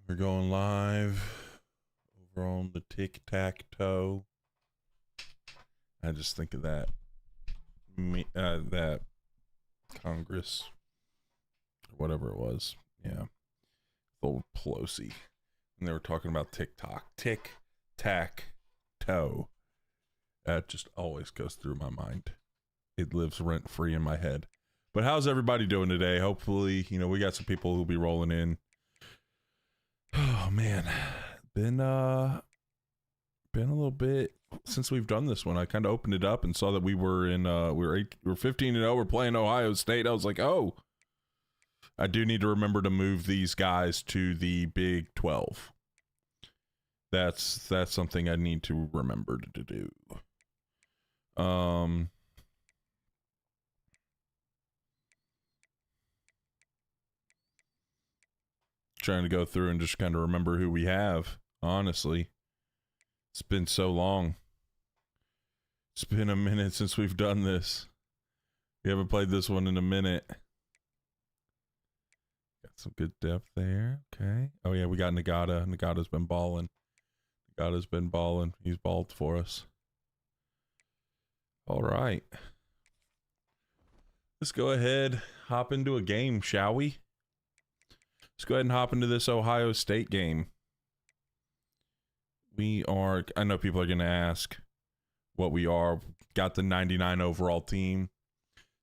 We're going live over on the tic-tac-toe. I just think of that that Congress, whatever it was. Yeah. Old Pelosi. And they were talking about TikTok. Tic-tac-toe. That just always goes through my mind. It lives rent-free in my head. But how's everybody doing today? Hopefully, we got some people who'll be rolling in. Oh man, been a little bit since we've done this one. I kind of opened it up and saw that we were in we were 15-0. We're playing Ohio State. I was like, oh, I do need to remember to move these guys to the Big 12. That's something I need to remember to do. Trying to go through and just kind of remember who we have. Honestly, it's been so long. It's been a minute since we've done this. We haven't played this one in a minute. Got some good depth there. Okay. Oh yeah, we got Nagata. Nagata's been balling. Nagata's been balling. He's balled for us. All right. Let's go ahead, hop into a game, shall we? Let's go ahead and hop into this Ohio State game. I know people are going to ask what we are. Got the 99 overall team.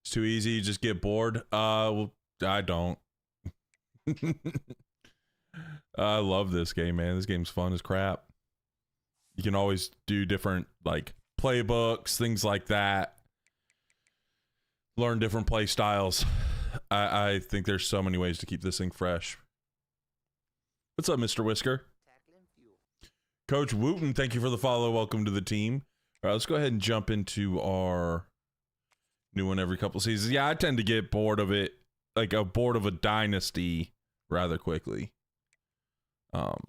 It's too easy, you just get bored. Well, I don't. I love this game, man. This game's fun as crap. You can always do different, playbooks, things like that. Learn different play styles. I think there's so many ways to keep this thing fresh. What's up, Mr. Whisker? Coach Wooten, thank you for the follow. Welcome to the team. All right, let's go ahead and jump into our new one every couple seasons. Yeah, I tend to get bored of it, bored of a dynasty rather quickly. But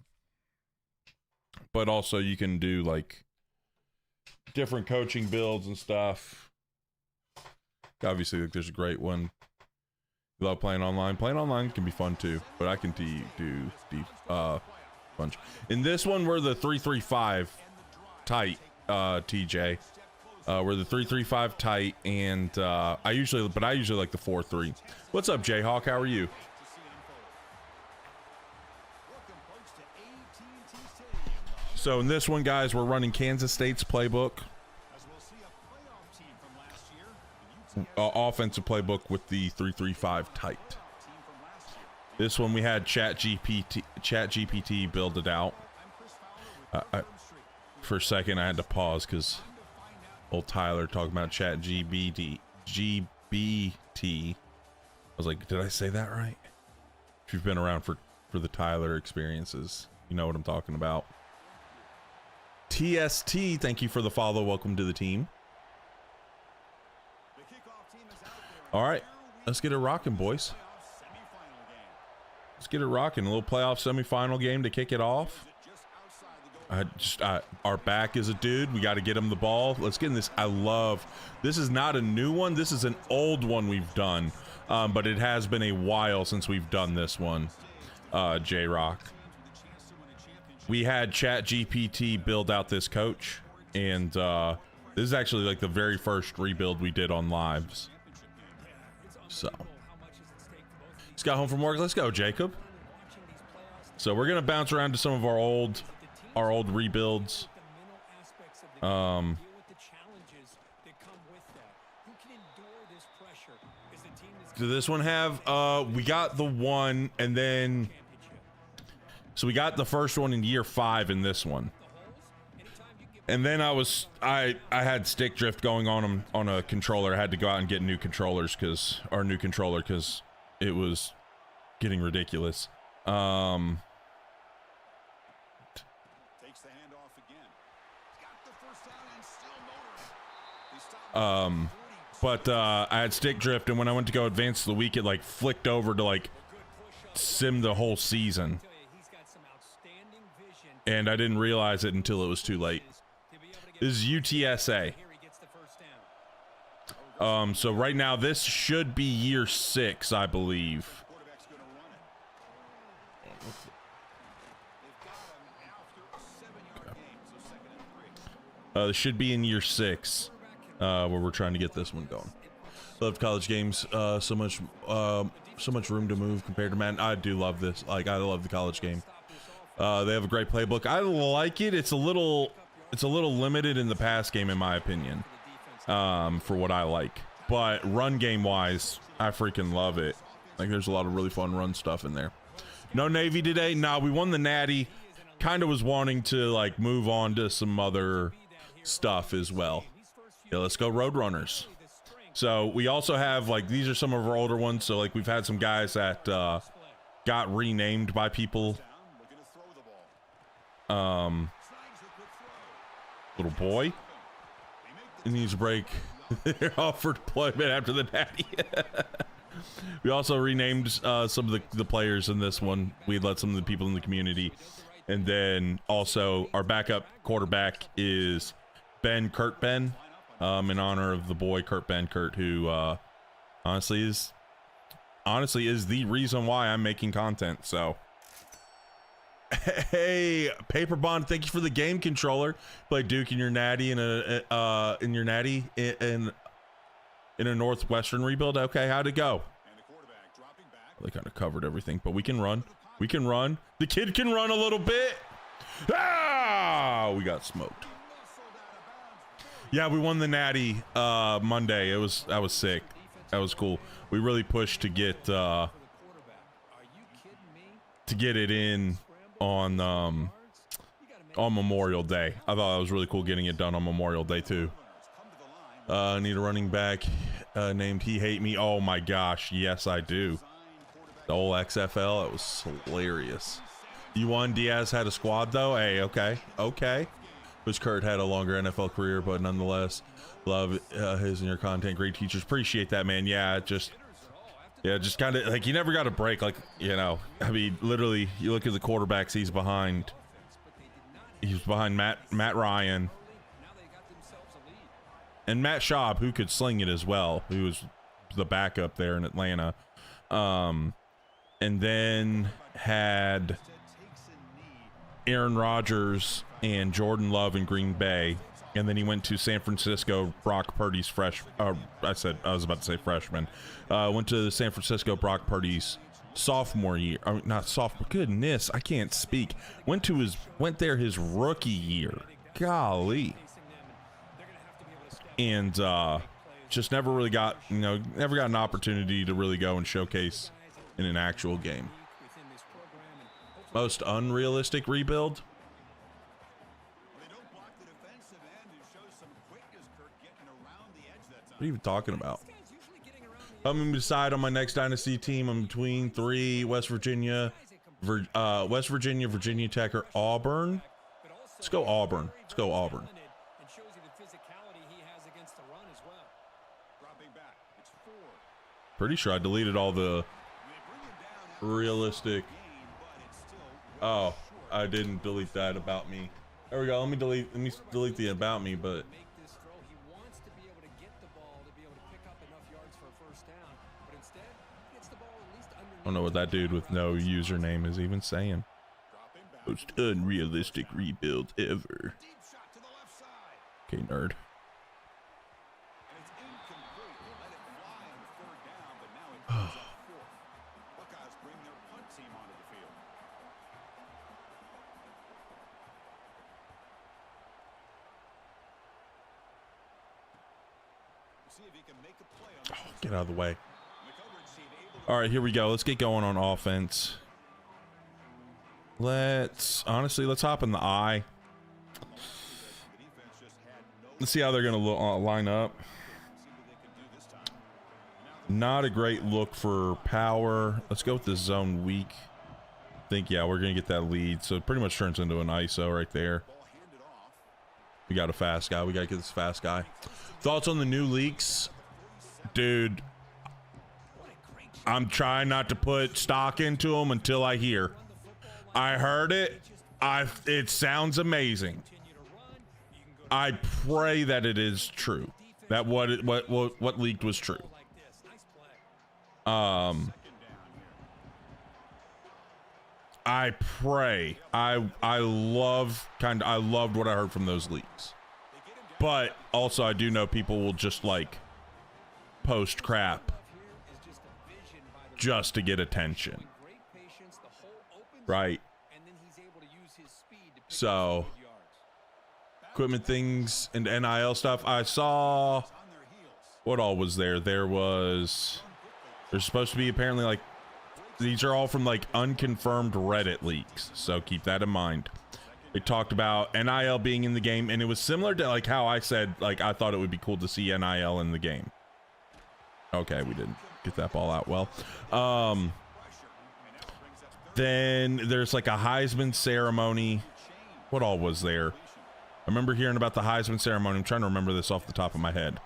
also you can do different coaching builds and stuff. Obviously, there's a great one. You love playing online. Playing online can be fun too, but I can do bunch. In this one, we're the 3-3-5 tight, TJ. We're the 3-3-5 tight, and I usually like the 4-3. What's up, Jayhawk? How are you? So in this one, guys, we're running Kansas State's playbook. Offensive playbook with the 3-3-5 tight. This one we had ChatGPT build it out. For a second I had to pause because old Tyler talking about ChatGPT. I was like, did I say that right? If you've been around for the Tyler experiences, you know what I'm talking about. TST, thank you for the follow. Welcome to the team. All right, let's get it rocking, boys. Let's get it rocking. A little playoff semifinal game to kick it off. Our back is a dude. We got to get him the ball. Let's get in this. This is not a new one. This is an old one we've done, but it has been a while since we've done this one. J-Rock. We had ChatGPT build out this coach, and this is actually the very first rebuild we did on lives. So just got home from work. Let's go, Jacob. So we're gonna bounce around to some of our old rebuilds. Do this one have we got the one, and then so we got the first one in year 5 in this one. And then I had stick drift going on a controller. I had to go out and get new controllers because it was getting ridiculous. But I had stick drift, and when I went to go advance the week, it flicked over to sim the whole season. And I didn't realize it until it was too late. This is UTSA. So right now this should be year 6, I believe. Should be in year 6, where we're trying to get this one going. Love college games. So much room to move compared to man. I do love this. Like, I love the college game. They have a great playbook. I like it. It's a little limited in the pass game, in my opinion, for what I like. But run game wise, I freaking love it. Like, there's a lot of really fun run stuff in there. No Navy today. Nah, we won the Natty. Kind of was wanting to like move on to some other stuff as well. Yeah, let's go Roadrunners. So we also have, like, these are some of our older ones. So like, we've had some guys that got renamed by people. Little boy, he needs a break. They're off for deployment after the Natty. We also renamed some of the players in this one. We let some of the people in the community, and then also our backup quarterback is Kurt Ben, in honor of the boy Kurt Benkert, who honestly is the reason why I'm making content. So hey, Paper Bond, thank you for the game controller. Play Duke in your Natty in a Northwestern rebuild. Okay, how'd it go? They kind of covered everything, but we can run. We can run. The kid can run a little bit. Ah, we got smoked. Yeah, we won the Natty Monday. I was sick. That was cool. We really pushed to get it in on Memorial Day. I thought that was really cool getting it done on Memorial Day too. Need a running back named He Hate Me. Oh my gosh, yes I do. The old XFL, it was hilarious. You won. Diaz had a squad though. Hey, okay. Which Kurt had a longer NFL career, but nonetheless, love his and your content. Great teachers, appreciate that, man. Yeah, just kind of like, you never got a break. Like, you know, I mean, literally, you look at the quarterbacks he's behind. He's behind Matt Ryan and Matt Schaub, who could sling it as well, who was the backup there in Atlanta. And then had Aaron Rodgers and Jordan Love in Green Bay, and then he went to San Francisco. Brock Purdy's I was about to say freshman. Went to San Francisco. Brock Purdy's sophomore year. Not sophomore. Goodness, I can't speak. Went there his rookie year. Golly. And just never really got, never got an opportunity to really go and showcase in an actual game. Most unrealistic rebuild? What are you even talking about? I'm going to decide on my next Dynasty team. I'm between 3, West Virginia, Virginia Tech, or Auburn. Let's go Auburn. Pretty sure I deleted all the realistic. Oh, I didn't delete that about me. There we go. Let me delete the about me, but I don't know what that dude with no username is even saying. Most unrealistic rebuild ever. Okay, nerd. Get out of the way. All right, here we go. Let's get going on offense. Let's hop in the eye. Let's see how they're going to line up. Not a great look for power. Let's go with this zone weak. I think, yeah, we're going to get that lead. So it pretty much turns into an ISO right there. We got a fast guy. We got to get this fast guy. Thoughts on the new leaks? Dude, I'm trying not to put stock into them until I hear. I heard it. It sounds amazing. I pray that it is true. That what leaked was true. I pray. I loved what I heard from those leaks. But also I do know people will just like post crap just to get attention, right? So equipment things and NIL stuff. I saw what all was there. There's supposed to be apparently like, these are all from like unconfirmed Reddit leaks, so keep that in mind. They talked about NIL being in the game, and it was similar to like how I said like I thought it would be cool to see NIL in the game. Okay, we didn't get that ball out well. Then there's like a Heisman ceremony. What all was there? I remember hearing about the Heisman ceremony. I'm trying to remember this off the top of my head.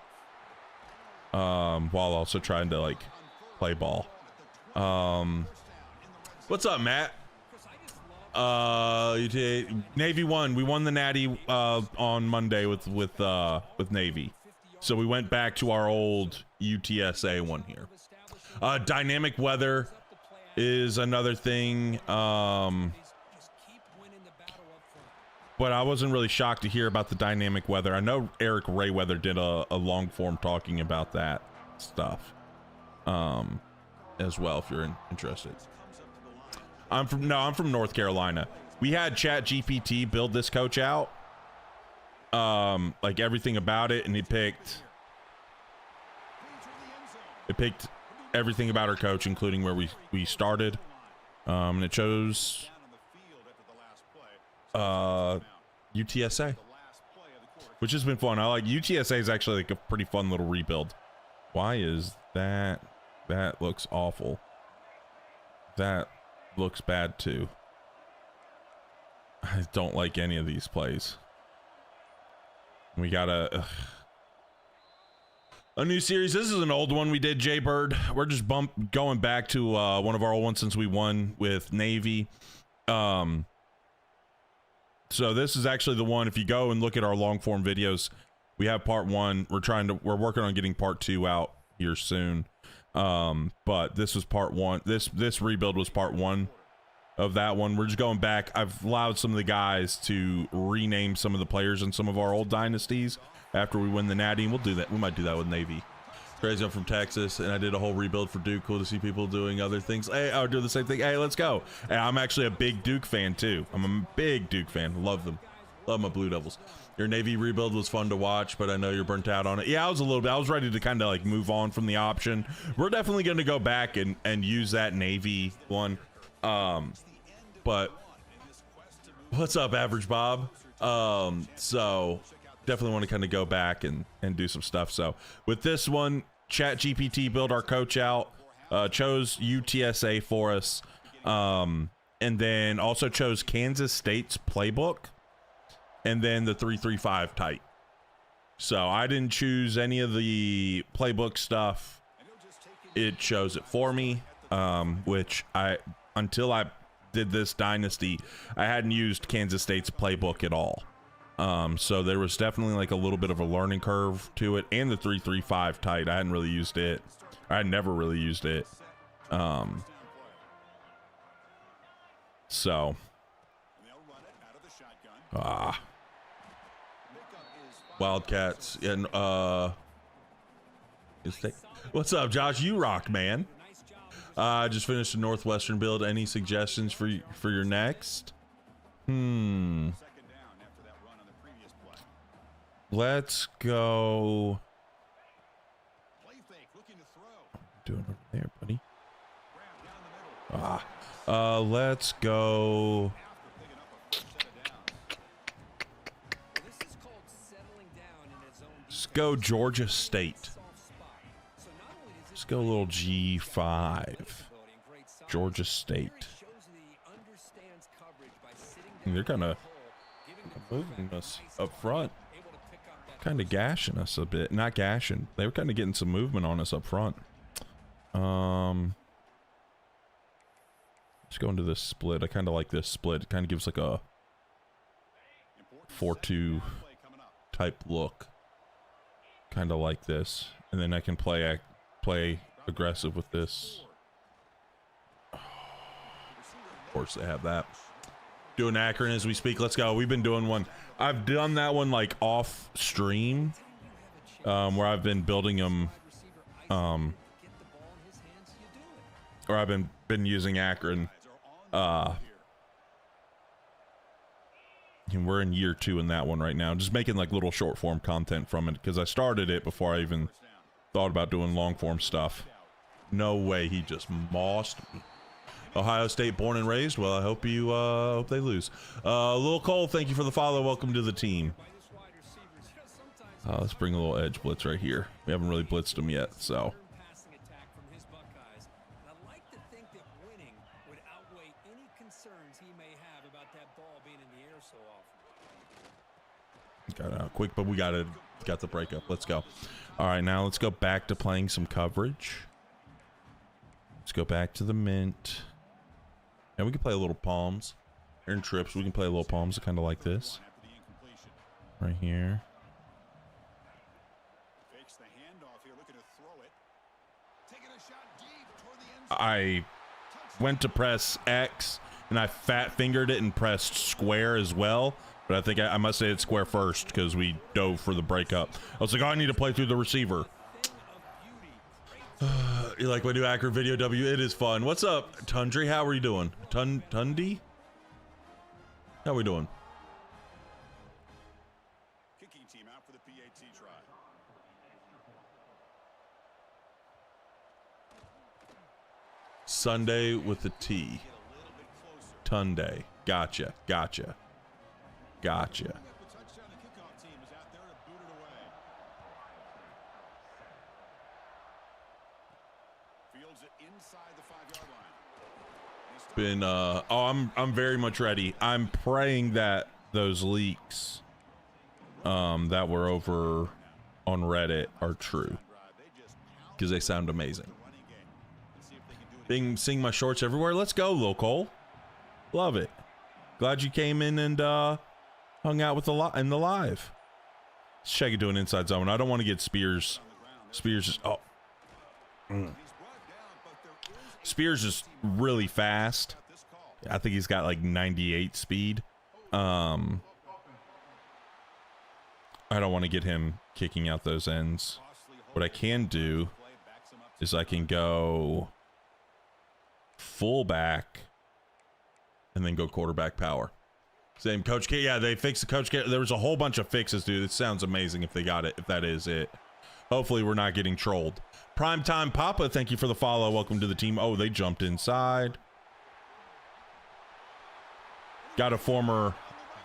While also trying to like play ball. What's up, Matt? Navy won. We won the Natty on Monday with Navy. So we went back to our old UTSA one here. Dynamic weather is another thing. But I wasn't really shocked to hear about the dynamic weather. I know Eric Rayweather did a long form talking about that stuff as well, if you're interested. I'm from North Carolina. We had ChatGPT build this coach out, like everything about it, and it picked everything about our coach, including where we started, and it chose UTSA, which has been fun. I like UTSA is actually like a pretty fun little rebuild. Why is that? That looks awful. That looks bad too. I don't like any of these plays. We got a new series. This is an old one we did, Jay Bird. We're just going back to one of our old ones since we won with Navy. So this is actually the one, if you go and look at our long form videos, we have part 1. We're working on getting part 2 out here soon. But this was part 1. This rebuild was part 1 of that one. We're just going back. I've allowed some of the guys to rename some of the players in some of our old dynasties after we win the Natty. We'll do that. We might do that with Navy. Crazy, I'm from Texas, and I did a whole rebuild for Duke. Cool to see people doing other things. Hey, I'll do the same thing. Hey, let's go. Hey, I'm actually a big Duke fan, too. I'm a big Duke fan. Love them. Love my Blue Devils. Your Navy rebuild was fun to watch, but I know you're burnt out on it. Yeah, I was a little bit. I was ready to kind of like move on from the option. We're definitely going to go back and use that Navy one. But what's up, Average Bob? So definitely want to kind of go back and do some stuff. So with this one, ChatGPT built our coach out, chose UTSA for us, and then also chose Kansas State's playbook, and then the 3-3-5 tight. So I didn't choose any of the playbook stuff. It chose it for me, which until I did this dynasty, I hadn't used Kansas State's playbook at all. So there was definitely like a little bit of a learning curve to it, and the 3-3-5 tight. I hadn't really used it. I had never really used it. So Wildcats and what's up, Josh? You rock, man. I just finished a Northwestern build. Any suggestions for your next? Let's go. Doing over there, buddy. Let's go. Let's go Georgia State. Let's go a little G5. Georgia State. And they're kind of moving us up front. Kind of gashing us a bit. Not gashing. They were kind of getting some movement on us up front. Let's go into this split. I kind of like this split. It kind of gives like a 4-2 type look. Kind of like this. And then I can play aggressive with this. Of course they have that. Doing Akron as we speak. Let's go. We've been doing one. I've done that one like off stream, where I've been building them, or I've been using Akron. And we're in year 2 in that one right now. Just making like little short form content from it because I started it before I even thought about doing long form stuff. No way, he just mossed me. Ohio State born and raised. Well, I hope you hope they lose. Lil Cole, thank you for the follow. Welcome to the team. Let's bring a little edge blitz right here. We haven't really blitzed him yet, so. Got out quick, but we got the breakup. Let's go. All right, now let's go back to playing some coverage. Let's go back to the mint. And we can play a little palms. In trips, we can play a little palms, kind of like this. Right here. I went to press X, and I fat fingered it and pressed square as well. But I think I must say it's square first because we dove for the breakup. I was like, oh, I need to play through the receiver. You like my new Akron video, W? It is fun. What's up, Tundry? How are you doing? Tundy? How are we doing? Kicking team out for the PAT try. Sunday with the T. Tunday. Gotcha. Gotcha. Gotcha. Been oh, I'm very much ready. I'm praying that those leaks that were over on Reddit are true because they sound amazing. Seeing my shorts everywhere. Let's go, Lil Cole. Love it. Glad you came in and hung out with in the live. Let's check it to an inside zone. I don't want to get Spears. Spears is Spears is really fast. I think he's got like 98 speed. I don't want to get him kicking out those ends. What I can do is I can go fullback and then go quarterback power. Same Coach K. Yeah, they fixed the Coach K. There was a whole bunch of fixes, dude. It sounds amazing if they got it, if that is it. Hopefully we're not getting trolled. Primetime Papa, thank you for the follow. Welcome to the team. Oh, they jumped inside. Got a former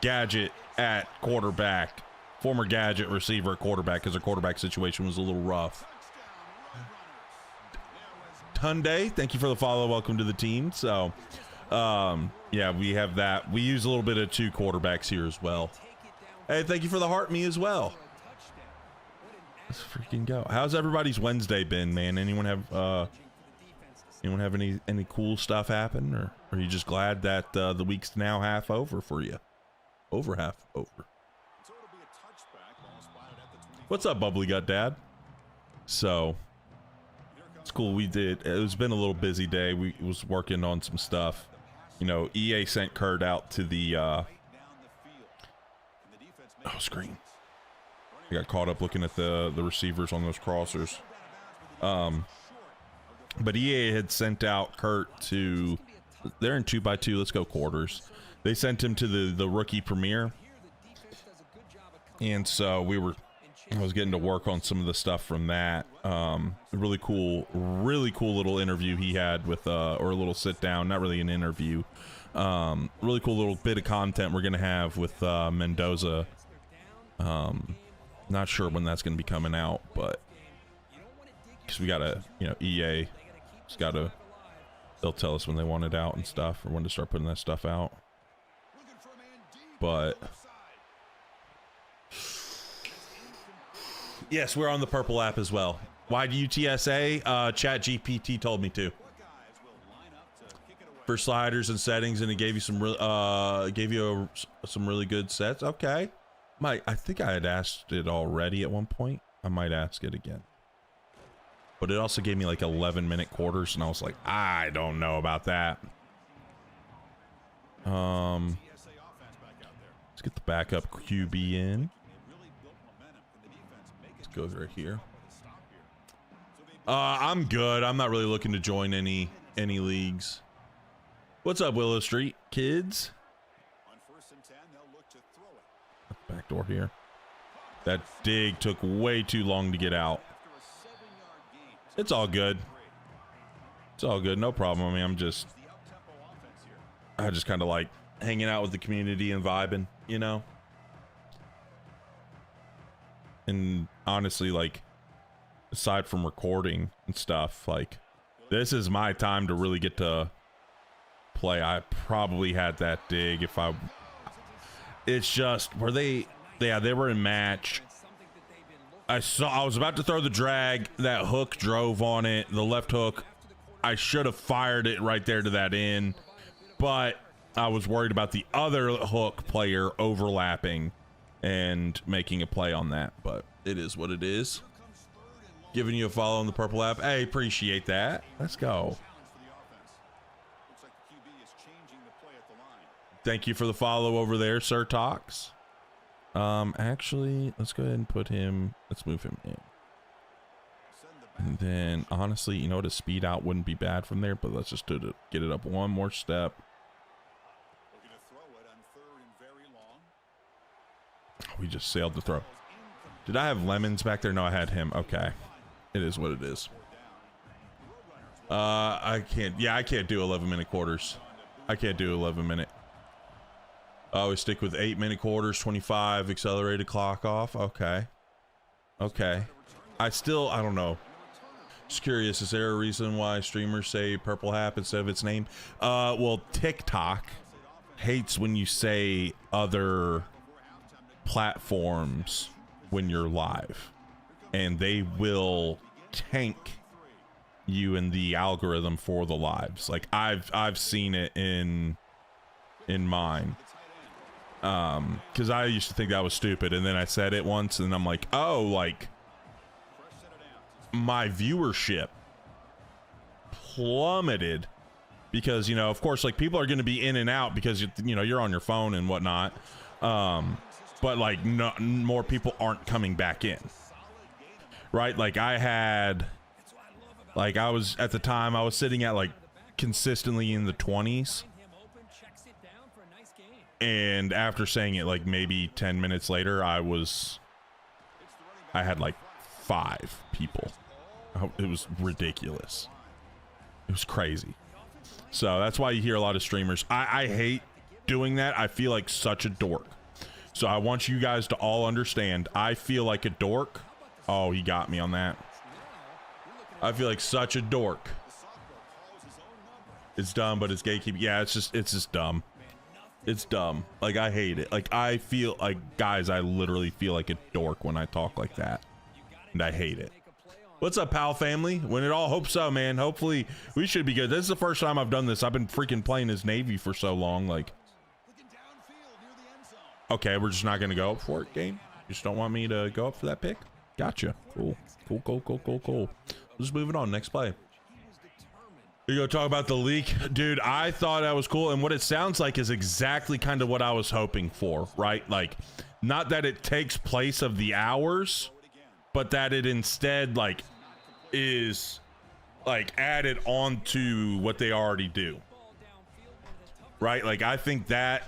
gadget at quarterback. Former gadget receiver at quarterback because their quarterback situation was a little rough. Tunde, thank you for the follow. Welcome to the team. So, yeah, we have that. We use a little bit of 2 quarterbacks here as well. Hey, thank you for the heart me as well. Let's freaking go. How's everybody's Wednesday been, man? Anyone have any cool stuff happen, or are you just glad that the week's now half over for you? Half over. What's up, Bubbly Gut Dad? So it's cool. It's been a little busy day. We was working on some stuff. You know, EA sent Kurt out to the screen. I got caught up looking at the receivers on those crossers. But EA had sent out Kurt to, they're in 2x2. Let's go quarters. They sent him to the rookie premiere. And so I was getting to work on some of the stuff from that. Really cool little interview he had with, or a little sit down, not really an interview. Really cool little bit of content we're going to have with Mendoza. Not sure when that's going to be coming out, but because we got to, EA just got to, they'll tell us when they want it out and stuff, or when to start putting that stuff out. But yes, we're on the purple app as well. Why do UTSA? ChatGPT told me to. For sliders and settings, and it gave you some some really good sets. Okay. I think I had asked it already at one point. I might ask it again. But it also gave me like 11-minute quarters, and I was like, I don't know about that. get the backup QB in. Let's go right here. I'm good. I'm not really looking to join any leagues. What's up, Willow Street kids? Back door here. That dig took way too long to get out. It's all good. It's all good. No problem. I mean, I just kind of like hanging out with the community and vibing, you know? And honestly, like, aside from recording and stuff, like, this is my time to really get to play. I probably had that dig if I... It's just, were they... Yeah, they were in match. I was about to throw the drag. That hook drove on it. The left hook. I should have fired it right there to that end. But I was worried about the other hook player overlapping and making a play on that. But it is what it is. Giving you a follow on the purple app. Hey, appreciate that. Let's go. Thank you for the follow over there, Sir Tox. Actually, let's go ahead and put him, let's move him in. And then, honestly, you know what, a speed out wouldn't be bad from there, but let's just do it, get it up one more step. We just sailed the throw. Did I have Lemons back there? No, I had him. Okay. It is what it is. I can't do 11-minute quarters. I can't do 11-minute. I always stick with 8-minute quarters, 25, accelerated clock off. Okay. Okay. I don't know. Just curious, is there a reason why streamers say purple hap instead of its name? Well, TikTok hates when you say other platforms when you're live. And they will tank you in the algorithm for the lives. Like I've seen it in mine. Because I used to think that was stupid, and then I said it once, and I'm like, oh, like, my viewership plummeted because, you know, of course, like, people are going to be in and out because, you know, you're on your phone and whatnot, but, like, no, more people aren't coming back in, right? Like, I was, at the time, I was sitting at, like, consistently in the 20s. And after saying it, like maybe 10 minutes later, I had like 5 people. It was ridiculous. It was crazy. So that's why you hear a lot of streamers. I hate doing that. I feel like such a dork. So I want you guys to all understand. I feel like a dork. Oh, he got me on that. I feel like such a dork. It's dumb, but it's gatekeeping. Yeah, it's just dumb. It's dumb. Like, I hate it. Like, I feel like, guys, I literally feel like a dork when I talk like that. And I hate it. What's up, pal family? Win it all. Hope so, man. Hopefully, we should be good. This is the first time I've done this. I've been freaking playing as Navy for so long. Like, okay, we're just not going to go up for it, game. You just don't want me to go up for that pick? Gotcha. Cool. Cool. Let's move it on. Next play. You go talk about the leak. Dude, I thought that was cool. And what it sounds like is exactly kind of what I was hoping for, right? Like, not that it takes place of the hours, but that it instead, like, is, like, added on to what they already do. Right? Like, I think that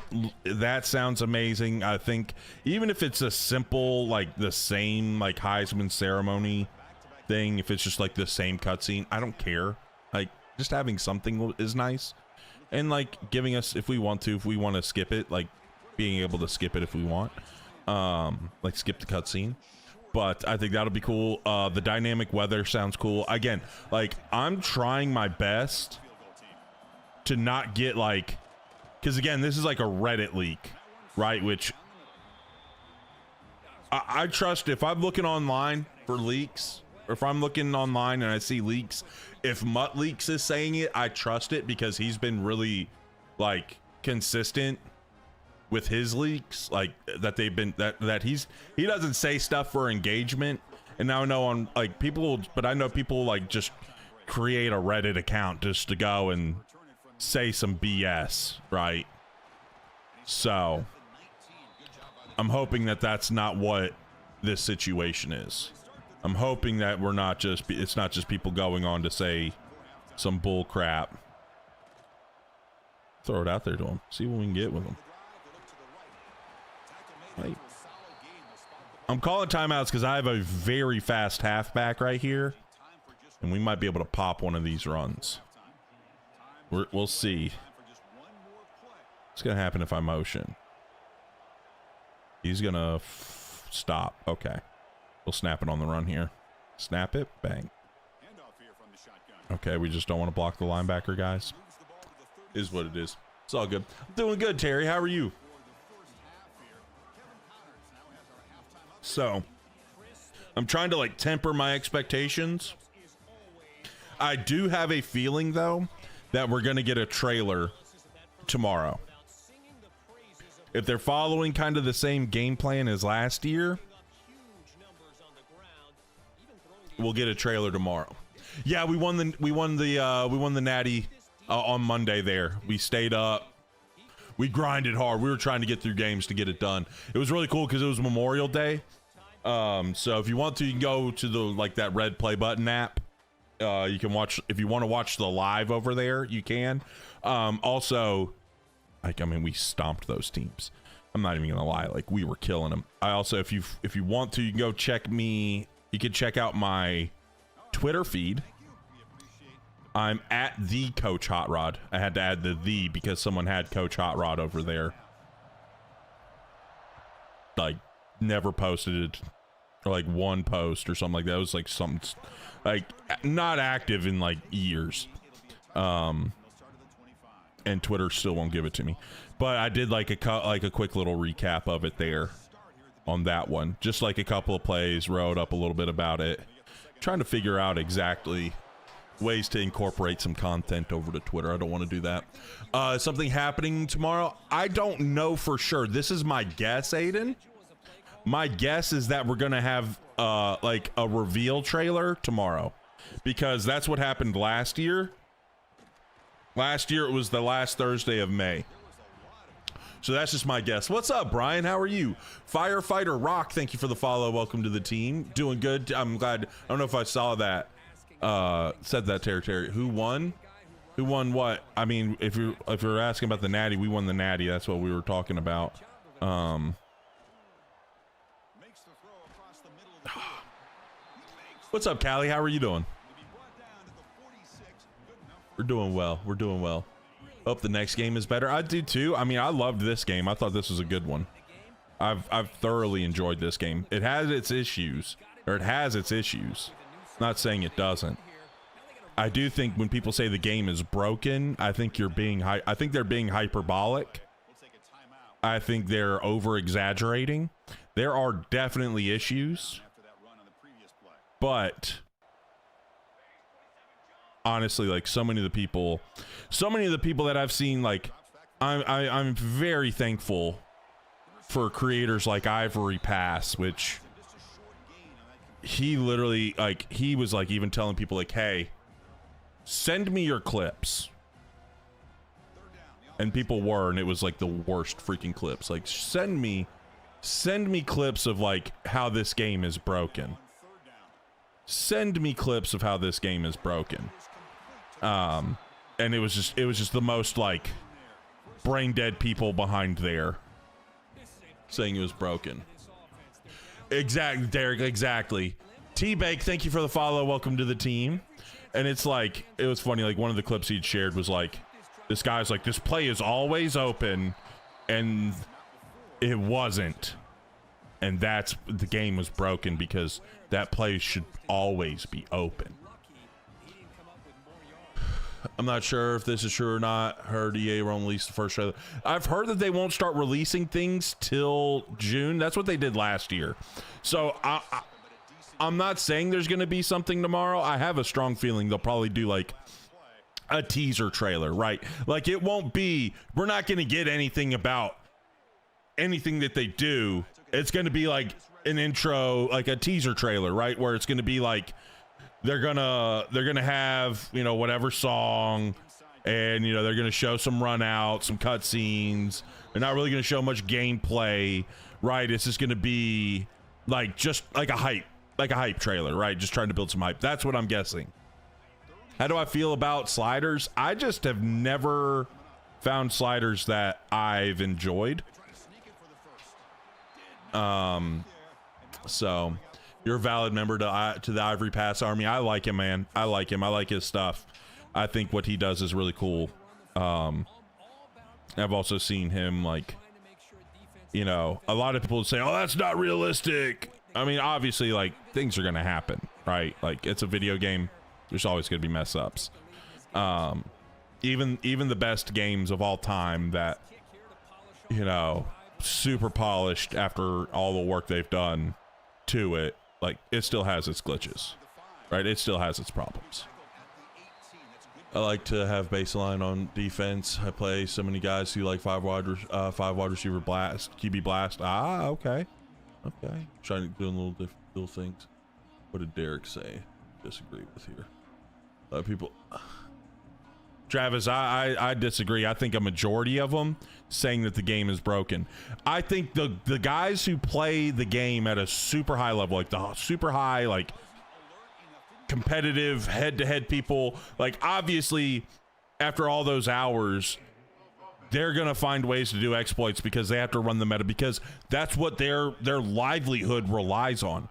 sounds amazing. I think even if it's a simple, like, the same, like, Heisman ceremony thing, if it's just, like, the same cutscene, I don't care. Like, just having something is nice, and like giving us, if we want to skip it, like being able to skip it if we want, like skip the cutscene. But I think that'll be cool. The dynamic weather sounds cool. Again, like I'm trying my best to not get like, because again, this is like a Reddit leak, right? Which I trust. If I'm looking online for leaks, or if I'm looking online and I see leaks, if Mutt Leaks is saying it, I trust it because he's been really like consistent with his leaks, like that they've been he doesn't say stuff for engagement. And now I know on like people, but I know people like just create a Reddit account just to go and say some BS, right? So I'm hoping that that's not what this situation is. I'm hoping that we're not just, it's not just people going on to say some bull crap. Throw it out there to him. See what we can get with him. Like, I'm calling timeouts because I have a very fast halfback right here, and we might be able to pop one of these runs. We'll see. What's going to happen if I motion? He's going to stop. Okay. We'll snap it on the run here. Snap it. Bang. Okay, we just don't want to block the linebacker, guys. Is what it is. It's all good. I'm doing good, Terry. How are you? So, I'm trying to like temper my expectations. I do have a feeling though that we're going to get a trailer tomorrow. If they're following kind of the same game plan as last year, we'll get a trailer tomorrow. Yeah, we won the Natty on Monday there. We stayed up. We grinded hard. We were trying to get through games to get it done. It was really cool because it was Memorial Day. So if you want to, you can go to the like that red play button app. You can watch, if you want to watch the live over there, you can. Also, like, I mean, we stomped those teams. I'm not even gonna lie, like we were killing them. I also, if you want to, you can go check me. You can check out my Twitter feed. I'm at the Coach Hot Rod. I had to add the because someone had Coach Hot Rod over there. Like, never posted it, or like one post or something like that. It was like something like not active in like years. And Twitter still won't give it to me. But I did like a quick little recap of it there on that one. Just like a couple of plays, wrote up a little bit about it. Trying to figure out exactly ways to incorporate some content over to Twitter. I don't want to do that. Something happening tomorrow? I don't know for sure. This is my guess, Aiden. My guess is that we're going to have like a reveal trailer tomorrow, because that's what happened last year. Last year, it was the last Thursday of May. So that's just my guess. What's up, Brian? How are you? Firefighter Rock, thank you for the follow. Welcome to the team. Doing good. I'm glad. I don't know if I saw that. Said that, Terry. Who won? Who won what? I mean, if you're asking about the Natty, we won the Natty. That's what we were talking about. What's up, Callie? How are you doing? We're doing well. We're doing well. Hope the next game is better. I do too. I mean, I loved this game. I thought this was a good one. I've thoroughly enjoyed this game. It has its issues, or it has its issues. Not saying it doesn't. I do think when people say the game is broken, I think they're being hyperbolic. I think they're over exaggerating. There are definitely issues, but honestly, like so many of the people that I've seen, like I'm very thankful for creators like Ivory Pass, which he literally, like, he was like even telling people like, hey, send me your clips. And people were, and it was like the worst freaking clips. Like, send me clips of like how this game is broken. Send me clips of how this game is broken. And it was just the most like brain dead people behind there saying it was broken. Exactly, Derek, exactly. T-Bake, thank you for the follow. Welcome to the team. And it's like, it was funny, like one of the clips he'd shared was like, this guy's like, this play is always open, and it wasn't. And that's, the game was broken because that play should always be open. I'm not sure if this is true or not. Heard EA won't release the first trailer. I've heard that they won't start releasing things till June. That's what they did last year. So I'm not saying there's going to be something tomorrow. I have a strong feeling they'll probably do like a teaser trailer, right? Like, it won't be, we're not going to get anything about anything that they do. It's going to be like an intro, like a teaser trailer, right? Where it's going to be like, they're gonna have, you know, whatever song, and you know they're going to show some run out, some cutscenes. They're not really going to show much gameplay, right? It's just going to be like just like a hype trailer, right? Just trying to build some hype. That's what I'm guessing. How do I feel about sliders? I just have never found sliders that I've enjoyed. So you're a valid member to the Ivory Pass Army. I like him, man. I like him. I like his stuff. I think what he does is really cool. I've also seen him, like, you know, a lot of people say, oh, that's not realistic. I mean, obviously, like, things are going to happen, right? Like, it's a video game. There's always going to be mess ups. Even the best games of all time that, you know, super polished after all the work they've done to it, like, it still has its glitches, right? It still has its problems. I like to have baseline on defense. I play so many guys who like five wide receiver blast, QB blast. Ah, okay. Trying to do little things. What did Derek say? Disagree with here. A lot of people. Travis, I disagree. I think a majority of them saying that the game is broken. I think the guys who play the game at a super high level, like the super high, like competitive head-to-head people, like obviously after all those hours they're gonna find ways to do exploits because they have to run the meta, because that's what their livelihood relies on.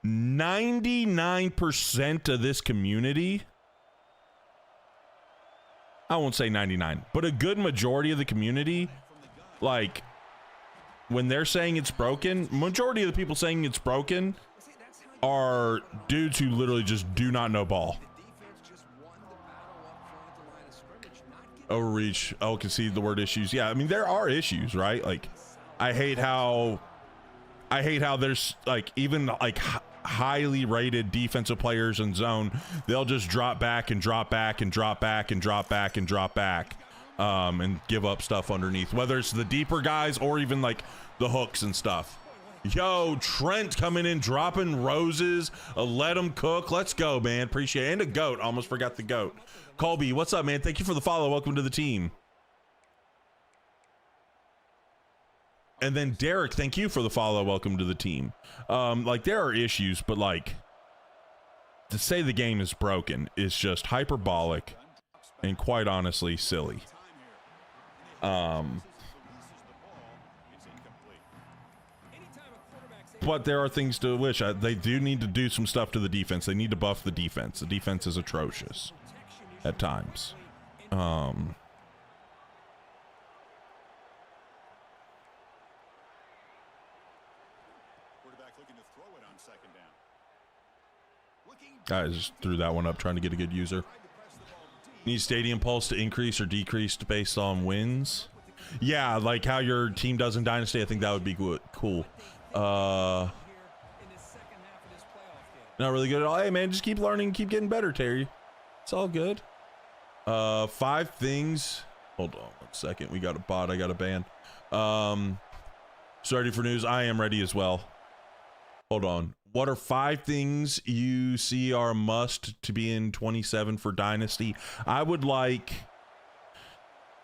99% of this community, I won't say 99, but a good majority of the community, like when they're saying it's broken, majority of the people saying it's broken are dudes who literally just do not know ball. Overreach. I'll concede the word issues. Yeah, I mean there are issues, right? Like I hate how there's like even like highly rated defensive players in zone, they'll just drop back and drop back and drop back and drop back and drop back and give up stuff underneath, whether it's the deeper guys or even like the hooks and stuff. Yo, Trent coming in, dropping roses. Let him cook. Let's go, man. Appreciate it. And a goat. Almost forgot the goat. Colby, what's up, man? Thank you for the follow. Welcome to the team. And then Derek, thank you for the follow. Welcome to the team. Like there are issues, but like to say the game is broken is just hyperbolic and quite honestly silly. But there are things to wish. They do need to do some stuff to the defense. They need to buff the defense. The defense is atrocious at times. I just threw that one up trying to get a good user. Need stadium pulse to increase or decrease based on wins. Yeah, like how your team does in Dynasty. I think that would be good. Cool. Not really good at all. Hey man, just keep learning, keep getting better, Terry. It's all good. 5 things. Hold on 1 second. We got a bot. I got a ban. So ready for news? I am ready as well. Hold on. What are 5 things you see are a must to be in 27 for Dynasty? I would like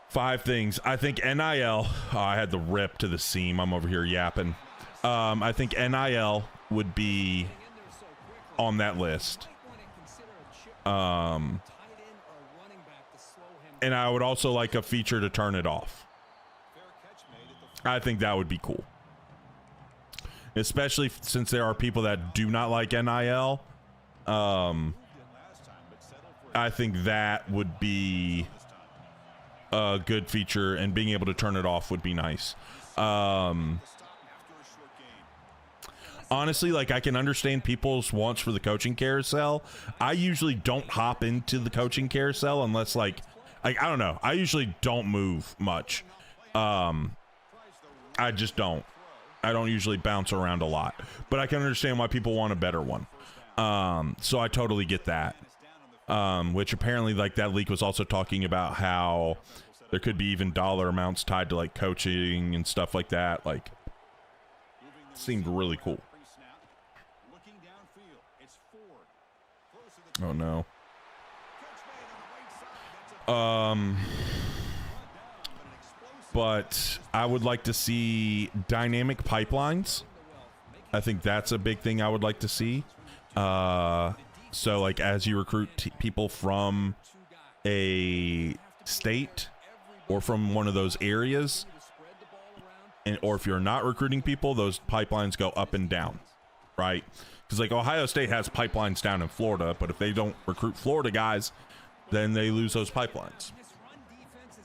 5 things. I think NIL. Oh, I had the rip to the seam. I'm over here yapping. I think NIL would be on that list. And I would also like a feature to turn it off. I think that would be cool. Especially since there are people that do not like NIL. I think that would be a good feature, and being able to turn it off would be nice. Honestly, like I can understand people's wants for the coaching carousel. I usually don't hop into the coaching carousel unless like I don't know. I usually don't move much. I just don't. I don't usually bounce around a lot, but I can understand why people want a better one. So I totally get that. Which apparently like that leak was also talking about how there could be even dollar amounts tied to like coaching and stuff like that. Like it seemed really cool. Oh no. But I would like to see dynamic pipelines. I think that's a big thing I would like to see. So like as you recruit people from a state or from one of those areas, and or if you're not recruiting people, those pipelines go up and down, right? Because like Ohio State has pipelines down in Florida, but if they don't recruit Florida guys, then they lose those pipelines.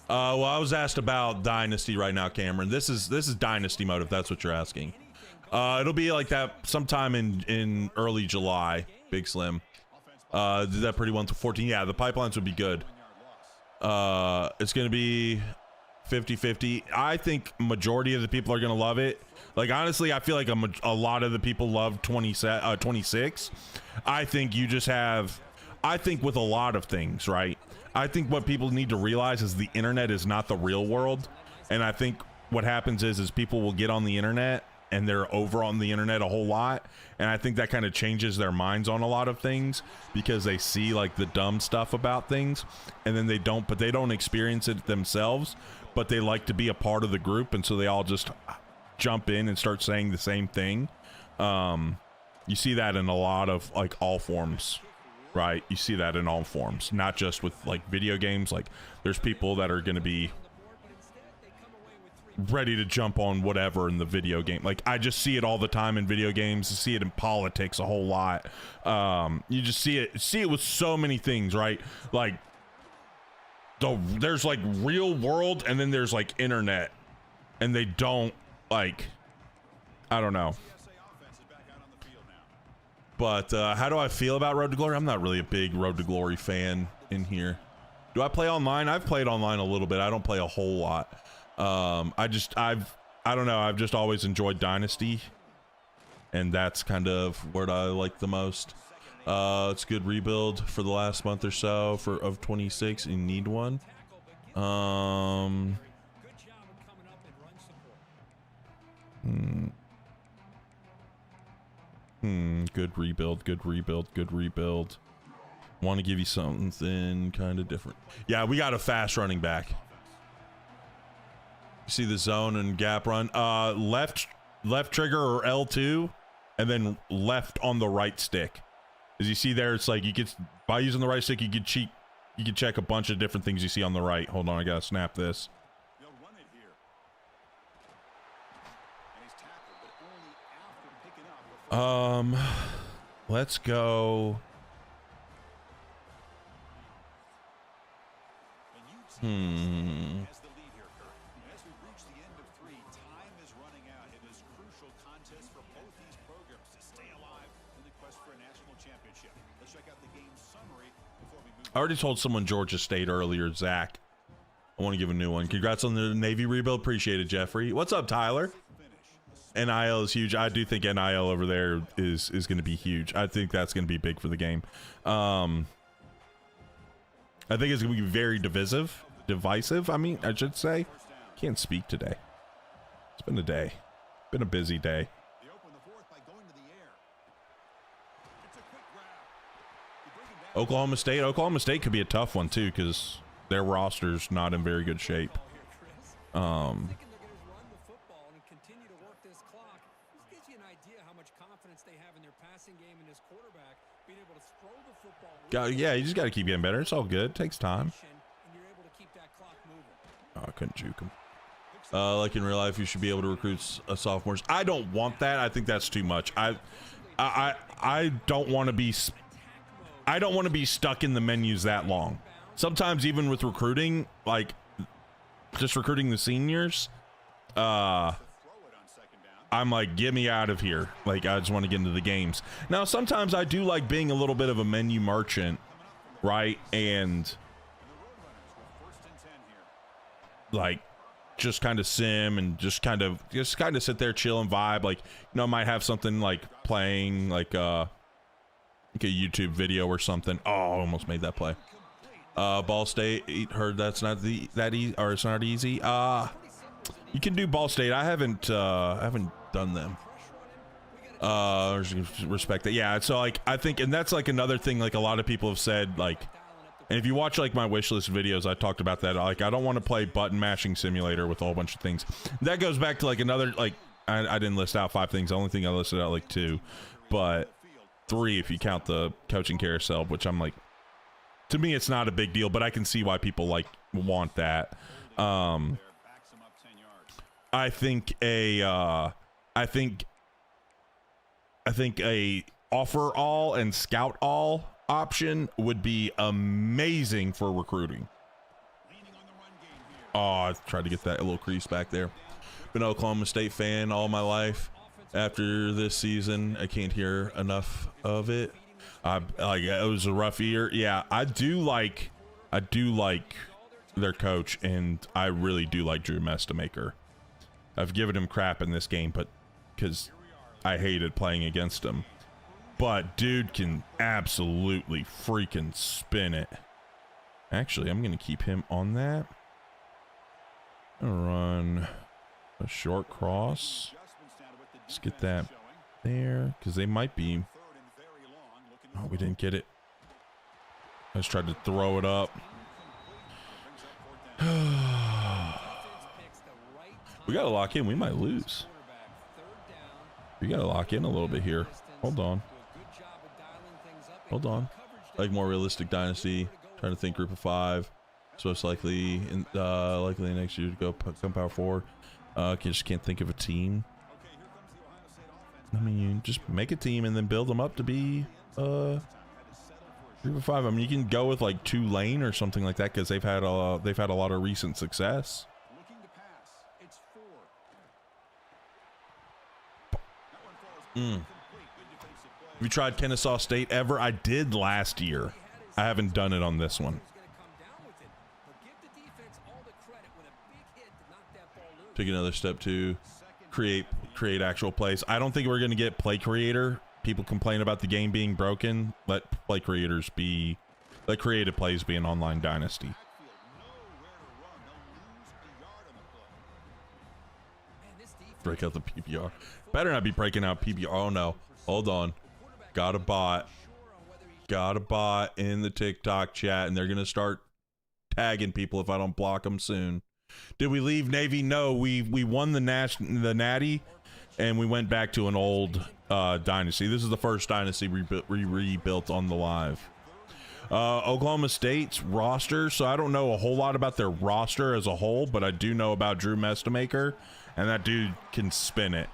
Well, I was asked about Dynasty right now, Cameron. This is Dynasty mode, if that's what you're asking. It'll be like that sometime in early July, Big Slim. Did that pretty well to 14. Yeah, the pipelines would be good. It's going to be 50-50. I think majority of the people are going to love it. Like, honestly, I feel like a lot of the people love 26. I think you just have, I think with a lot of things, right? I think what people need to realize is the internet is not the real world. And I think what happens is people will get on the internet and they're over on the internet a whole lot. And I think that kind of changes their minds on a lot of things because they see like the dumb stuff about things and then they don't experience it themselves, but they like to be a part of the group. And so they all just jump in and start saying the same thing. You see that in a lot of like all forms, right? You see that in all forms, not just with like video games. Like there's people that are going to be ready to jump on whatever in the video game. Like I just see it all the time in video games. You see it in politics a whole lot. You just see it with so many things, right? Like there's like real world and then there's like internet, and they don't like, I don't know. But how do I feel about Road to Glory? I'm not really a big Road to Glory fan in here. Do I play online? I've played online a little bit. I don't play a whole lot. I don't know. I've just always enjoyed Dynasty, and that's kind of what I like the most. It's a good rebuild for the last month or so of 26. You need one. Good rebuild. Want to give you something kind of different. Yeah, we got a fast running back. You see the zone and gap run. Left trigger or L2, and then left on the right stick. As you see there, it's like you could, by using the right stick, you could check a bunch of different things you see on the right. Hold on, I gotta snap this. Let's go. I already told someone Georgia State earlier, Zach. I want to give a new one. Congrats on the Navy rebuild. Appreciate it, Jeffrey. What's up, Tyler? NIL is huge. I do think NIL over there is going to be huge. I think that's going to be big for the game. I think it's going to be very divisive. I mean, I should say. Can't speak today. It's been a day. Been a busy day. Oklahoma State could be a tough one too, because their roster's not in very good shape. Yeah, you just got to keep getting better. It's all good. It takes time. Oh, I couldn't juke him. Like in real life, you should be able to recruit sophomores. I don't want that. I think that's too much. I don't want to be. I don't want to be stuck in the menus that long. Sometimes even with recruiting, like just recruiting the seniors, I'm like, get me out of here. Like, I just want to get into the games. Now, sometimes I do like being a little bit of a menu merchant, right? And like just kind of sim and just kind of sit there, chill and vibe. Like, you know, I might have something like playing like a YouTube video or something. Oh, I almost made that play. Ball State, heard that's not that easy, or it's not easy. You can do Ball State. I haven't done them. Respect that. Yeah, so like I think, and that's like another thing, like a lot of people have said, like And if you watch like my wish list videos, I talked about that. Like, I don't want to play button mashing simulator with a whole bunch of things. That goes back to like another, like, I didn't list out 5 things. The only thing I listed out like 2, but 3 if you count the coaching carousel, which I'm like, to me, it's not a big deal, but I can see why people like want that. I think a offer all and scout all option would be amazing for recruiting. Oh, I tried to get that little crease back there. Been an Oklahoma State fan all my life. After this season, I can't hear enough of it. Like, it was a rough year. Yeah, I do like their coach, and I really do like Drew Mestamaker. I've given him crap in this game, but because I hated playing against him. But dude can absolutely freaking spin it. Actually, I'm going to keep him on that. I'm going to run a short cross. Let's get that there, because they might be. Oh, we didn't get it. I just tried to throw it up. We got to lock in. We might lose. We got to lock in a little bit here. Hold on. Hold on. Like more realistic Dynasty. Trying to think group of 5. So it's likely next year to go come power 4. Just can't think of a team. I mean, you just make a team and then build them up to be group of 5. I mean, you can go with like Tulane or something like that because they've had a lot of recent success. Have you tried Kennesaw State ever? I did last year. I haven't done it on this one. Take another step to create actual plays. I don't think we're going to get play creator. People complain about the game being broken. Let play creators be, let creative plays be an online Dynasty. Break out the PPR. Better not be breaking out PPR. Oh no. Hold on. Got a bot in the TikTok chat, and they're gonna start tagging people if I don't block them soon. Did we leave Navy? No, we won the Natty, and we went back to an old Dynasty. This is the first Dynasty rebuilt on the live. Oklahoma State's roster, so I don't know a whole lot about their roster as a whole, but I do know about Drew Mestamaker, and that dude can spin it.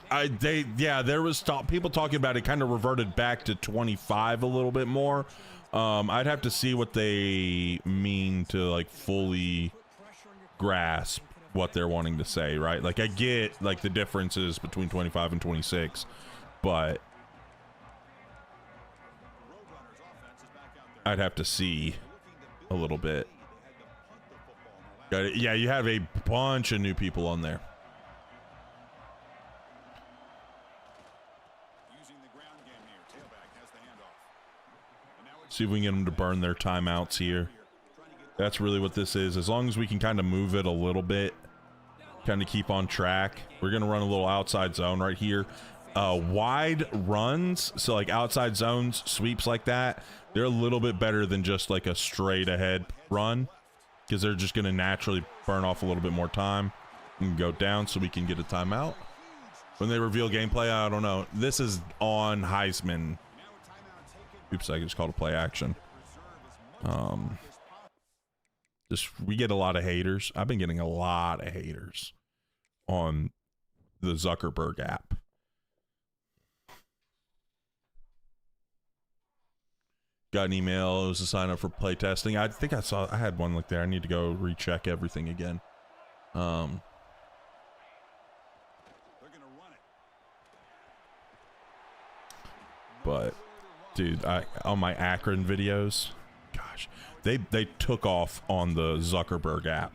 There was people talking about it kind of reverted back to 25 a little bit more. I'd have to see what they mean to like fully grasp what they're wanting to say, right? Like I get like the differences between 25 and 26, but I'd have to see a little bit. Got it. Yeah, you have a bunch of new people on there. See if we can get them to burn their timeouts here. That's really what this is. As long as we can kind of move it a little bit, kind of keep on track. We're going to run a little outside zone right here. Wide runs, so like outside zones, sweeps like that, they're a little bit better than just like a straight ahead run, because they're just going to naturally burn off a little bit more time and go down so we can get a timeout. When they reveal gameplay, I don't know. This is on Heisman. Oops, I just called a play action. We get a lot of haters. I've been getting a lot of haters on the Zuckerberg app. Got an email. It was a sign up for play testing. I think I had one like there. I need to go recheck everything again. But dude, on my Akron videos, gosh, they took off on the Zuckerberg app.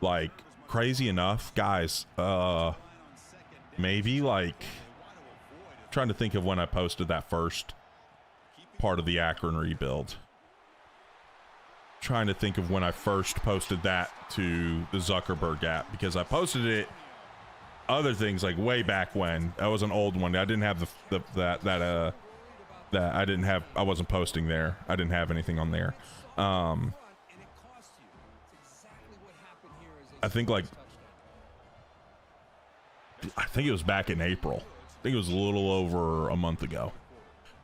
Like crazy enough, guys. Maybe like trying to think of when I posted that first part of the Akron rebuild. Trying to think of when I first posted that to the Zuckerberg app, because I posted it other things like way back when. That was an old one. I didn't have that that I wasn't posting there. I didn't have anything on there. I think it was back in April. I think it was a little over a month ago.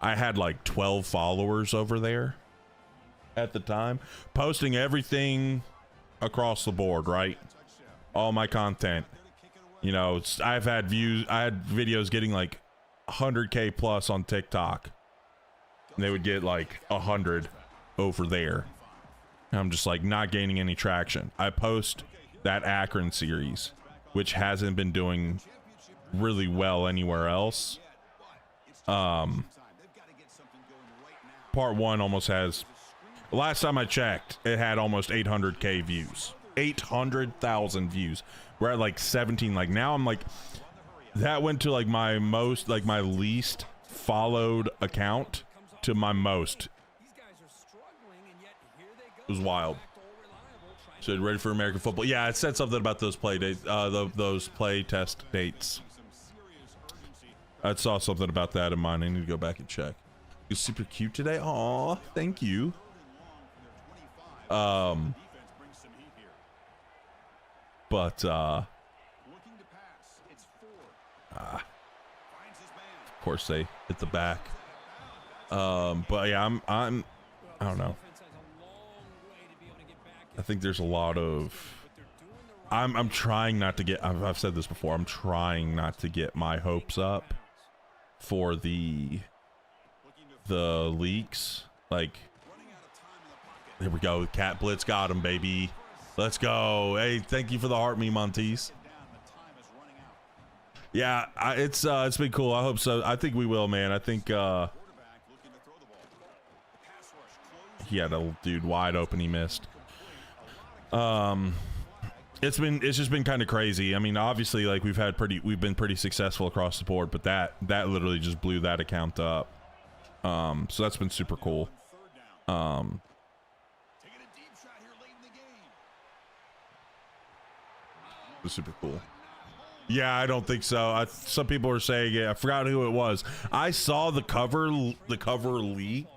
I had like 12 followers over there at the time, posting everything across the board, right? All my content. You know, I had videos getting like 100K plus on TikTok. And they would get like 100 over there. And I'm just like not gaining any traction. I post that Akron series, which hasn't been doing really well anywhere else. Part 1 almost has, last time I checked, it had almost 800K views. 800,000 views. We're at like 17. Like now I'm like, that went to like my most, like my least followed account to my most. It was wild. So ready for American football? Yeah, it said something about those play dates, those play test dates. I saw something about that in mine. I need to go back and check. You're super cute today. Aw, thank you. Of course they hit the back. But yeah, I don't know. I think there's a lot of, I'm trying not to get, I've said this before, I'm trying not to get my hopes up for the leaks. Like, there we go. Cat Blitz got him, baby. Let's go. Hey, thank you for the heart, me Montes. Yeah, it's been cool. I hope so. I think we will, man. I think he had a dude wide open, he missed. It's just been kind of crazy. I mean, obviously, like we've been pretty successful across the board, but that literally just blew that account up. So that's been super cool. It was super cool. Yeah, I don't think so. Some people are saying it. I forgot who it was. I saw the cover leak.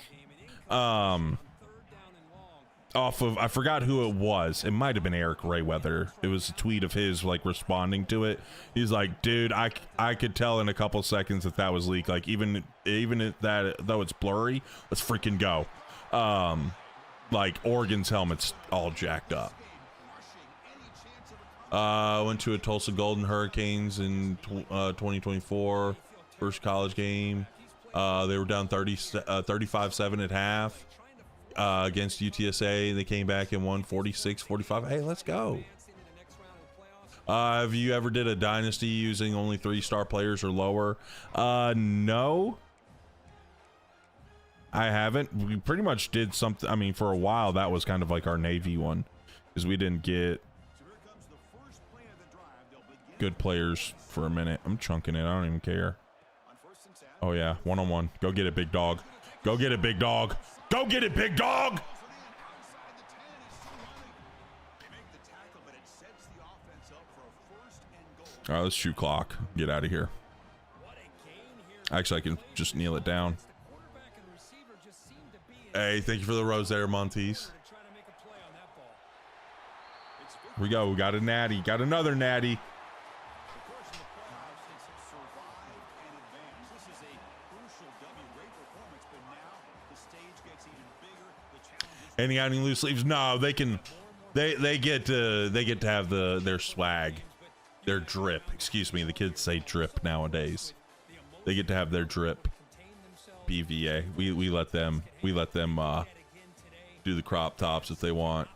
Off of, I forgot who it was. It might have been Eric Rayweather. It was a tweet of his like responding to it. He's like, dude, I could tell in a couple seconds that was leaked. Like even if that, though it's blurry, let's freaking go. Like Oregon's helmet's all jacked up. Went to a Tulsa Golden Hurricanes in 2024 first college game. They were down 35-7 at half. Against UTSA, they came back and won 46-45. Hey, let's go. Have you ever did a dynasty using only 3-star players or lower? No, I haven't. We pretty much did something. I mean, for a while that was kind of like our Navy one, because we didn't get good players for a minute. I'm chunking it. I don't even care. Oh yeah, 1-on-1. Go get it, big dog. Go get it, big dog. Go get it, big dog! All right, let's shoot clock. Get out of here. Actually, I can just kneel it down. Hey, thank you for the rose there, Montes. Here we go. We got a natty. Got another natty. And got any loose sleeves? No, they can. They get to have their swag, their drip. Excuse me, the kids say drip nowadays. They get to have their drip. BVA. We let them do the crop tops if they want.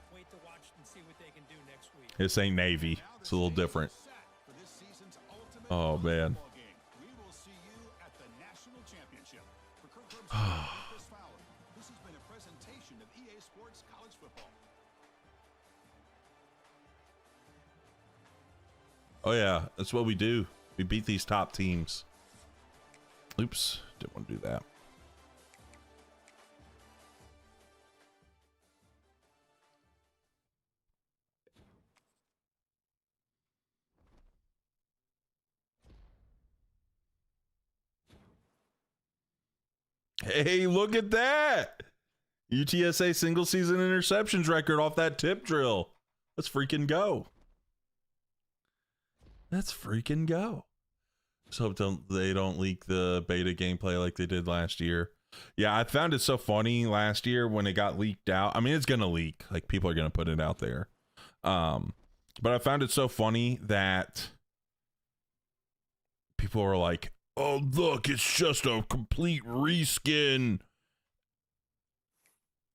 This ain't Navy. It's a little different. Oh man. Oh yeah, that's what we do. We beat these top teams. Oops, didn't want to do that. Hey, look at that. UTSA single season interceptions record off that tip drill. Let's freaking go. Let's freaking go. Just hope they don't leak the beta gameplay like they did last year. Yeah, I found it so funny last year when it got leaked out. I mean, it's gonna leak. Like, people are gonna put it out there. But I found it so funny that people were like, "Oh, look, it's just a complete reskin."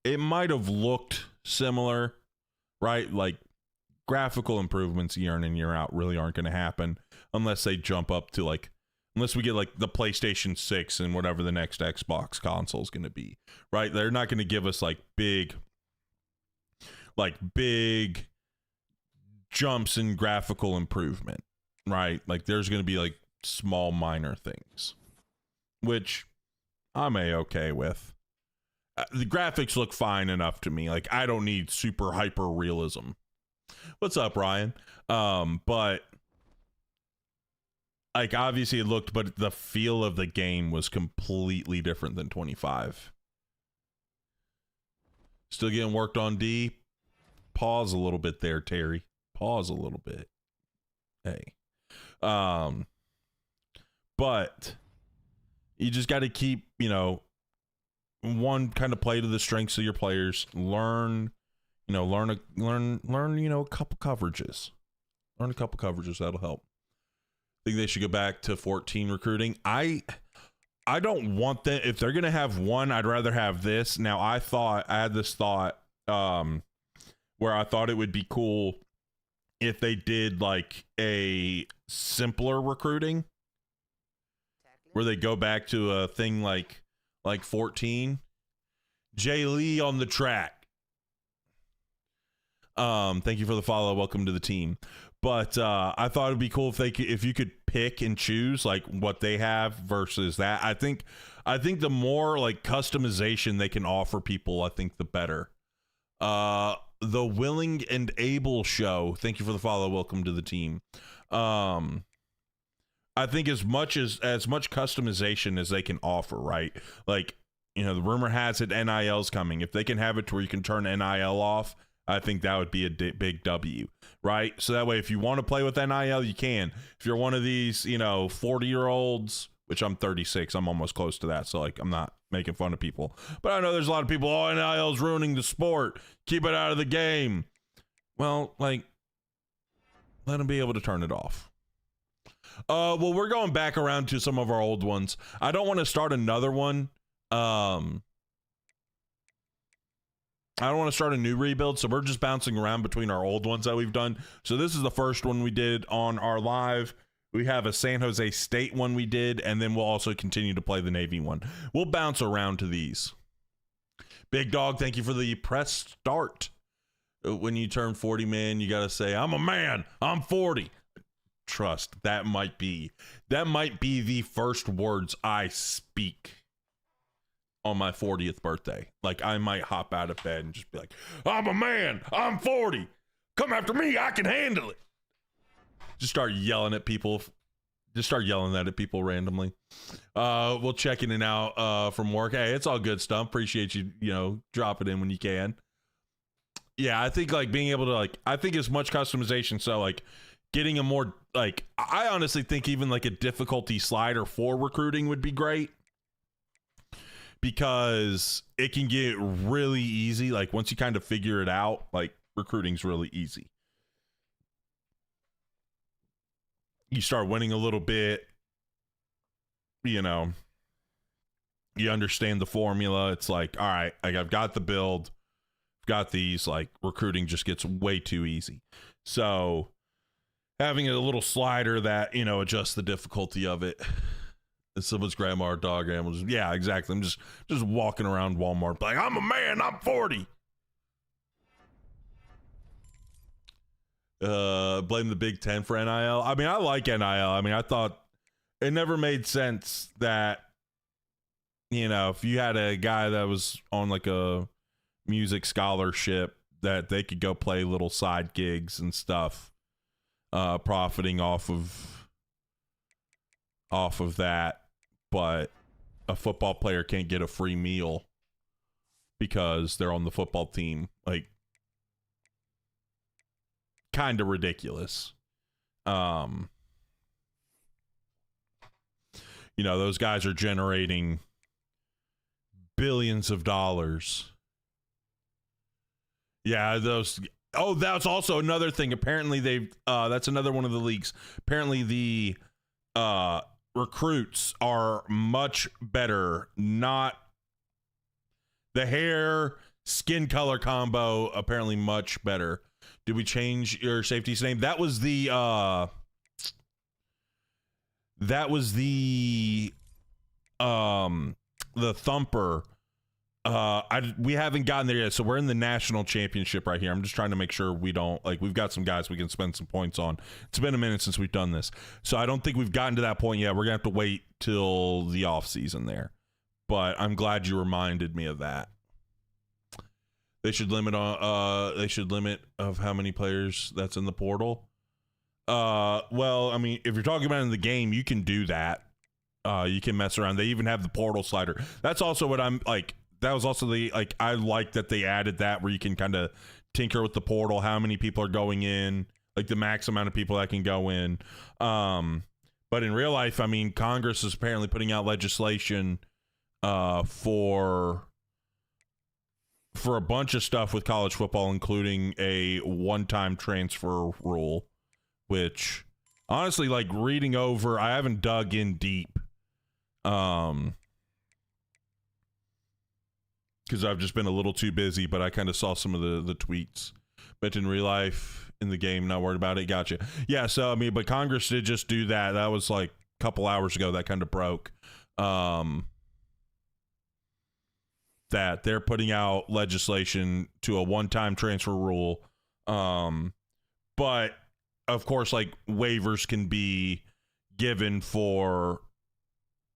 It might have looked similar, right? Like, graphical improvements year in and year out really aren't going to happen unless they jump up to, like, unless we get like the PlayStation 6 and whatever the next Xbox console is going to be, right? They're not going to give us like big jumps in graphical improvement, right? Like, there's going to be like small minor things, which I'm okay with. The graphics look fine enough to me. Like, I don't need super hyper realism. What's up, Ryan? But like, obviously it looked, but the feel of the game was completely different than 25. Still getting worked on D. Pause a little bit there, Terry. Pause a little bit. Hey. But you just got to keep, you know, one, kind of play to the strengths of your players. Learn a couple coverages. Learn a couple coverages. That'll help. I think they should go back to 14 recruiting. I don't want that. If they're gonna have one, I'd rather have this. Now, I had this thought where I thought it would be cool if they did like a simpler recruiting, where they go back to a thing like 14. Jay Lee on the track. Thank you for the follow. Welcome to the team. But I thought it'd be cool if you could pick and choose like what they have versus that. I think the more like customization they can offer people, I think the better. The Willing and Able show. Thank you for the follow. Welcome to the team. I think as much customization as they can offer, right? Like, you know, the rumor has it NIL's coming. If they can have it to where you can turn NIL off, I think that would be a big W, right? So that way, if you want to play with NIL, you can. If you're one of these, 40-year-olds, which I'm 36, I'm almost close to that, so like I'm not making fun of people. But I know there's a lot of people, oh, NIL's ruining the sport. Keep it out of the game. Well, like, let them be able to turn it off. Well, we're going back around to some of our old ones. I don't want to start another one. I don't want to start a new rebuild, so we're just bouncing around between our old ones that we've done. So this is the first one we did on our live. We have a San Jose State one we did, and then we'll also continue to play the Navy one. We'll bounce around to these. Big Dog, thank you for the press start. When you turn 40, man, you got to say, I'm a man, I'm 40. Trust, that might be the first words I speak on my 40th birthday. Like, I might hop out of bed and just be like, I'm a man, I'm 40. Come after me, I can handle it. Just start yelling at people. Just start yelling that at people randomly. We'll check in and out from work. Hey, it's all good stuff. Appreciate you, drop it in when you can. Yeah, I think like being able to I think as much customization. So like getting a more I honestly think even like a difficulty slider for recruiting would be great, because it can get really easy. Like once you kind of figure it out, like recruiting's really easy. You start winning a little bit, you understand the formula. It's like, all right, I've got the build, got these, like recruiting just gets way too easy. So having a little slider that, adjusts the difficulty of it. Someone's grandma or dog animals. Yeah, exactly. I'm just walking around Walmart like, I'm a man, I'm 40. Blame the Big Ten for NIL. I mean, I like NIL. I mean, I thought it never made sense that, if you had a guy that was on like a music scholarship, that they could go play little side gigs and stuff, profiting off of that. But a football player can't get a free meal because they're on the football team. Like, kind of ridiculous. You know, those guys are generating billions of dollars. Yeah, those. Oh, that's also another thing. Apparently, that's another one of the leagues. Apparently, the recruits are much better. Not the hair, skin color combo. Apparently, much better. Did we change your safety's name? That was the Thumper. We haven't gotten there yet, so we're in the national championship right here. I'm just trying to make sure we don't, like, we've got some guys we can spend some points on. It's been a minute since we've done this, so I don't think we've gotten to that point yet. We're gonna have to wait till the off season there, but I'm glad you reminded me of that. They should limit of how many players that's in the portal. Well, I mean, if you're talking about in the game, you can do that. You can mess around. They even have the portal slider. That's also what I'm like. That was also I like that they added that where you can kind of tinker with the portal, how many people are going in, like the max amount of people that can go in. But in real life, I mean, Congress is apparently putting out legislation for a bunch of stuff with college football, including a one-time transfer rule, which honestly, like, reading over, I haven't dug in deep. Because I've just been a little too busy, but I kind of saw some of the tweets. But in real life, in the game, not worried about it. Gotcha. Yeah, so, I mean, but Congress did just do that. That was like a couple hours ago that kind of broke. That they're putting out legislation to a one-time transfer rule. But, of course, like, waivers can be given for,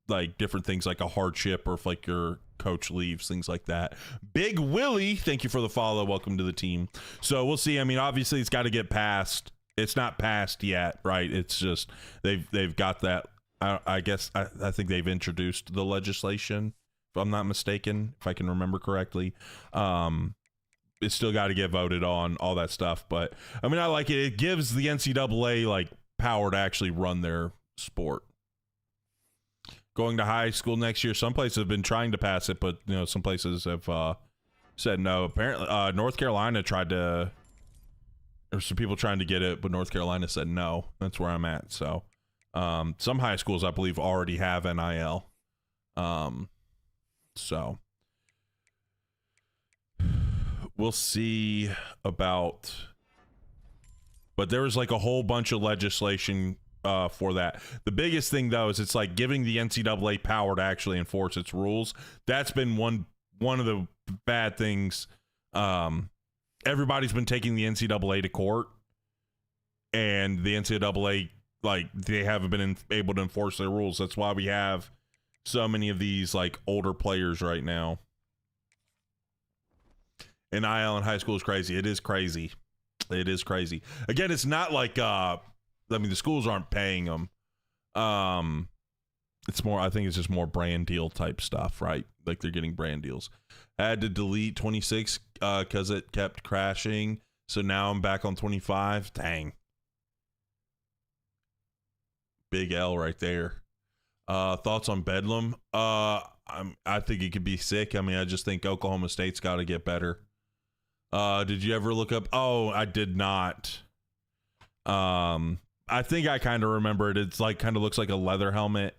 like, different things like a hardship or if, like, your coach leaves, things like that. Big Willie, thank you for the follow. Welcome to the team. So we'll see. I mean, obviously it's got to get passed. It's not passed yet, right? It's just they've got that. I guess I think they've introduced the legislation, if I'm not mistaken, if I can remember correctly. It's still got to get voted on, all that stuff. But I mean, I like it. It gives the NCAA like power to actually run their sport. Going to high school next year. Some places have been trying to pass it, but you know, some places have said no. Apparently, North Carolina tried to. There's some people trying to get it, but North Carolina said no. That's where I'm at. So, some high schools, I believe, already have NIL. So we'll see about. But there was like a whole bunch of legislation for that. The biggest thing though is it's like giving the NCAA power to actually enforce its rules. That's been one of the bad things. Everybody's been taking the NCAA to court, and the NCAA, like, they haven't been able to enforce their rules. That's why we have so many of these like older players right now. And NIL in high school is crazy. It is crazy. It is crazy. Again, it's not like I mean, the schools aren't paying them. It's more, I think it's just more brand deal type stuff, right? Like they're getting brand deals. I had to delete 26 because it kept crashing. So now I'm back on 25. Dang. Big L right there. Thoughts on Bedlam? I think it could be sick. I mean, I just think Oklahoma State's got to get better. Did you ever look up? Oh, I did not. I think I kind of remember it. It's like kind of looks like a leather helmet.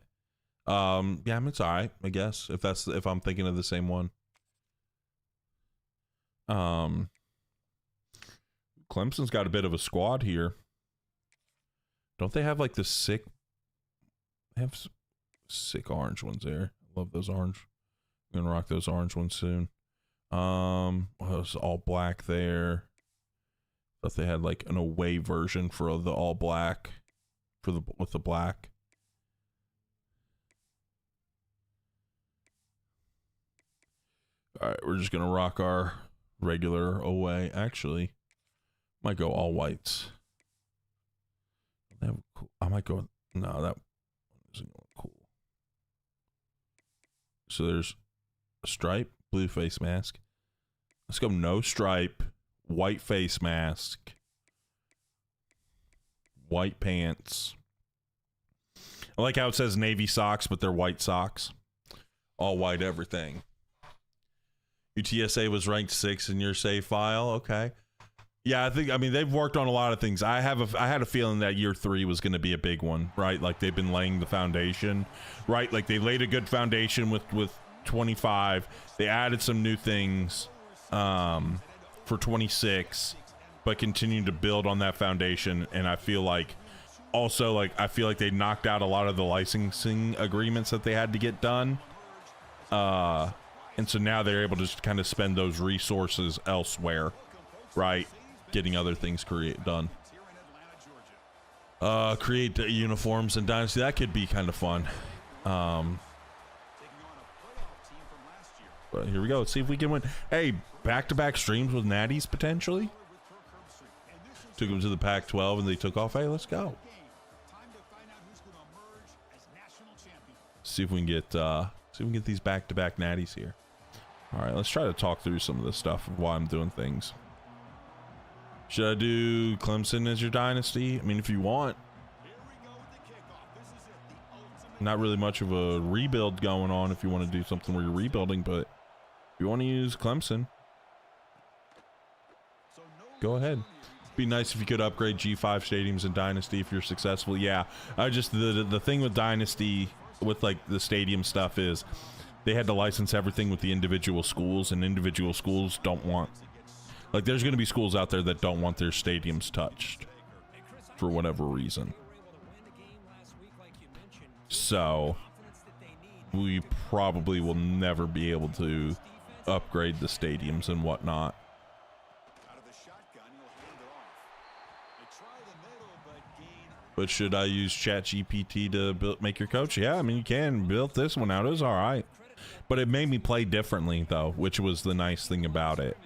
Yeah, I mean, it's all right, I guess, if I'm thinking of the same one. Clemson's got a bit of a squad here. Don't they have like the sick? They have sick orange ones there. Love those orange. I'm gonna rock those orange ones soon. Well, it's all black there. Thought they had like an away version for the all black, with the black. All right, we're just gonna rock our regular away. Actually, might go all whites. I might go. No, that isn't cool. So there's a stripe, blue face mask. Let's go no stripe, white face mask, white pants. I like how it says navy socks, but they're white socks. All white everything. UTSA was ranked 6th in your save file. Okay. Yeah, I mean, they've worked on a lot of things. I had a feeling that year 3 was going to be a big one, right? Like they've been laying the foundation, right? Like they laid a good foundation with 25. They added some new things for 26, but continued to build on that foundation. And I feel like also I feel like they knocked out a lot of the licensing agreements that they had to get done. And so now they're able to just kind of spend those resources elsewhere, right? Getting other things done. Create uniforms in Dynasty. That could be kind of fun. But here we go. Let's see if we can win. Hey, back-to-back streams with Natties potentially. Took them to the Pac-12 and they took off. Hey, let's go. See if we can get these back-to-back Natties here. All right, let's try to talk through some of this stuff while I'm doing things. Should I do Clemson as your Dynasty? I mean, if you want. Not really much of a rebuild going on if you want to do something where you're rebuilding, but if you want to use Clemson, go ahead. Be nice if you could upgrade G5 stadiums in Dynasty if you're successful. Yeah, the thing with Dynasty with like the stadium stuff is they had to license everything with the individual schools, and individual schools don't want, like, there's going to be schools out there that don't want their stadiums touched for whatever reason. So we probably will never be able to upgrade the stadiums and whatnot. But should I use ChatGPT to make your coach? Yeah, I mean, you can build this one out. It was all right. But it made me play differently, though, which was the nice thing about it.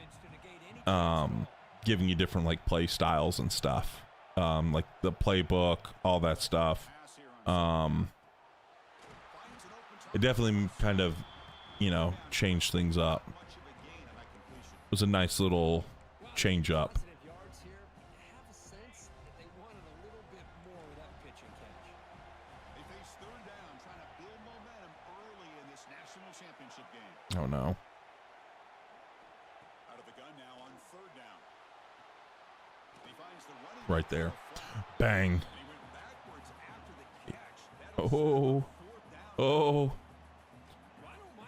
Giving you different, like, play styles and stuff. Like the playbook, all that stuff. It definitely kind of, you know, changed things up. It was a nice little change up. Oh no. Right there. Bang. Oh. Oh.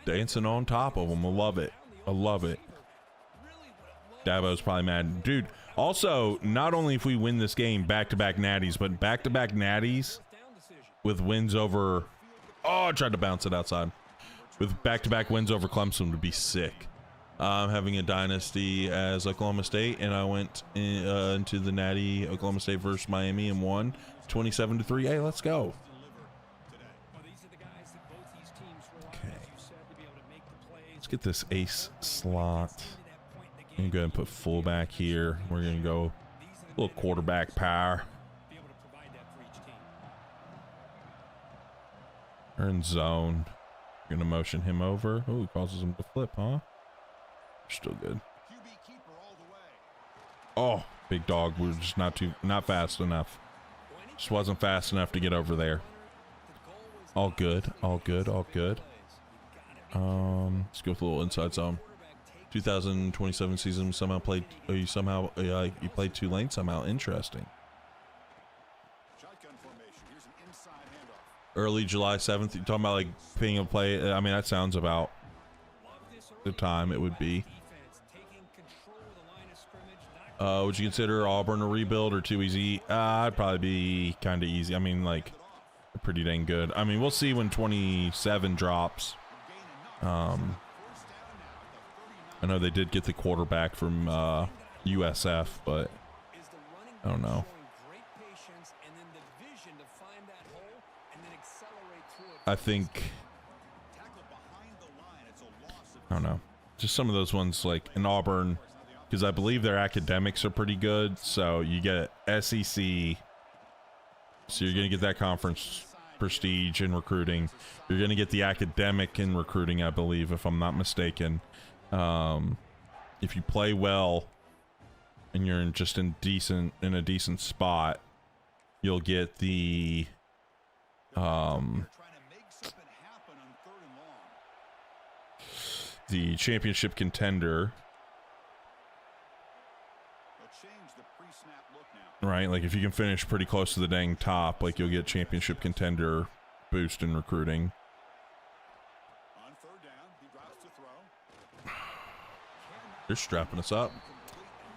Dancing on top of them. I love it. I love it. Dabo's probably mad. Dude, also, not only if we win this game, back-to-back natties, but back-to-back natties with wins over... Oh, I tried to bounce it outside. With back-to-back wins over Clemson would be sick. I'm having a dynasty as Oklahoma State, and I went into the natty Oklahoma State versus Miami and won 27-3. Hey, let's go. Okay. Let's get this ace slot. I'm going to go ahead and put fullback here. We're going to go a little quarterback power. We're in zone. We're going to motion him over. Oh, he causes him to flip, huh? Still good. Oh, big dog. We're just not fast enough. Just wasn't fast enough to get over there. All good. All good. All good. Let's go with a little inside zone. 2027 season somehow played. You played Tulane somehow. Interesting. Early July 7th. You're talking about like being a play. I mean, that sounds about the time it would be. Would you consider Auburn a rebuild or too easy? I'd probably be kind of easy. I mean, like, pretty dang good. I mean, we'll see when 27 drops. I know they did get the quarterback from USF, but I don't know. I think, I don't know. Just some of those ones like in Auburn, because I believe their academics are pretty good. So you get SEC. So you're going to get that conference prestige in recruiting. You're going to get the academic in recruiting, I believe, if I'm not mistaken. If you play well and you're in a decent spot, you'll get the championship contender. Right, like if you can finish pretty close to the dang top, like you'll get championship contender boost in recruiting. They're strapping us up.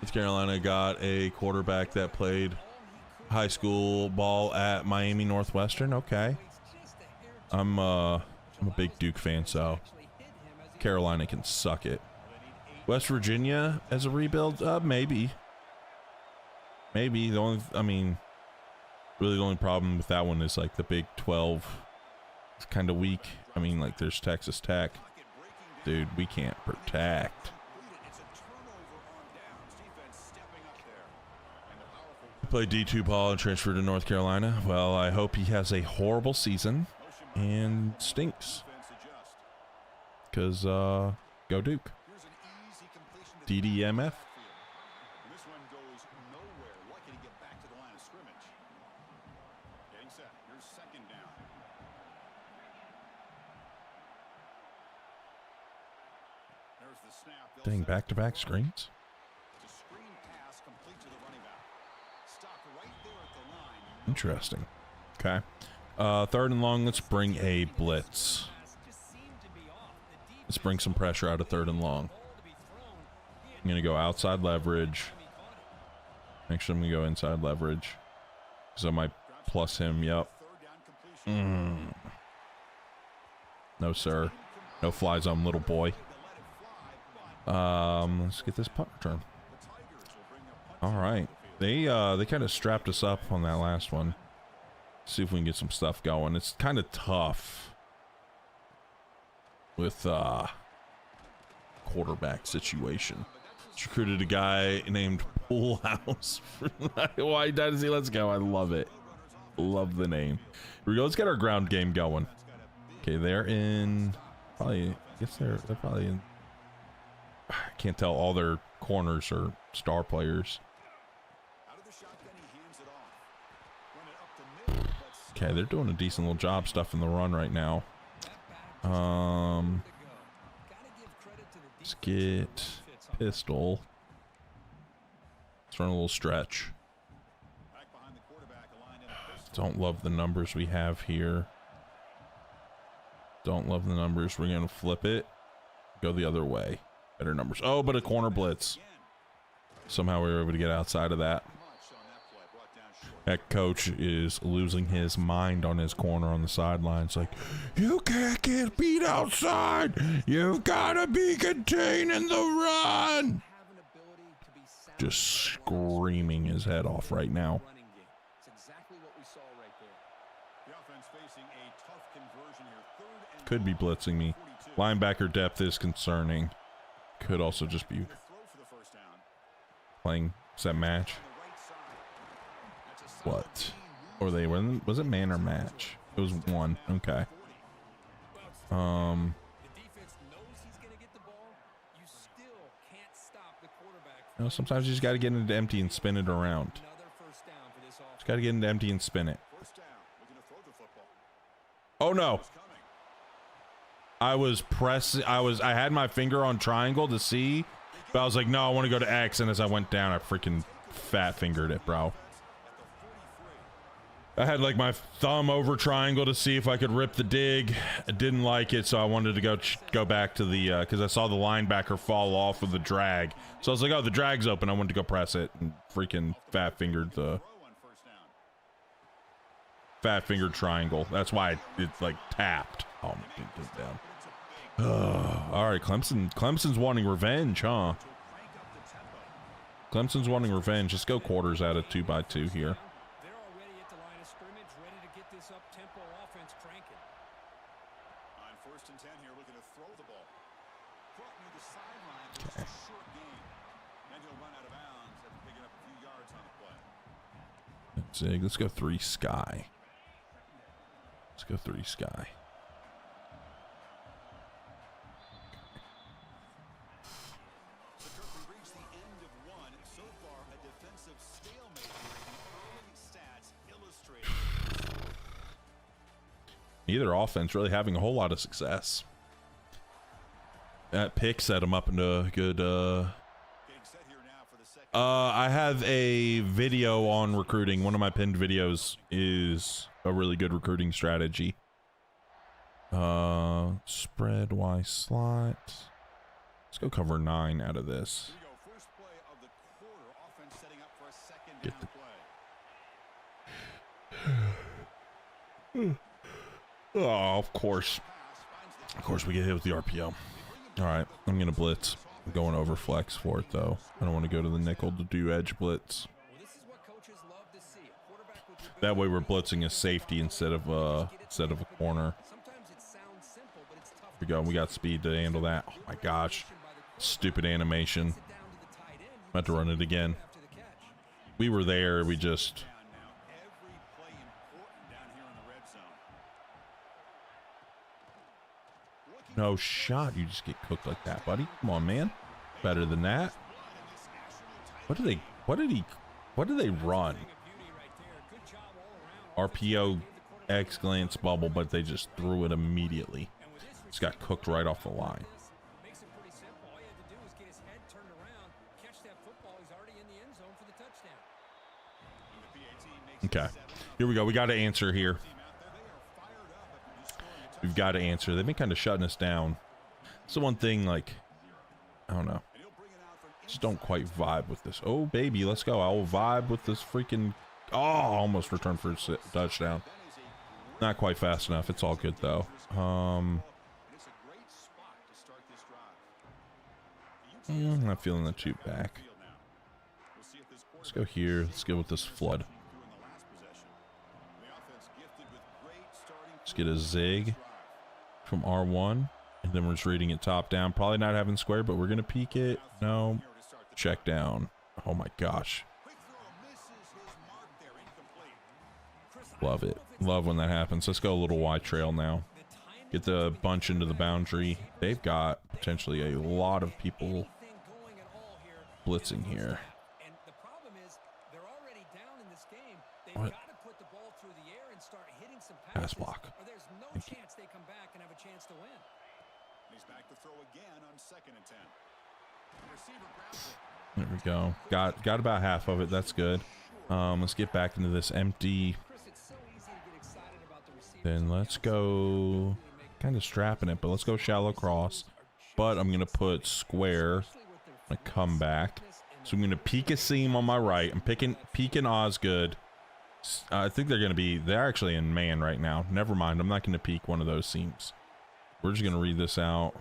North Carolina got a quarterback that played high school ball at Miami Northwestern. Okay, I'm a big Duke fan, so Carolina can suck it. West Virginia as a rebuild, maybe. Maybe the only, I mean, really the only problem with that one is like the Big 12 is kind of weak. I mean, like there's Texas Tech. Dude, we can't protect. Played D2 ball and transferred to North Carolina. Well, I hope he has a horrible season and stinks. Because, go Duke. DDMF. Dang, back-to-back screens. Interesting. Okay. Third and long, let's bring a blitz. Let's bring some pressure out of third and long. I'm going to go outside leverage. Actually, I'm going to go inside leverage. Because I might plus him. Yep. No, sir. No fly zone, little boy. Let's get this punt return. All right. They kind of strapped us up on that last one. See if we can get some stuff going. It's kind of tough with quarterback situation. Just recruited a guy named Poolhouse. Why Dynasty? Let's go. I love it. Love the name. Here we go. Let's get our ground game going. Okay, they're in probably. I guess they're probably in. I can't tell. All their corners are star players. Okay, they're doing a decent little job stuffing the run right now. Let's get pistol. Let's run a little stretch. Don't love the numbers we have here. Don't love the numbers. We're going to flip it. Go the other way. Better numbers. Oh, but a corner blitz. Somehow we were able to get outside of that. That coach is losing his mind on his corner on the sidelines. Like, you can't get beat outside. You've got to be containing the run. Just screaming his head off right now. Could be blitzing me. Linebacker depth is concerning. Could also just be playing. Is that match? What? Or they were? Was it man or match? It was one. Okay. You know, sometimes you just got to get into empty and spin it around. Just got to get into empty and spin it. Oh no! I was pressing. I had my finger on triangle to see, but I was like, no, I want to go to X. And as I went down, I freaking fat fingered it, bro. I had like my thumb over triangle to see if I could rip the dig. I didn't like it, so I wanted to go back to the because I saw the linebacker fall off with the drag. So I was like, oh, the drag's open. I wanted to go press it and freaking fat fingered triangle. That's why it like tapped. Oh my goodness, down. All right, Clemson's wanting revenge, huh? Clemson's wanting revenge. Let's go quarters out of 2x2 here. Okay. Zig, let's go 3 sky. Let's go 3 sky. Neither offense really having a whole lot of success. That pick set him up into a good I have a video on recruiting. One of my pinned videos is a really good recruiting strategy. Spread Y slot. Let's go cover 9 out of this. Get the oh, of course we get hit with the RPO. All right, I'm gonna blitz. I'm going over flex for it though. I don't want to go to the nickel to do edge blitz. That way we're blitzing a safety instead of a corner. Here we go. We got speed to handle that. Oh my gosh, stupid animation. I'm about to run it again. We were there. We just. No shot. You just get cooked like that, buddy. Come on, man. Better than that. What did they run? RPO X glance bubble, but they just threw it immediately. Just got cooked right off the line. Okay. Here we go. We got to answer here. We've got to answer. They've been kind of shutting us down. It's the one thing, like, I don't know. Just don't quite vibe with this. Oh, baby, let's go. I'll vibe with this freaking... Oh, almost returned for a touchdown. Not quite fast enough. It's all good, though. I'm not feeling the two back. Let's go here. Let's go with this flood. Let's get a zig from R1, and then we're just reading it top down. Probably not having square, but we're gonna peek it. No, check down. Oh my gosh, love it. Love when that happens. Let's go a little Y trail now. Get the bunch into the boundary. They've got potentially a lot of people blitzing here. What? Pass block. There we go. Got about half of it. That's good. Let's get back into this empty. Then let's go. Kind of strapping it, but let's go shallow cross. But I'm gonna put square. I'm gonna come back. So I'm gonna peek a seam on my right. I'm peeking Osgood. I think they're actually in man right now. Never mind. I'm not gonna peek one of those seams. We're just gonna read this out.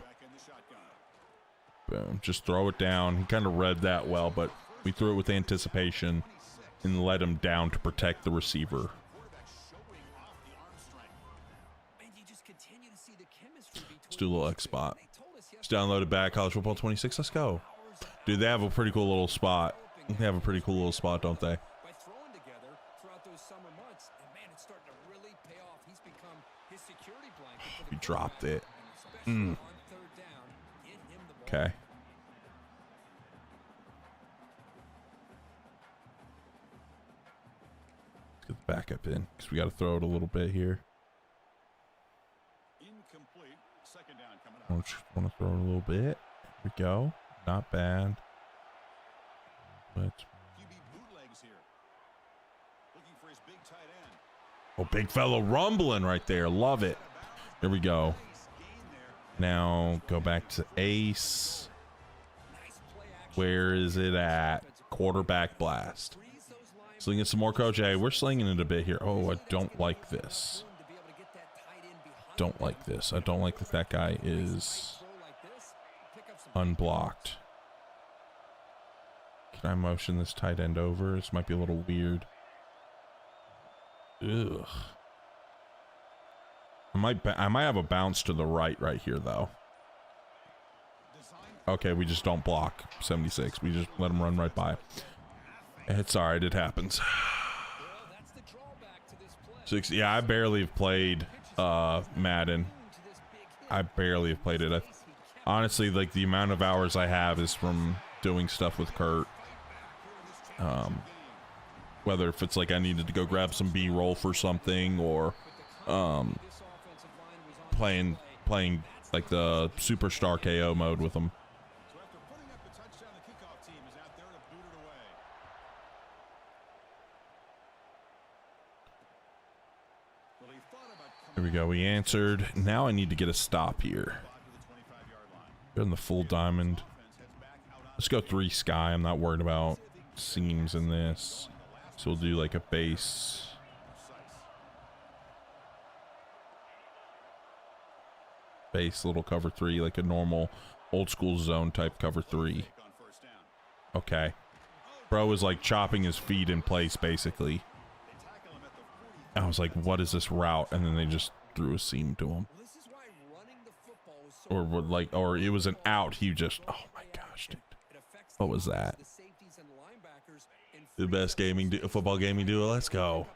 Boom. Just throw it down. He kind of read that well, but we threw it with anticipation and let him down to protect the receiver. Let's do a little X spot. Just download it back. College Football 26. Let's go. Dude, they have a pretty cool little spot. They have a pretty cool little spot, don't they? We dropped it. Okay. Let's get the backup in because we got to throw it a little bit here. I just want to throw it a little bit. Here we go. Not bad. Oh, big fellow rumbling right there. Love it. Here we go. Now go back to ace. Where is it at? Quarterback blast. Slinging some more, coach. Hey, we're slinging it a bit here. Oh, I don't like this. Don't like this. I don't like that guy is unblocked. Can I motion this tight end over? This might be a little weird. Ugh. I might have a bounce to the right here though. Okay, we just don't block 76. We just let him run right by. It's alright, it happens. 6, yeah, I barely have played Madden. I barely have played it. Honestly, like the amount of hours I have is from doing stuff with Kurt. Whether if it's like I needed to go grab some B-roll for something, or playing like the superstar KO mode with them. Here we go. We answered. Now I need to get a stop here. Go in the full diamond. Let's go 3 sky. I'm not worried about seams in this. So we'll do like a base. Base little cover 3, like a normal old school zone type cover 3. Okay. Bro is like chopping his feet in place basically. I was like, what is this route? And then they just threw a seam to him. Or it was an out. He just, oh my gosh, dude. What was that? The best football gaming duo. Let's go.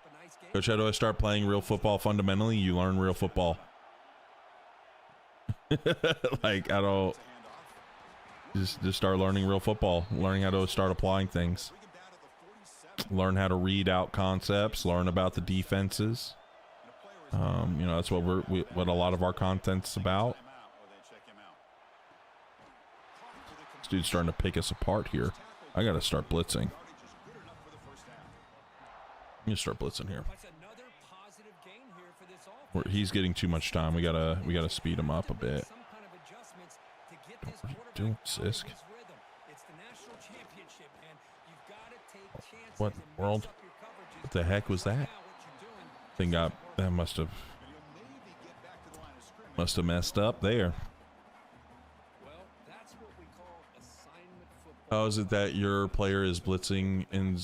Coach, how do I start playing real football fundamentally? You learn real football. Like, I don't. Just start learning real football. Learning how to start applying things. Learn how to read out concepts. Learn about the defenses. You know, that's what what a lot of our content's about. This dude's starting to pick us apart here. I gotta start blitzing. I'm gonna start blitzing here. He's getting too much time. We gotta speed him up a bit. What are you doing, Sisk? What in the world? What the heck was that? That must have messed up there. How is it that your player is blitzing and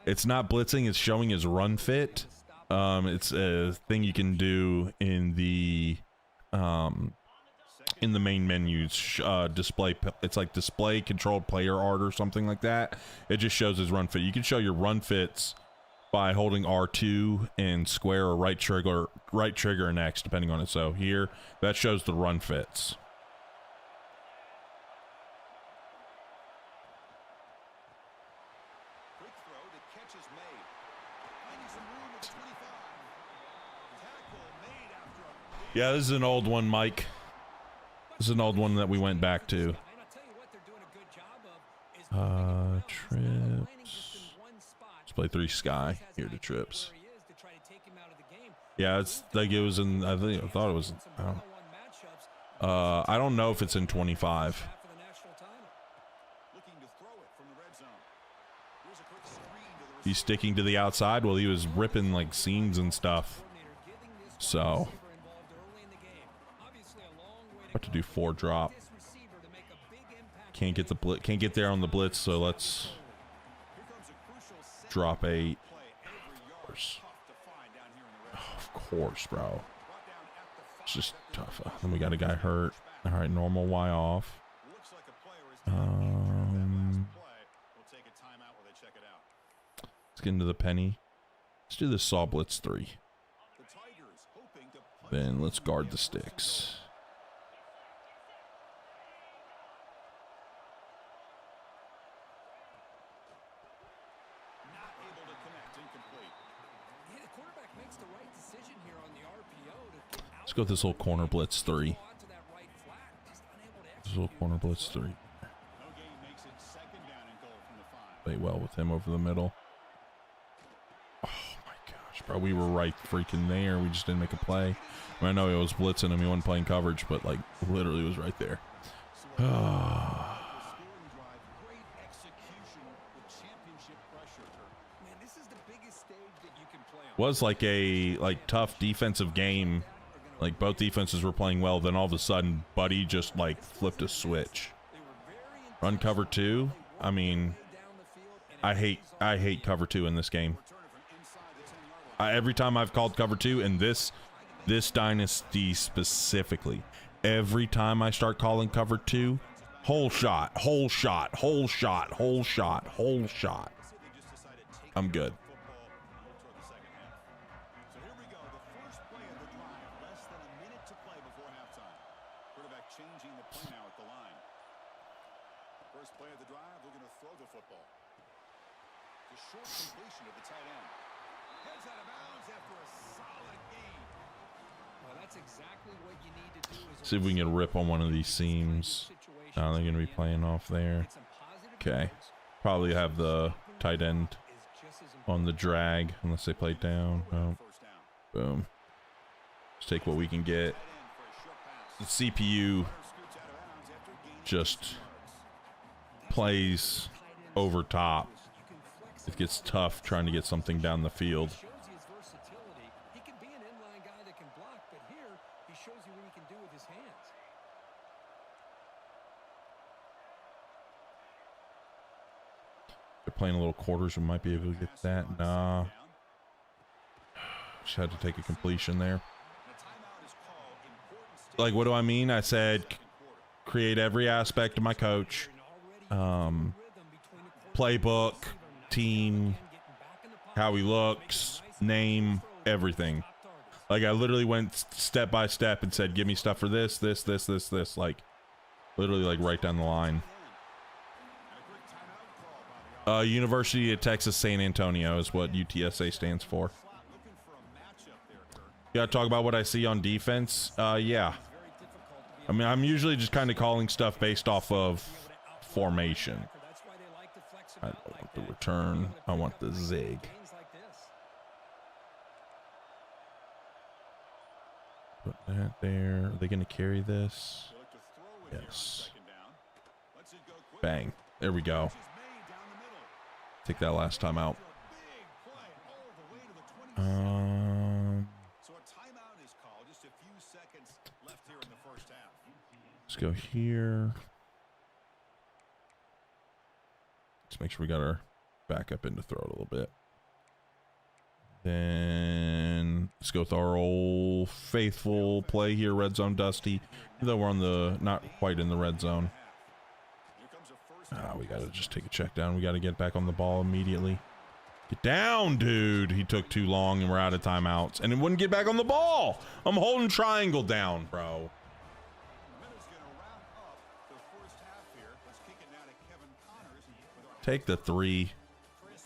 it's not blitzing, it's showing his run fit? It's a thing you can do in the main menus, display. It's like display controlled player art or something like that. It just shows his run fit. You can show your run fits by holding R2 and square or right trigger and X, depending on it. So here, that shows the run fits. Yeah, this is an old one, Mike. This is an old one that we went back to. Trips. Let's play 3 sky here to trips. Yeah, it's like it was in. I thought it was. I don't know if it's in 25. He's sticking to the outside. Well, he was ripping like seams and stuff. So. About to do 4 drop. Can't get there on the blitz, so let's drop 8. Of course, bro. It's just tough. Then we got a guy hurt. All right, normal Y off. Let's get into the penny. Let's do the saw blitz 3. Then let's guard the sticks. Let's go with this little corner blitz 3. This little corner blitz 3. Play well with him over the middle. Oh my gosh, bro. We were right freaking there. We just didn't make a play. I mean, I know he was blitzing him. He wasn't playing coverage, but like literally was right there. Was like a tough defensive game. Like both defenses were playing well, then all of a sudden Buddy just like flipped a switch. Run cover 2. I mean, I hate cover 2 in this game. Every time I've called cover 2 in this dynasty specifically, every time I start calling cover 2, whole shot, whole shot, whole shot, whole shot, whole shot. I'm good. Play of the drive, looking to throw the football. The short completion of the tight end. Heads out of bounds after a solid gain. Well, that's exactly what you need to do. See if we can get a rip on one of these seams. They're going to be playing off there. Okay. Probably have the tight end on the drag unless they play down. Oh. Boom. Let's take what we can get. The CPU just plays over top. It gets tough trying to get something down the field. They're playing a little quarters. We might be able to get that. Nah. Just had to take a completion there. Like, what do I mean? I said create every aspect of my coach. Playbook, team, how he looks, name, everything. Like, I literally went step by step and said, give me stuff for this, this, this, this, this. Like, literally, like, right down the line. University of Texas San Antonio is what UTSA stands for. You gotta talk about what I see on defense. Yeah. I mean, I'm usually just kind of calling stuff based off of formation. I don't want the return. I want the zig. Put that there. Are they gonna carry this? Yes. Bang. There we go. Take that last time out. So a timeout is called. Just a few seconds left here in the first half. Let's go here. Let's make sure we got our backup in to throw it a little bit. Then let's go with our old faithful play here, red zone Dusty. Even though we're on the not quite in the red zone. We gotta just take a check down. We gotta get back on the ball immediately. Get down, dude. He took too long and we're out of timeouts. And it wouldn't get back on the ball. I'm holding triangle down, bro. Take the 3.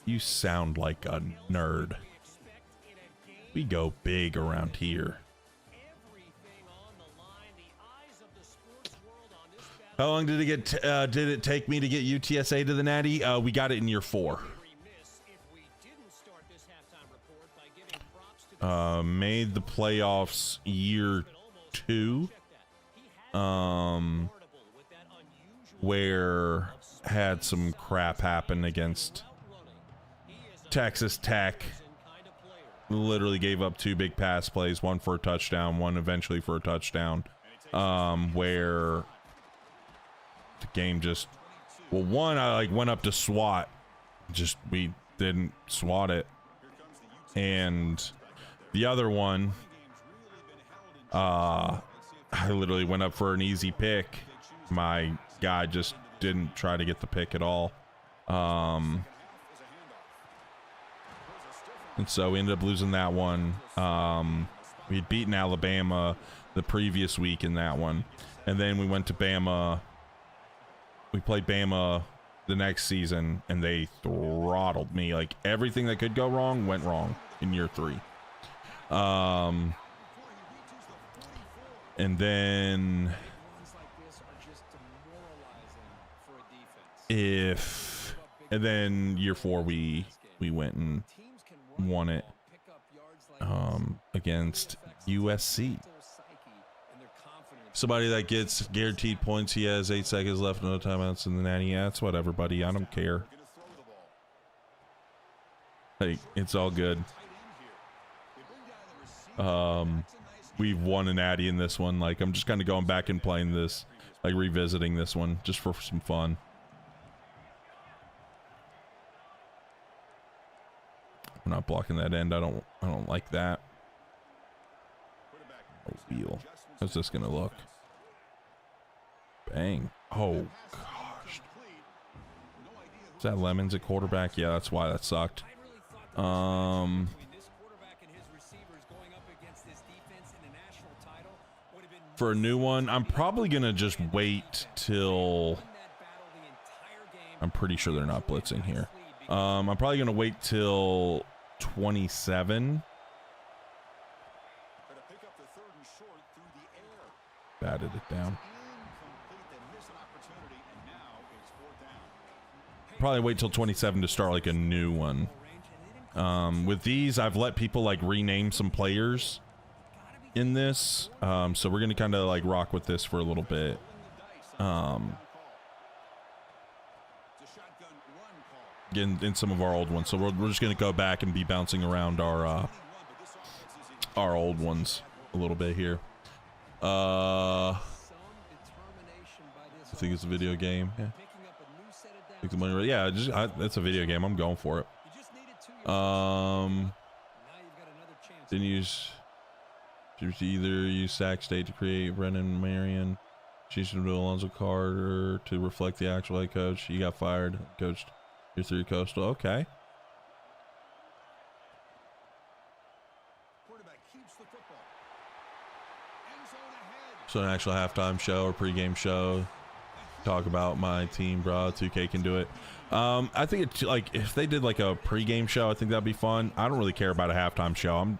You sound like a nerd. We go big around here. How long did it take me to get UTSA to the Natty? We got it in year 4. Made the playoffs year 2. Where had some crap happen against Texas Tech. Literally gave up 2 big pass plays, one for a touchdown, one eventually for a touchdown. Where the game just, well, one I like went up to SWAT, just we didn't SWAT it, and the other one, I literally went up for an easy pick. My guy just didn't try to get the pick at all. And so we ended up losing that one. We had beaten Alabama the previous week in that one. And then we went to Bama. We played Bama the next season, and they throttled me. Like, everything that could go wrong went wrong in year 3. And then and then year 4 we went and won it against USC. Somebody that gets guaranteed points. He has 8 seconds left, no timeouts in the Natty. Yeah, it's whatever, buddy. I don't care. Like, it's all good. We've won a Natty in this one. Like, I'm just kind of going back and playing this, like revisiting this one just for some fun. I'm not blocking that end. I don't like that. Oh, wheel. How's this gonna look? Bang. Oh gosh. Is that Lemons at quarterback? Yeah, that's why that sucked. For a new one, I'm probably gonna just wait till I'm pretty sure they're not blitzing here. I'm probably going to wait till 27. Batted it down. Probably wait till 27 to start like a new one. With these, I've let people like rename some players in this. So we're going to kind of like rock with this for a little bit. Getting in some of our old ones. So we're just going to go back and be bouncing around our old ones a little bit here. I think it's a video game. Yeah. Yeah, that's a video game. I'm going for it. Then use either use Sac State to create Brennan Marion. She's to do Alonzo Carter to reflect the actual head coach. He got fired. Coached your through Coastal. Okay. So an actual halftime show or pregame show. Talk about my team, bro. 2K can do it. I think it's like if they did like a pregame show, I think that'd be fun. I don't really care about a halftime show.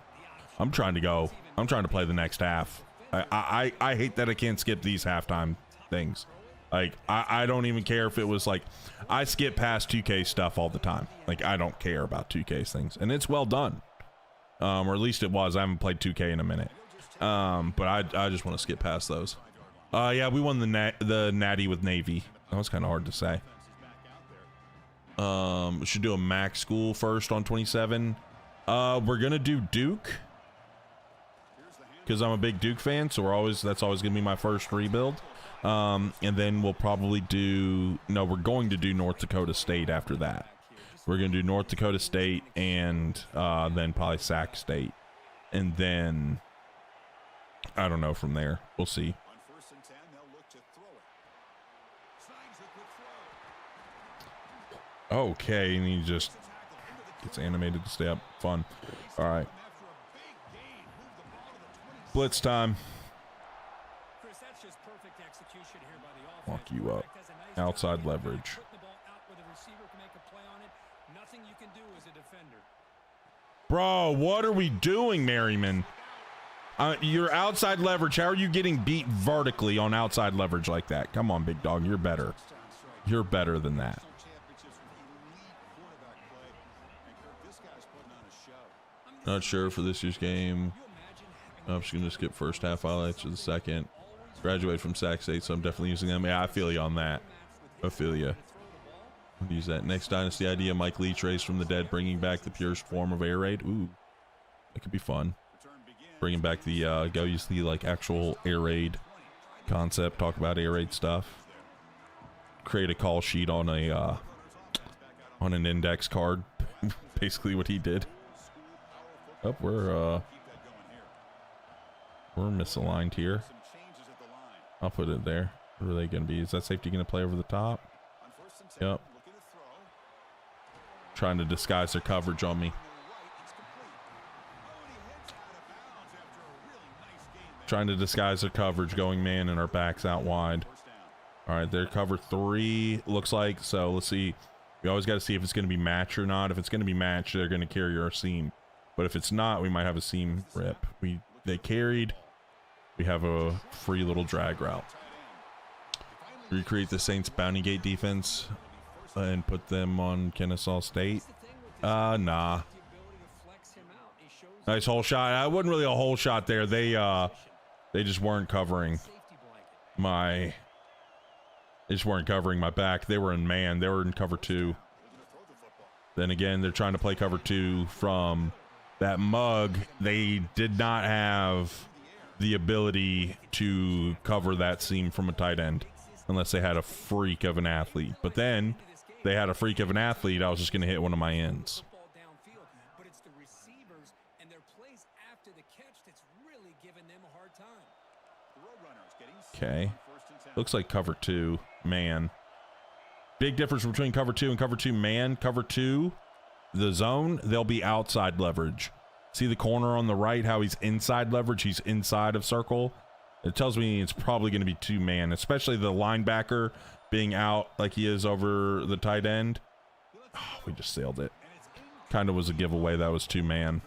I'm trying to go. I'm trying to play the next half. I hate that I can't skip these halftime things. Like I don't even care if it was like I skip past 2K stuff all the time. Like I don't care about 2K's things, and it's well done. Or at least it was. I haven't played 2K in a minute. But I just want to skip past those. Yeah, we won the Natty with Navy. That was kind of hard to say. We should do a Mac school first on 27. We're gonna do Duke because I'm a big Duke fan, so that's always gonna be my first rebuild. And then we'll probably we're going to do North Dakota State after that. We're gonna do North Dakota State and then probably Sac State, and then I don't know from there. We'll see. Okay, and he just gets animated to stay up. Fun. All right. Blitz time. Walk you up. Outside leverage. Bro, what are we doing, Merriman? Your outside leverage. How are you getting beat vertically on outside leverage like that? Come on, big dog. You're better. You're better than that. Not sure for this year's game. I'm just going to skip first half highlights of the second. Graduated from Sac State, so I'm definitely using them. Yeah, I feel you on that. I feel you. Use that next Dynasty idea. Mike Leach raised from the dead, bringing back the purest form of air raid. Ooh, that could be fun. Bringing back the go use the like actual air raid concept. Talk about air raid stuff. Create a call sheet on a on an index card. Basically, what he did. Oh, we're misaligned here. I'll put it there. What are they going to be? Is that safety going to play over the top? Yep. Trying to disguise their coverage on me. Trying to disguise their coverage, going man, and our backs out wide. All right, they're cover 3, looks like. So let's see. We always got to see if it's going to be match or not. If it's going to be match, they're going to carry our seam. But if it's not, we might have a seam rip. They carried. We have a free little drag route. Recreate the Saints bounty gate defense and put them on Kennesaw State. Nah. Nice hole shot. I wasn't really a hole shot there. They just weren't covering my. They just weren't covering my back. They were in man. They were in cover 2. Then again, they're trying to play cover 2 from that mug. They did not have the ability to cover that seam from a tight end unless they had a freak of an athlete. But then they had a freak of an athlete. I was just going to hit one of my ends. Okay. Looks like cover 2 man. Big difference between cover 2 and cover 2 man. Cover 2, the zone, they'll be outside leverage. See the corner on the right, how he's inside leverage? He's inside of circle. It tells me it's probably going to be 2-man, especially the linebacker being out like he is over the tight end. Oh, we just sailed it. Kind of was a giveaway that was 2-man.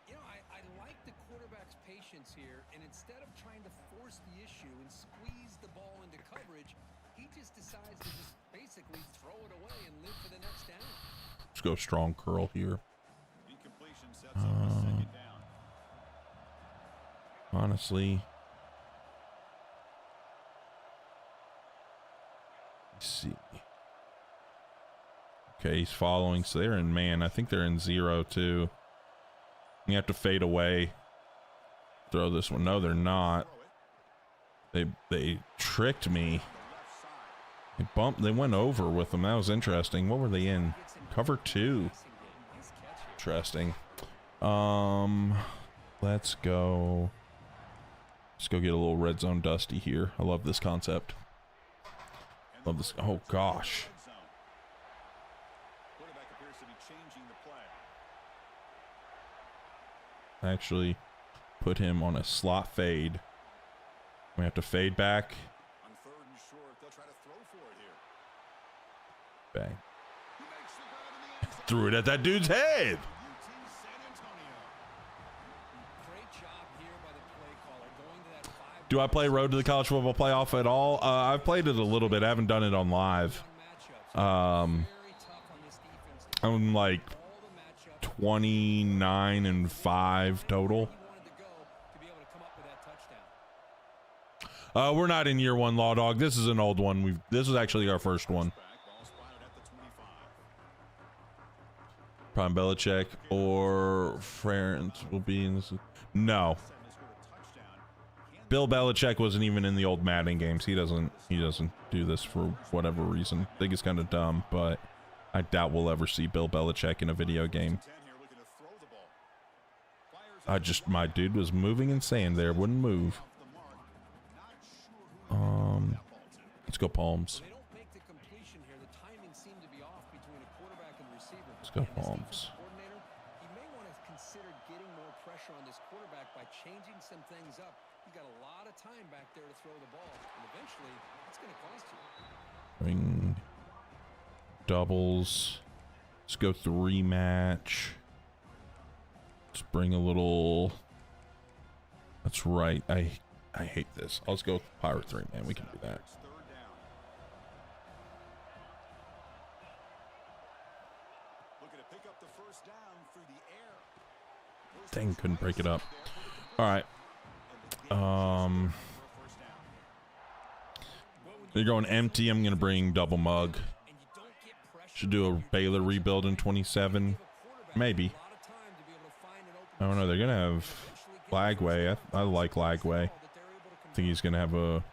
You know, I like the quarterback's patience here, and instead of trying to force the issue and squeeze the ball into coverage, he just decides to just basically throw it away and live for the next down. Let's go strong curl here. Incompletion sets up a second down. Honestly, let's see. Okay, he's following, so they're in man. I think they're in 0 too. You have to fade away. Throw this one. No, they're not. They tricked me. They went over with them. That was interesting. What were they in? Cover 2. Interesting. Let's go. Let's go get a little red zone Dusty here. I love this concept. Love this. Oh gosh. Actually put him on a slot fade. We have to fade back. On third and short, they'll try to throw for it here. Bang. Threw it at that dude's head. Do I play Road to the College Football Playoff at all? I've played it a little bit. I haven't done it on live. I'm like 29-5 total. We're not in year 1, Law Dog. This is an old one. This is actually our first one. Prime Belichick or France will be in this. No. Bill Belichick wasn't even in the old Madden games. He doesn't do this for whatever reason. I think it's kind of dumb, but I doubt we'll ever see Bill Belichick in a video game. My dude was moving in sand there, wouldn't move. Let's go Palms. Let's go Palms. He may want to consider getting more pressure on this quarterback by changing some things up. You got a lot of time back there to throw the ball, and eventually it's going to cost you. Bring doubles. Let's go 3 match. Let's bring a little. That's right. I hate this. Let's go Pirate 3, man. We can do that. Dang, couldn't break it up. All right. You're going empty. I'm gonna bring double mug. Should do a Baylor rebuild in 27, maybe. I don't know. They're gonna have Lagway. I like Lagway. I think he's gonna have a. I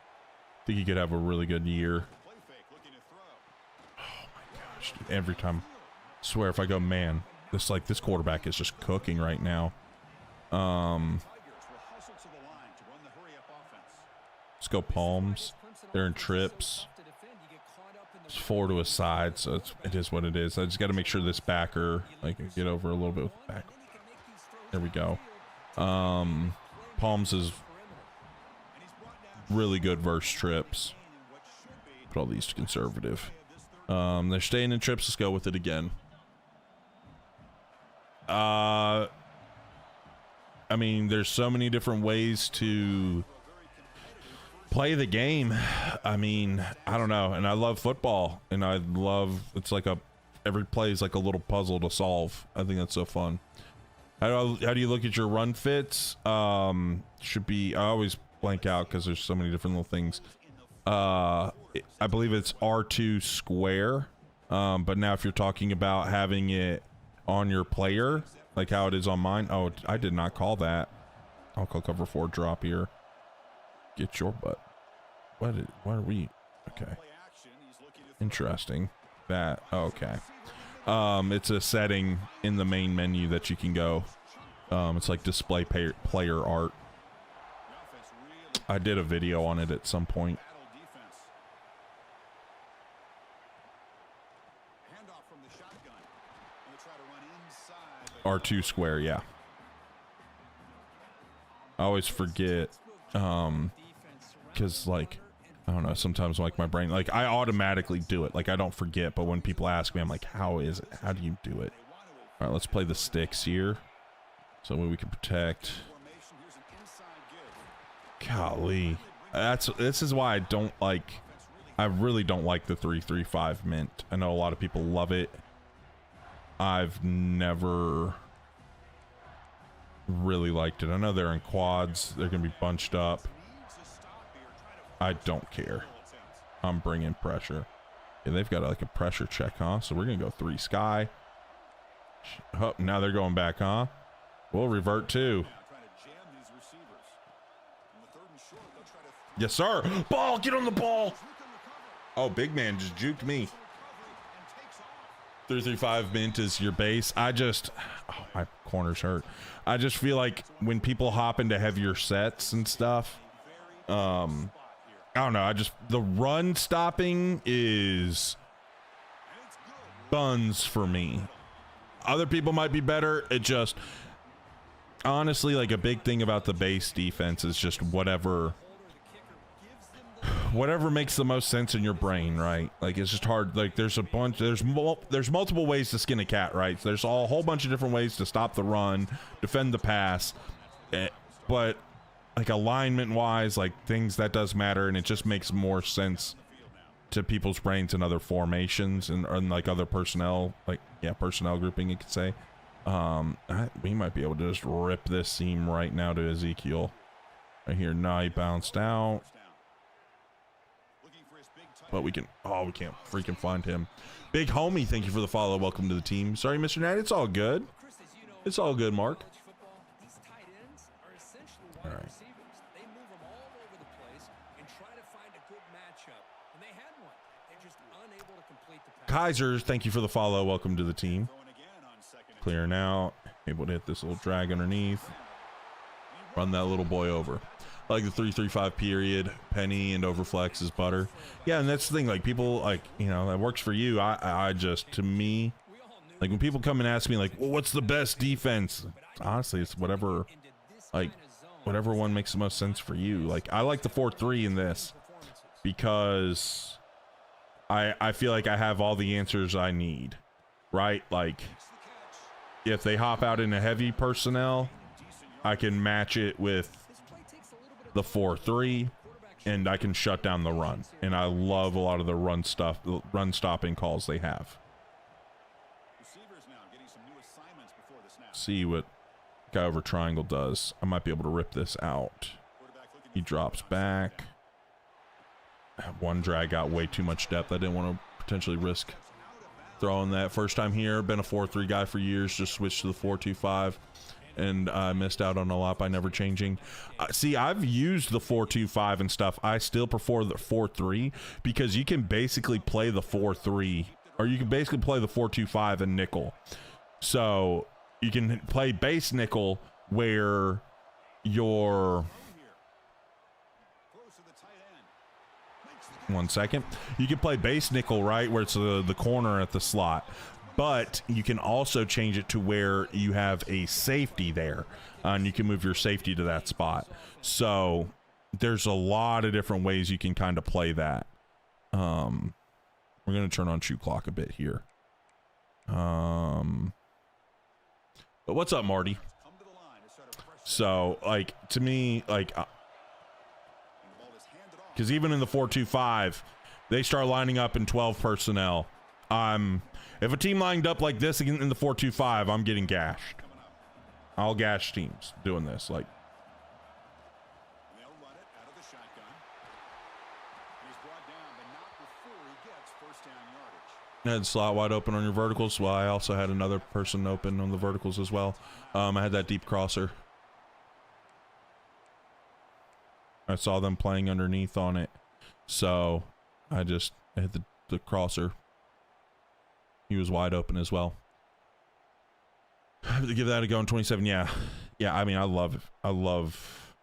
think he could have a really good year. Oh my gosh! Dude, every time, I swear if I go man, this quarterback is just cooking right now. Let's go Palms. They're in trips. It's 4 to a side, so it is what it is. I just got to make sure this backer, I can get over a little bit with the back. There we go. Palms is really good versus trips. Put all these to conservative. They're staying in trips. Let's go with it again. I mean, there's so many different ways to play the game. I mean, I don't know. And I love football, and it's like every play is like a little puzzle to solve. I think that's so fun. How do you look at your run fits? Should be, I always blank out because there's so many different little things. I believe it's R2 square. But now if you're talking about having it on your player, like how it is on mine. Oh, I did not call that. I'll call cover 4 drop here. Get your butt. Why are we? Okay. Interesting. That. Okay. It's a setting in the main menu that you can go. It's like display player art. I did a video on it at some point. R2 square, yeah. I always forget, because like, I don't know, sometimes like my brain, like I automatically do it. Like I don't forget, but when people ask me, I'm like, how is it? How do you do it? All right, let's play the sticks here. So we can protect. Golly. This is why I don't like, I really don't like the 3-3-5 mint. I know a lot of people love it. I've never really liked it. I know they're in quads. They're going to be bunched up. I don't care. I'm bringing pressure. Yeah, they've got like a pressure check, huh? So we're going to go 3 sky. Oh, now they're going back, huh? We'll revert too. Yes, sir. Ball, get on the ball. Oh, big man just juked me. 3-3-5 mint is your base. Oh, my corners hurt. I just feel like when people hop into heavier sets and stuff, I don't know. The run stopping is buns for me. Other people might be better. It just, honestly, like a big thing about the base defense is just whatever makes the most sense in your brain, right? Like it's just hard. Like there's multiple ways to skin a cat, right? So there's a whole bunch of different ways to stop the run, defend the pass, but like alignment wise, like things that does matter, and it just makes more sense to people's brains and other formations and like other personnel, like personnel grouping, you could say. We might be able to just rip this seam right now to Ezekiel right here. Now he bounced out, but we can't freaking find him. Big homie, thank you for the follow. Welcome to the team. Sorry, Mr. Knight, it's all good. It's all good, Mark. All right. Kaiser, thank you for the follow. Welcome to the team. Clearing out. Able to hit this little drag underneath. Run that little boy over. I like the 3-3-5 period. Penny and overflex is butter. Yeah, and that's the thing. Like people, like, you know, that works for you. I just, to me, like when people come and ask me, like, well, what's the best defense? Honestly, it's whatever, like, whatever one makes the most sense for you. Like I like the 4-3 in this because I feel like I have all the answers I need, right? Like if they hop out into heavy personnel, I can match it with the 4-3 and I can shut down the run. And I love a lot of the run stopping calls they have. See what guy over triangle does. I might be able to rip this out. He drops back. One drag got way too much depth. I didn't want to potentially risk throwing that. First time here, been a 4-3 guy for years, just switched to the 4-2-5, and I missed out on a lot by never changing. See, I've used the 4-2-5 and stuff. I still prefer the 4-3 because you can basically play the 4-3, or you can basically play the 4-2-5 and nickel. So you can play base nickel where your... One second. You can play base nickel, right, where it's the corner at the slot, but you can also change it to where you have a safety there, and you can move your safety to that spot. So there's a lot of different ways you can kind of play that. We're going to turn on shoe clock a bit here. But what's up, Marty? So, like, to me, like... because even in the 4-2-5, they start lining up in 12 personnel. If a team lined up like this in the 4-2-5, I'm getting gashed. I'll gash teams doing this. Like, I had the slot wide open on your verticals. Well, I also had another person open on the verticals as well. I had that deep crosser. I saw them playing underneath on it, so I hit the crosser. He was wide open as well. I have to give that a go in 27. Yeah. I mean, I love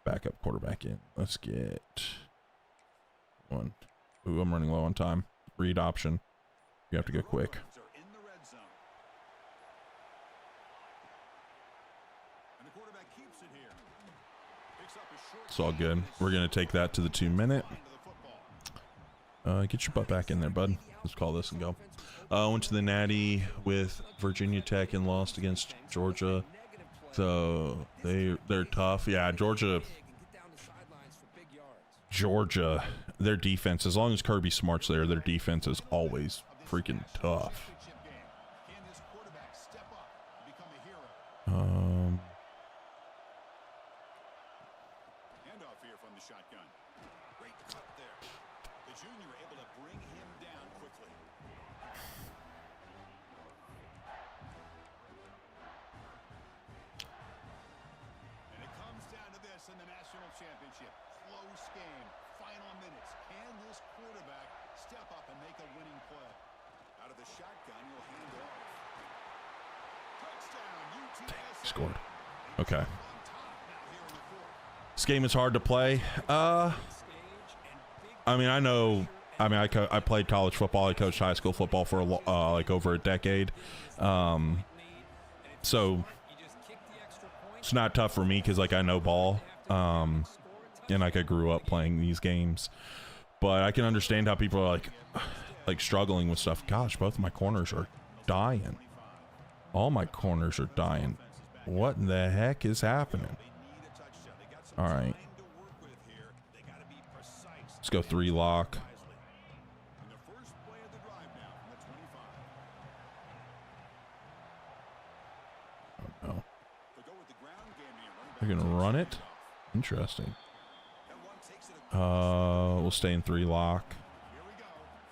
backup quarterback in. Let's get one. Ooh, I'm running low on time. Read option. You have to go quick. It's all good. We're going to take that to the 2-minute. Get your butt back in there, bud. Let's call this and go. Went to the Natty with Virginia Tech and lost against Georgia. So they're tough. Yeah, Georgia, their defense, as long as Kirby Smart's there, their defense is always freaking tough. Handoff here from the shotgun. Great cut there. The junior able to bring him down quickly. And it comes down to this in the national championship. Close game. Final minutes. Can this quarterback step up and make a winning play? Out of the shotgun, he'll hand off. Touchdown, UTSA. Scored. Okay. This game is hard to play. I mean, I played college football. I coached high school football for like over a decade. So it's not tough for me because like I know ball. And like I grew up playing these games. But I can understand how people are like struggling with stuff. Gosh, both of my corners are dying. All my corners are dying. What in the heck is happening? All right. Let's go 3 lock. Oh, no. They're going to run it? Interesting. We'll stay in 3 lock. Here we go.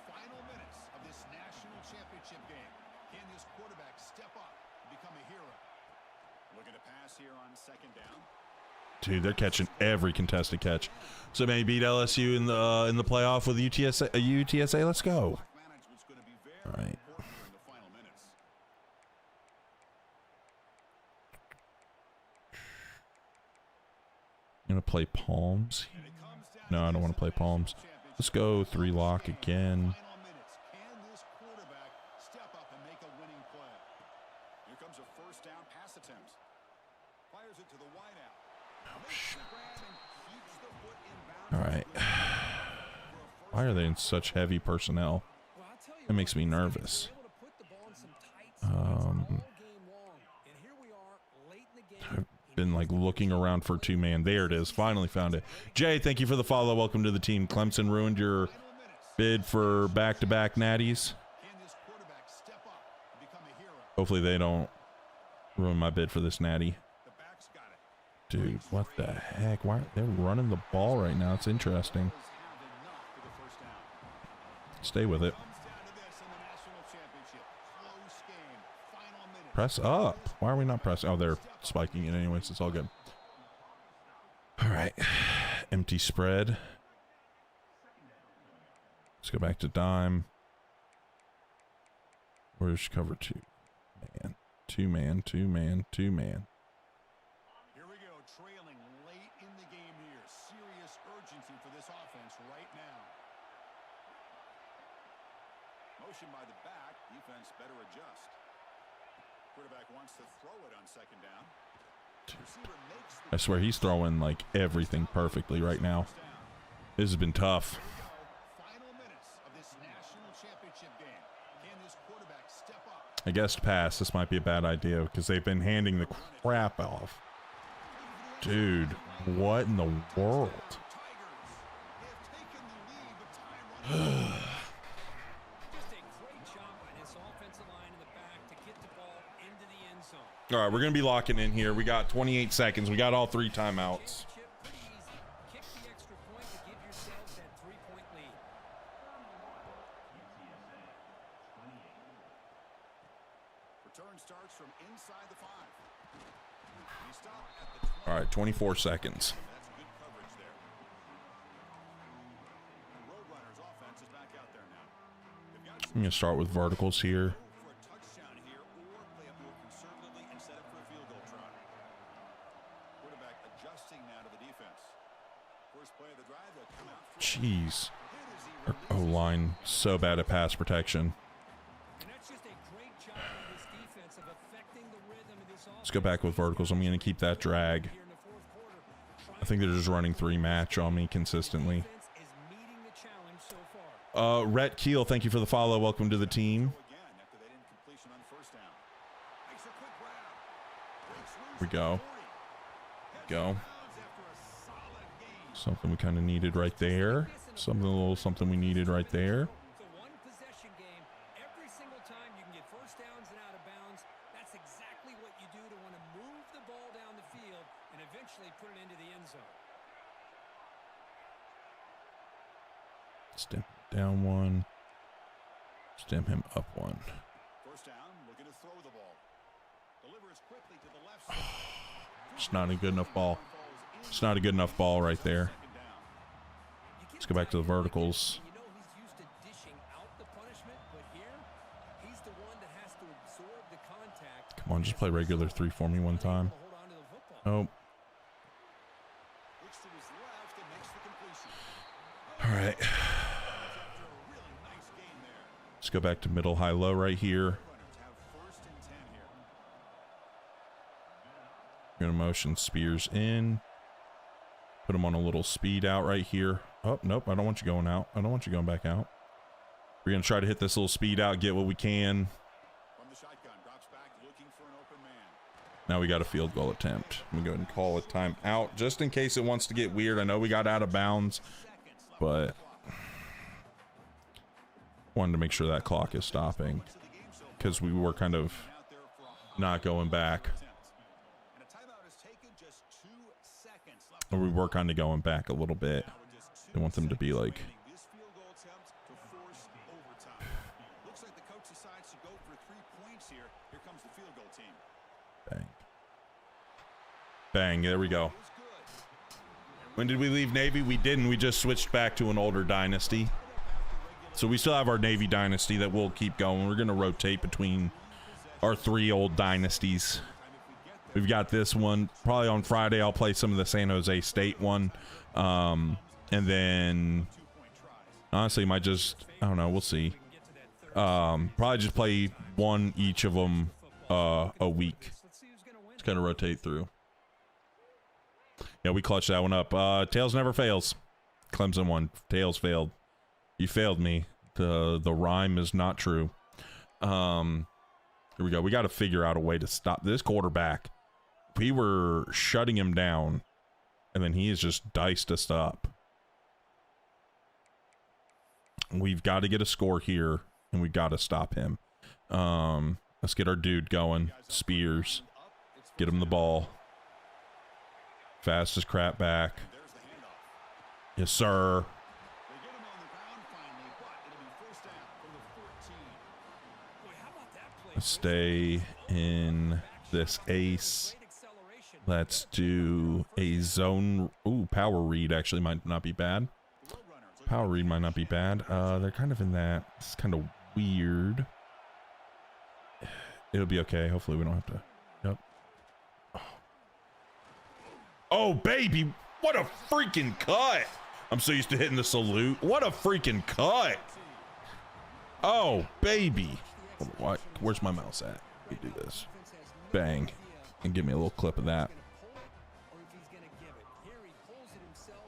Final minutes of this national championship game. Can this quarterback step up and become a hero? Looking to pass here on second down. Dude, they're catching every contested catch. So maybe beat LSU in the playoff with UTSA. UTSA, let's go. All right. I'm gonna play palms. No, I don't want to play palms. Let's go 3 lock again. Can this quarterback step up and make a winning play? Here comes a first down pass attempt. Fires it to the wideout. All right. Why are they in such heavy personnel? That makes me nervous. I've been like looking around for 2-man. There it is. Finally found it. Jay, thank you for the follow. Welcome to the team. Clemson ruined your bid for back-to-back natties. Hopefully they don't ruin my bid for this natty. Dude, what the heck? Why they're running the ball right now? It's interesting. Stay with it. Press up. Why are we not pressing? Oh, they're spiking it anyways. It's all good. All right. Empty spread. Let's go back to dime. Where's cover 2? Man. 2-man, 2-man, 2-man. Here we go, trailing late in the game here. Serious urgency for this offense right now. Motion by the back. Defense better adjust. Quarterback wants to throw it on second down. I swear he's throwing like everything perfectly right now. This has been tough. Final minutes of this national championship game. Can this quarterback step up? I guess pass. This might be a bad idea because they've been handing the crap off. Dude, what in the world? All right, we're going to be locking in here. We got 28 seconds. We got all 3 timeouts. Return starts from inside the 5. All right, 24 seconds. That's good coverage there. Roadrunners offense is back out there now. I'm going to start with verticals here. For a touchdown here or play it more conservatively and set up for a field goal try. Quarterback adjusting now to the defense. First play of the drive, they'll come out. Jeez. Our O-line so bad at pass protection. And that's just a great job by this defensive Let's go back with verticals. I'm going to keep that drag. I think they're just running 3 match on me consistently. Rhett Keel, thank you for the follow. Welcome to the team. Here we go. Go. Something we kind of needed right there. Something a little something we needed right there. It's a one-possession game. Every single time you can get first downs and out of bounds. That's exactly what you do to want to move the ball down the field and eventually put it into the end zone. Stem down 1. Stem him up 1. First down, looking to throw the ball. Delivers quickly to the left side. It's not a good enough ball. It's not a good enough ball right there. Let's go back to the verticals. You know he's used to dishing out the punishment, but here he's the one that has to absorb the contact. Come on, just play regular 3 for me one time. Oh. Looks to his left and makes the completion. All right. After a really nice gain there. Let's go back to middle, high, low right here. Runners have first and 10 here. We're going to motion Spears in. Put him on a little speed out right here. Oh, nope. I don't want you going out. I don't want you going back out. We're going to try to hit this little speed out, get what we can. From the shotgun, drops back, looking for an open man. Now we got a field goal attempt. I'm going to go ahead and call it time out just in case it wants to get weird. I know we got out of bounds, but wanted to make sure that clock is stopping because we were kind of not going back. And a timeout is taken, just 2 seconds left. Or we were kind of going back a little bit. They want them to be like, This field goal attempt to force overtime. Looks like the coach decides to go for 3 points here. Here comes the field goal team. bang. Bang, there we go. When did we leave Navy? We didn't. We just switched back to an older Dynasty. So we still have our Navy Dynasty that we'll keep going. We're going to rotate between our 3 old Dynasties. We've got this one. Probably on Friday, I'll play some of the San Jose State one. And then, honestly, might just, I don't know, we'll see. Probably just play one each of them a week. Just kind of rotate through. Yeah, we clutched that one up. Tails never fails. Clemson won. Tails failed. You failed me. The rhyme is not true. Here we go. We got to figure out a way to stop this quarterback. We were shutting him down, and then he has just diced us up. We've got to get a score here, and we've got to stop him. Let's get our dude going. Spears. Get him the ball. Fast as crap back. Yes, sir. Let's stay in this ace. Let's do a zone. Ooh, power read actually might not be bad. Power read might not be bad. They're kind of in that. It's kind of weird. It'll be okay. Hopefully we don't have to. Yep. Oh, baby. What a freaking cut. I'm so used to hitting the salute. What a freaking cut. Oh, baby. What? Where's my mouse at? We do this. Bang. And give me a little clip of that.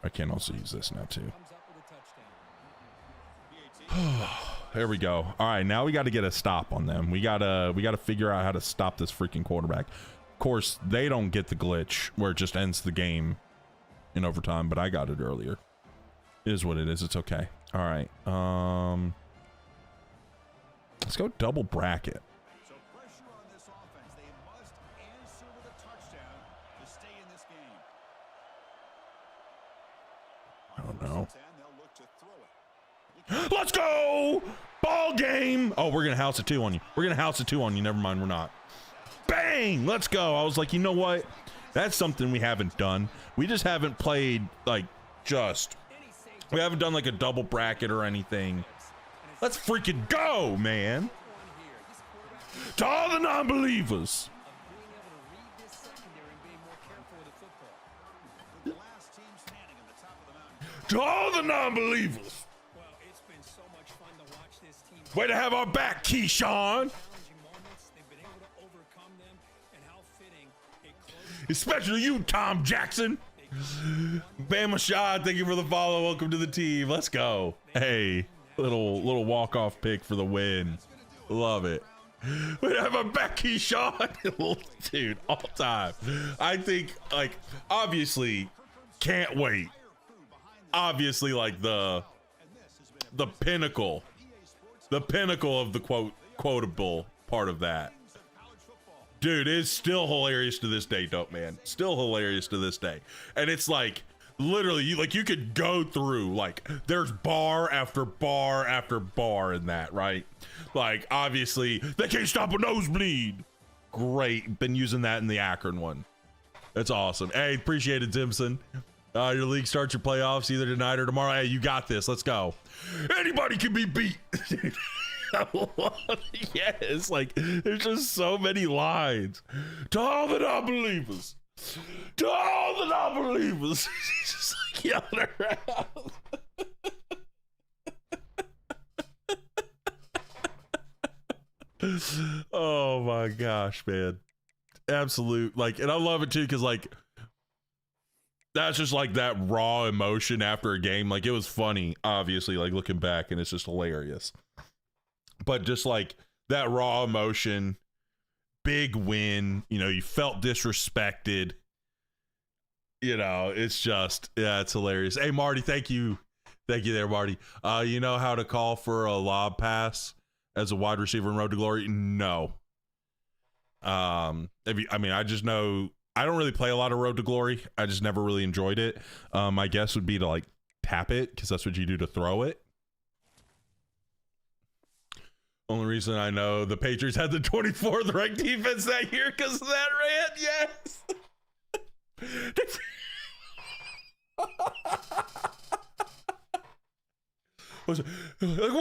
I can also use this now too. There we go. All right, now we got to get a stop on them. We gotta figure out how to stop this freaking quarterback. Of course, they don't get the glitch where it just ends the game in overtime, but I got it earlier. It is what it is. It's okay. All right. Let's go double bracket. So pressure on this offense. They must answer with a touchdown to stay in this game. I don't know. 10, they'll look to throw it. Let's go! Ball game! Oh, we're going to house a 2 on you. We're going to house a 2 on you. Never mind, we're not. Bang! Let's go. I was like, you know what? That's something we haven't done. We just haven't played, like, we haven't done, like, a double bracket or anything. Let's freaking go, man. To all the non-believers. To all the non-believers. Way to have our back, Keyshawn. Especially you, Tom Jackson. Bama Shad, thank you for the follow. Welcome to the team. Let's go. Hey, little walk-off pick for the win. Love it. We have a Becky Shaw. Dude, all time. I think, like, obviously, can't wait. Obviously, like, the pinnacle. The pinnacle of the quotable part of that. Dude, it's still hilarious to this day, dope man. Still hilarious to this day. And it's like, literally, you could go through, like, there's bar after bar after bar in that, right? Like, obviously, they can't stop a nosebleed. Great. Been using that in the Akron one. That's awesome. Hey, appreciate it, Simpson. Your league starts your playoffs either tonight or tomorrow. Hey, you got this. Let's go. Anybody can be beat. Yes, like, there's just so many lines. To all the non-believers. To all the non-believers. Just like yelling around. Oh my gosh, man. Absolute, like, and I love it too, because like, that's just like that raw emotion after a game. Like, it was funny, obviously, like looking back, and it's just hilarious. But just like that raw emotion, big win, you know, you felt disrespected. You know, it's just, yeah, it's hilarious. Hey, Marty, thank you. Thank you there, Marty. You know how to call for a lob pass as a wide receiver in Road to Glory? No. I mean, I just know, I don't really play a lot of Road to Glory. I just never really enjoyed it. My guess would be to like tap it, because that's what you do to throw it. Only reason I know the Patriots had the 24th ranked defense that year because of that rant. Yes. We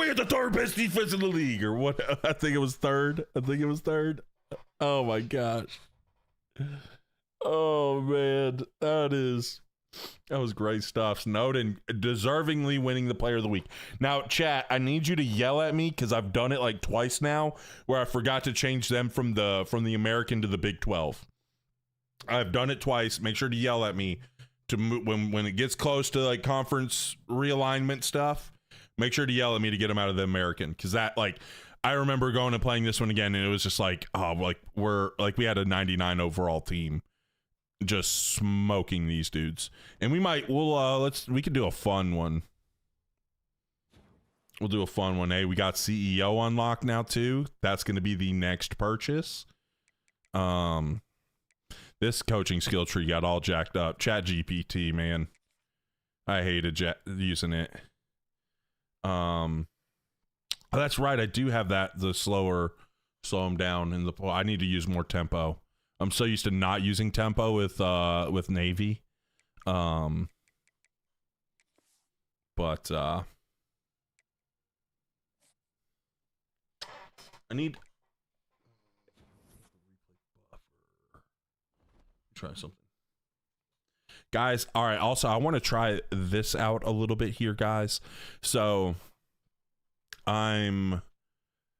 had the third best defense in the league, or what? I think it was third. Oh my gosh. Oh man, that was great stuff. Snowden deservingly winning the player of the week. Now, chat, I need you to yell at me because I've done it like twice now where I forgot to change them from the American to the Big 12. I've done it twice. Make sure to yell at me to when it gets close to like conference realignment stuff. Make sure to yell at me to get them out of the American, because that, like, I remember going and playing this one again, and it was just like, oh, like we had a 99 overall team just smoking these dudes. And we could do a fun one. We'll do a fun one. Hey, we got CEO unlocked now too. That's going to be the next purchase. This coaching skill tree got all jacked up. ChatGPT, man. I hated using it. That's right. I do have slow them down I need to use more tempo. I'm so used to not using tempo with Navy. But I need try something. Guys, all right, also I want to try this out a little bit here, guys. So I'm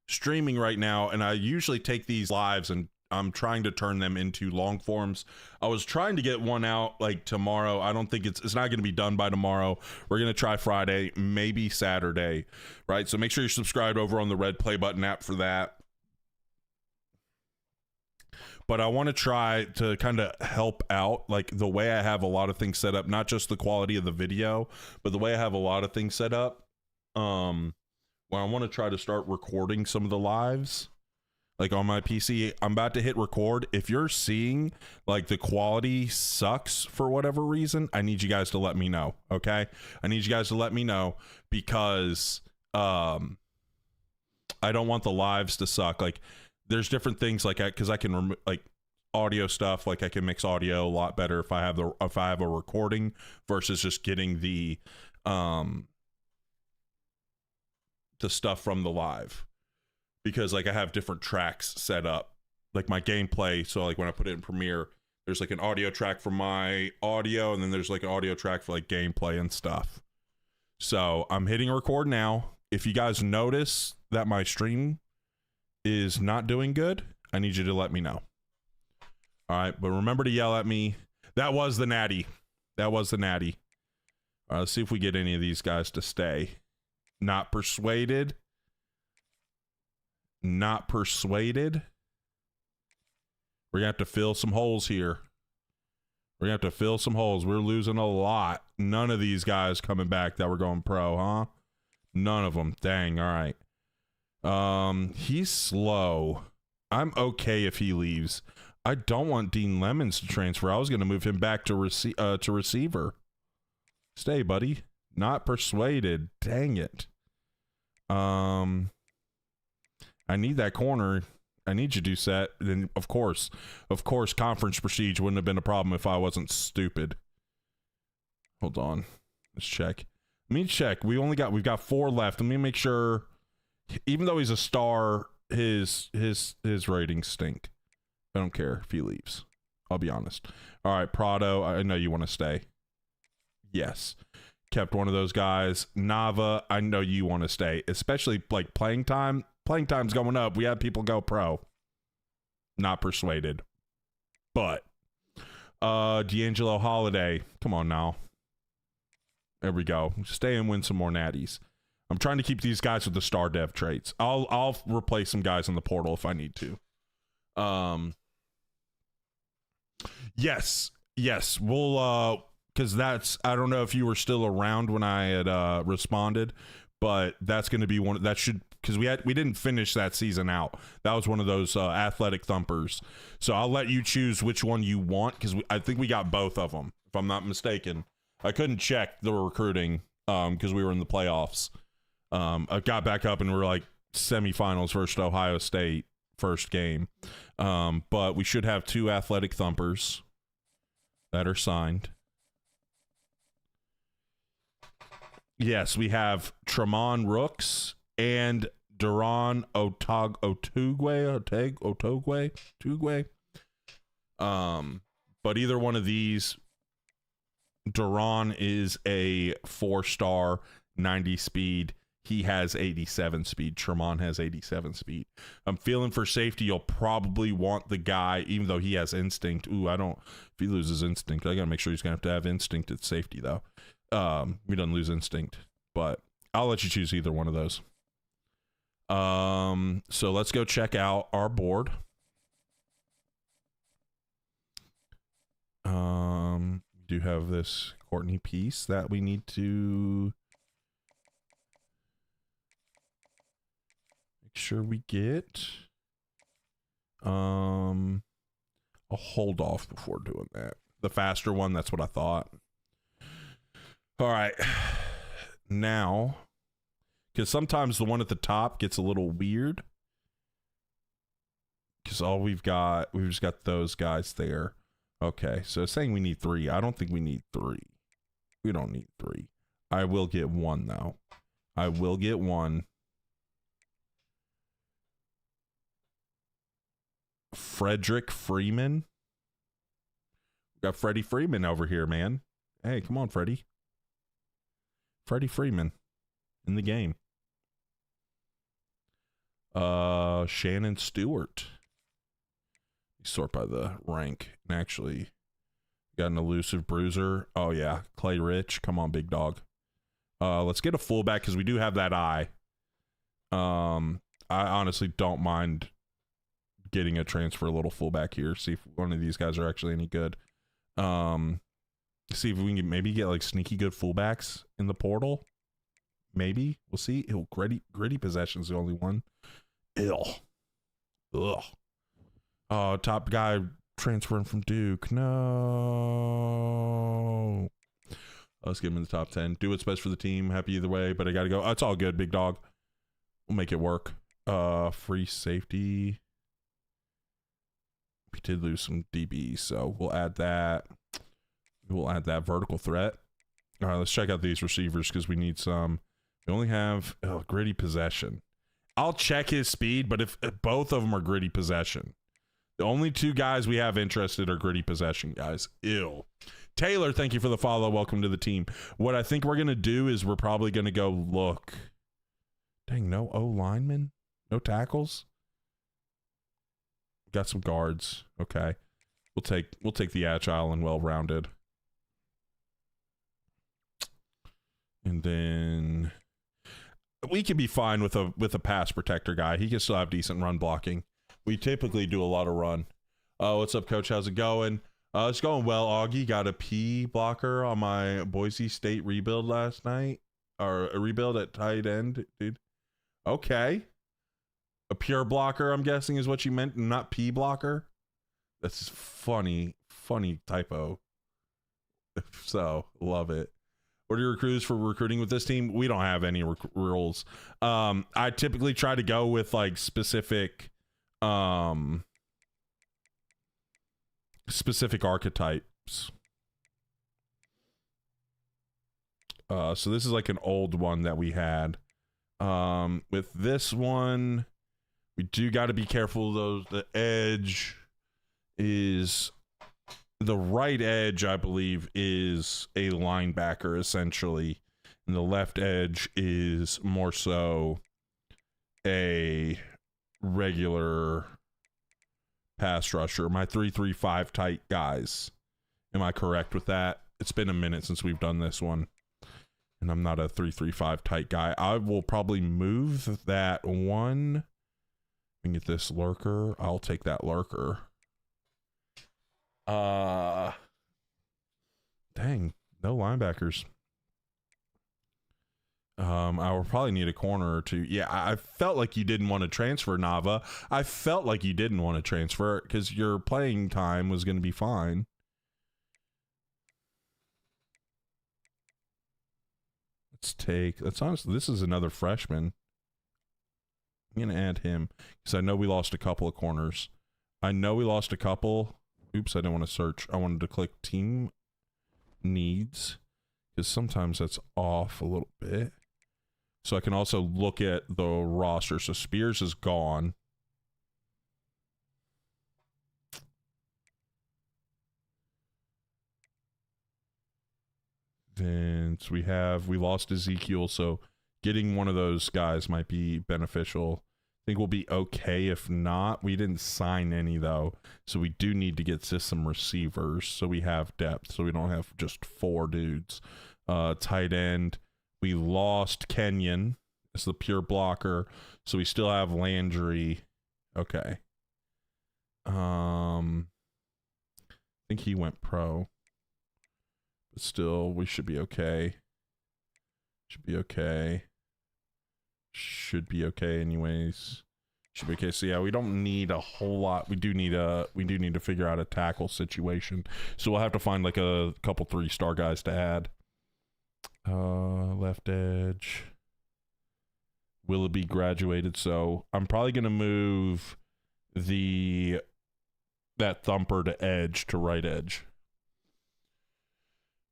streaming right now, and I usually take these lives and I'm trying to turn them into long forms. I was trying to get one out like tomorrow. I don't think it's not going to be done by tomorrow. We're going to try Friday, maybe Saturday, right? So make sure you're subscribed over on the red play button app for that. But I want to try to kind of help out, like the way I have a lot of things set up, not just the quality of the video, but the way I have a lot of things set up. Where I want to try to start recording some of the lives. Like on my PC, I'm about to hit record. If you're seeing like the quality sucks for whatever reason, I need you guys to let me know. Okay. I need you guys to let me know, because I don't want the lives to suck. Like there's different things like because I can like audio stuff. Like I can mix audio a lot better if I have a recording versus just getting the stuff from the live. Because like I have different tracks set up, like my gameplay. So like when I put it in Premiere, there's like an audio track for my audio, and then there's like an audio track for like gameplay and stuff. So I'm hitting record now. If you guys notice that my stream is not doing good, I need you to let me know. All right, but remember to yell at me. That was the natty. That was the natty. All right, let's see if we get any of these guys to stay. Not persuaded. Not persuaded. We're going to have to fill some holes here. We're going to have to fill some holes. We're losing a lot. None of these guys coming back that were going pro, huh? None of them. Dang, all right. He's slow. I'm okay if he leaves. I don't want Dean Lemons to transfer. I was going to move him back to receiver. Stay, buddy. Not persuaded. Dang it. I need that corner. I need you to set. Then of course, conference prestige wouldn't have been a problem if I wasn't stupid. Hold on. Let's check. Let me check. We've got 4 left. Let me make sure. Even though he's a star, his ratings stink. I don't care if he leaves. I'll be honest. All right, Prado, I know you want to stay. Yes. Kept one of those guys. Nava, I know you want to stay. Especially like playing time. Playing time's going up. We have people go pro. Not persuaded. But D'Angelo Holiday. Come on now. There we go. Stay and win some more natties. I'm trying to keep these guys with the star dev traits. I'll replace some guys in the portal if I need to. Yes, we'll because that's, I don't know if you were still around when I had responded, but that's going to be one that should, because we didn't finish that season out. That was one of those athletic thumpers. So I'll let you choose which one you want, because I think we got both of them, if I'm not mistaken. I couldn't check the recruiting because we were in the playoffs. I got back up and we were like semifinals versus Ohio State first game. But we should have 2 athletic thumpers that are signed. Yes, we have Tremont Rooks and Duran Otugwe. But either one of these, Duran is a 4-star, 90 speed. He has 87 speed. Tremont has 87 speed. I'm feeling for safety. You'll probably want the guy, even though he has instinct. Ooh, I don't. If he loses instinct, I gotta make sure he's gonna have to have instinct at safety, though. He doesn't lose instinct, but I'll let you choose either one of those. So let's go check out our board. Do have this Courtney piece that we need to make sure we get. I'll hold off before doing that. The faster one, that's what I thought. All right. Now, because sometimes the one at the top gets a little weird. Because we've just got those guys there. Okay, so it's saying we need 3. I don't think we need 3. We don't need 3. I will get 1, though. I will get 1. Frederick Freeman. We got Freddie Freeman over here, man. Hey, come on, Freddie. Freddie Freeman in the game. Shannon Stewart. Sort by the rank. And actually got an elusive bruiser. Oh yeah, Clay Rich. Come on, big dog. Let's get a fullback because we do have that eye. I honestly don't mind getting a transfer a little fullback here. See if one of these guys are actually any good. See if we can maybe get like sneaky good fullbacks in the portal. Maybe we'll see. Gritty possession's the only one. Ugh. Oh, top guy transferring from Duke. No. Let's get him in the top 10. Do what's best for the team. Happy either way, but I got to go. Oh, it's all good, big dog. We'll make it work. Free safety. We did lose some DB, so we'll add that. We'll add that vertical threat. All right, let's check out these receivers because we need some. We only have gritty possession. I'll check his speed, but if both of them are gritty possession. The only 2 guys we have interested are gritty possession guys. Ew. Taylor, thank you for the follow. Welcome to the team. What I think we're going to do is we're probably going to go look. Dang, no O linemen? No tackles? Got some guards. Okay. We'll take the agile and well-rounded. And then we could be fine with a pass protector guy. He can still have decent run blocking. We typically do a lot of run. What's up, coach? How's it going? It's going well. Augie got a P blocker on my Boise State rebuild last night. Or a rebuild at tight end, dude. Okay. A pure blocker, I'm guessing, is what you meant, not P blocker. That's funny typo. So, love it. What are your recruits for recruiting with this team? We don't have any rules. I typically try to go with like specific archetypes. So this is like an old one that we had. With this one, we do got to be careful though. The edge is the right edge, I believe, is a linebacker essentially, and the left edge is more so a regular pass rusher. My 3-3-5 tight guys. Am I correct with that? It's been a minute since we've done this one, and I'm not a 3-3-5 tight guy. I will probably move that one and get this lurker. I'll take that lurker. Dang, no linebackers. I will probably need a corner or two. Yeah, I felt like you didn't want to transfer, Nava. I felt like you didn't want to transfer because your playing time was going to be fine. Let's honestly, this is another freshman. I'm going to add him because I know we lost a couple of corners. I know we lost a couple. Oops, I didn't want to search. I wanted to click team needs because sometimes that's off a little bit. So I can also look at the roster. So Spears is gone. Then we lost Ezekiel, so getting one of those guys might be beneficial. I think we'll be okay if not. We didn't sign any though, so we do need to get some receivers so we have depth, so we don't have just 4 dudes. Tight end, we lost Kenyon as the pure blocker, so we still have Landry. Okay. I think he went pro, but still we should be okay. Should be okay anyways. Should be okay. So yeah, we don't need a whole lot. We do need to figure out a tackle situation. So we'll have to find like a couple 3-star guys to add. Left edge. Willoughby graduated, so I'm probably gonna move that thumper to edge to right edge.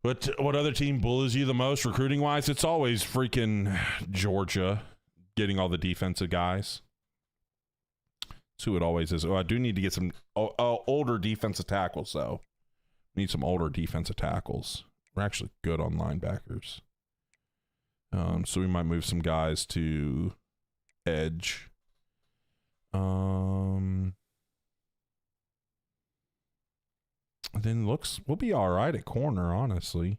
But what other team bullies you the most recruiting wise? It's always freaking Georgia getting all the defensive guys. That's who it always is. Oh, I do need to get some older defensive tackles, though. Need some older defensive tackles. We're actually good on linebackers. So we might move some guys to edge. Then we'll be all right at corner, honestly.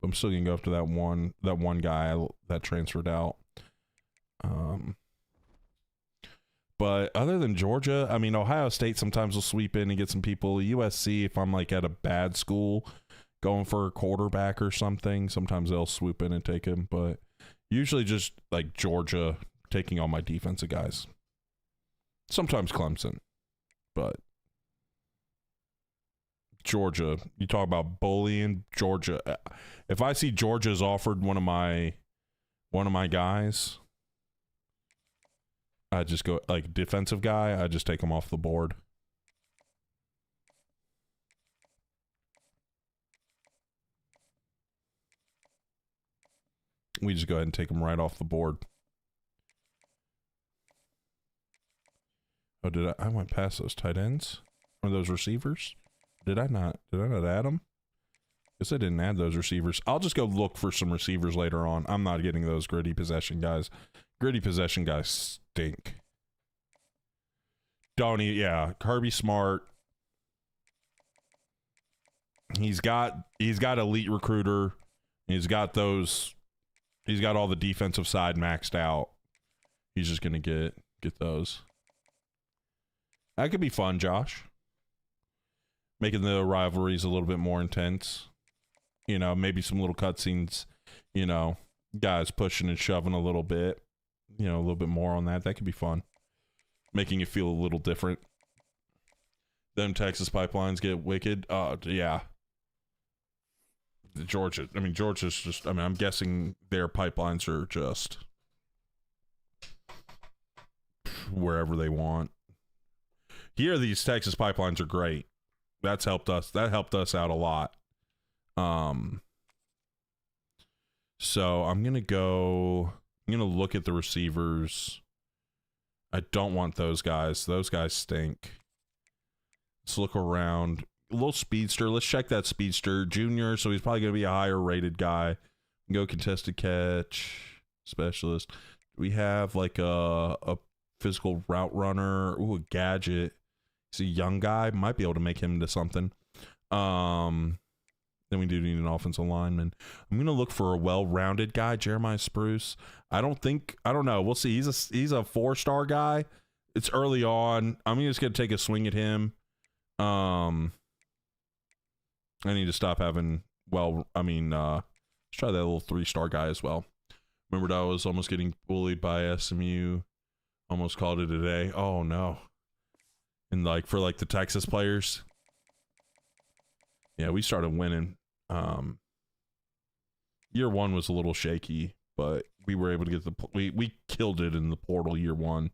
I'm still gonna go up to that one guy that transferred out. But other than Georgia, I mean, Ohio State sometimes will sweep in and get some people. USC, if I'm like at a bad school going for a quarterback or something, sometimes they'll swoop in and take him. But usually just like Georgia taking all my defensive guys. Sometimes Clemson, but Georgia, you talk about bullying Georgia. If I see Georgia's offered one of my guys, I just go like defensive guy. I just take him off the board. We just go ahead and take him right off the board. Oh, I went past those tight ends or those receivers? Did I not add them? Guess I didn't add those receivers. I'll just go look for some receivers later on. I'm not getting those gritty possession guys. Gritty possession guys stink. Yeah, Kirby Smart. He's got elite recruiter. He's got all the defensive side maxed out. He's just gonna get those. That could be fun, Josh. Making the rivalries a little bit more intense. You know, maybe some little cutscenes, you know, guys pushing and shoving a little bit. You know, a little bit more on that. That could be fun. Making it feel a little different. Them Texas pipelines get wicked. Yeah. Georgia's just, I'm guessing their pipelines are just wherever they want. Here, these Texas pipelines are great. That helped us out a lot. So I'm going to look at the receivers. I don't want those guys. Those guys stink. Let's look around. A little speedster. Let's check that speedster. Junior, so he's probably going to be a higher rated guy. Go contested catch. Specialist. We have like a physical route runner. Ooh, a gadget. He's a young guy. Might be able to make him into something. Then we do need an offensive lineman. I'm going to look for a well-rounded guy. Jeremiah Spruce. I don't know. We'll see. He's a 4-star guy. It's early on. I'm just going to take a swing at him. I need to stop having, let's try that little 3-star guy as well. Remembered I was almost getting bullied by SMU. Almost called it a day. Oh, no. And, for the Texas players. Yeah, we started winning. Year 1 was a little shaky, but we were able to get we killed it in the portal year 1.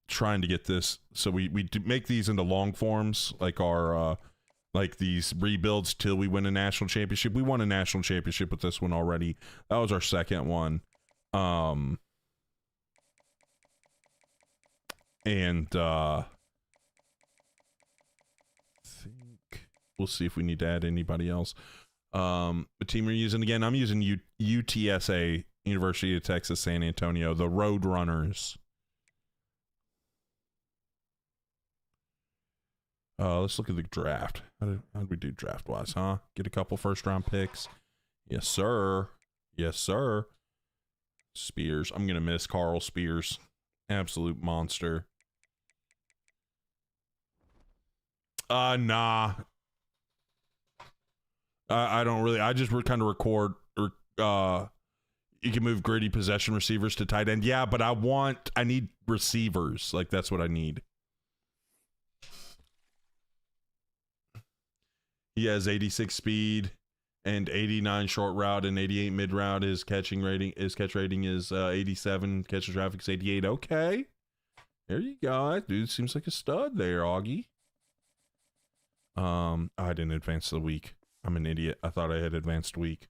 Trying to get this, so we make these into long forms, like our these rebuilds till we win a national championship. We won a national championship with this one already. That was our second one. And think we'll see if we need to add anybody else. The team we're using, again, I'm using UTSA, University of Texas San Antonio, the Road Runners. Let's look at the draft. How did we do draft wise, huh? Get a couple first round picks. Yes, sir. Yes, sir. Spears. I'm gonna miss Carl Spears. Absolute monster. Nah. I don't really. I just kind of record, or you can move gritty possession receivers to tight end. Yeah, but I need receivers. Like, that's what I need. He has 86 speed and 89 short route and 88 mid route. His catch rating is 87. Catch traffic is 88. Okay. There you go. That dude seems like a stud there, Augie. I didn't advance the week. I'm an idiot. I thought I had advanced week.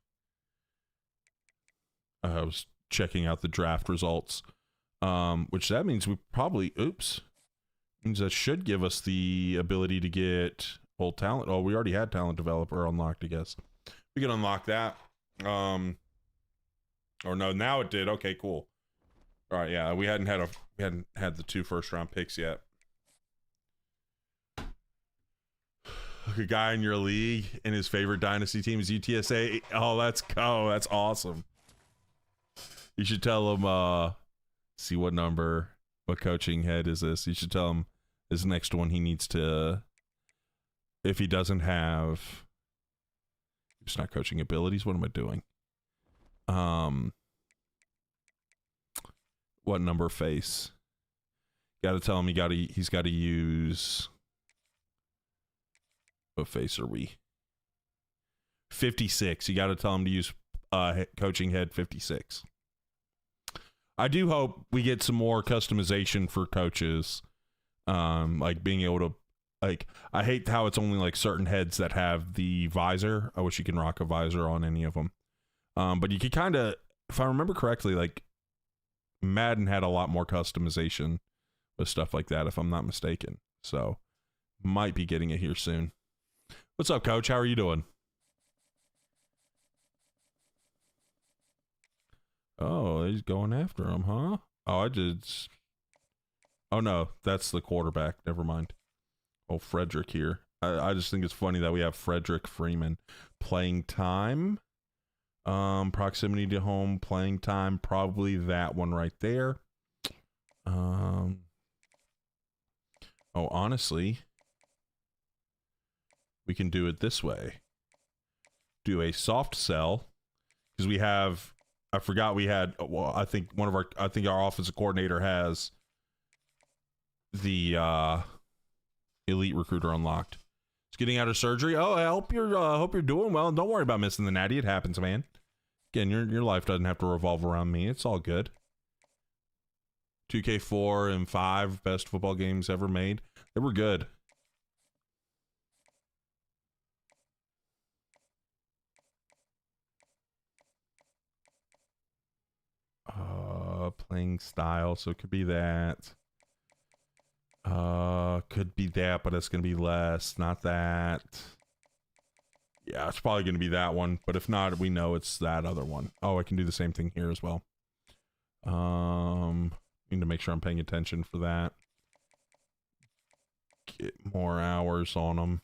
I was checking out the draft results. Which that means we probably, means that should give us the ability to get full talent. Oh, we already had talent developer unlocked, I guess. We can unlock that. Or no, now it did. Okay, cool. All right, yeah, we hadn't had the 2 first round picks yet. Look, a guy in your league and his favorite Dynasty team is UTSA. Oh, let's go. That's awesome. You should tell him, see what coaching head is this? You should tell him this next one he needs to, if he doesn't have, it's not coaching abilities. What am I doing? What number face? Got to tell him he's got to use. What face are we? 56. You got to tell him to use coaching head 56. I do hope we get some more customization for coaches. Like being able to, I hate how it's only like certain heads that have the visor. I wish you can rock a visor on any of them. But you could kind of, if I remember correctly, like Madden had a lot more customization with stuff like that, if I'm not mistaken. So might be getting it here soon. What's up, Coach? How are you doing? Oh, he's going after him, huh? Oh, oh no, that's the quarterback. Never mind. Oh, Frederick here. I just think it's funny that we have Frederick Freeman. Playing time. Proximity to home, playing time, probably that one right there. Oh, honestly, we can do it this way. Do a soft sell, because we have, I forgot we had, well, I think our offensive coordinator has the elite recruiter unlocked. It's getting out of surgery. Oh, I hope you're doing well. Don't worry about missing the natty. It happens, man. Again, your life doesn't have to revolve around me. It's all good. 2K4 and 5 best football games ever made. They were good. Playing style, so it could be that. Could be that, but it's gonna be less. Not that. Yeah, it's probably gonna be that one. But if not, we know it's that other one. Oh, I can do the same thing here as well. Need to make sure I'm paying attention for that. Get more hours on them.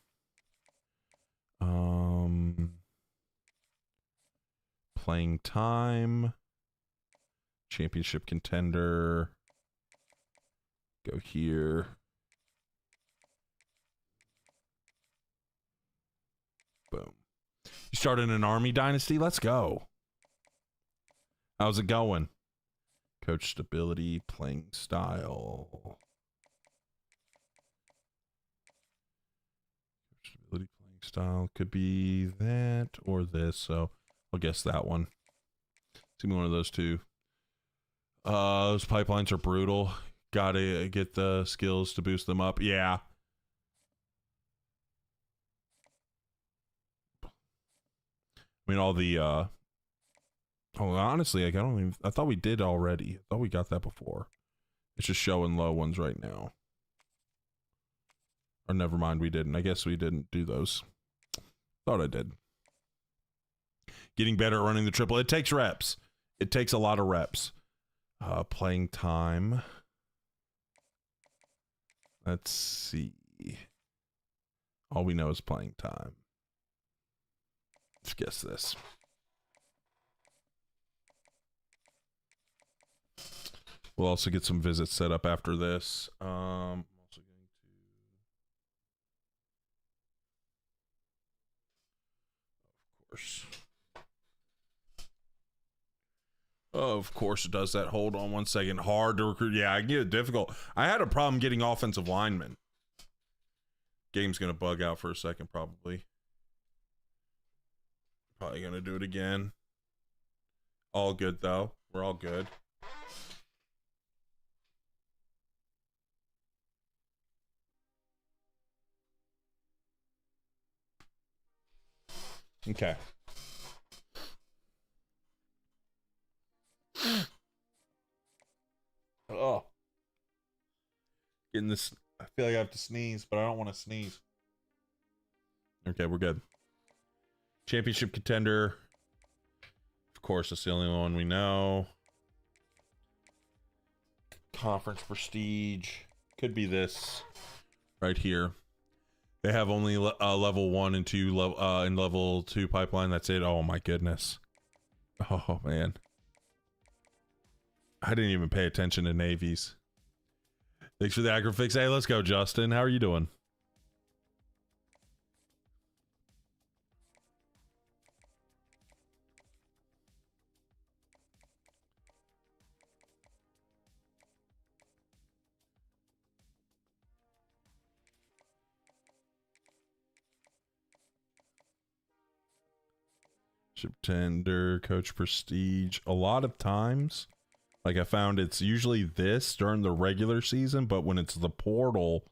Playing time. Championship contender. Go here. Boom. You started an Army Dynasty? Let's go. How's it going? Coach stability, playing style. Coach stability, playing style. Could be that or this, so I'll guess that one. It's gonna be one of those two. Those pipelines are brutal. Gotta get the skills to boost them up. Yeah. I mean, all the, oh, honestly, like, I thought we did already. I thought we got that before. It's just showing low ones right now. Or never mind, we didn't. I guess we didn't do those. Thought I did. Getting better at running the triple. It takes reps. It takes a lot of reps. Playing time. Let's see. All we know is playing time. Let's guess this. We'll also get some visits set up after this. I'm also going to, of course it does that. Hold on one second. Hard to recruit. Yeah, I get it difficult. I had a problem getting offensive linemen. Game's gonna bug out for a second, probably. Probably gonna do it again. All good though. We're all good. Okay. Oh. Getting this. I feel like I have to sneeze, but I don't want to sneeze. Okay, we're good. Championship contender. Of course, that's the only one we know. Conference prestige. Could be this right here. They have only level 1 and 2 in level 2 pipeline. That's it. Oh my goodness. Oh man. I didn't even pay attention to navies. Thanks for the agrifix. Hey, let's go, Justin. How are you doing? Ship tender, coach prestige. A lot of times, like I found it's usually this during the regular season, but when it's the portal,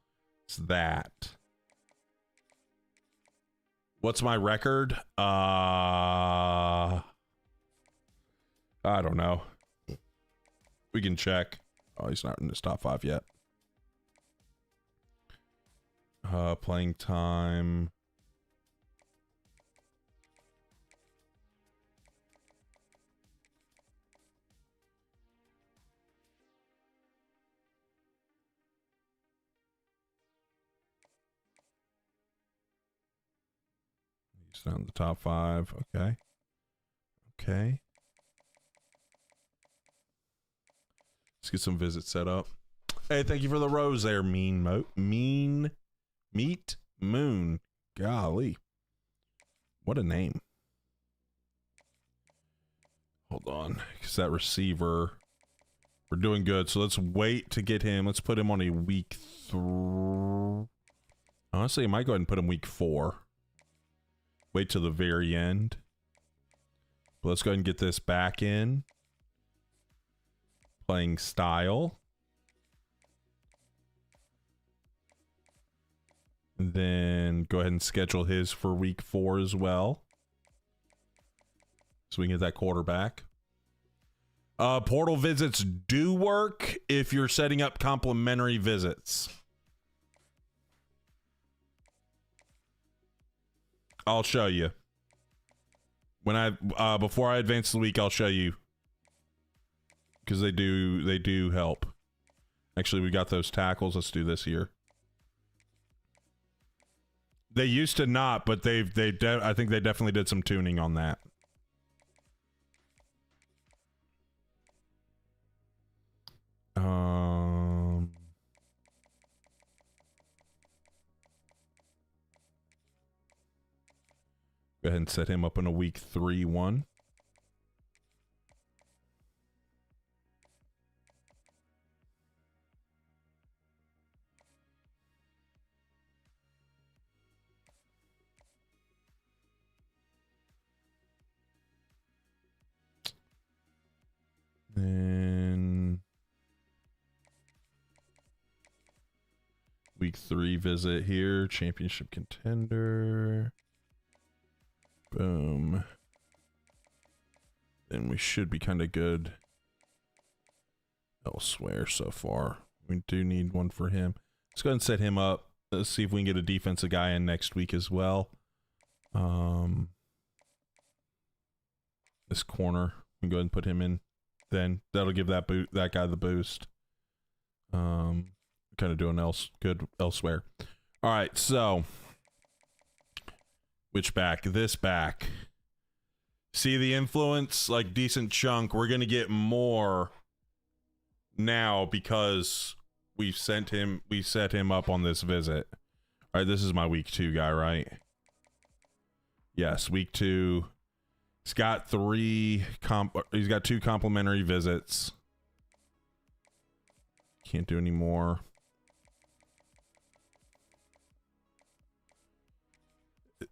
it's that. What's my record? I don't know. We can check. Oh, he's not in his top 5 yet. Playing time. He's down the top 5. Okay. Okay. Let's get some visits set up. Hey, thank you for the rose there, Meat Moon. Golly. What a name. Hold on. Because that receiver, we're doing good. So let's wait to get him. Let's put him on a week 3. Honestly, I might go ahead and put him week 4. Wait till the very end. But let's go ahead and get this back in. Playing style. And then go ahead and schedule his for week 4 as well. So we can get that quarterback. Portal visits do work if you're setting up complimentary visits. I'll show you. When I before I advance the week, I'll show you. Because they do help. Actually, we got those tackles. Let's do this here. They used to not, but I think they definitely did some tuning on that. Go ahead and set him up in a week 3 one. Then week 3 visit here, championship contender. Boom. Then we should be kind of good elsewhere so far. We do need one for him. Let's go ahead and set him up. Let's see if we can get a defensive guy in next week as well. This corner, we can go ahead and put him in. Then that'll give that guy the boost. Kind of doing good elsewhere. All right, so which back? This back. See the influence? Like decent chunk. We're gonna get more now because we set him up on this visit. All right, this is my week 2 guy, right? Yes, week 2. He's got 2 complimentary visits. Can't do any more.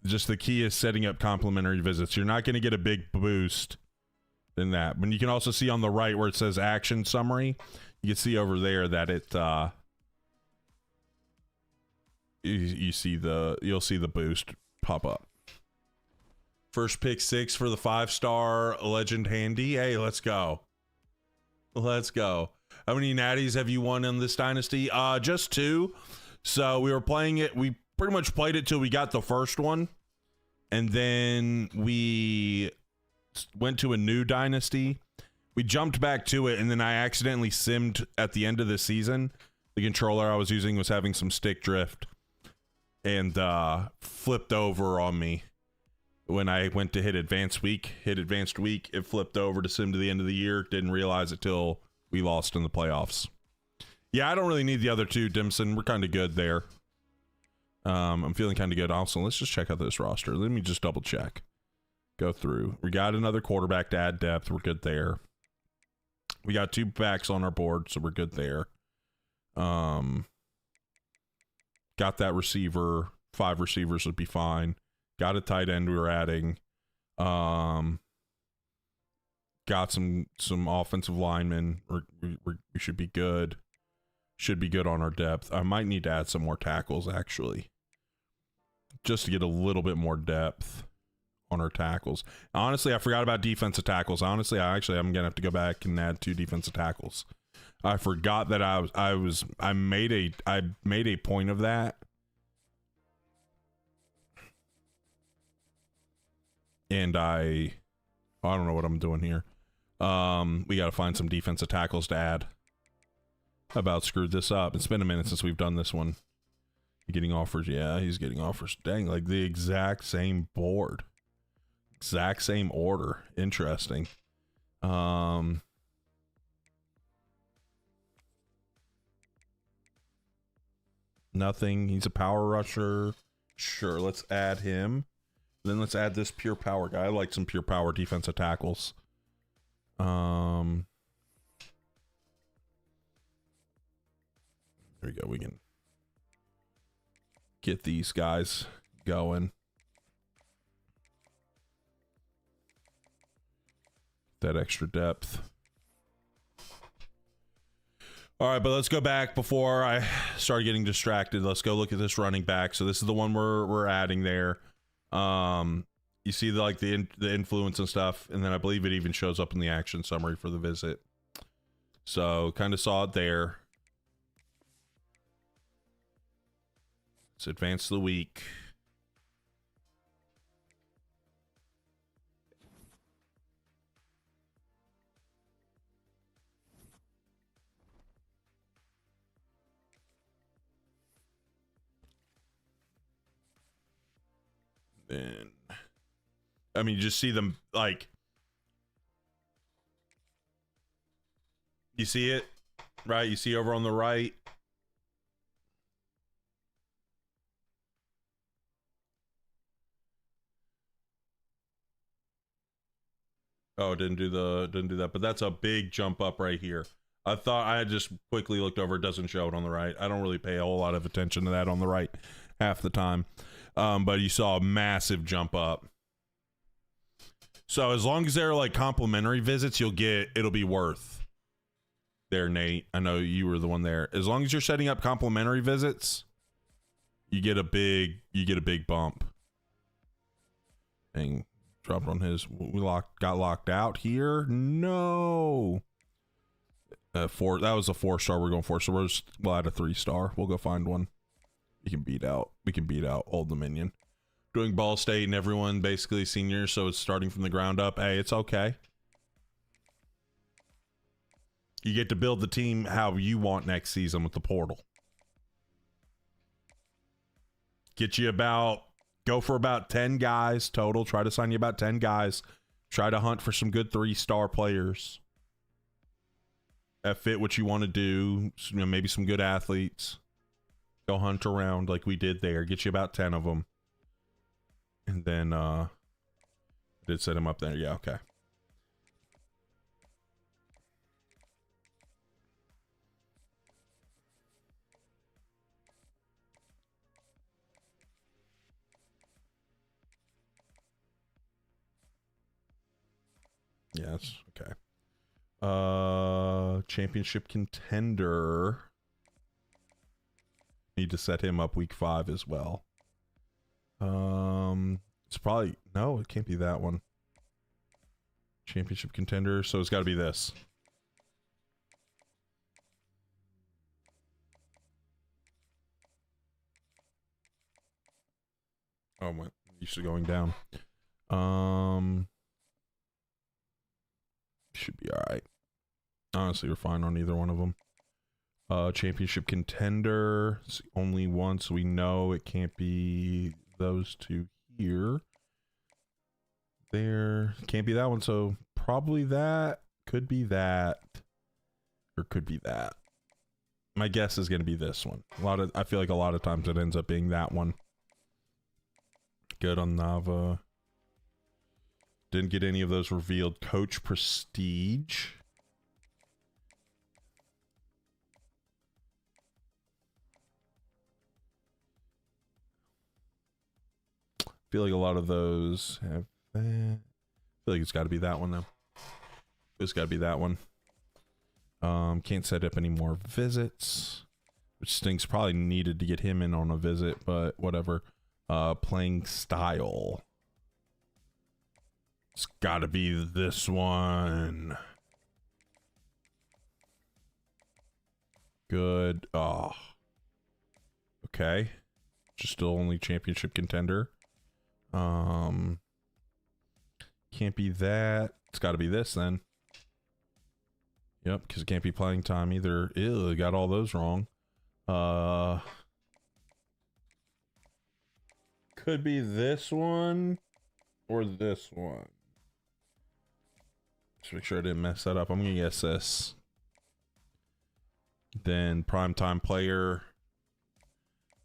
Just the key is setting up complimentary visits. You're not going to get a big boost in that. But you can also see on the right where it says action summary. You can see over there that it you'll see the boost pop up. First pick 6 for the 5-star legend Handy. Hey, let's go. Let's go. How many natties have you won in this dynasty? Just 2. So we were playing it. We pretty much played it till we got the first one. And then we went to a new dynasty. We jumped back to it, and then I accidentally simmed at the end of the season. The controller I was using was having some stick drift and flipped over on me. When I went to hit advanced week, it flipped over to sim to the end of the year. Didn't realize it till we lost in the playoffs. Yeah, I don't really need the other 2, Dimson. We're kind of good there. I'm feeling kind of good. Also, let's just check out this roster. Let me just double check. Go through. We got another quarterback to add depth. We're good there. We got 2 backs on our board, so we're good there. Got that receiver. 5 receivers would be fine. Got a tight end we were adding. Got some offensive linemen. We should be good. Should be good on our depth. I might need to add some more tackles, actually. Just to get a little bit more depth on our tackles. Honestly, I forgot about defensive tackles. Honestly, I'm going to have to go back and add 2 defensive tackles. I forgot that I made a point of that. And I don't know what I'm doing here. We got to find some defensive tackles to add. About screwed this up. It's been a minute since we've done this one. Getting offers. Yeah, he's getting offers. Dang, like the exact same board. Exact same order. Interesting. Nothing. He's a power rusher. Sure, let's add him. Then let's add this pure power guy. I like some pure power defensive tackles. There we go. We can get these guys going. That extra depth. All right, but let's go back before I start getting distracted. Let's go look at this running back. So this is the one we're adding there. You see the influence and stuff, and then I believe it even shows up in the action summary for the visit. So kind of saw it there. Let's advance the week. And I mean, you just see them like, you see it, right? You see over on the right. Oh, didn't do that, but that's a big jump up right here. I thought I just quickly looked over. It doesn't show it on the right. I don't really pay a whole lot of attention to that on the right half the time. But you saw a massive jump up. So as long as they're like complimentary visits, it'll be worth there, Nate. I know you were the one there. As long as you're setting up complimentary visits, you get a big bump. And dropped on his, got locked out here. No. That was a 4-star we're going for, so we'll add a 3-star. We'll go find one. We can beat out Old Dominion. Doing Ball State and everyone basically seniors, so it's starting from the ground up. Hey, it's okay. You get to build the team how you want next season with the portal. Go for about 10 guys total. Try to sign you about 10 guys. Try to hunt for some good 3-star players that fit what you want to do. Maybe some good athletes. Go hunt around like we did there. Get you about 10 of them. And then, did set him up there. Yeah, okay. Yes, okay. Championship contender. Need to set him up week 5 as well. It's probably, no, it can't be that one. Championship contender, so it's got to be this. Oh, my, used to going down. Should be all right. Honestly, we're fine on either one of them. Championship contender. It's only one, so we know it can't be those two here. There can't be that one, so probably that. Could be that, or could be that. My guess is going to be this one. I feel like a lot of times it ends up being that one. Good on Nava. Didn't get any of those revealed. Coach Prestige. Feel like a lot of those have that. Feel like it's got to be that one though. It's got to be that one. Can't set up any more visits, which stinks. Probably needed to get him in on a visit, but whatever. Playing style. It's got to be this one. Good. Oh. Okay. Just still only championship contender. Can't be that. It's got to be this then. Yep, because it can't be playing time either. Ew, got all those wrong. could be this one or this one. Just make sure I didn't mess that up. I'm gonna guess this. Then primetime player.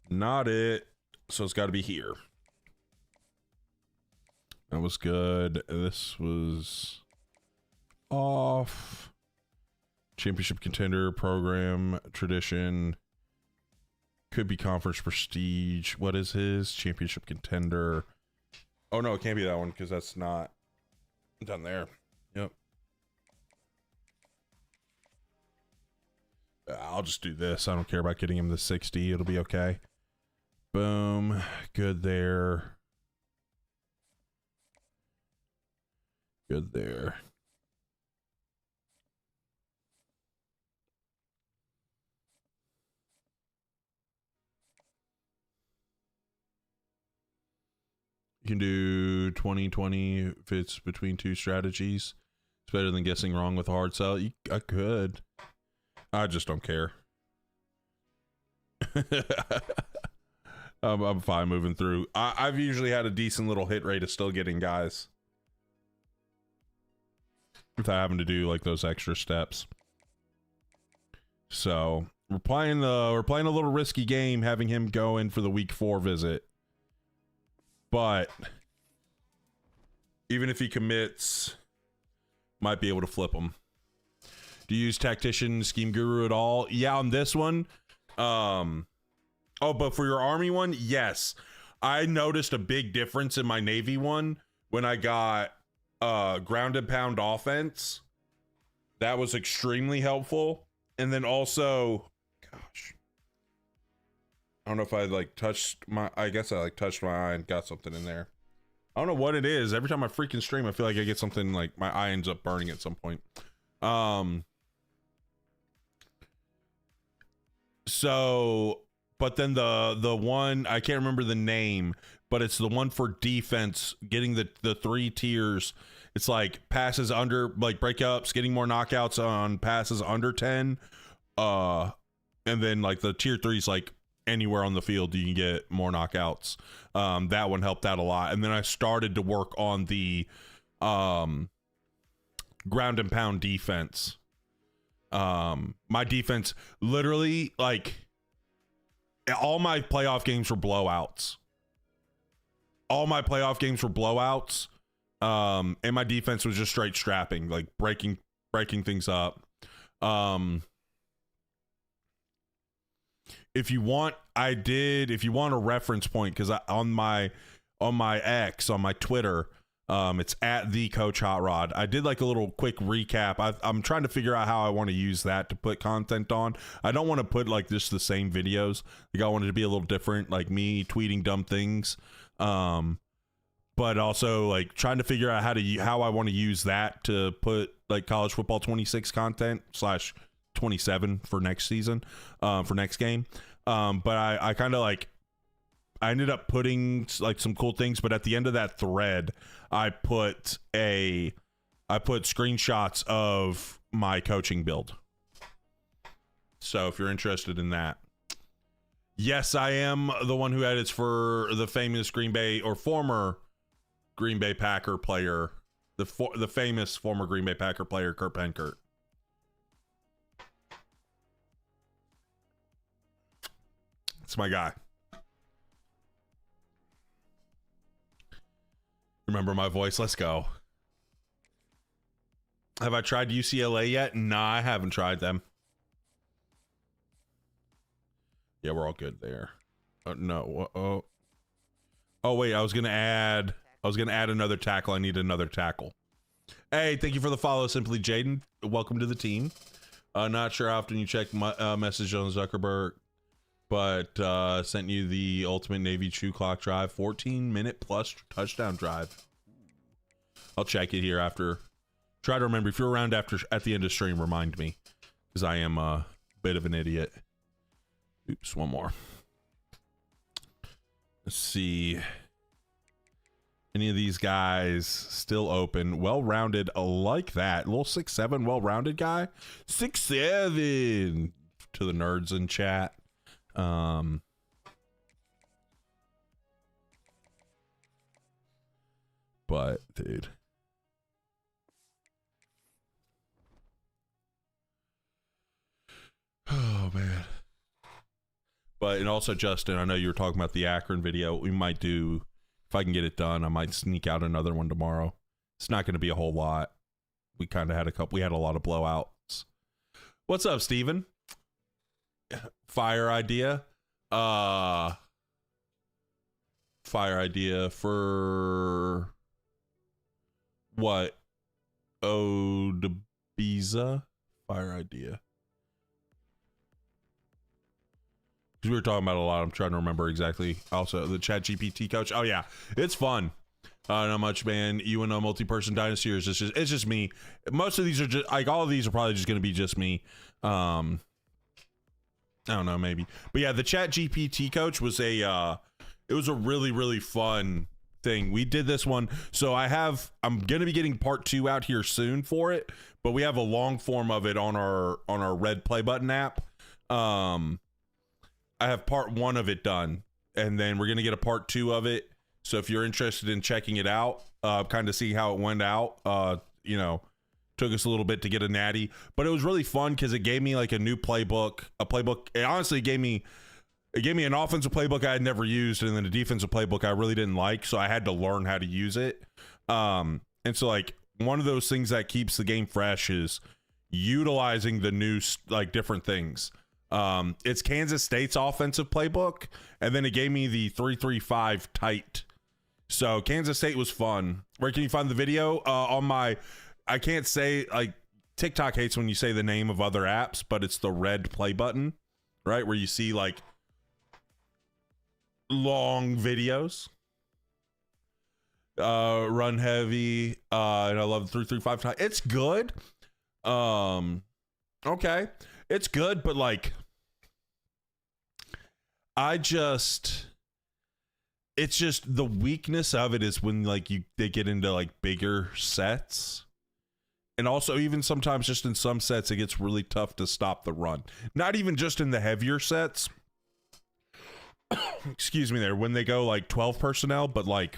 Not it. So it's got to be here. That was good. This was off. Championship contender, program, tradition. Could be conference prestige. What is his? Championship contender. Oh no, it can't be that one because that's not done there. Yep. I'll just do this. I don't care about getting him the 60. It'll be okay. Boom. Good there. Good there. You can do 20-20 if it's between two strategies. It's better than guessing wrong with a hard sell. I could. I just don't care. I'm fine moving through. I've usually had a decent little hit rate of still getting guys without having to do like those extra steps. So we're playing a little risky game, having him go in for the week 4 visit. But even if he commits, might be able to flip him. Do you use Tactician, Scheme Guru at all? Yeah, on this one. Oh, but for your Army one, yes. I noticed a big difference in my Navy one when I got ground and pound offense. That was extremely helpful. And then also, gosh, I don't know if I like touched my, I guess I like touched my eye and got something in there. I don't know what it is. Every time I freaking stream, I feel like I get something like my eye ends up burning at some point. So, but then the one, I can't remember the name, but it's the one for defense, getting the 3 tiers. It's like passes under, like breakups, getting more knockouts on passes under 10. And then like the tier 3 is like anywhere on the field you can get more knockouts. That one helped out a lot. And then I started to work on the ground and pound defense. My defense, literally, like all my playoff games were blowouts. And my defense was just straight strapping, like breaking things up. If you want a reference point, because on my X, on my Twitter, it's at the Coach Hot Rod. I did like a little quick recap. I'm trying to figure out how I want to use that to put content on. I don't want to put like just the same videos. Like I wanted to be a little different, like me tweeting dumb things. But also like trying to figure out how I want to use that to put like college football 26 content /27 for next season, for next game. But I kind of like, I ended up putting like some cool things, but at the end of that thread, I put screenshots of my coaching build. So if you're interested in that, yes, I am the one who edits for the famous Green Bay or former Green Bay Packer player, the famous former Green Bay Packer player, Kurt Benkert. It's my guy. Remember my voice? Let's go. Have I tried UCLA yet? Nah, I haven't tried them. Yeah, we're all good there. No. Oh wait, I was gonna add another tackle. I need another tackle. Hey, thank you for the follow, Simply Jaden. Welcome to the team. Not sure how often you check my message on Zuckerberg, but sent you the ultimate Navy Chew Clock drive, 14-minute plus touchdown drive. I'll check it here after. Try to remember, if you're around at the end of stream, remind me, because I am a bit of an idiot. Oops, one more. Let's see. Any of these guys still open? Well-rounded, like that. A little 6'7", well-rounded guy. 6'7", to the nerds in chat. But dude. Oh man. But and also Justin, I know you were talking about the Akron video. We might do, if I can get it done, I might sneak out another one tomorrow. It's not going to be a whole lot. We kind of had we had a lot of blowouts. What's up, Steven? Fire idea. Fire idea for what? Odebiza? Fire idea. We were talking about a lot. I'm trying to remember exactly. Also, the ChatGPT coach. Oh yeah, it's fun. Not much, man. You and a multi-person dynasty, or is this it's just me. Most of these are just like all of these are probably just going to be just me. I don't know, maybe. But yeah, the ChatGPT coach was it was a really fun thing. We did this one, so I'm going to be getting part 2 out here soon for it. But we have a long form of it on our Red Play Button app. I have part 1 of it done, and then we're going to get a part 2 of it. So if you're interested in checking it out, kind of see how it went out, took us a little bit to get a natty, but it was really fun because it gave me like a new playbook, It honestly gave me an offensive playbook I had never used, and then a defensive playbook I really didn't like. So I had to learn how to use it. And so like one of those things that keeps the game fresh is utilizing the new, like different things. It's Kansas State's offensive playbook, and then it gave me the 3-3-5 tight. So Kansas State was fun. Where can you find the video? I can't say, like, TikTok hates when you say the name of other apps, but it's the red play button, right? Where you see like long videos. Run heavy. And I love the 3-3-5 tight. It's good. Okay. It's good, but like it's just the weakness of it is when like they get into like bigger sets. And also even sometimes just in some sets it gets really tough to stop the run. Not even just in the heavier sets. Excuse me there, when they go like 12 personnel, but like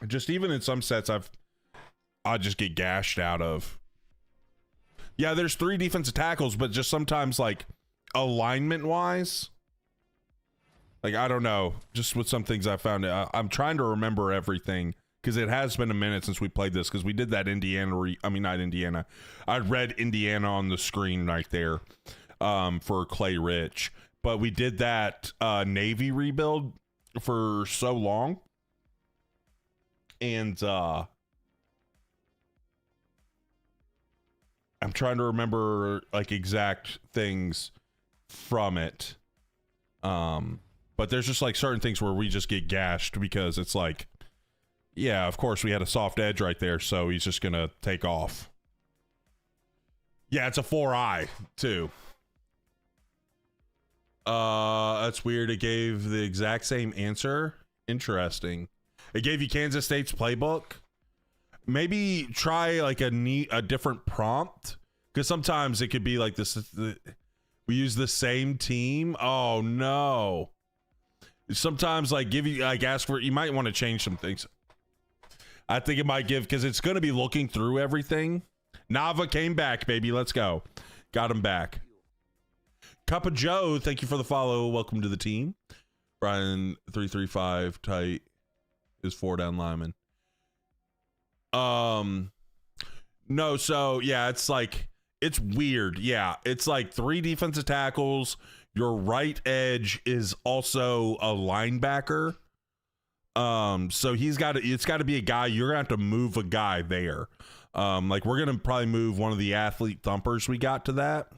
just even in some sets I just get gashed out of. Yeah, there's 3 defensive tackles, but just sometimes like alignment wise, like I don't know, just with some things I found. I'm trying to remember everything because it has been a minute since we played this, because we did that not Indiana. I read Indiana on the screen right there for Clay Rich, but we did that Navy rebuild for so long, and I'm trying to remember like exact things from it. But there's just like certain things where we just get gashed because it's like, yeah, of course we had a soft edge right there, so he's just gonna take off. Yeah, it's a 4-eye too. That's weird. It gave the exact same answer. Interesting. It gave you Kansas State's playbook. Maybe try like a different prompt, because sometimes it could be like this. We use the same team. Oh no. Sometimes like ask for, you might want to change some things. I think it might give, because it's going to be looking through everything. Nava came back, baby. Let's go. Got him back. Cup of Joe, thank you for the follow. Welcome to the team. Brian 3-3-5 tight is 4 down lineman. No, so yeah, it's like, it's weird. Yeah, it's like 3 defensive tackles. Your right edge is also a linebacker. So it's got to be a guy. You're gonna have to move a guy there. Like we're gonna probably move one of the athlete thumpers we got to that.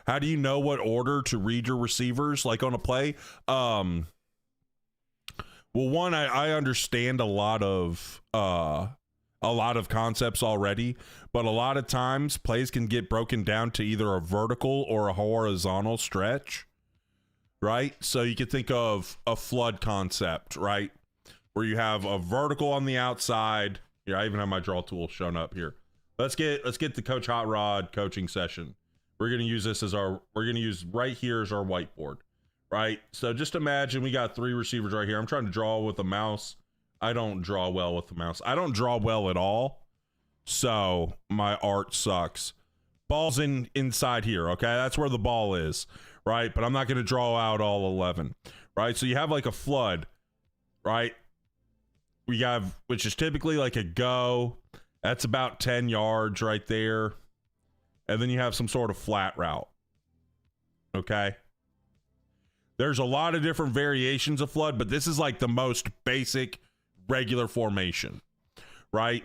How do you know what order to read your receivers like on a play? Well, one, I understand a lot of concepts already, but a lot of times plays can get broken down to either a vertical or a horizontal stretch, right? So you could think of a flood concept, right? Where you have a vertical on the outside. Here, I even have my draw tool shown up here. Let's get the Coach Hot Rod coaching session. We're going to use this we're going to use right here as our whiteboard, right? So just imagine we got 3 receivers right here. I'm trying to draw with a mouse I don't draw well with the mouse. I don't draw well at all. So my art sucks. Ball's inside here, okay? That's where the ball is, right? But I'm not going to draw out all 11, right? So you have like a flood, right? We have, which is typically like a go. That's about 10 yards right there. And then you have some sort of flat route, okay? There's a lot of different variations of flood, but this is like the most basic regular formation, right?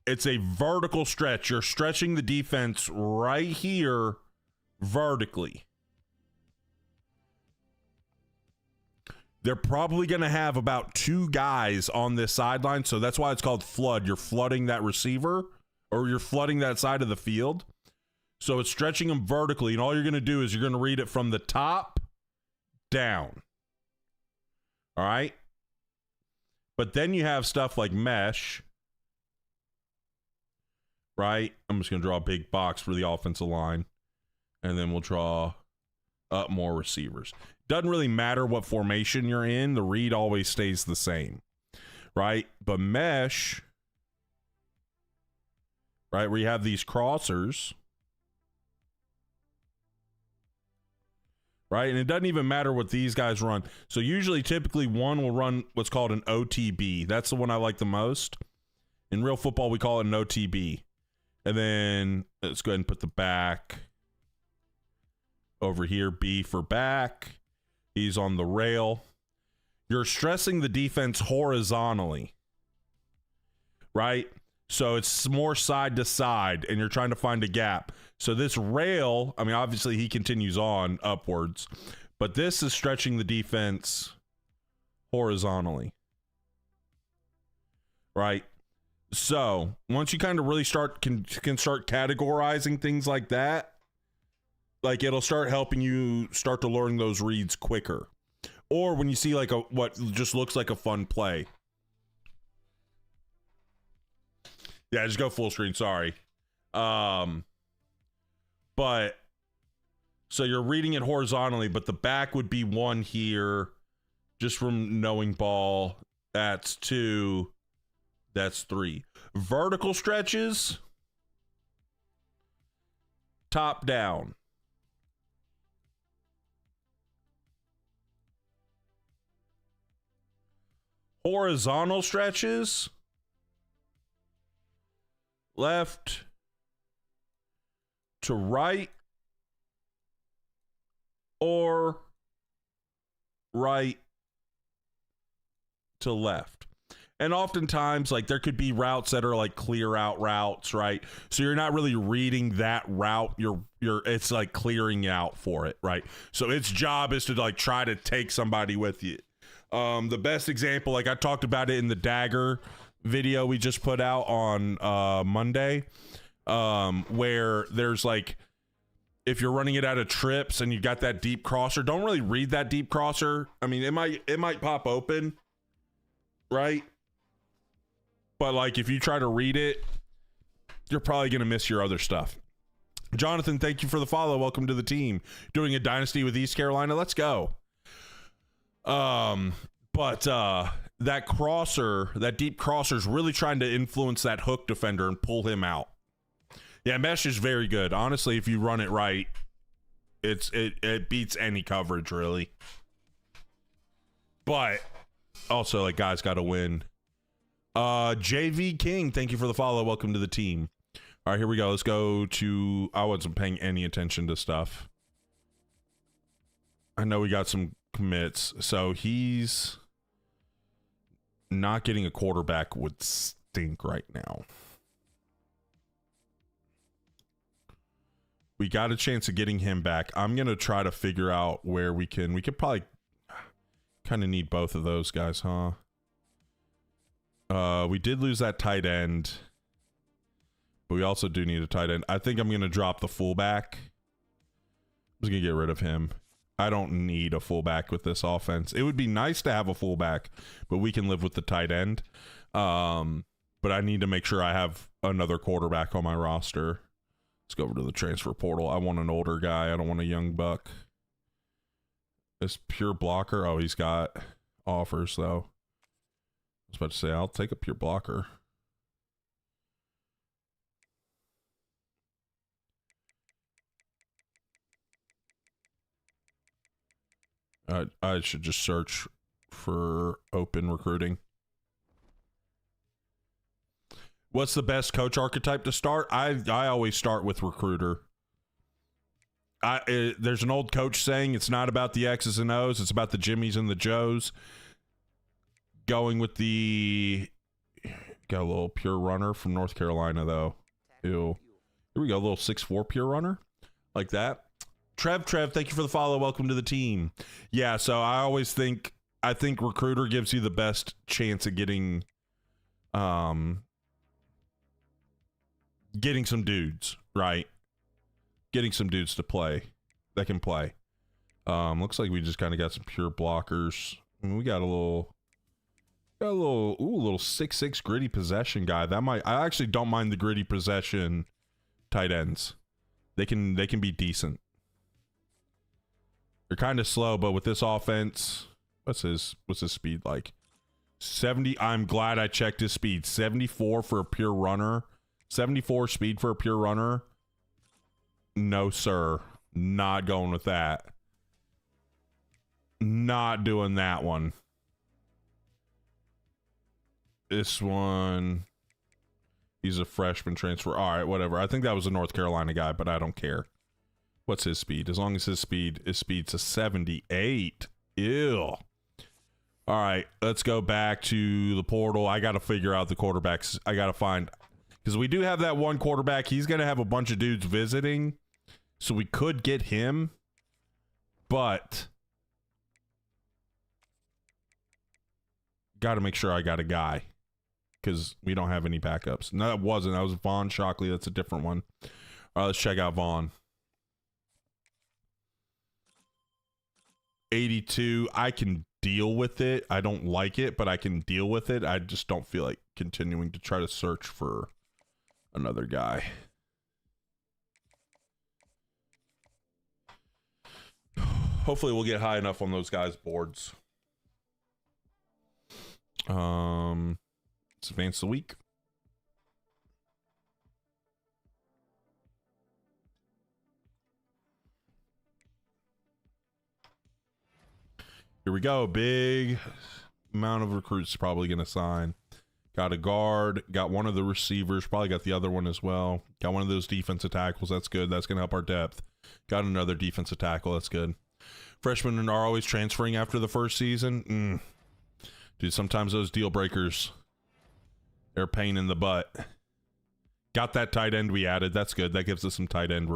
It's a vertical stretch. You're stretching the defense right here vertically. They're probably going to have about 2 guys on this sideline, so that's why it's called flood. You're flooding that receiver, or you're flooding that side of the field. So it's stretching them vertically, and all you're going to do is you're going to read it from the top down. All right? But then you have stuff like mesh, right? I'm just going to draw a big box for the offensive line, and then we'll draw up more receivers. Doesn't really matter what formation you're in. The read always stays the same, right? But mesh, right, where you have these crossers, right? And it doesn't even matter what these guys run. So usually, typically, one will run what's called an OTB. That's the one I like the most. In real football, we call it an OTB. And then let's go ahead and put the back over here. B for back. He's on the rail. You're stressing the defense horizontally, right? So it's more side to side, and you're trying to find a gap. So this rail, I mean, obviously he continues on upwards, but this is stretching the defense horizontally, right? So once you kind of really can start categorizing things like that, like it'll start helping you start to learn those reads quicker. Or when you see like what just looks like a fun play. Yeah, just go full screen, sorry. But so you're reading it horizontally, but the back would be 1 here just from knowing ball. That's 2. That's 3. Vertical stretches, top down. Horizontal stretches, left to right or right to left. And oftentimes, like, there could be routes that are like clear out routes, right? So you're not really reading that route. It's like clearing out for it, right? So its job is to like try to take somebody with you. The best example, like I talked about it in the dagger video we just put out on Monday, where there's like, if you're running it out of trips and you got that deep crosser, don't really read that deep crosser. I mean, it might pop open, right? But like if you try to read it, you're probably going to miss your other stuff. Jonathan, thank you for the follow. Welcome to the team. Doing a dynasty with East Carolina. Let's go. But that crosser, that deep crosser is really trying to influence that hook defender and pull him out. Yeah, mesh is very good. Honestly, if you run it right, it beats any coverage really. But also, like, guys got to win. JV King, thank you for the follow. Welcome to the team. All right, here we go. Let's go to, I wasn't paying any attention to stuff. I know we got some commits. So he's not getting a quarterback would stink right now. We got a chance of getting him back. I'm going to try to figure out where we could probably kind of need both of those guys, huh? We did lose that tight end, but we also do need a tight end. I think I'm going to drop the fullback. I'm just going to get rid of him. I don't need a fullback with this offense. It would be nice to have a fullback, but we can live with the tight end. But I need to make sure I have another quarterback on my roster. Let's go over to the transfer portal. I want an older guy. I don't want a young buck. This pure blocker. Oh, he's got offers, though. was about to say, I'll take a pure blocker. I should just search for open recruiting. What's the best coach archetype to start? I always start with recruiter. There's an old coach saying it's not about the X's and O's, it's about the Jimmies and the Joes. Going with the got a little pure runner from North Carolina though. Ew. Here we go, a little 6'4" pure runner. Like that. Trev, thank you for the follow. Welcome to the team. Yeah, so I think recruiter gives you the best chance of getting some dudes, right? Getting some dudes to play that can play. Looks like we just kind of got some pure blockers. I mean, we got a little 6'6" gritty possession guy. I actually don't mind the gritty possession tight ends. They can be decent. They're kind of slow, but with this offense, what's his speed like? 70. I'm glad I checked his speed. 74 for a pure runner. 74 speed for a pure runner. No, sir. Not going with that. Not doing that one. This one, he's a freshman transfer. All right, whatever. I think that was a North Carolina guy, but I don't care. What's his speed? As long as his speed's a 78. Ew. All right, let's go back to the portal. I got to figure out the quarterbacks. I got to find, because we do have that one quarterback. He's going to have a bunch of dudes visiting, so we could get him, but got to make sure I got a guy, because we don't have any backups. No, that wasn't. That was Vaughn Shockley. That's a different one. All right, let's check out Vaughn. 82. I can deal with it. I don't like it, but I can deal with it. I just don't feel like continuing to try to search for another guy. Hopefully we'll get high enough on those guys' boards. Let's advance the week. Here we go. Big amount of recruits probably going to sign. Got a guard. Got one of the receivers. Probably got the other one as well. Got one of those defensive tackles. That's good. That's going to help our depth. Got another defensive tackle. That's good. Freshmen are always transferring after the first season. Dude, sometimes those deal breakers, they're a pain in the butt. Got that tight end we added. That's good. That gives us some tight end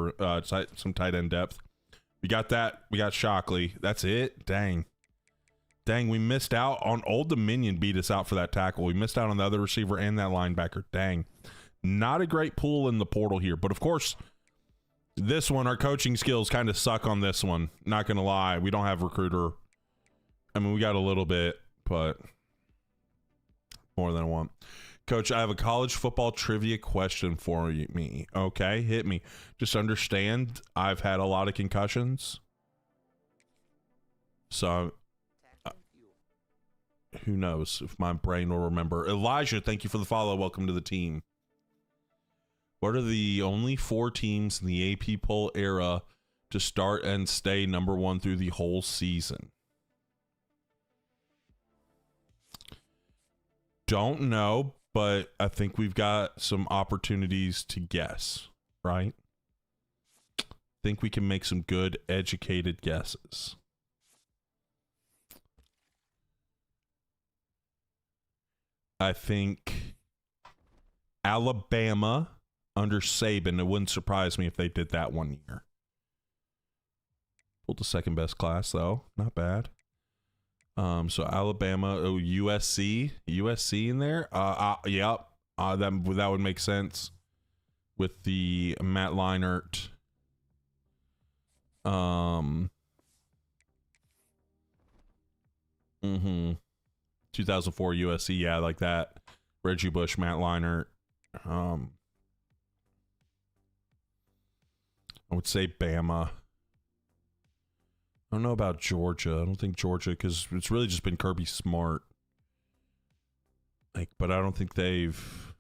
depth. We got that. We got Shockley. That's it. Dang, we missed out on Old Dominion. Beat us out for that tackle. We missed out on the other receiver and that linebacker. Dang. Not a great pool in the portal here. But, of course, this one, our coaching skills kind of suck on this one. Not going to lie. We don't have recruiter. I mean, we got a little bit, but more than I want. Coach, I have a college football trivia question for me. Okay, hit me. Just understand, I've had a lot of concussions. So, who knows if my brain will remember. Elijah, thank you for the follow. Welcome to the team. What are the only 4 teams in the AP poll era to start and stay number 1 through the whole season? Don't know, but I think we've got some opportunities to guess, right? Think we can make some good, educated guesses. I think Alabama under Saban. It wouldn't surprise me if they did that one year. Pulled the second best class, though. Not bad. So Alabama, USC in there. Yep. That would make sense with the Matt Leinart. 2004 USC, yeah, like that. Reggie Bush, Matt Leinart. I would say Bama. I don't know about Georgia. I don't think Georgia, because it's really just been Kirby Smart. Like, but I don't think they've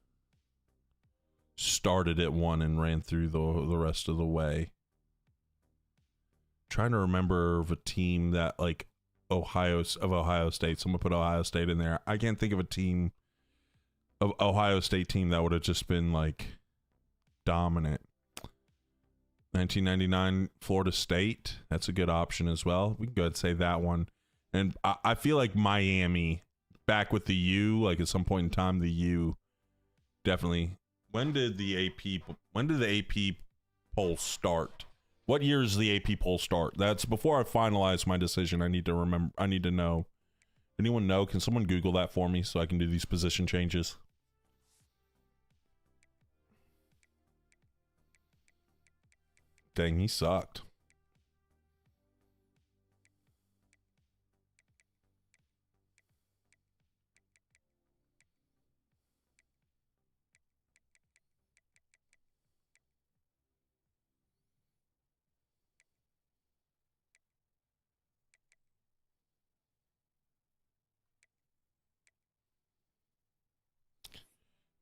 started at one and ran through the rest of the way. Trying to remember of a team that like Ohio State. Someone put Ohio State in there. I can't think of a team of Ohio State team that would have just been like dominant. 1999 Florida State. That's a good option as well. We can go ahead and say that one. And I feel like Miami back with the U, like at some point in time, the U definitely. When did the AP poll start? What year does the AP poll start? That's before I finalize my decision. I need to remember. I need to know. Anyone know? Can someone Google that for me so I can do these position changes? Dang, he sucked.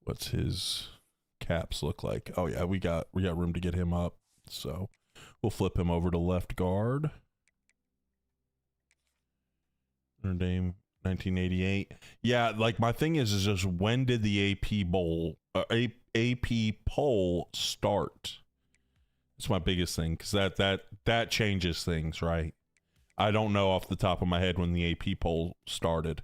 What's his caps look like? Oh yeah, we got room to get him up. So we'll flip him over to left guard. Notre Dame, 1988. Yeah, like my thing is just when did the AP poll start? It's my biggest thing because that changes things, right? I don't know off the top of my head when the AP poll started.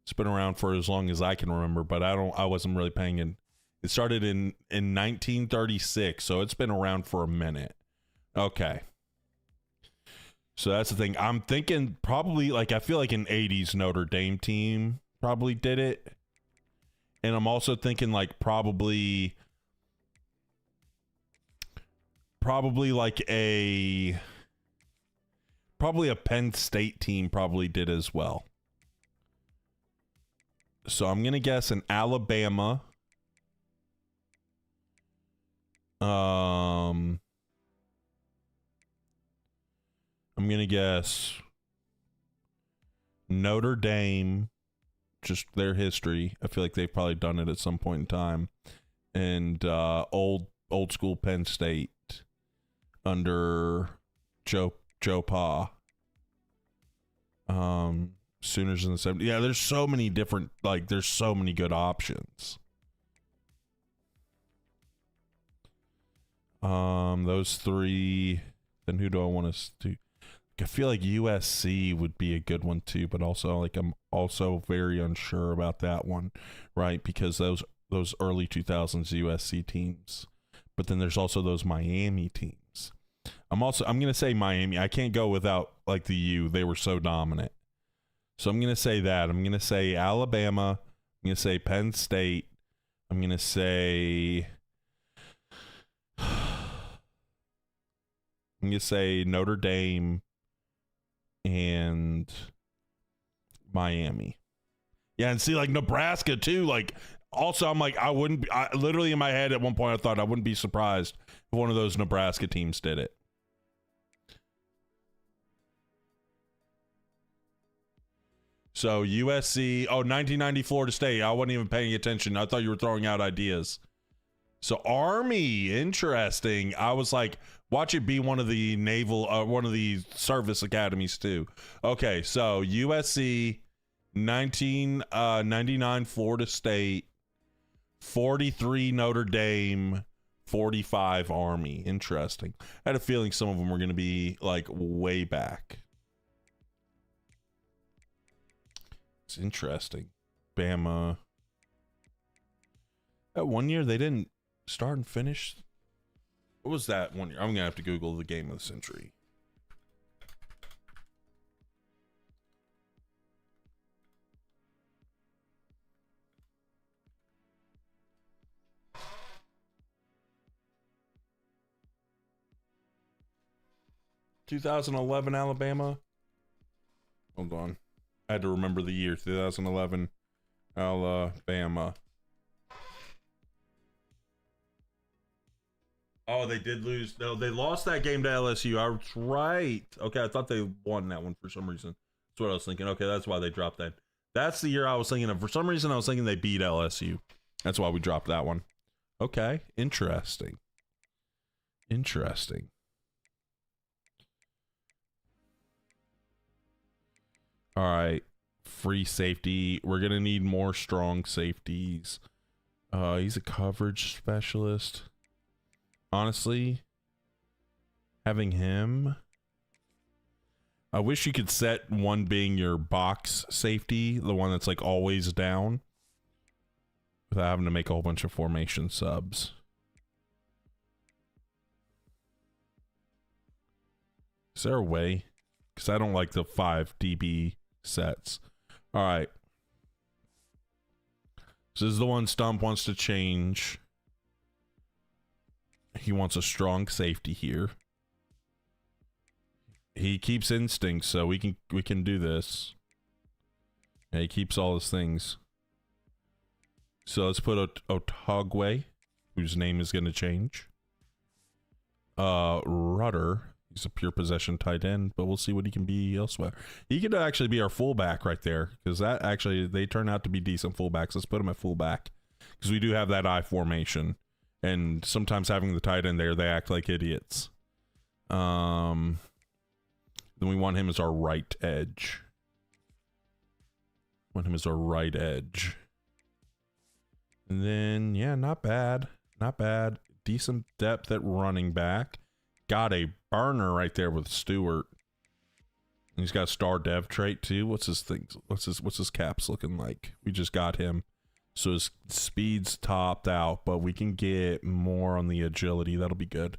It's been around for as long as I can remember, but I wasn't really paying in. It started in 1936, so it's been around for a minute. Okay. So that's the thing. I'm thinking probably like I feel like an 80s Notre Dame team probably did it. And I'm also thinking like probably like a Penn State team probably did as well. So I'm going to guess an Alabama. I'm going to guess Notre Dame, just their history. I feel like they've probably done it at some point in time. And old school Penn State under Joe Pa. Sooners in the 70s. Yeah, there's so many different, like, there's so many good options. Those three. Then who do I want to do? I feel like USC would be a good one too, but also like I'm also very unsure about that one, right? Because those early 2000s USC teams, but then there's also those Miami teams. I'm gonna say Miami. I can't go without like the U. They were so dominant. So I'm gonna say that. I'm gonna say Alabama. I'm gonna say Penn State. I'm gonna say Notre Dame and Miami. Yeah, and see like Nebraska too. Like also I'm like I literally in my head at one point I thought I wouldn't be surprised if one of those Nebraska teams did it. So USC, 1990 Florida State. I wasn't even paying attention. I thought you were throwing out ideas. So Army, interesting. I was like, watch it be one of the one of the service academies too. Okay, so USC, 1999 Florida State, 43 Notre Dame, 45 Army. Interesting. I had a feeling some of them were going to be like way back. It's interesting. Bama. That one year they didn't start and finish. What was that one year? I'm gonna have to Google the game of the century. (2011) Alabama. Hold on. I had to remember the year. 2011 Alabama. Oh, they did lose. No, they lost that game to LSU. I was right. Okay, I thought they won that one for some reason. That's what I was thinking. Okay, that's why they dropped that. That's the year I was thinking of. For some reason, I was thinking they beat LSU. That's why we dropped that one. Okay, interesting. Interesting. All right, free safety. We're gonna need more strong safeties. He's a coverage specialist. Honestly, having him, I wish you could set one being your box safety, the one that's like always down, without having to make a whole bunch of formation subs. Is there a way? Because I don't like the 5 DB sets. All right. So this is the one Stump wants to change. He wants a strong safety here. He keeps instincts, so we can do this. Yeah, he keeps all his things. So let's put Otagwe, whose name is going to change. Rudder, he's a pure possession tight end, but we'll see what he can be elsewhere. He could actually be our fullback right there, because that actually, they turn out to be decent fullbacks. Let's put him at fullback, because we do have that I formation. And sometimes having the tight end there, they act like idiots. Then we want him as our right edge. Want him as our right edge. And then, yeah, not bad. Not bad. Decent depth at running back. Got a burner right there with Stewart. And he's got a star dev trait too. What's his things? What's his caps looking like? We just got him. So his speed's topped out, but we can get more on the agility. That'll be good.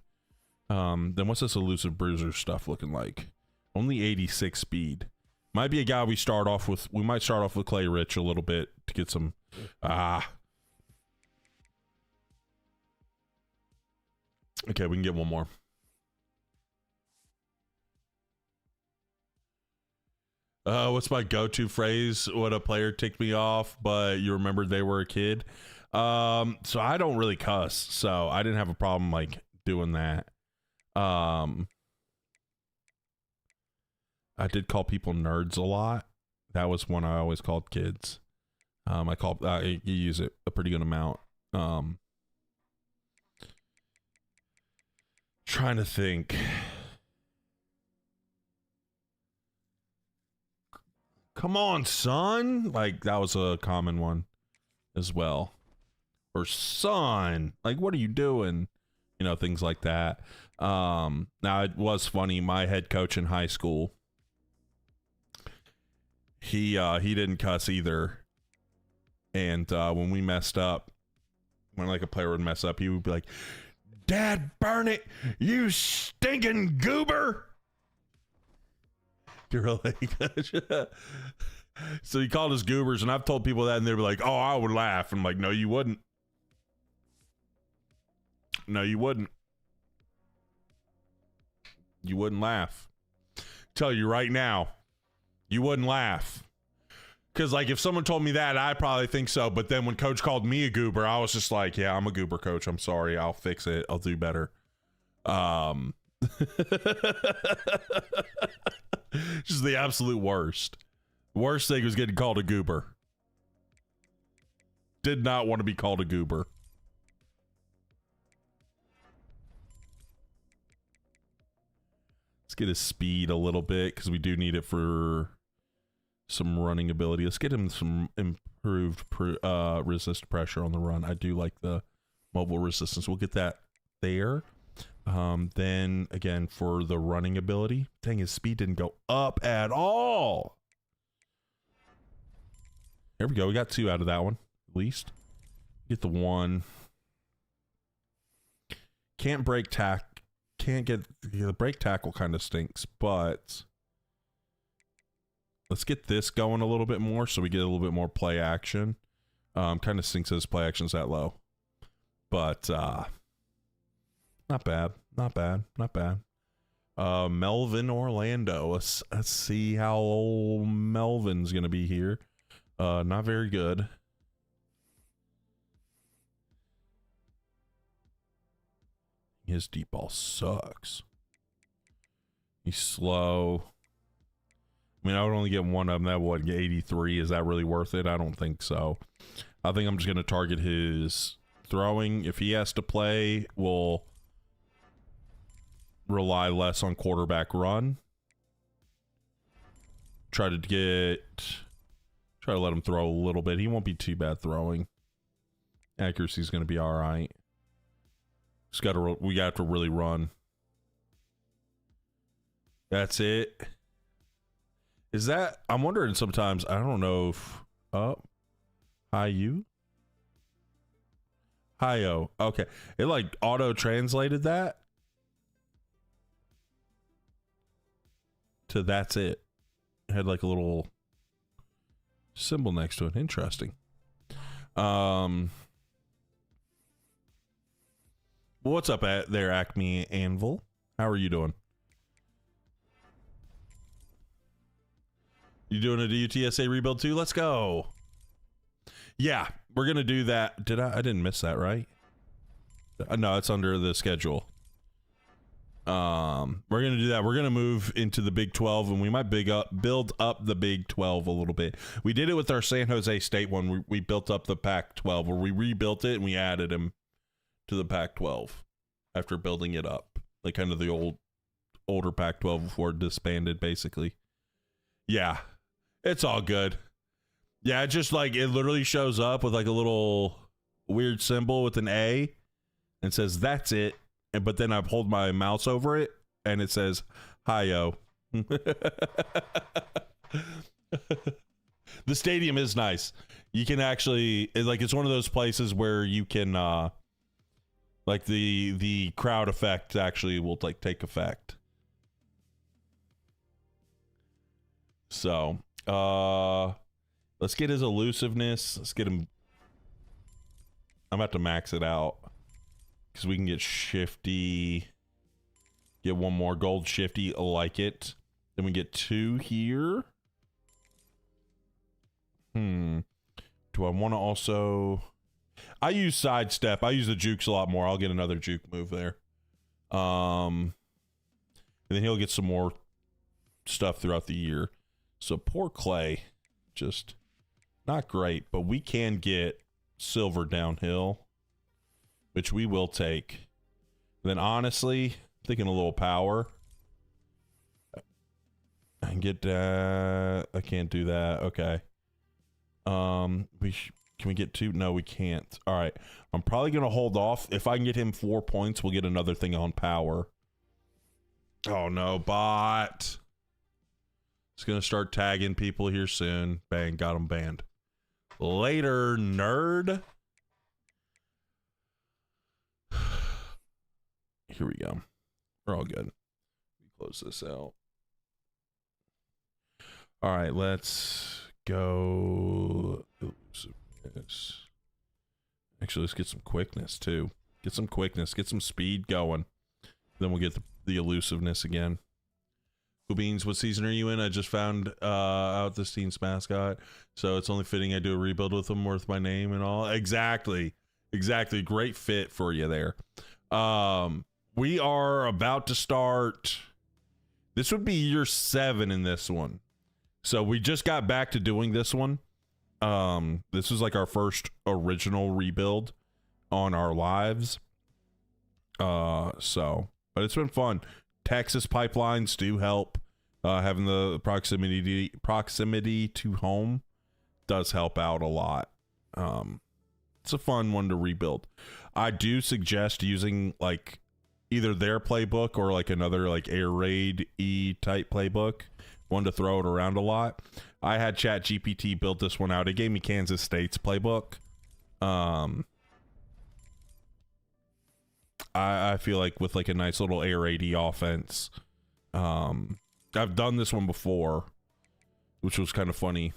Then what's this elusive bruiser stuff looking like? Only 86 speed. Might be a guy we start off with. We might start off with Clay Rich a little bit to get some. Okay, we can get one more. What's my go-to phrase? When a player ticked me off, but you remembered they were a kid. So I don't really cuss, so I didn't have a problem like doing that. I did call people nerds a lot. That was one I always called kids. You use it a pretty good amount. Trying to think. Come on, son. Like, that was a common one as well. Or son, like, what are you doing? You know, things like that. Now, it was funny. My head coach in high school, he didn't cuss either. And when we messed up, when like a player would mess up, he would be like, "Dad, burn it, you stinking goober." You're like, so he called us goobers, and I've told people that, and they'd be like, "Oh, I would laugh." And I'm like, "No, you wouldn't. No, you wouldn't. You wouldn't laugh. Tell you right now, you wouldn't laugh." Because, like, if someone told me that, I'd probably think so. But then when Coach called me a goober, I was just like, "Yeah, I'm a goober, Coach. I'm sorry. I'll fix it. I'll do better." Just the absolute worst. Worst thing was getting called a goober. Did not want to be called a goober. Let's get his speed a little bit, because we do need it for some running ability. Let's get him some improved resist pressure on the run. I do like the mobile resistance. We'll get that there. Then again, for the running ability, dang, his speed didn't go up at all. There we go. We got 2 out of that one, at least. Get the 1. Can't break tack. Can't get the break tackle. Kind of stinks, but let's get this going a little bit more, so we get a little bit more play action. Kind of stinks as play action's that low, but not bad. Not bad. Not bad. Melvin Orlando. Let's see how old Melvin's going to be here. Not very good. His deep ball sucks. He's slow. I mean, I would only get one of them. That would get 83. Is that really worth it? I don't think so. I think I'm just going to target his throwing. If he has to play, we'll rely less on quarterback run. Try to let him throw a little bit. He won't be too bad throwing. Accuracy is going to be all right. We got to really run. That's it. Is that? I'm wondering sometimes. I don't know if. Hi-yo. Okay. It like auto translated that to that's it. It had like a little symbol next to it. Interesting. What's up there, Acme Anvil? How are you doing? You doing a UTSA rebuild too? Let's go. Yeah, we're gonna do that. I didn't miss that, right? No, it's under the schedule. We're gonna do that. We're gonna move into the Big 12, and we might build up the Big 12 a little bit. We did it with our San Jose State one. We built up the Pac-12, where we rebuilt it and we added him to the Pac-12 after building it up, like kind of the older Pac-12 before it disbanded, basically. Yeah, it's all good. Yeah, it just like it literally shows up with like a little weird symbol with an A and says that's it. But then I hold my mouse over it and it says hi-yo. The stadium is nice. You can actually it's one of those places where you can like the crowd effect actually will like take effect. So let's get his elusiveness. Let's get him. I'm about to max it out because we can get shifty. Get one more gold shifty. I like it. Then we get 2 here. Do I want to also? I use sidestep. I use the jukes a lot more. I'll get another juke move there. And then he'll get some more stuff throughout the year. So poor Clay, just not great, but we can get silver downhill, which we will take. And then honestly, thinking a little power. I can get I can't do that. Okay. Can we get 2? No, we can't. All right. I'm probably going to hold off. If I can get him 4 points, we'll get another thing on power. Oh no, bot. It's going to start tagging people here soon. Bang, got him banned. Later, nerd. Here we go. We're all good. Close this out. All right, let's go. Actually, let's get some quickness too. Get some quickness. Get some speed going. Then we'll get the elusiveness again. Cool Beans, what season are you in? I just found out this team's mascot, so it's only fitting I do a rebuild with them worth my name and all. Exactly. Great fit for you there. We are about to start. This would be year 7 in this one. So we just got back to doing this one. This was like our first original rebuild on our lives. But it's been fun. Texas pipelines do help. Having the proximity to home does help out a lot. It's a fun one to rebuild. I do suggest using like either their playbook or like another like Air Raid E type playbook, one to throw it around a lot. I had ChatGPT build this one out. It gave me Kansas State's playbook. I feel like with like a nice little Air Raid E offense. I've done this one before, which was kind of funny.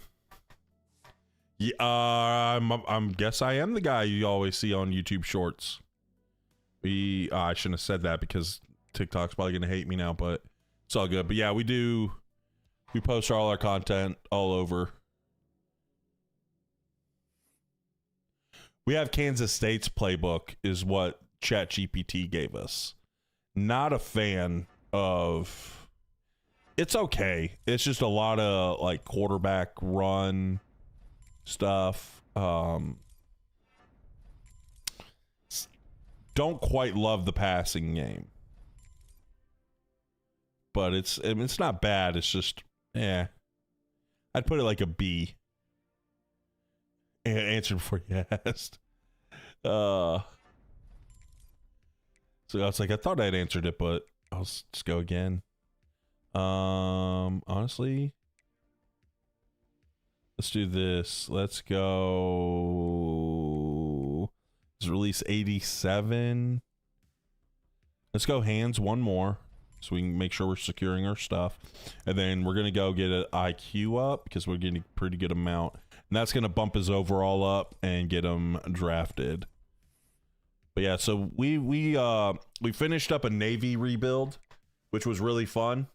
Yeah, I'm guess I am the guy you always see on YouTube Shorts. I shouldn't have said that because TikTok's probably gonna hate me now, but it's all good. But yeah, we post all our content all over. We have Kansas State's playbook is what ChatGPT gave us. not a fan of. It's okay. It's just a lot of like quarterback run stuff. Don't quite love the passing game, but it's not bad. It's just I'd put it like a B. Answer before you asked. So I was like, I thought I'd answered it, but I'll just go again. Honestly, let's do this. Let's go. Let's release 87. Let's go hands one more, so we can make sure we're securing our stuff, and then we're gonna go get an IQ up because we're getting a pretty good amount. And that's going to bump his overall up and get him drafted. But yeah, so we finished up a Navy rebuild, which was really fun.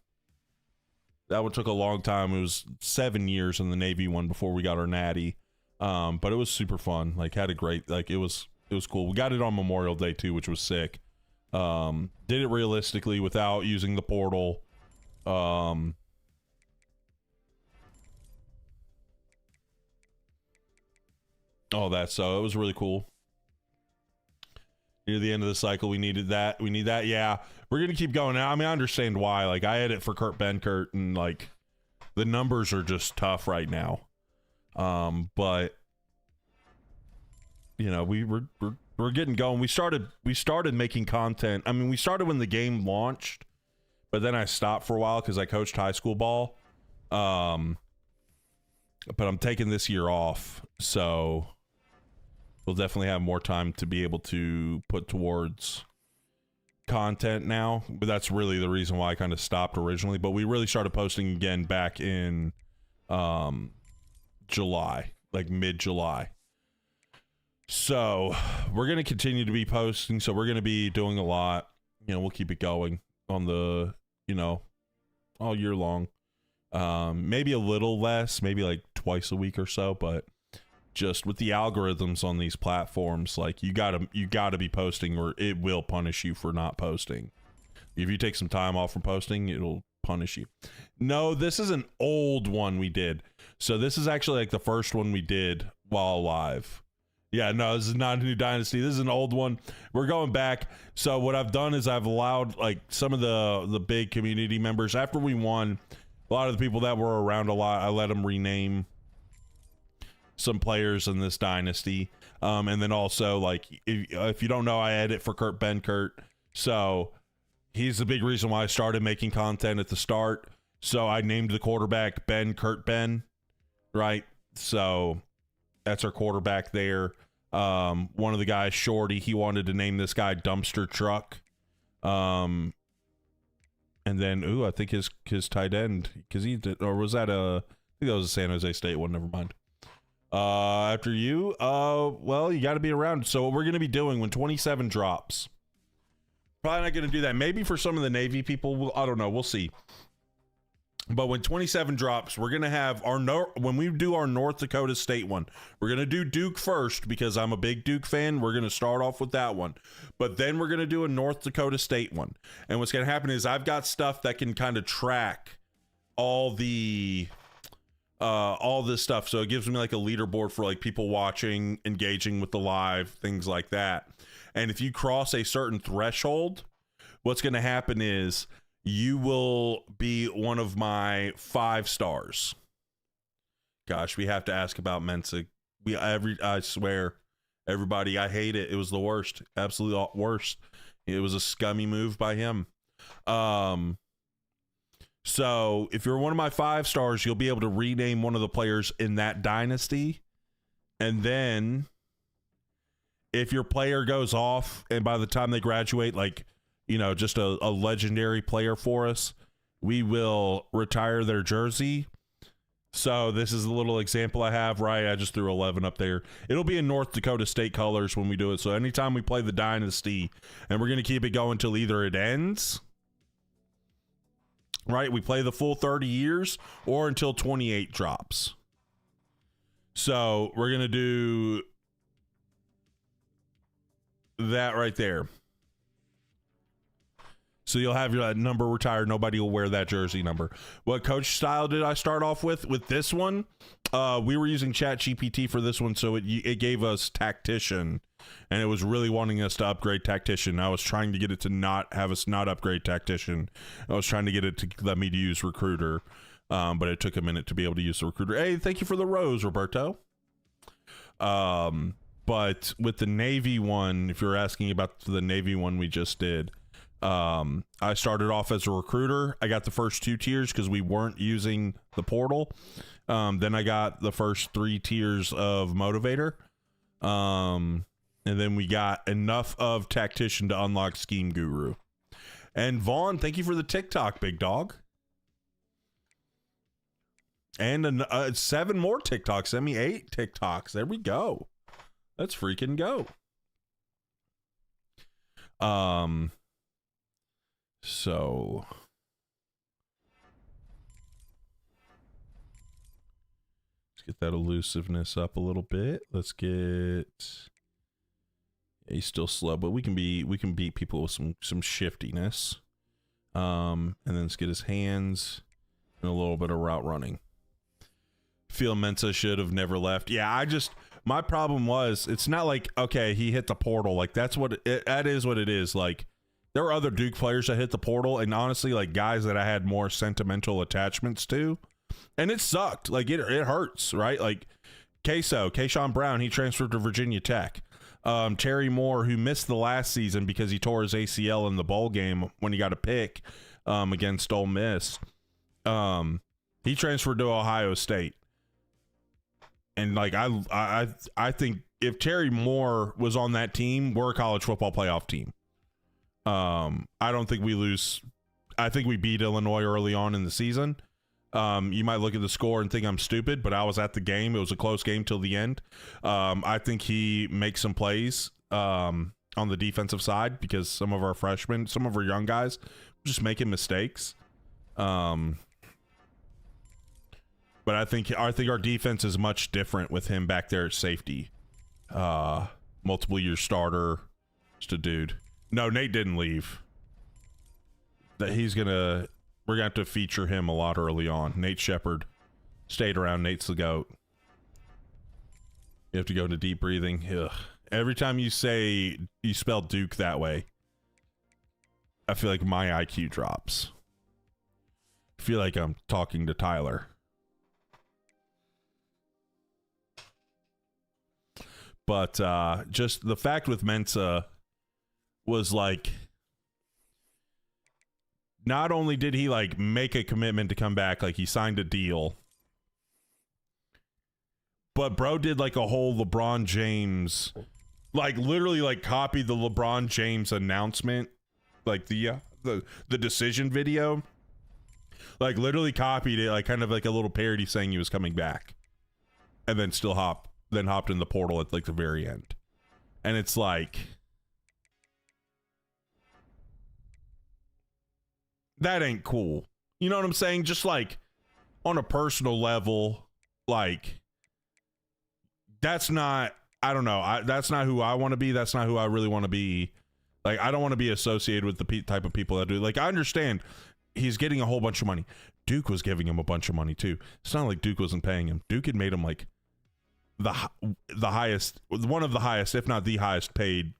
That one took a long time. It was 7 years in the Navy one before we got our natty. But it was super fun. Like, had a great, like, it was cool. We got it on Memorial Day too, which was sick. Did it realistically without using the portal. All that, so it was really cool. Near the end of the cycle, we needed that. We need that. Yeah, we're gonna keep going now. I mean, I understand why. Like, I edit for Kurt Benkert, and like, the numbers are just tough right now. But you know, we're getting going. We started making content. I mean, we started when the game launched, but then I stopped for a while because I coached high school ball. But I'm taking this year off, so we'll definitely have more time to be able to put towards content now. But that's really the reason why I kind of stopped originally. But we really started posting again back in July, like mid-July. So we're going to continue to be posting. So we're going to be doing a lot. You know, we'll keep it going on the, you know, all year long. Maybe a little less, maybe like twice a week or so, but just with the algorithms on these platforms, like you gotta be posting or it will punish you for not posting. If you take some time off from posting, it'll punish you. No, this is an old one we did. So this is actually like the first one we did while alive. Yeah, no, this is not a new Dynasty. This is an old one. We're going back. So what I've done is I've allowed like some of the big community members, after we won, a lot of the people that were around a lot, I let them rename some players in this Dynasty. And then also, like, if you don't know, I edit for Kurt Benkert. So he's the big reason why I started making content at the start. So I named the quarterback Kurt Ben, right? So that's our quarterback there. One of the guys, Shorty, he wanted to name this guy Dumpster Truck. And then, I think his tight end, because he did, or was that I think that was a San Jose State one, never mind. After you, well, you got to be around. So what we're going to be doing when 27 drops, probably not going to do that. Maybe for some of the Navy people, I don't know, we'll see. But when 27 drops, we're going to have when we do our North Dakota State one, we're going to do Duke first because I'm a big Duke fan. We're going to start off with that one. But then we're going to do a North Dakota State one. And what's going to happen is I've got stuff that can kind of track all this stuff. So it gives me like a leaderboard for like people watching, engaging with the live, things like that. And if you cross a certain threshold, what's going to happen is you will be one of my 5 stars. Gosh, we have to ask about Mensa. I swear, everybody, I hate it. It was the worst, absolute worst. It was a scummy move by him. So if you're one of my 5 stars, you'll be able to rename one of the players in that dynasty. And then if your player goes off and by the time they graduate, like, you know, just a legendary player for us, we will retire their jersey. So this is a little example I have, right? I just threw 11 up there. It'll be in North Dakota State colors when we do it. So anytime we play the Dynasty, and we're going to keep it going until either it ends, right? We play the full 30 years or until 28 drops. So we're going to do that right there. So you'll have your number retired. Nobody will wear that jersey number. What coach style did I start off with? With this one, we were using ChatGPT for this one, so it gave us tactician, and it was really wanting us to upgrade tactician. I was trying to get it to not have us not upgrade tactician. I was trying to get it to let me to use recruiter, but it took a minute to be able to use the recruiter. Hey, thank you for the rose, Roberto. But with the Navy one, if you're asking about the Navy one we just did, I started off as a recruiter. I got the first 2 tiers because we weren't using the portal. Then I got the first 3 tiers of motivator. And then we got enough of tactician to unlock scheme guru. And Vaughn, thank you for the TikTok, big dog. And 7 more TikToks. Send me 8 TikToks. There we go. Let's freaking go. So let's get that elusiveness up a little bit. Let's get, he's still slow, but we can beat people with some shiftiness. And then let's get his hands and a little bit of route running. Feel Mensa should have never left. Yeah, my problem was, it's not like, okay, he hit the portal. Like, that is what it is. Like, there were other Duke players that hit the portal, and honestly, like, guys that I had more sentimental attachments to, and it sucked. Like, it hurts, right? Like, Kayshawn Brown, he transferred to Virginia Tech. Terry Moore, who missed the last season because he tore his ACL in the bowl game when he got a pick against Ole Miss. He transferred to Ohio State. And like I think if Terry Moore was on that team, we're a college football playoff team. I don't think we lose. I think we beat Illinois early on in the season. You might look at the score and think I'm stupid, but I was at the game. It was a close game till the end. I think he makes some plays on the defensive side because some of our freshmen, some of our young guys, just making mistakes. But I think our defense is much different with him back there at safety. Multiple year starter, just a dude. No, Nate didn't leave. That we're gonna have to feature him a lot early on. Nate Shepard stayed around. Nate's the GOAT. You have to go into deep breathing. Ugh. Every time you spell Duke that way, I feel like my IQ drops. I feel like I'm talking to Tyler. But just the fact with Mensa was like, not only did he like make a commitment to come back, like he signed a deal, but bro did like a whole LeBron James, like literally like copied the LeBron James announcement, like the decision video, like literally copied it, like kind of like a little parody saying he was coming back, and then hopped in the portal at like the very end. And it's like, that ain't cool. You know what I'm saying? Just like on a personal level, like that's not, I don't know. That's not who I want to be. That's not who I really want to be. Like, I don't want to be associated with the type of people that do. Like, I understand he's getting a whole bunch of money. Duke was giving him a bunch of money too. It's not like Duke wasn't paying him. Duke had made him like the highest, one of the highest, if not the highest paid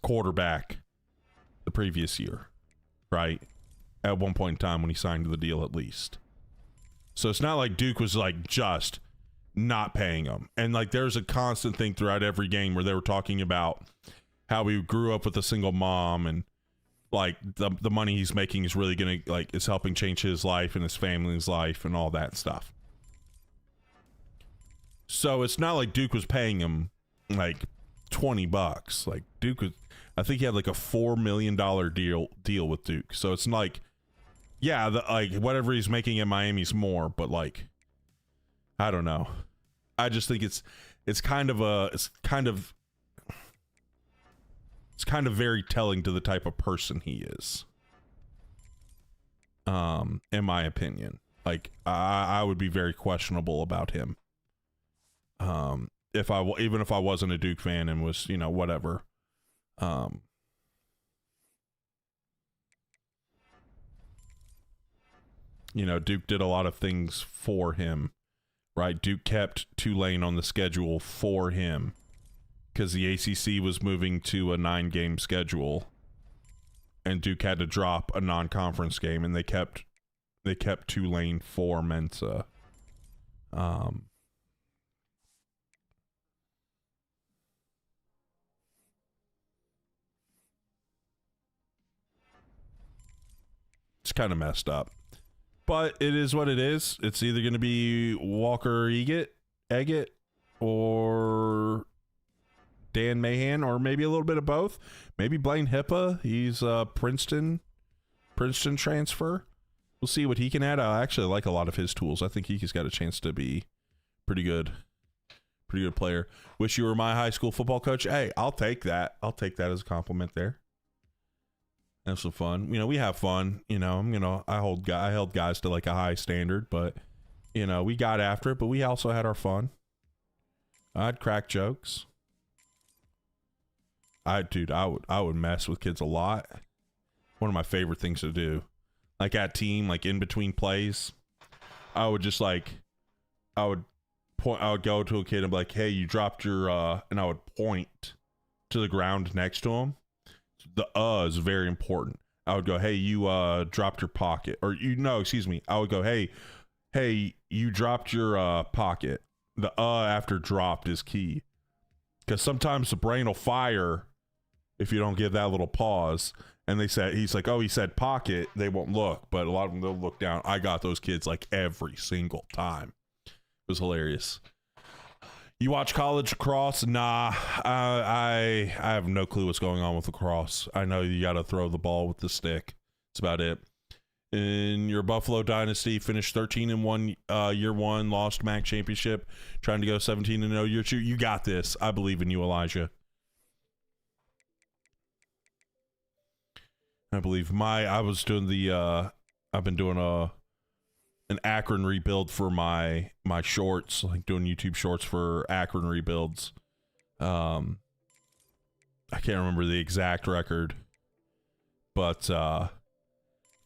quarterback the previous year, right? At one point in time when he signed the deal, at least. So it's not like Duke was like just not paying him. And like there's a constant thing throughout every game where they were talking about how he grew up with a single mom, and like the money he's making is really gonna like is helping change his life and his family's life and all that stuff. So it's not like Duke was paying him like $20. Like Duke was, I think he had like a $4 million deal with Duke. So it's like, yeah, like whatever he's making in Miami's more, but like, I don't know. I just think it's kind of very telling to the type of person he is. In my opinion, like I would be very questionable about him. Even if I wasn't a Duke fan and was, you know, whatever. You know, Duke did a lot of things for him, right? Duke kept Tulane on the schedule for him because the ACC was moving to a 9-game schedule, and Duke had to drop a non-conference game, and they kept Tulane for Mensa. It's kind of messed up. But it is what it is. It's either going to be Walker Eggett, or Dan Mahan, or maybe a little bit of both. Maybe Blaine Hippa. He's a Princeton transfer. We'll see what he can add. I actually like a lot of his tools. I think he's got a chance to be pretty good player. Wish you were my high school football coach. Hey, I'll take that. I'll take that as a compliment there. Have some fun. You know, we have fun. You know, I held guys to like a high standard, but you know, we got after it, but we also had our fun. I'd crack jokes. I would mess with kids a lot. One of my favorite things to do. Like at team, like in between plays, I would go to a kid and be like, "Hey, you dropped your," and I would point to the ground next to him. The is very important. I would go, "Hey, you dropped your pocket," or excuse me. I would go, "Hey, you dropped your pocket." The after dropped is key, because sometimes the brain will fire if you don't give that little pause. And he's like, "Oh, he said pocket." They won't look, but a lot of them, they'll look down. I got those kids like every single time. It was hilarious. You watch college lacrosse? Nah, I have no clue what's going on with lacrosse. I know you got to throw the ball with the stick. That's about it. In your Buffalo Dynasty, finished 13-1 year one, lost MAC championship, trying to go 17-0 year two. You got this. I believe in you, Elijah. I believe I've been doing an Akron rebuild for my shorts, like doing YouTube shorts for Akron rebuilds. I can't remember the exact record, but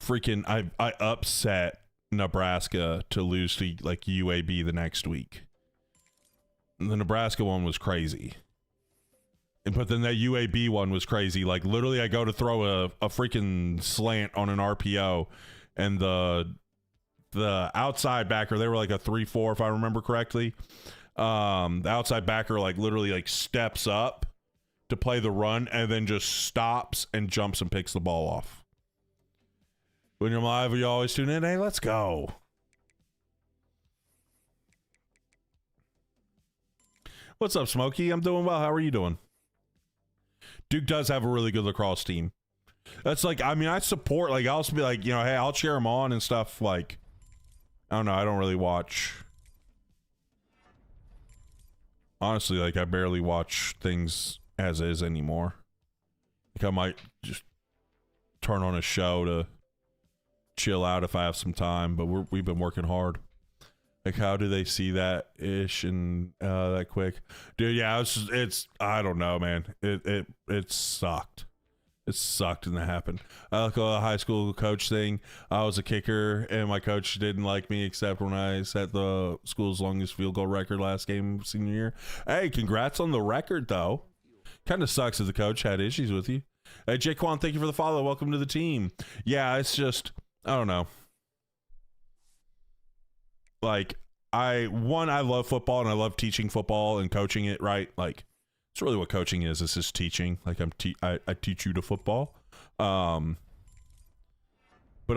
freaking I upset Nebraska to lose to like UAB the next week. The Nebraska one was crazy. But then that UAB one was crazy. Like literally I go to throw a freaking slant on an RPO, and the outside backer, they were like a 3-4 if I remember correctly. The outside backer like literally like steps up to play the run and then just stops and jumps and picks the ball off. When you're live, you always tune in. Hey, let's go. What's up, Smokey? I'm doing well. How are you doing? Duke does have a really good lacrosse team. That's like, I mean, I support, like, I'll also be like, you know, hey, I'll cheer them on and stuff. Like, I don't know. I don't really watch. Honestly, like, I barely watch things as is anymore. Like, I might just turn on a show to chill out if I have some time, but we've been working hard. Like, how do they see that ish and that quick? Dude, yeah, it's I don't know, man. It sucked. It sucked and that happened. I like a high school coach thing. I was a kicker, and my coach didn't like me except when I set the school's longest field goal record last game senior year. Hey, congrats on the record, though. Kind of sucks that the coach had issues with you. Hey, Jaquan, thank you for the follow. Welcome to the team. Yeah, it's just, I don't know. Like, I love football, and I love teaching football and coaching it, right? Like, it's really what coaching is. It's just teaching. Like, I teach you to football. But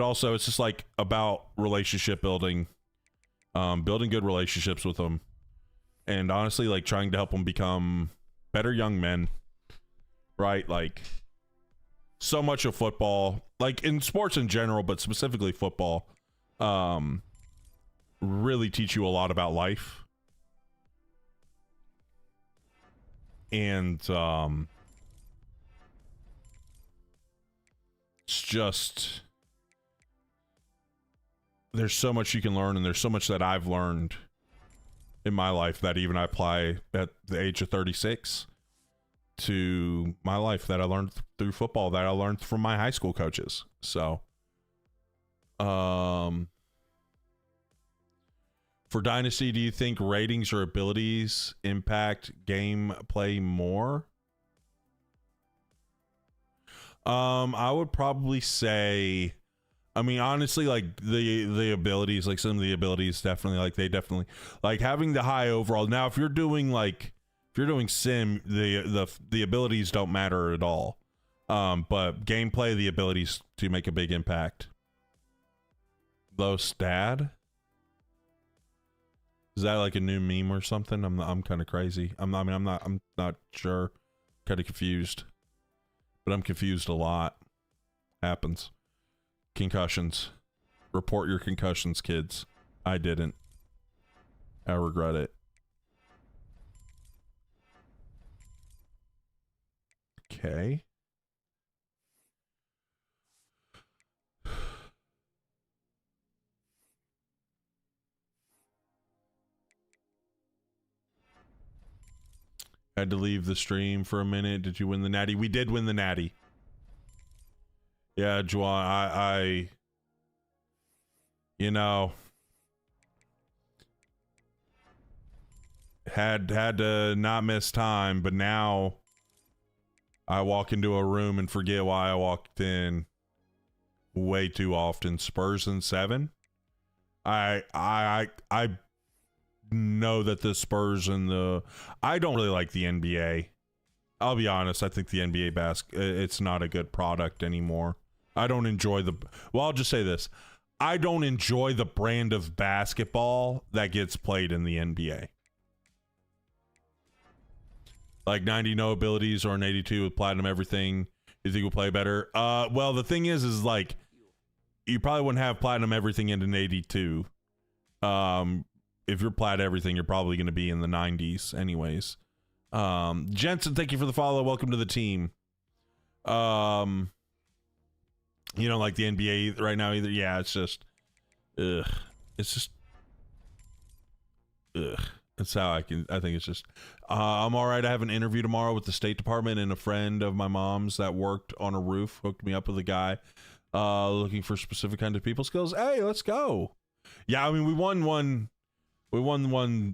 also, it's just, like, about relationship building. Building good relationships with them. And honestly, like, trying to help them become better young men. Right? Like, so much of football, like, in sports in general, but specifically football, really teach you a lot about life. And it's just, there's so much you can learn, and there's so much that I've learned in my life that even I apply at the age of 36 to my life, that I learned through football, that I learned from my high school coaches. So For Dynasty, do you think ratings or abilities impact gameplay more? I would probably say, I mean, honestly, like the abilities, like some of the abilities definitely, like they definitely, like having the high overall. Now, if you're doing sim, the abilities don't matter at all. But gameplay, the abilities do make a big impact. Low stat? Is that like a new meme or something? I'm kind of crazy. I'm not sure. Kind of confused. But I'm confused a lot. Happens. Concussions. Report your concussions, kids. I didn't. I regret it. Okay. Had to leave the stream for a minute. Did you win the natty? We did win the natty. Yeah, Juan, I you know, had to not miss time, but now I walk into a room and forget why I walked in way too often. Spurs in 7. I know that the Spurs and I don't really like the NBA. I'll be honest. I think the NBA it's not a good product anymore. I don't enjoy I'll just say this. I don't enjoy the brand of basketball that gets played in the NBA. Like 90 no abilities or an 82 with platinum everything. You think we'll play better? Well, the thing is like you probably wouldn't have platinum everything in an 82. If you're plat everything, you're probably going to be in the 90s anyways. Jensen, thank you for the follow. Welcome to the team. You don't like the NBA right now either? Yeah, it's just ugh. It's just ugh. That's how I think it's just I'm all right. I have an interview tomorrow with the State Department, and a friend of my mom's that worked on a roof hooked me up with a guy looking for specific kind of people skills. Hey, let's go. Yeah, I mean, we won one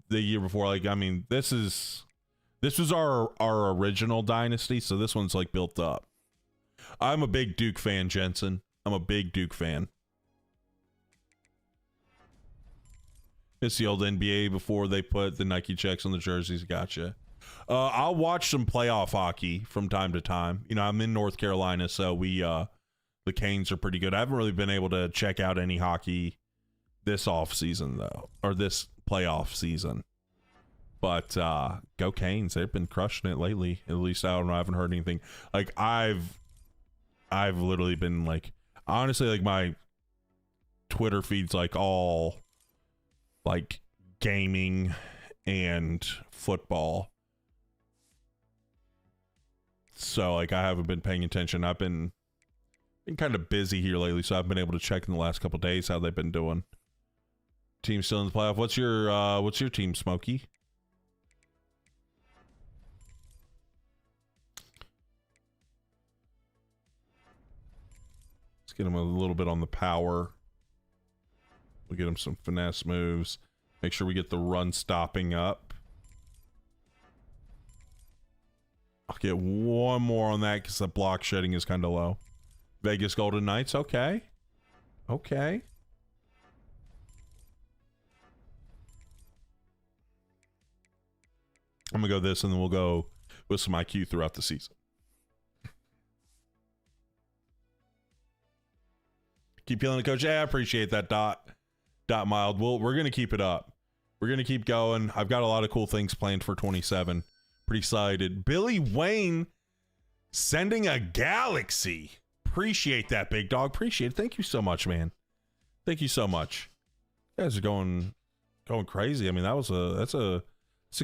the year before. Like, I mean, this was our original Dynasty, so this one's like built up. I'm a big Duke fan, Jensen. I'm a big Duke fan. It's the old NBA before they put the Nike checks on the jerseys. Gotcha. I'll watch some playoff hockey from time to time. You know, I'm in North Carolina, so the Canes are pretty good. I haven't really been able to check out any hockey this off season though, or this playoff season. But go Canes. They've been crushing it lately. At least I don't know. I haven't heard anything. Like I've literally been like, honestly, like my Twitter feed's like all like gaming and football. So like I haven't been paying attention. I've been kind of busy here lately, so I've been able to check in the last couple of days how they've been doing. Team still in the playoff. What's your team, Smokey? Let's get him a little bit on the power. We'll get him some finesse moves. Make sure we get the run stopping up. I'll get one more on that because the block shedding is kind of low. Vegas Golden Knights. Okay. Okay. I'm going to go this, and then we'll go with some IQ throughout the season. Keep feeling it, Coach. Yeah, I appreciate that, Dot Mild. We're going to keep it up. We're going to keep going. I've got a lot of cool things planned for 27. Pretty excited. Billy Wayne sending a galaxy. Appreciate that, big dog. Appreciate it. Thank you so much, man. Thank you so much. You guys are going crazy. I mean, that's a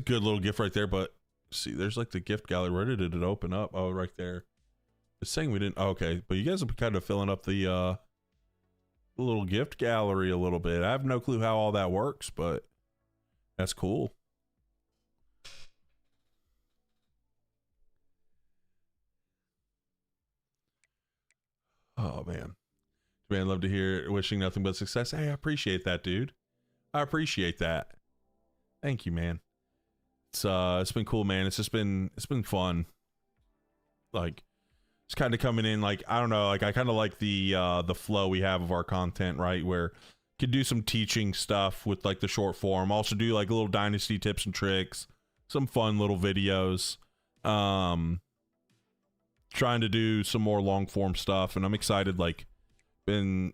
good little gift right there. But see, there's like the gift gallery. Where did it open up? Oh, right there. It's saying we didn't. Oh, okay, but you guys are kind of filling up the little gift gallery a little bit. I have no clue how all that works, but that's cool. Oh man, love to hear it. Wishing nothing but success. Hey, I appreciate that, dude. I appreciate that. Thank you, man. It's been cool, man. It's been fun. Like, it's kind of coming in, like, I don't know, like I kind of like the flow we have of our content, right? Where could do some teaching stuff with like the short form. Also do like little Dynasty tips and tricks, some fun little videos. Trying to do some more long form stuff, and I'm excited. Like, been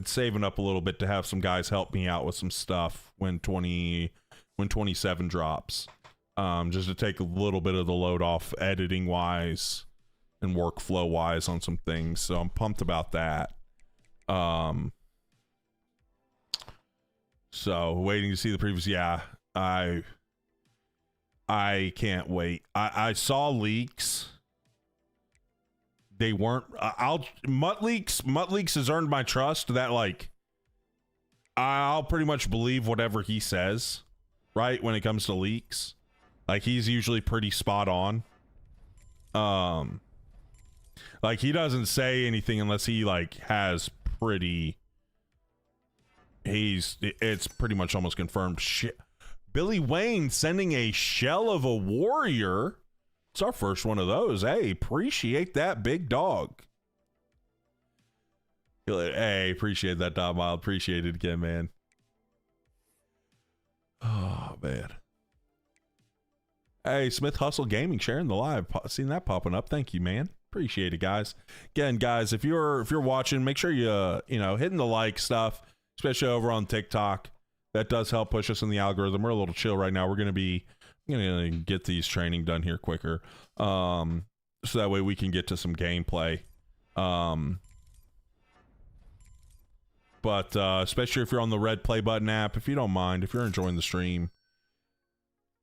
saving up a little bit to have some guys help me out with some stuff when 27 drops, just to take a little bit of the load off editing wise and workflow wise on some things. So I'm pumped about that. So waiting to see the previews. Yeah, I can't wait. I saw leaks. They weren't. Mutt Leaks has earned my trust that, like, I'll pretty much believe whatever he says, right? When it comes to leaks, like, he's usually pretty spot on. Like, he doesn't say anything unless he like has pretty. It's pretty much almost confirmed. Shit, Billy Wayne sending a shell of a warrior. It's our first one of those. Hey, appreciate that, big dog. Hey, appreciate that, Dot Mild. Appreciate it again, man. Oh, man. Hey, Smith Hustle Gaming sharing the live. Seen that popping up. Thank you, man. Appreciate it, guys. Again, guys, if you're watching, make sure you hitting the like stuff, especially over on TikTok. That does help push us in the algorithm. We're a little chill right now. We're gonna get these training done here quicker, so that way we can get to some gameplay. But especially if you're on the red play button app, if you don't mind, if you're enjoying the stream.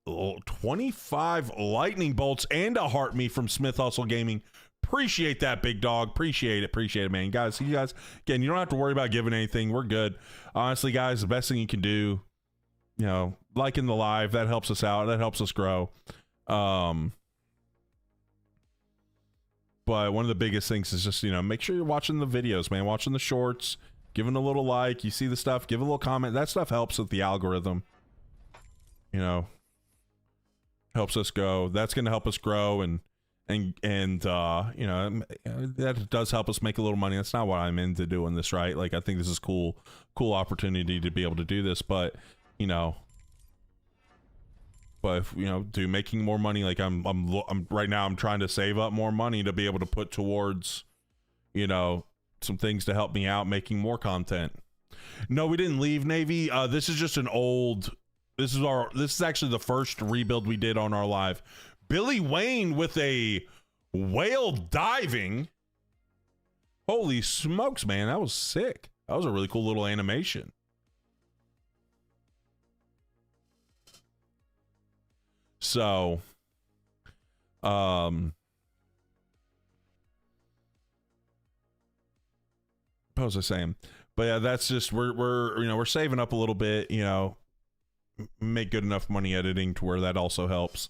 25 lightning bolts and a heart me from Smith Hustle Gaming. Appreciate that, big dog. Appreciate it, man. Guys, you guys, again, you don't have to worry about giving anything. We're good. Honestly, guys, the best thing you can do, liking the live, that helps us out. That helps us grow. But one of the biggest things is just, make sure you're watching the videos, man. Watching the shorts, giving a little like. You see the stuff, give a little comment. That stuff helps with the algorithm. Helps us go. That's going to help us grow, and that does help us make a little money. That's not what I'm into doing this, right? Like, I think this is cool opportunity to be able to do this, but if, making more money, like I'm right now, I'm trying to save up more money to be able to put towards, some things to help me out making more content. No, we didn't leave Navy. This is just an old. This is actually the first rebuild we did on our live. Billy Wayne with a whale diving. Holy smokes, man. That was sick. That was a really cool little animation. So, what was I saying? But yeah, that's just, we're saving up a little bit, make good enough money editing to where that also helps.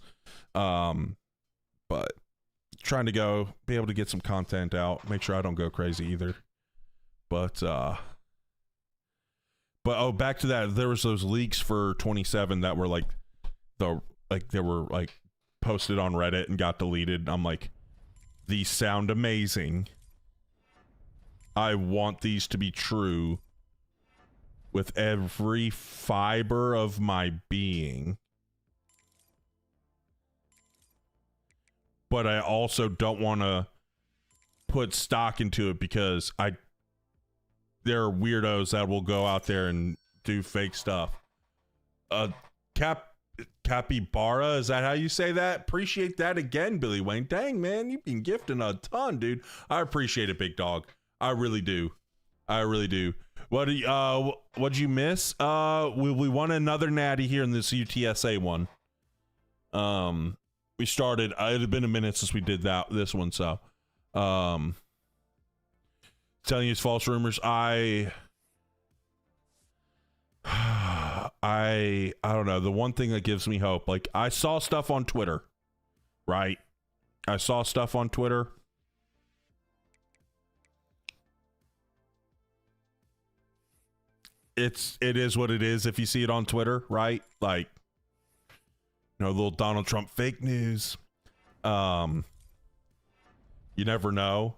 But trying to be able to get some content out, make sure I don't go crazy either. But back to that, there was those leaks for 27 that were they were posted on Reddit and got deleted. I'm like, these sound amazing. I want these to be true with every fiber of my being. But I also don't want to put stock into it because there are weirdos that will go out there and do fake stuff. Capybara, is that how you say that? Appreciate that again, Billy Wayne. Dang, man, you've been gifting a ton, dude. I appreciate it, big dog. I really do. What'd you miss? We won another natty here in this UTSA one. We started. It had been a minute since we did this one, so telling you it's false rumors. I don't know. The one thing that gives me hope, like, I saw stuff on Twitter, right? it is what it is if you see it on Twitter, right? Like, little Donald Trump fake news. You never know.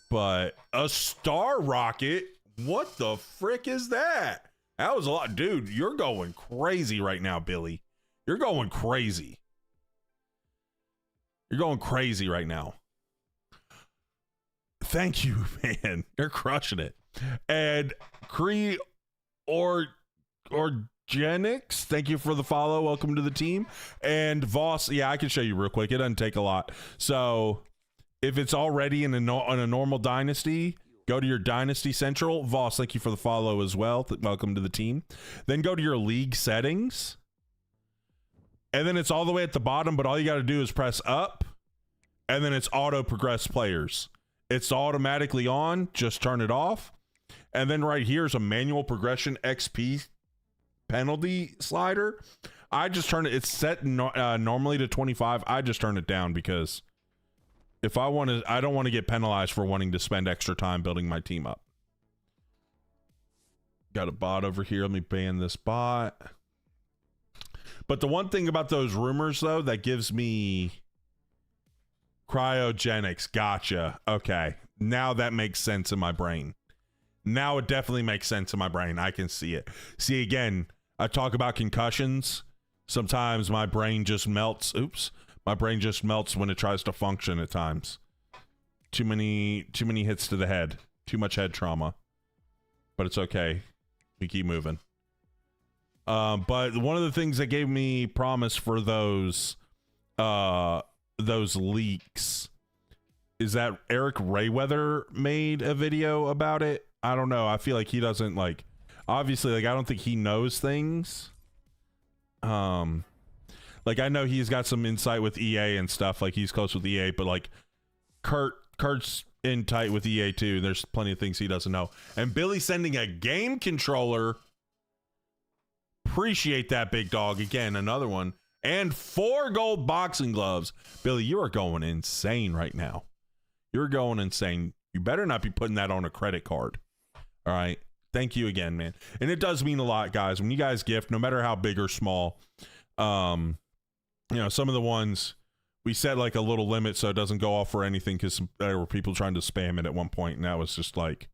But a star rocket, what the frick is that? That was a lot. Dude, you're going crazy right now, Billy. You're going crazy. You're going crazy right now. Thank you, man. You're crushing it. And Cree Organics, thank you for the follow. Welcome to the team. And Voss, yeah, I can show you real quick. It doesn't take a lot. So if it's already in a normal dynasty, go to your Dynasty Central. Voss, thank you for the follow as well. Welcome to the team. Then go to your league settings. And then it's all the way at the bottom, but all you got to do is press up. And then it's auto progress players. It's automatically on. Just turn it off. And then right here is a manual progression XP penalty slider. I just turn it. It's set normally to 25. I just turn it down because if I want to, I don't want to get penalized for wanting to spend extra time building my team up. Got a bot over here. Let me ban this bot. But the one thing about those rumors, though, that gives me cryogenics. Gotcha. Okay. Now that makes sense in my brain. Now it definitely makes sense in my brain. I can see it. See, again, I talk about concussions. Sometimes my brain just melts. Oops. My brain just melts when it tries to function at times. Too many hits to the head. Too much head trauma. But it's okay. We keep moving. But one of the things that gave me promise for those leaks is that Eric Rayweather made a video about it. I don't know. I feel like he doesn't obviously I don't think he knows things. Like I know he's got some insight with EA and stuff. Like he's close with EA, but Kurt's in tight with EA too. There's plenty of things he doesn't know. And Billy sending a game controller. Appreciate that, big dog. Again, another one. And 4 gold boxing gloves. Billy, you are going insane right now. You're going insane. You better not be putting that on a credit card. All right. Thank you again, man. And it does mean a lot, guys. When you guys gift, no matter how big or small, some of the ones we set like a little limit so it doesn't go off for anything because there were people trying to spam it at one point, and that was just it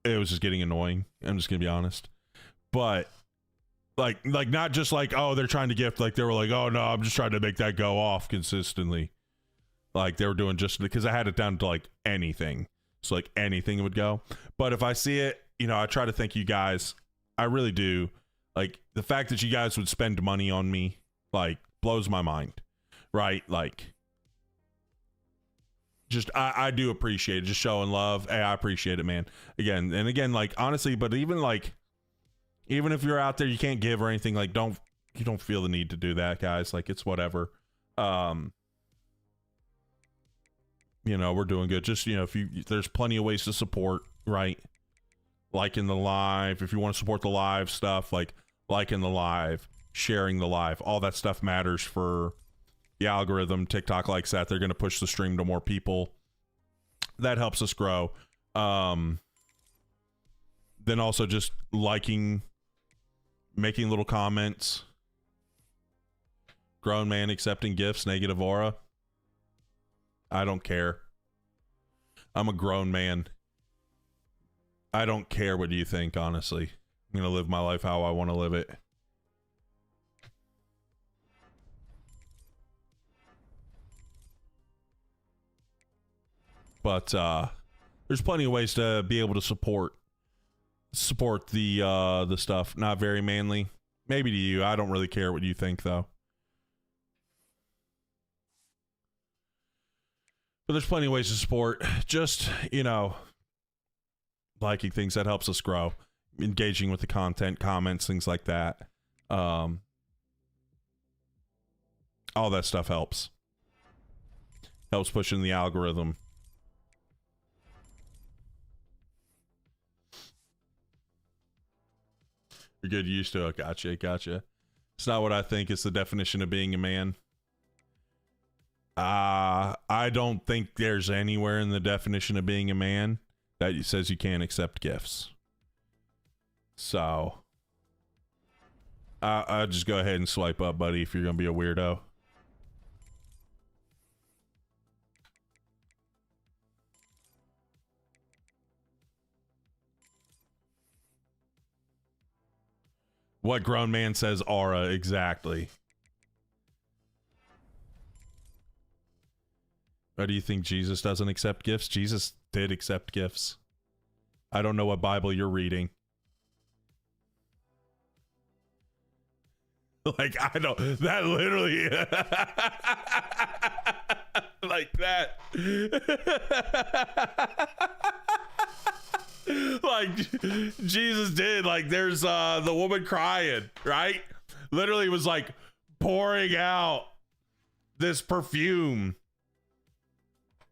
was just getting annoying. I'm just gonna be honest. But like not just oh, they're trying to gift, they were oh no, I'm just trying to make that go off consistently. They were doing just because I had it down to anything. So anything would go. But if I see it, I try to thank you guys. I really do. The fact that you guys would spend money on me, blows my mind. Right? Just I do appreciate it. Just showing love. Hey, I appreciate it, man. Again, honestly, but even if you're out there, you can't give or anything, you don't feel the need to do that, guys. It's whatever. We're doing good. Just, there's plenty of ways to support, right? In the live, if you want to support the live stuff, in the live, sharing the live, all that stuff matters for the algorithm. TikTok likes that. They're going to push the stream to more people. That helps us grow. Then also just making little comments. Grown man accepting gifts, negative aura. I don't care. I'm a grown man. I don't care what you think, honestly. I'm going to live my life how I want to live it. But there's plenty of ways to be able to support the stuff. Not very manly. Maybe to you. I don't really care what you think, though. But there's plenty of ways to support. Just, liking things that helps us grow. Engaging with the content, comments, things like that. All that stuff helps. Helps pushing the algorithm. You're good used to it. Gotcha. It's not what I think is the definition of being a man. I don't think there's anywhere in the definition of being a man that says you can't accept gifts. So I'll just go ahead and swipe up, buddy, if you're gonna be a weirdo. What grown man says aura exactly? Or do you think Jesus doesn't accept gifts? Jesus did accept gifts. I don't know what Bible you're reading. Like, I don't, that literally, like that. Like, Jesus did. Like, there's the woman crying, right? Literally was like pouring out this perfume.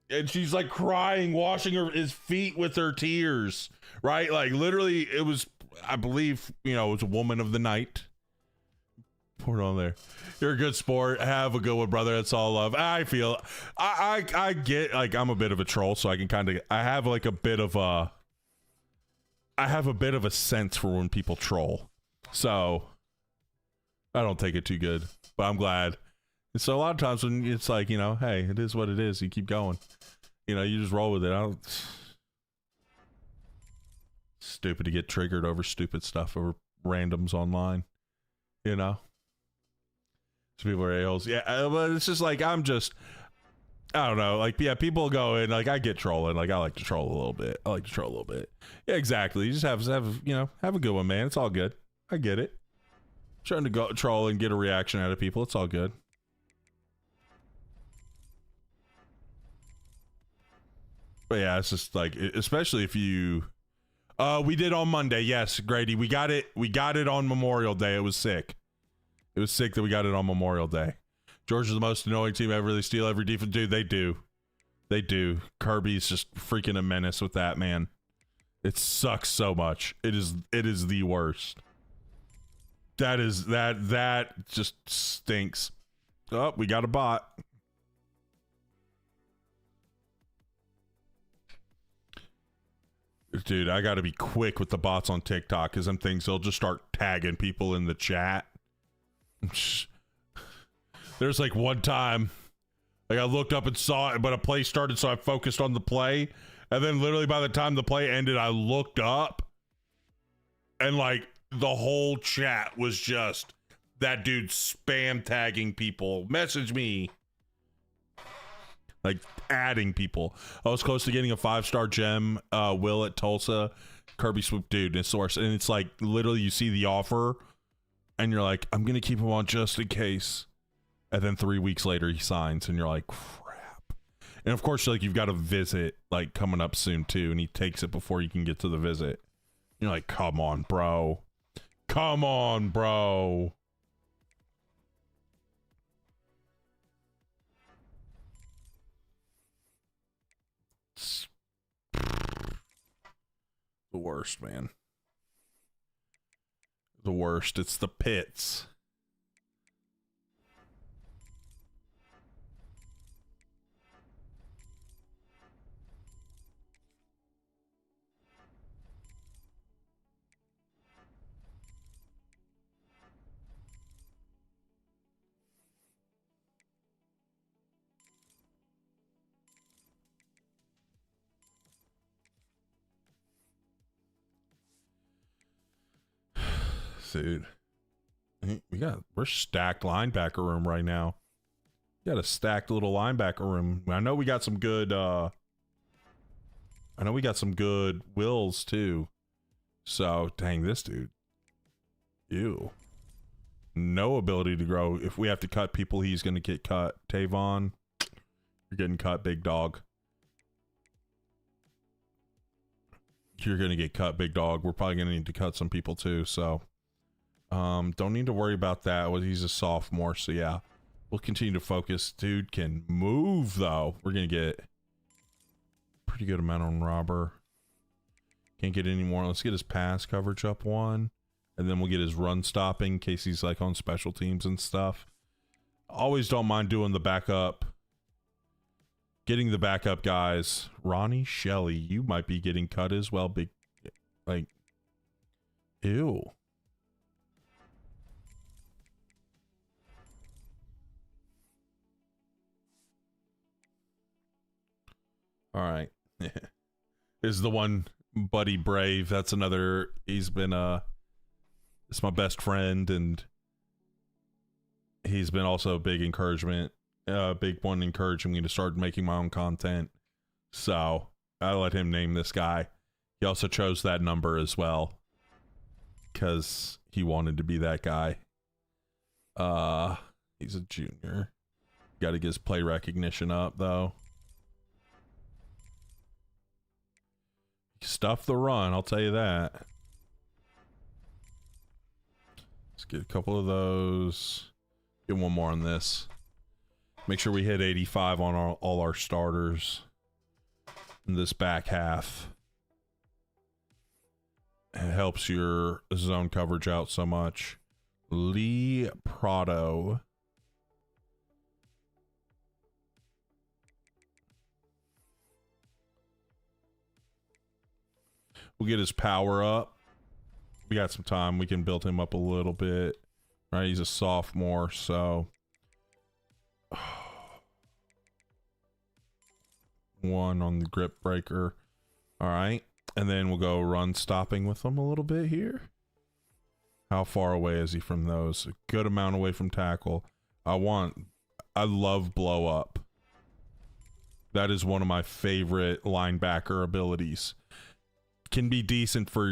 And she's like crying, washing his feet with her tears, right? Like, literally, it was, I believe, you know, it was a woman of the night. Pour it on there. You're a good sport. Have a good one, brother. That's all love. I feel, I get, like, I'm a bit of a troll, so I can kind of, I have like a bit of a, I have a bit of a sense for when people troll. So I don't take it too good, but I'm glad. And so a lot of times when it's like, you know, hey, it is what it is. You keep going. You know, you just roll with it. I don't. Stupid to get triggered over stupid stuff over randoms online. You know? So people are a-holes. Yeah, but it's just like, I'm just, I don't know. Like, yeah, people go in, like, I get trolling. Like, I like to troll a little bit. Yeah, exactly. You just have, you know, have a good one, man. It's all good. I get it. Trying to go troll and get a reaction out of people. It's all good. But yeah, it's just like, especially if you, we did on Monday. Yes, Grady, we got it on Memorial Day. It was sick. It was sick that we got it on Memorial Day. Georgia's the most annoying team ever. They steal every defense. Dude, they do. Kirby's just freaking a menace with that, man. It sucks so much. It is the worst. That just stinks. Oh, we got a bot. Dude, I got to be quick with the bots on TikTok because them things, they'll just start tagging people in the chat. There's like one time, like I looked up and saw it, but a play started, so I focused on the play. And then literally by the time the play ended, I looked up and like the whole chat was just that dude spam tagging people. Message me. Like adding people. I was close to getting a 5-star gem, Will at Tulsa, Kirby swoop, dude, and source. And it's like literally you see the offer and you're like, I'm gonna keep him on just in case. And then 3 weeks later he signs and you're like, crap. And of course, like, you've got a visit like coming up soon too, and he takes it before you can get to the visit. You're like, come on, bro. Come on, bro. The worst, man. The worst. It's the pits. Dude, we're stacked linebacker room right now. We got a stacked little linebacker room. I know we got some good wills too. So dang, this dude, ew, no ability to grow. If we have to cut people, he's gonna get cut. Tavon, you're getting cut, big dog. You're gonna get cut, big dog. We're probably gonna need to cut some people too, so don't need to worry about that. Well, he's a sophomore, so yeah, we'll continue to focus. Dude can move though. We're gonna get pretty good amount on Robber. Can't get any more. Let's get his pass coverage up one, and then we'll get his run stopping in case he's like on special teams and stuff. Always don't mind doing the backup Getting the backup guys. Ronnie Shelley, you might be getting cut as well. Big, like, ew. All right. Is the one Buddy Brave. That's another. He's been it's my best friend, and he's been also a big encouragement. Big one encouraging me to start making my own content. So I let him name this guy. He also chose that number as well because he wanted to be that guy. He's a junior. Got to get his play recognition up though. Stuff the run, I'll tell you that. Let's get a couple of those. Get one more on this. Make sure we hit 85 on all our starters in this back half. It helps your zone coverage out so much. Lee Prado. We'll get his power up. We got some time. We can build him up a little bit. Right, he's a sophomore, so one on the grip breaker. All right, and then we'll go run stopping with him a little bit here. How far away is he from those? A good amount away from tackle. I love blow up. That is one of my favorite linebacker abilities. Can be decent for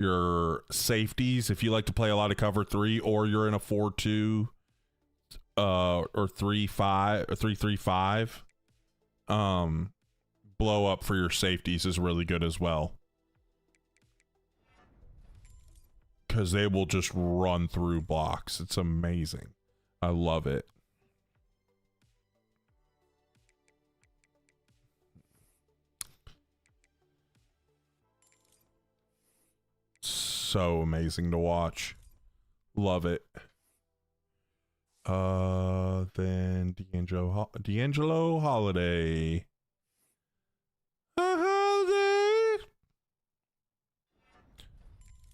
your safeties if you like to play a lot of cover 3, or you're in a 4-2 or 3-5 or 3-3-5. Blow up for your safeties is really good as well, because they will just run through blocks. It's amazing. I love it. So amazing to watch. Love it. Then D'Angelo Holiday. Holiday.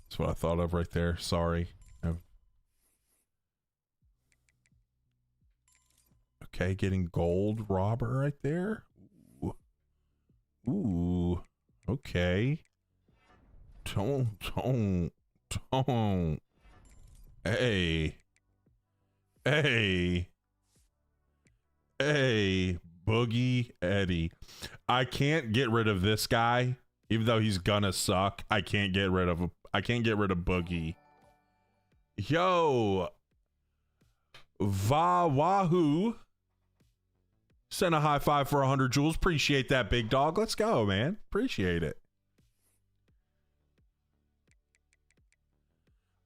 That's what I thought of right there. Sorry. Okay, getting gold robber right there. Ooh. Okay. Don't. Hey, Boogie Eddie. I can't get rid of this guy, even though he's gonna suck. I can't get rid of Boogie. Yo, Wahoo. Send a high five for 100 joules. Appreciate that, big dog. Let's go, man. Appreciate it.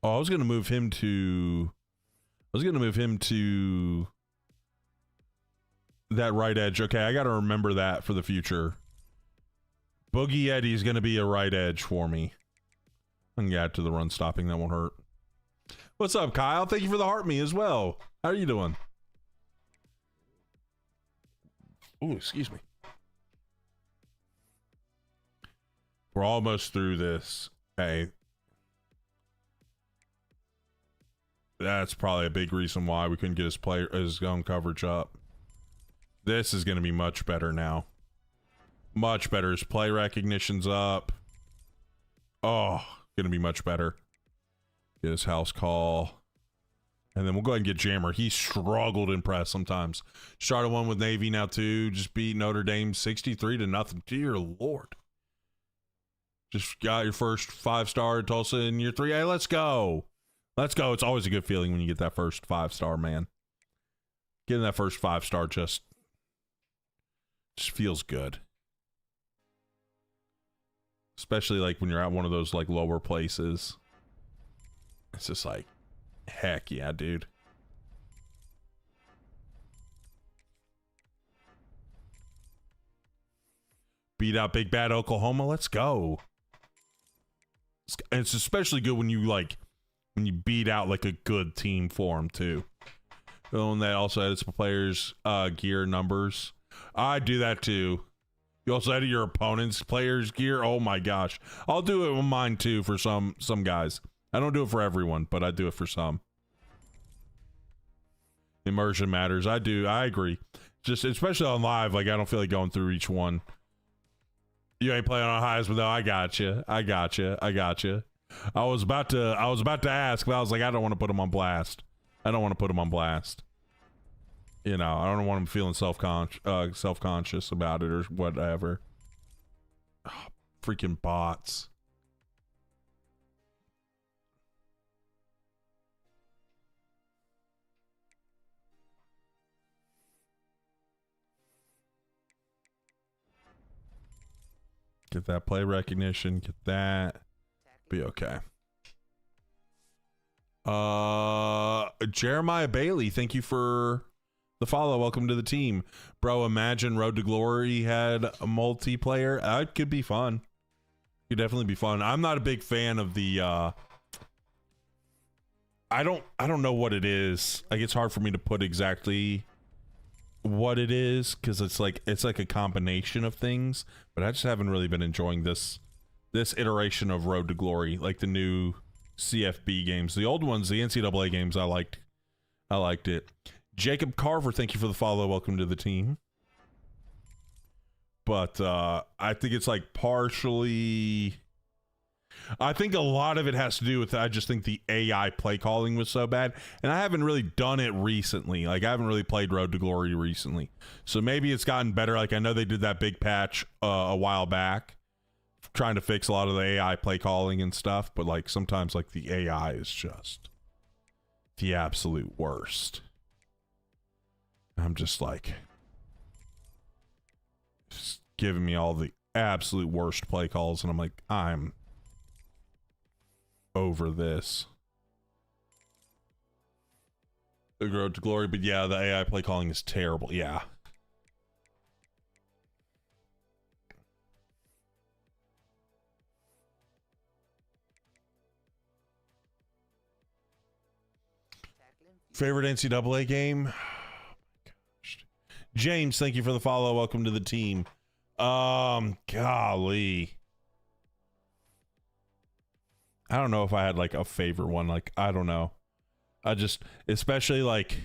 Oh, I was gonna move him to that right edge. Okay, I gotta remember that for the future. Boogie Eddie's gonna be a right edge for me. I can add to the run stopping, that won't hurt. What's up, Kyle? Thank you for the heart me as well. How are you doing? Oh, excuse me. We're almost through this. Hey. That's probably a big reason why we couldn't get his zone coverage up. This is going to be much better now. Much better. His play recognition's up. Oh, going to be much better. Get his house call. And then we'll go ahead and get Jammer. He struggled in press sometimes. Started one with Navy now too. Just beat Notre Dame 63-0. Dear Lord. Just got your first 5-star Tulsa in year 3. Hey, let's go. Let's go. It's always a good feeling when you get that first 5-star, man. Getting that first 5-star just feels good. Especially like when you're at one of those like lower places. It's just like, heck yeah, dude. Beat out Big Bad Oklahoma. Let's go. It's especially good when you beat out like a good team for them too. And that also edits players' gear numbers. I do that too. You also edit your opponent's players' gear. Oh my gosh. I'll do it with mine too for some guys. I don't do it for everyone, but I do it for some. Immersion matters. I do. I agree. Just especially on live, like I don't feel like going through each one. You ain't playing on highs, but no, I got you. I got you. I got you. I was about to ask, but I was like, I don't want to put him on blast. I don't want to put him on blast. You know, I don't want him feeling self-conscious about it or whatever. Oh, freaking bots. Get that play recognition, get that. Be okay. Jeremiah Bailey, thank you for the follow. Welcome to the team. Bro, imagine Road to Glory had a multiplayer. It could be fun. Could definitely be fun. I'm not a big fan of the I don't know what it is. Like it's hard for me to put exactly what it is because it's like a combination of things, but I just haven't really been enjoying this iteration of Road to Glory, like the new CFB games. The old ones, the NCAA games, I liked it. Jacob Carver, thank you for the follow. Welcome to the team. But I think it's like partially, I think a lot of it has to do with, I just think the AI play calling was so bad, and I haven't really done it recently. Like I haven't really played Road to Glory recently, so maybe it's gotten better. Like I know they did that big patch a while back, trying to fix a lot of the AI play calling and stuff, but like sometimes like the AI is just the absolute worst. I'm just like, just giving me all the absolute worst play calls, and I'm like, I'm over this. The Road to Glory, but yeah, the AI play calling is terrible. Yeah. Favorite NCAA game? Oh my gosh. James, thank you for the follow. Welcome to the team. Golly. I don't know if I had like a favorite one. Like, I don't know. I just, especially like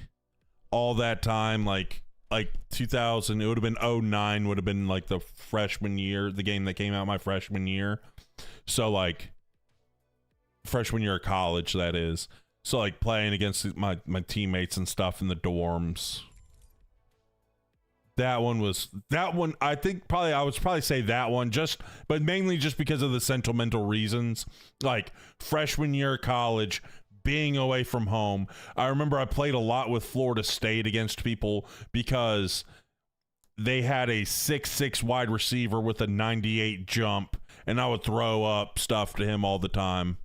all that time, like 2000, it would have been 09 would have been like the freshman year, the game that came out my freshman year. So like freshman year of college, that is. So like playing against my teammates and stuff in the dorms. That one, I think probably, I would probably say that one, but mainly just because of the sentimental reasons. Like freshman year of college, being away from home. I remember I played a lot with Florida State against people because they had a 6'6" wide receiver with a 98 jump, and I would throw up stuff to him all the time.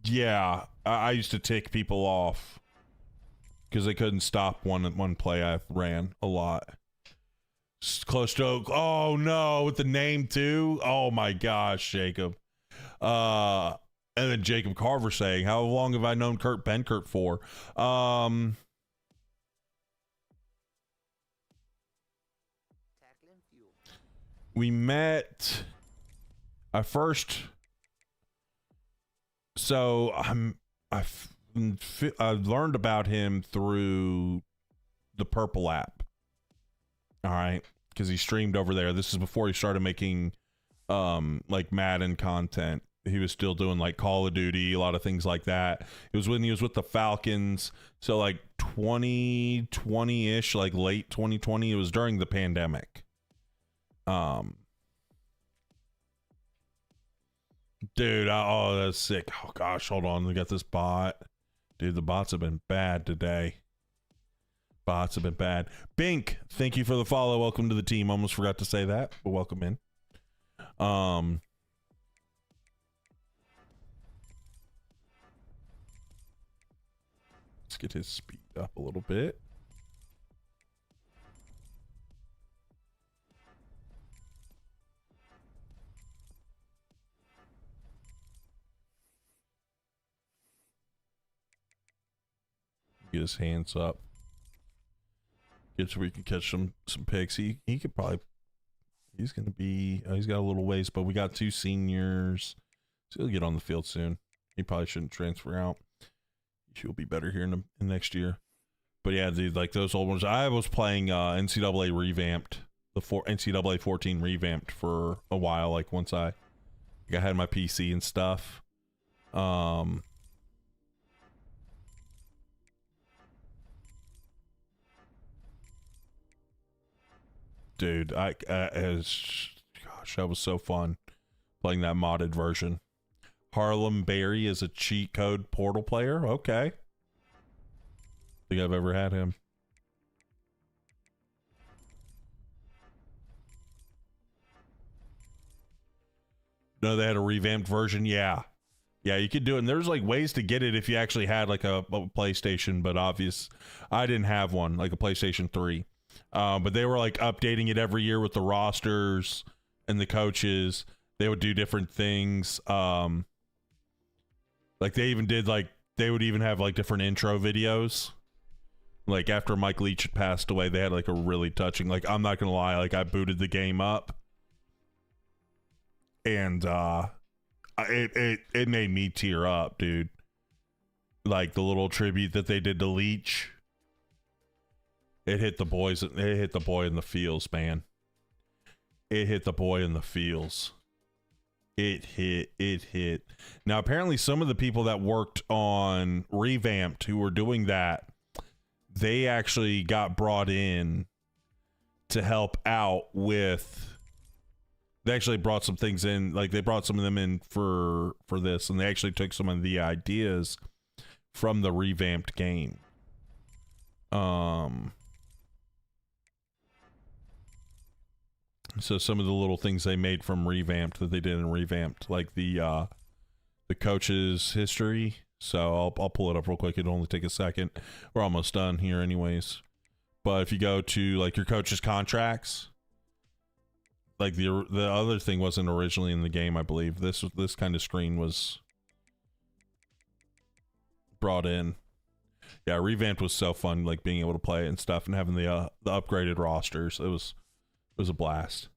Yeah, I used to tick people off because they couldn't stop one play I ran a lot. Close to, oh no, with the name too. Oh my gosh, Jacob. And then Jacob Carver saying, how long have I known Kurt Benkert for? We met, I learned about him through the Purple app. All right, because he streamed over there. This is before he started making like Madden content. He was still doing like Call of Duty, a lot of things like that. It was when he was with the Falcons. So like 2020-ish, like late 2020. It was during the pandemic. Dude, oh, that's sick. Oh gosh, hold on. We got this bot. Dude, the bots have been bad today. Bots have been bad. Bink, thank you for the follow. Welcome to the team. Almost forgot to say that, but welcome in. Let's get his speed up a little bit. Get his hands up. Get so we can catch some picks. He could probably. He's gonna be. He's got a little ways, but we got 2 seniors, so he'll get on the field soon. He probably shouldn't transfer out. He'll be better here in the next year. But yeah, dude, like those old ones. I was playing NCAA revamped, NCAA 14 revamped for a while. Like once I had my PC and stuff. Dude, gosh, that was so fun playing that modded version. Harlem Berry is a cheat code Portal player. Okay. Think I've ever had him. No, they had a revamped version. Yeah, you could do it. And there's like ways to get it if you actually had like a PlayStation, but I didn't have one, like a PlayStation 3. But they were like updating it every year with the rosters and the coaches. They would do different things. Like they even did they would even have like different intro videos. Like after Mike Leach had passed away, they had like a really touching, like I'm not gonna lie, like I booted the game up and it made me tear up, dude. Like the little tribute that they did to Leach. It hit the boy in the feels, man. It hit the boy in the feels. It hit. Now apparently some of the people that worked on Revamped who were doing that, they actually got brought in to help out with. They actually brought some things in, like they brought some of them in for this, and they actually took some of the ideas from the Revamped game. So some of the little things they made from Revamped that they did in Revamped, like the coach's history. So I'll pull it up real quick. It'll only take a second. We're almost done here anyways. But if you go to like your coach's contracts, like the other thing wasn't originally in the game, I believe. This kind of screen was brought in. Yeah, Revamped was so fun, like being able to play it and stuff, and having the upgraded rosters. It was a blast.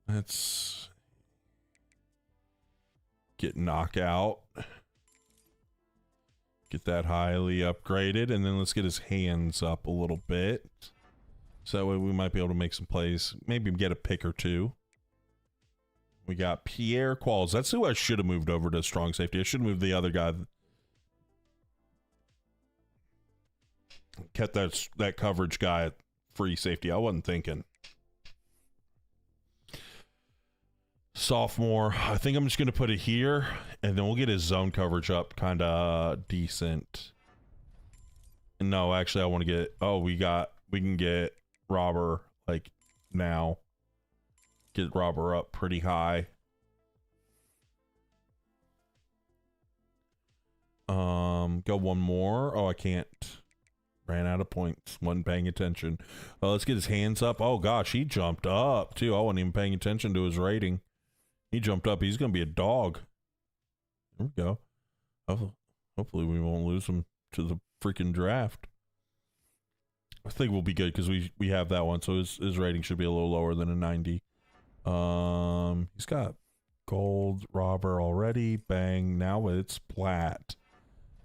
Let's get knockout. Get that highly upgraded, and then let's get his hands up a little bit. So that way we might be able to make some plays. Maybe get a pick or two. We got Pierre Qualls. That's who I should have moved over to strong safety. I should have moved the other guy. Kept that coverage guy at free safety. I wasn't thinking. Sophomore. I think I'm just going to put it here, and then we'll get his zone coverage up kind of decent. No, actually, I want to get... Oh, we can get Robber, like, now. Get Robber up pretty high. Go one more. Oh, I can't. Ran out of points. Wasn't paying attention. Let's get his hands up. Oh, gosh, he jumped up, too. I wasn't even paying attention to his rating. He jumped up. He's going to be a dog. There we go. Hopefully we won't lose him to the freaking draft. I think we'll be good because we have that one, so his rating should be a little lower than a 90. He's got gold robber already. Bang. Now it's plat.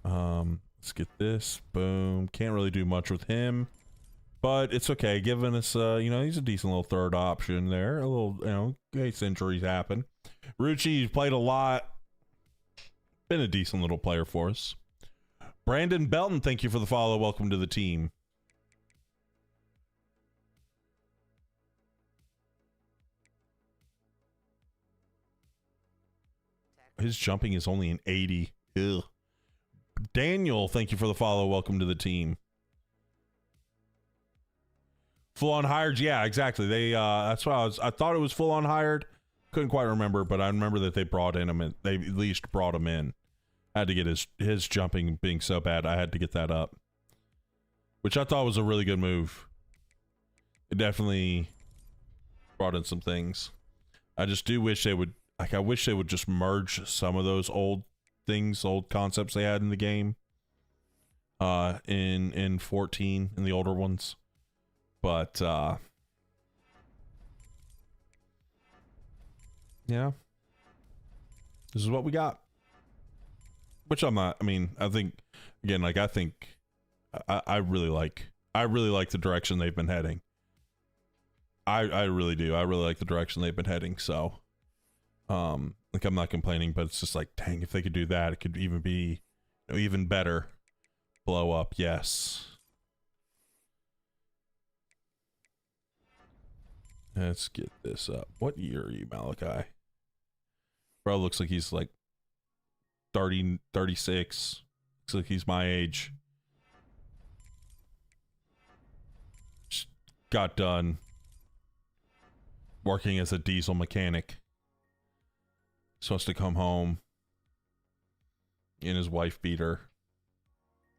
Let's get this. Boom. Can't really do much with him, but it's okay. Giving us, he's a decent little third option there. A little, in case injuries happen. Rucci played a lot. Been a decent little player for us. Brandon Belton, thank you for the follow. Welcome to the team. His jumping is only an 80. Ugh. Daniel, thank you for the follow. Welcome to the team. Full on hired, yeah, exactly. They that's why I thought it was full on hired. Couldn't quite remember, but I remember that they brought in him, and they at least brought him in. I had to get his jumping being so bad, I had to get that up, which I thought was a really good move. it definitely brought in some things. I just do wish they would, like, I wish they would just merge some of those old things, old concepts they had in the game, in 14, in the older ones. But yeah, this is what we got. Which I'm not. I mean, I think again, like, I think I really like the direction they've been heading. I really do. I really like the direction they've been heading. So, like, I'm not complaining, but it's just like, dang, if they could do that, it could even be, you know, even better. Blow up, yes. Let's get this up. What year are you, Malachi? Bro looks like he's like 30, 36. Looks like he's my age. Just got done working as a diesel mechanic. Supposed to come home in his wife beater.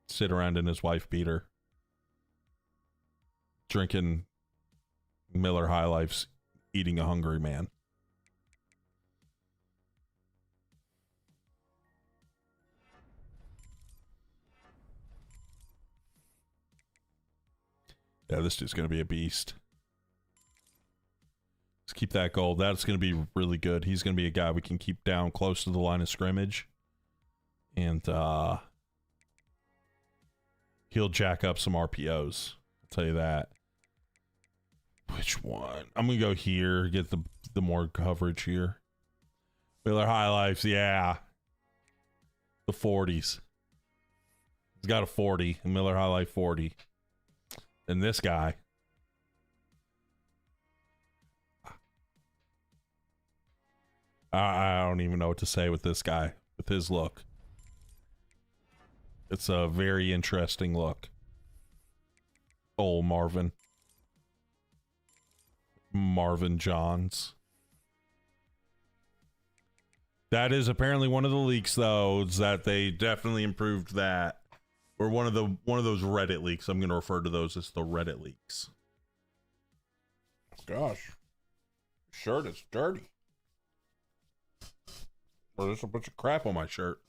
Sit around in his wife beater. Drinking Miller High Lifes, eating a hungry man. Yeah, this dude's going to be a beast. Let's keep that gold. That's going to be really good. He's going to be a guy we can keep down close to the line of scrimmage. And he'll jack up some RPOs. I'll tell you that. Which one? I'm going to go here, get the more coverage here. Miller High Lifes, yeah. The 40s. He's got a 40, a Miller High Life 40. And this guy. I don't even know what to say with this guy, with his look. It's a very interesting look. Old Marvin Johns. That is apparently one of the leaks, though, is that they definitely improved that. Or one of those Reddit leaks. I'm going to refer to those as the Reddit leaks. Gosh, shirt is dirty. Or there's a bunch of crap on my shirt.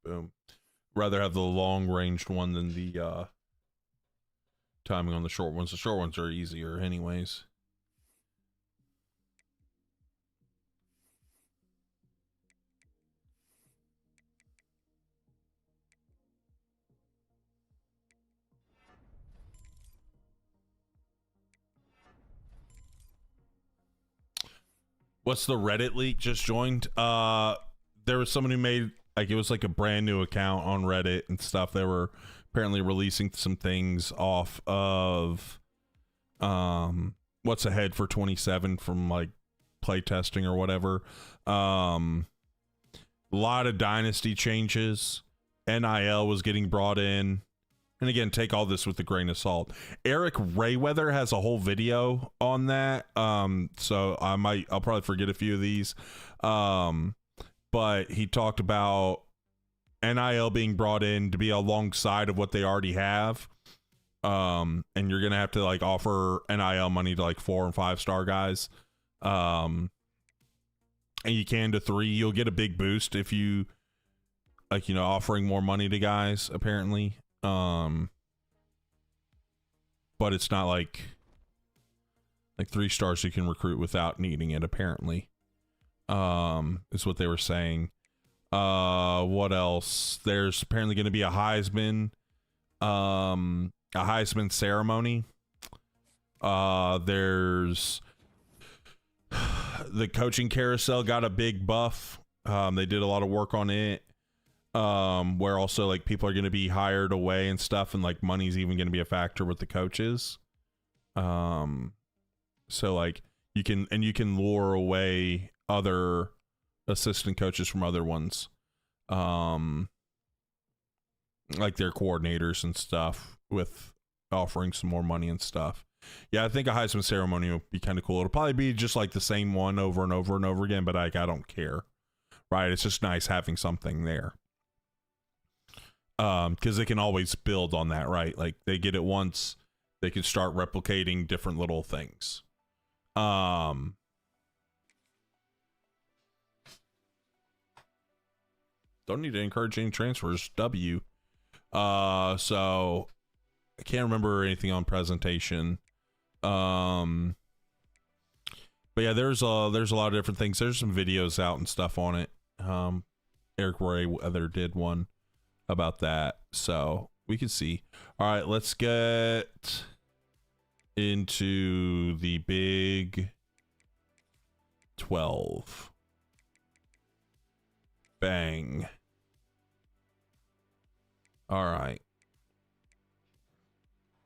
Boom. Rather have the long-ranged one than the timing on the short ones. The short ones are easier anyways. What's the Reddit leak just joined? There was someone who made, like, it was like a brand new account on Reddit and stuff. They were apparently releasing some things off of what's ahead for 27 from like play testing or whatever. A lot of Dynasty changes. NIL was getting brought in. And again, take all this with a grain of salt. Eric Rayweather has a whole video on that. So I'll probably forget a few of these. But he talked about NIL being brought in to be alongside of what they already have. And you're going to have to like offer NIL money to like 4 and 5 star guys. And you can to 3. You'll get a big boost if you like, you know, offering more money to guys apparently. But it's not like 3 stars you can recruit without needing it apparently. Is what they were saying. What else? There's apparently going to be a Heisman ceremony. There's the coaching carousel got a big buff. They did a lot of work on it. Where also like people are going to be hired away and stuff, and like money's even going to be a factor with the coaches. So like you can lure away other assistant coaches from other ones, like their coordinators and stuff, with offering some more money and stuff. Yeah, I think a Heisman ceremony would be kind of cool. It'll probably be just like the same one over and over and over again, but like I don't care. Right? It's just nice having something there. Because they can always build on that, right? Like they get it once, they can start replicating different little things. Don't need to encourage any transfers. W. So I can't remember anything on presentation. But yeah, there's a lot of different things. There's some videos out and stuff on it. Eric Roy Weather did one about that, so we can see. All right, let's get into the Big 12. Bang. All right.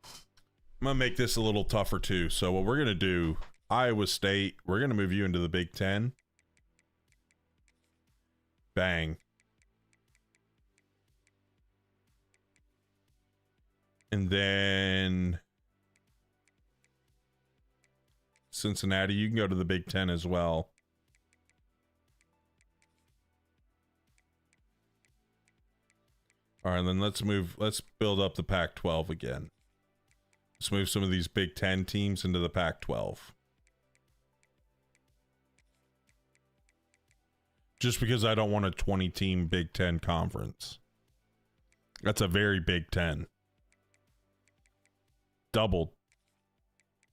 I'm gonna make this a little tougher too. So what we're gonna do, Iowa State, we're gonna move you into the Big 10. Bang. And then Cincinnati, you can go to the Big 10 as well. All right, then let's build up the Pac-12 again. Let's move some of these Big 10 teams into the Pac-12. Just because I don't want a 20-team Big 10 conference. That's a very Big 10.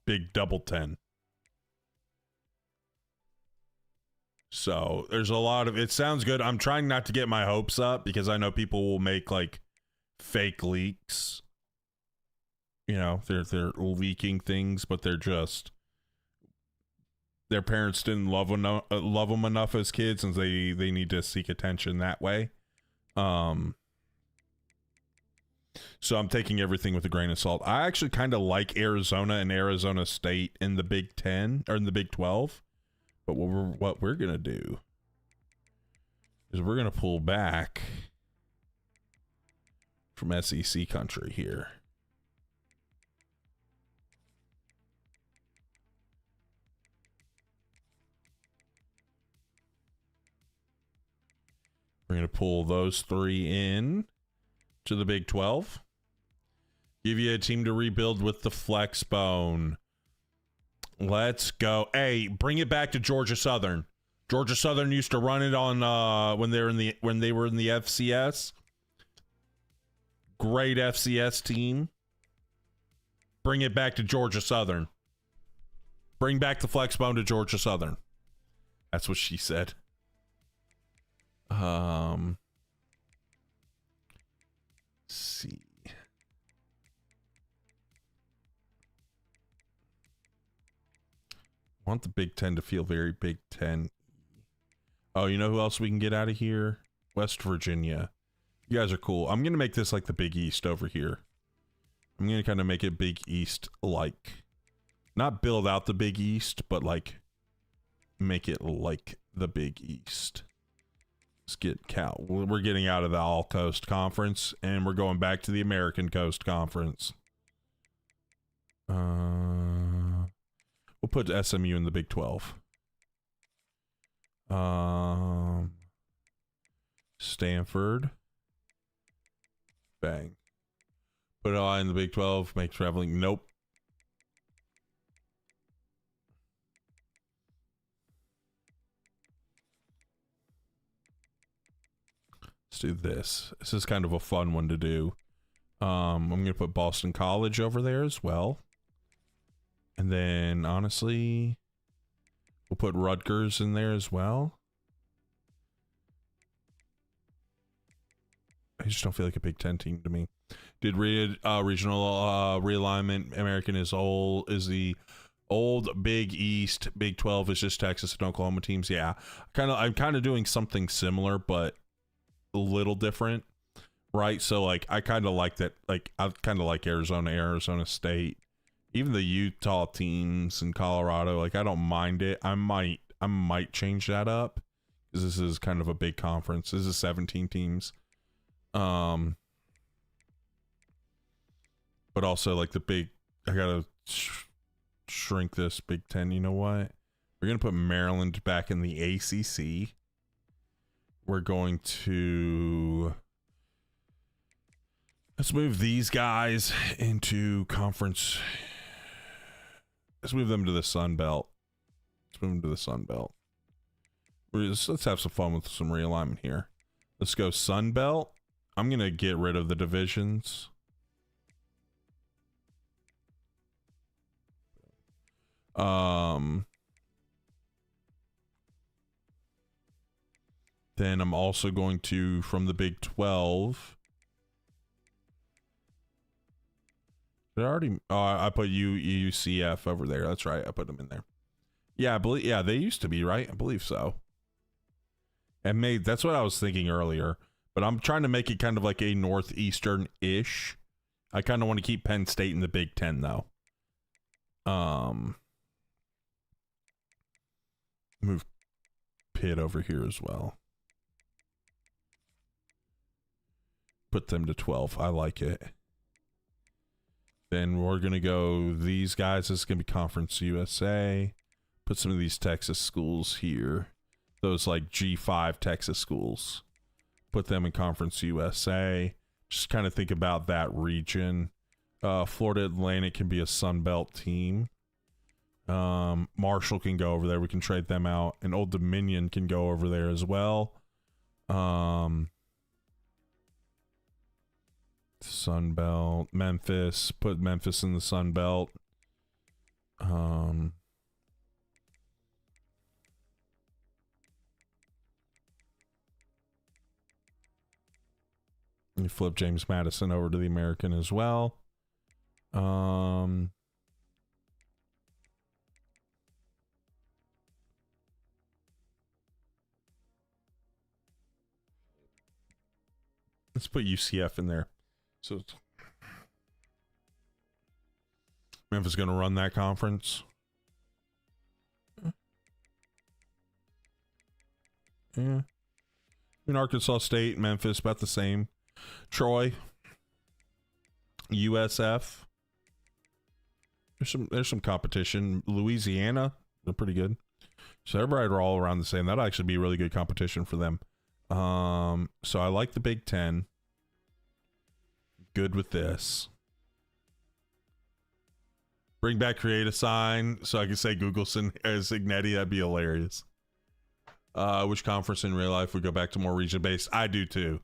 Big double 10. So there's a lot of, it sounds good. I'm trying not to get my hopes up because I know people will make like fake leaks. You know, they're leaking things, but they're just, their parents didn't love them enough as kids, and they need to seek attention that way. So I'm taking everything with a grain of salt. I actually kind of like Arizona and Arizona State in the Big 10 or in the Big 12. But what we're going to do is we're going to pull back from SEC country here. We're going to pull those three in to the Big 12. Give you a team to rebuild with the flex bone. Let's go. Hey, bring it back to Georgia Southern. Georgia Southern used to run it on when they were in the FCS. Great FCS team. Bring it back to Georgia Southern. Bring back the flex bone to Georgia Southern. That's what she said. Let's see. I want the Big 10 to feel very Big 10. Oh, you know who else we can get out of here? West Virginia. You guys are cool. I'm going to make this like the Big East over here. I'm going to kind of make it Big East like. Not build out the Big East, but like make it like the Big East. Let's get Cal. We're getting out of the All Coast Conference and we're going back to the American Coast Conference. We'll put SMU in the Big 12. Stanford. Bang. Put it all in the Big 12. Make traveling. Nope. Let's do this. This is kind of a fun one to do. I'm going to put Boston College over there as well. And then, honestly, we'll put Rutgers in there as well. I just don't feel like a Big 10 team to me. Did regional realignment. American is the old Big East. Big 12 is just Texas and Oklahoma teams. Yeah, I'm kind of doing something similar, but a little different, right? So like, I kind of like that. Like, I kind of like Arizona State. Even the Utah teams in Colorado, like I don't mind it. I might change that up because this is kind of a big conference. This is 17 teams. But also like I gotta shrink this Big Ten. You know what? We're going to put Maryland back in the ACC. We're going to... Let's move these guys into conference. Let's move them to the Sun Belt. Let's move them to the Sun Belt. Let's have some fun with some realignment here. Let's go Sun Belt. I'm going to get rid of the divisions. Then I'm also going to, from the Big 12. Did I already? I put UCF over there. That's right. I put them in there. Yeah, I believe. Yeah, they used to be, right? I believe so. And that's what I was thinking earlier. But I'm trying to make it kind of like a Northeastern-ish. I kind of want to keep Penn State in the Big Ten, though. Move Pitt over here as well. Put them to 12. I like it. Then we're going to go, these guys, this is going to be Conference USA. Put some of these Texas schools here. Those like G5 Texas schools. Put them in Conference USA. Just kind of think about that region. Florida Atlantic can be a Sun Belt team. Marshall can go over there. We can trade them out. And Old Dominion can go over there as well. Sun Belt, Memphis, put Memphis in the Sun Belt. You flip James Madison over to the American as well. Let's put UCF in there. So Memphis going to run that conference. Yeah. In Arkansas State, Memphis, about the same. Troy, USF. There's some competition. Louisiana, they're pretty good. So everybody are all around the same. That'll actually be really good competition for them. So I like the Big Ten. Good with this. Bring back create a sign so I can say Google Signetti. That'd be hilarious. Which conference in real life would go back to more region based? I do too.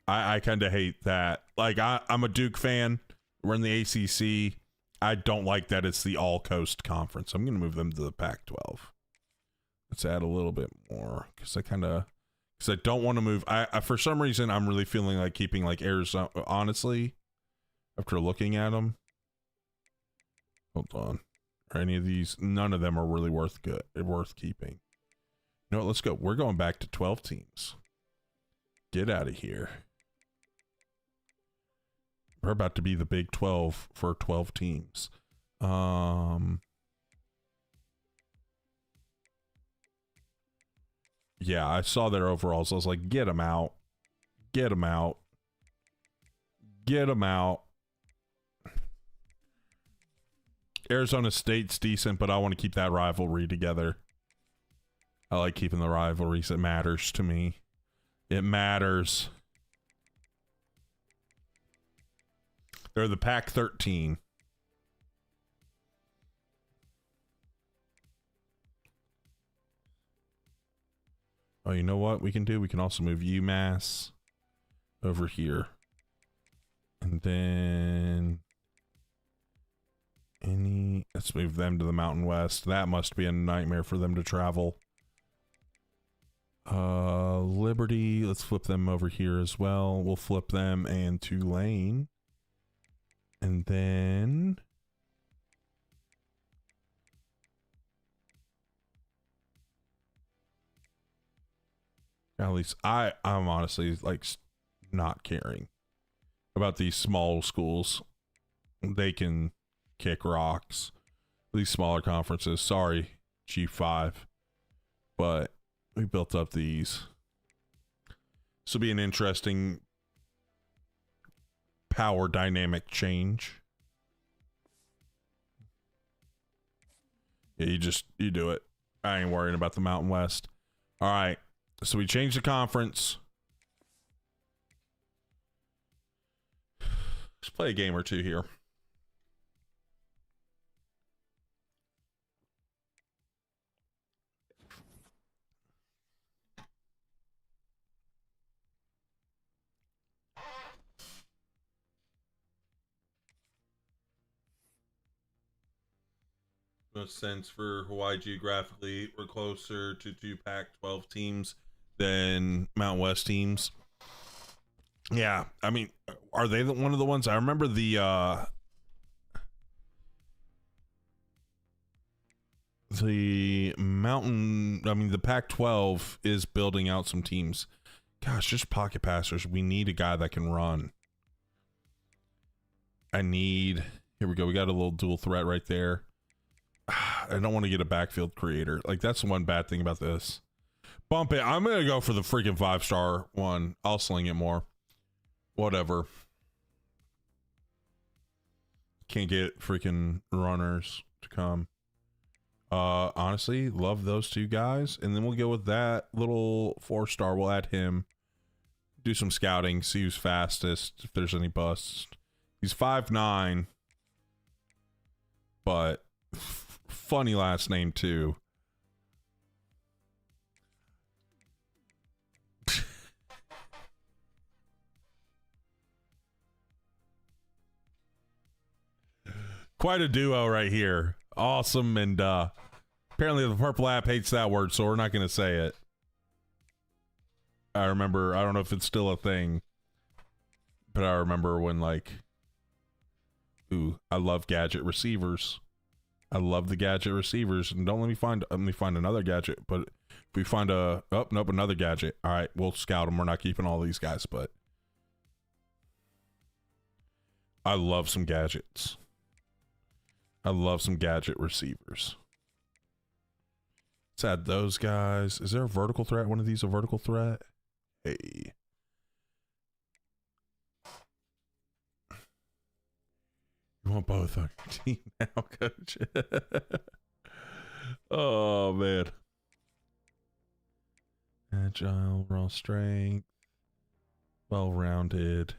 I kind of hate that. Like I'm a Duke fan. We're in the ACC. I don't like that it's the all coast conference. I'm going to move them to the Pac-12. Let's add a little bit more because I don't want to move. I for some reason I'm really feeling like keeping like Arizona. Honestly, after looking at them, hold on. Are any of these? None of them are really worth keeping. You know what? Let's go. We're going back to 12 teams. Get out of here. We're about to be the Big 12 for 12 teams. Yeah, I saw their overalls. I was like, get them out. Get them out. Get them out. Arizona State's decent, but I want to keep that rivalry together. I like keeping the rivalries. It matters to me. It matters. They're the Pac-13. Oh, you know what we can do? We can also move UMass over here. And then let's move them to the Mountain West. That must be a nightmare for them to travel. Liberty, let's flip them over here as well. We'll flip them and Tulane. And then at least I'm honestly like not caring about these small schools. They can kick rocks. These smaller conferences. Sorry, G5. But we built up these. This will be an interesting power dynamic change. Yeah, you do it. I ain't worrying about the Mountain West. All right. So we changed the conference. Let's play a game or two here. No sense for Hawaii geographically. We're closer to two Pac-12 teams than Mountain West teams. Yeah, I mean, are they one of the ones? I remember the Mountain. I mean, the Pac-12 is building out some teams. Gosh, just pocket passers. We need a guy that can run. Here we go. We got a little dual threat right there. I don't want to get a backfield creator. Like, that's one bad thing about this. Bump it. I'm going to go for the freaking 5-star one. I'll sling it more. Whatever. Can't get freaking runners to come. Honestly, love those two guys. And then we'll go with that little 4-star. We'll add him. Do some scouting. See who's fastest. If there's any busts. He's 5'9". But funny last name too. Quite a duo right here. Awesome. And apparently the Purple app hates that word, so we're not going to say it. I remember, I don't know if it's still a thing, but I remember when, like, ooh, I love gadget receivers. I love the gadget receivers. And don't let me find another gadget. But if we find another gadget. All right, we'll scout them. We're not keeping all these guys, but I love some gadgets. I love some gadget receivers. Let's add those guys. Is there a vertical threat? One of these a vertical threat? Hey. You want both on your team now, coach? Oh, man. Agile, raw strength. Well-rounded.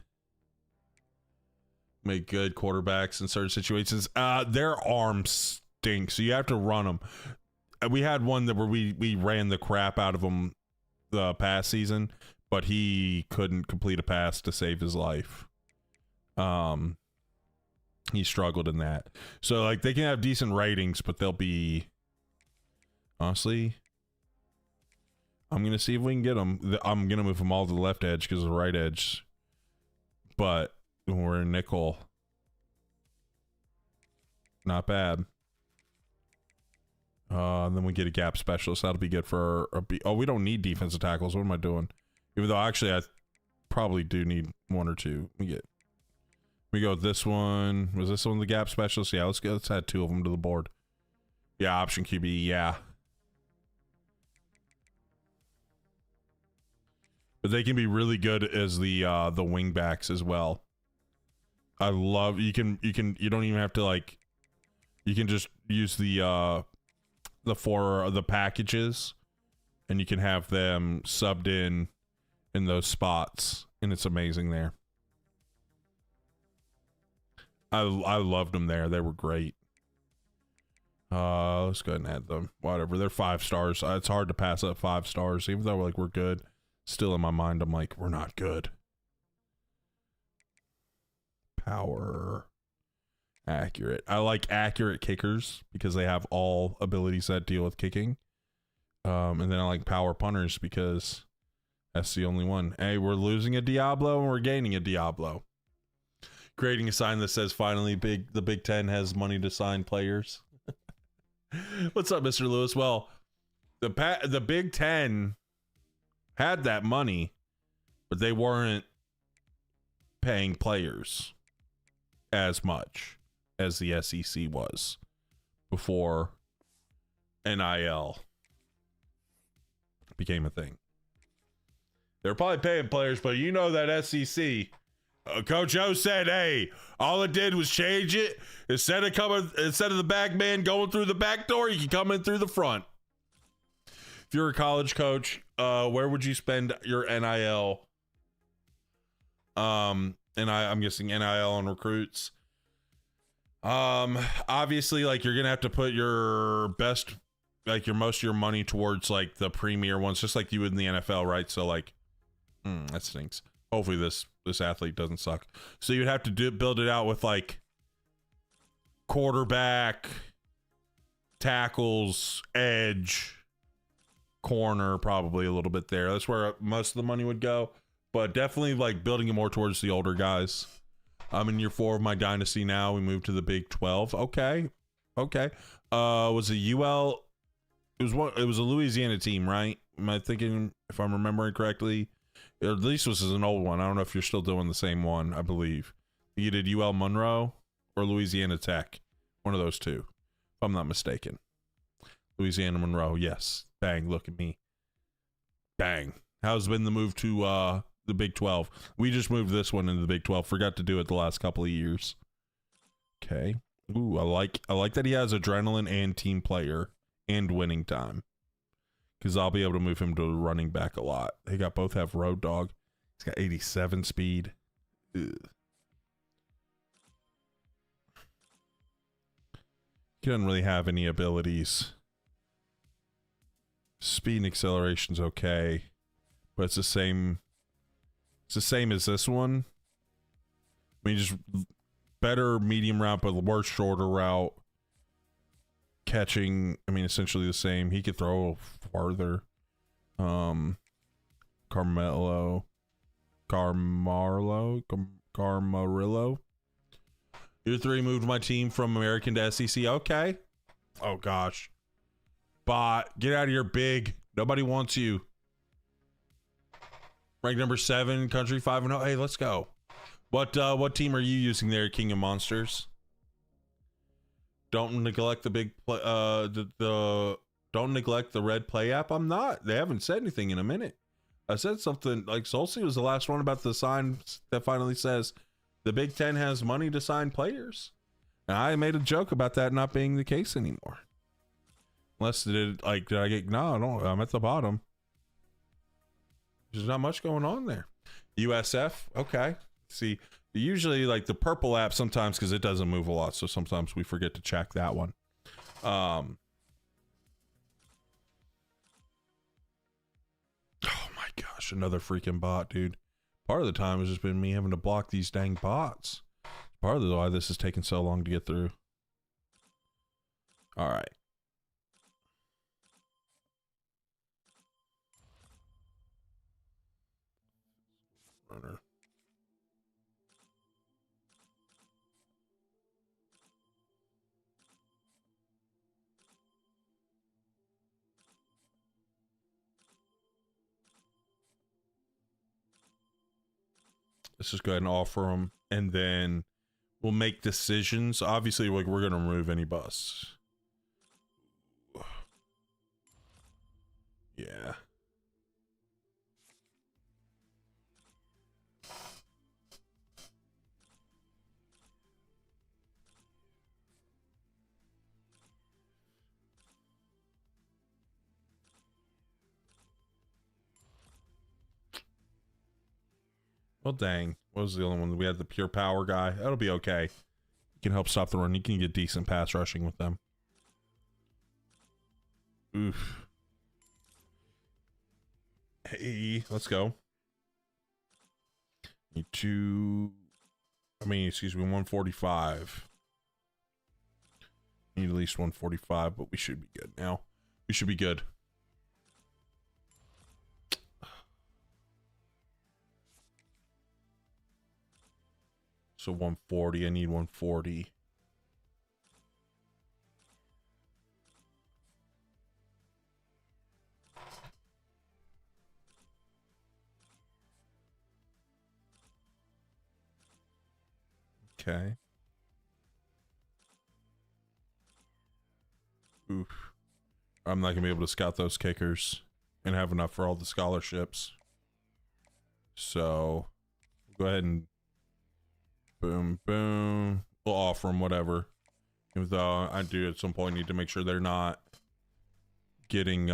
Make good quarterbacks in certain situations. Their arms stink, so you have to run them. We had one where we ran the crap out of him the past season, but he couldn't complete a pass to save his life. He struggled in that. So, like, they can have decent ratings, but they'll be... Honestly, I'm going to see if we can get them. I'm going to move them all to the left edge because of the right edge. But we're in nickel. Not bad. And then we get a gap specialist. That'll be good for oh, we don't need defensive tackles. What am I doing? Even though actually I probably do need one or two. We go with this one. Was this one the gap specialist? Yeah, let's add two of them to the board. Yeah, option QB, yeah. But they can be really good as the wing backs as well. I love you don't even have to, like, you can just use the packages and you can have them subbed in those spots, and it's amazing there. I loved them there. They were great. Let's go ahead and add them. Whatever. They're 5 stars. It's hard to pass up 5 stars, even though we're good. Still in my mind, I'm like, we're not good. Power. Accurate. I like accurate kickers because they have all abilities that deal with kicking. And then I like power punters because that's the only one. Hey, we're losing a Diablo and we're gaining a Diablo. Creating a sign that says finally the Big Ten has money to sign players. What's up, Mr. Lewis? Well, the Big Ten had that money, but they weren't paying players as much as the SEC was before NIL became a thing. They're probably paying players, but you know that SEC Coach O said, hey, all it did was change it. Instead of the back man going through the back door, you can come in through the front. If you're a college coach, where would you spend your NIL? I'm guessing NIL on recruits. Obviously, like, you're gonna have to put your best, like, most of your money towards, like, the premier ones, just like you would in the NFL, right? So, like, that stinks. Hopefully this athlete doesn't suck. So you'd have to build it out with, like, quarterback, tackles, edge, corner, probably a little bit there. That's where most of the money would go. But definitely, like, building it more towards the older guys. I'm in year 4 of my dynasty now. We moved to the Big 12. Okay. Was it UL? It was a Louisiana team, right? Am I thinking, if I'm remembering correctly? At least this is an old one. I don't know if you're still doing the same one, I believe. You did UL Monroe or Louisiana Tech. One of those two, if I'm not mistaken. Louisiana Monroe, yes. Bang, look at me. Bang. How's been the move to the Big 12? We just moved this one into the Big 12. Forgot to do it the last couple of years. Okay. Ooh, I like that he has adrenaline and team player and winning time. Because I'll be able to move him to running back a lot. They both have road dog. He's got 87 speed. Ugh. He doesn't really have any abilities. Speed and acceleration's okay, but it's the same. It's the same as this one. I mean, just better medium route, but worse shorter route. Catching, I mean, essentially the same. He could throw farther. Camarillo. Year 3 moved my team from American to SEC. Okay. Oh gosh. Bot, get out of here, big. Nobody wants you. Rank number 7, country 5-0. Hey, let's go. What team are you using there, King of Monsters? Don't neglect the big play, don't neglect the red play app. I'm not. They haven't said anything in a minute. I said something like Solcy was the last one about the sign that finally says the Big Ten has money to sign players. And I made a joke about that not being the case anymore. Unless did I get, no, I don't, I'm at the bottom. There's not much going on there. USF, okay. See, usually like the purple app sometimes, because it doesn't move a lot, so sometimes we forget to check that one. Oh my gosh, another freaking bot, dude. Part of the time has just been me having to block these dang bots. Part of why this is taking so long to get through. All right. Runner. Let's just go ahead and offer them, and then we'll make decisions. Obviously, like, we're going to remove any busts. Yeah. Well, dang. What was the other one? We had the pure power guy. That'll be okay. You can help stop the run. You can get decent pass rushing with them. Oof. Hey, let's go. Need 145. Need at least 145, but we should be good now. We should be good. So 140, I need 140. Okay. Oof. I'm not going to be able to scout those kickers and have enough for all the scholarships. So go ahead and Boom, boom. We'll offer them whatever. Even though I do at some point need to make sure they're not getting,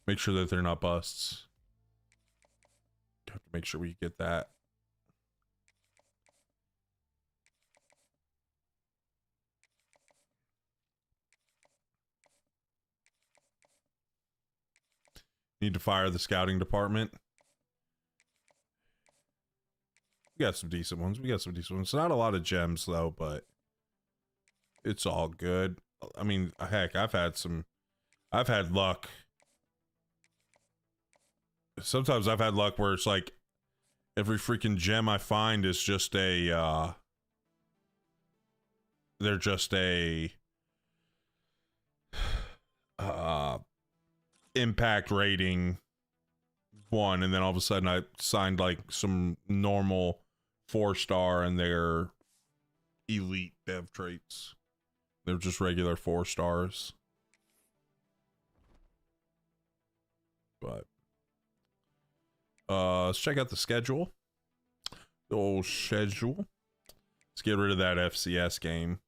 make sure that they're not busts. Have to make sure we get that. Need to fire the scouting department. We got some decent ones. Not a lot of gems though, but it's all good. I mean, heck, I've had luck. Sometimes I've had luck where it's like every freaking gem I find is just a they're just a impact rating one, and then all of a sudden I signed like some normal 4-star and they're elite dev traits. They're just regular 4 stars. But let's check out the schedule. The old schedule. Let's get rid of that FCS game.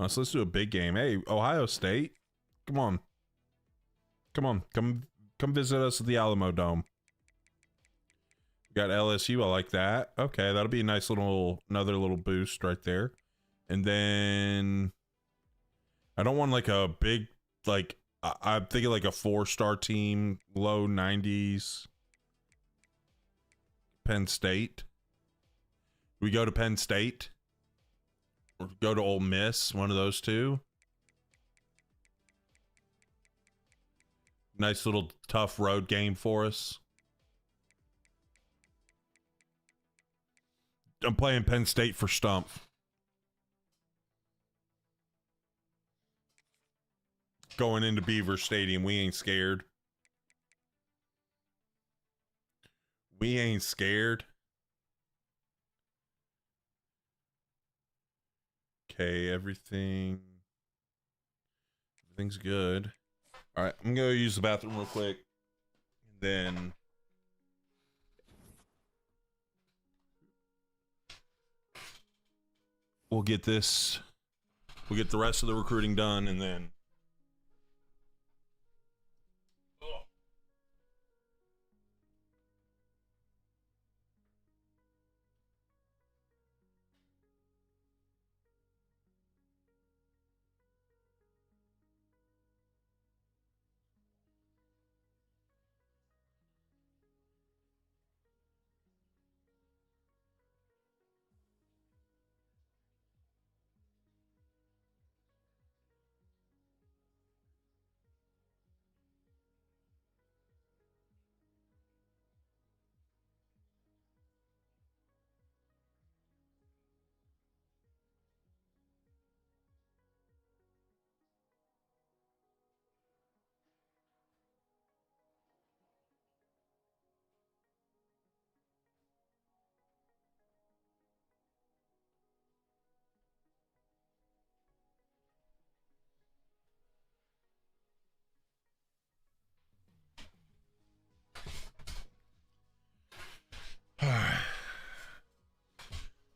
So let's do a big game. Hey, Ohio State. Come on. Come visit us at the Alamo Dome. We got LSU. I like that. Okay, that'll be a nice another little boost right there. And then I don't want like a big, like, I'm thinking like a 4-star team, low 90s. Penn State. We go to Penn State. Or go to Ole Miss, one of those two. Nice little tough road game for us. I'm playing Penn State for Stump. Going into Beaver Stadium, we ain't scared. We ain't scared. Okay, everything's good. All right, I'm gonna use the bathroom real quick. Then we'll get the rest of the recruiting done, and then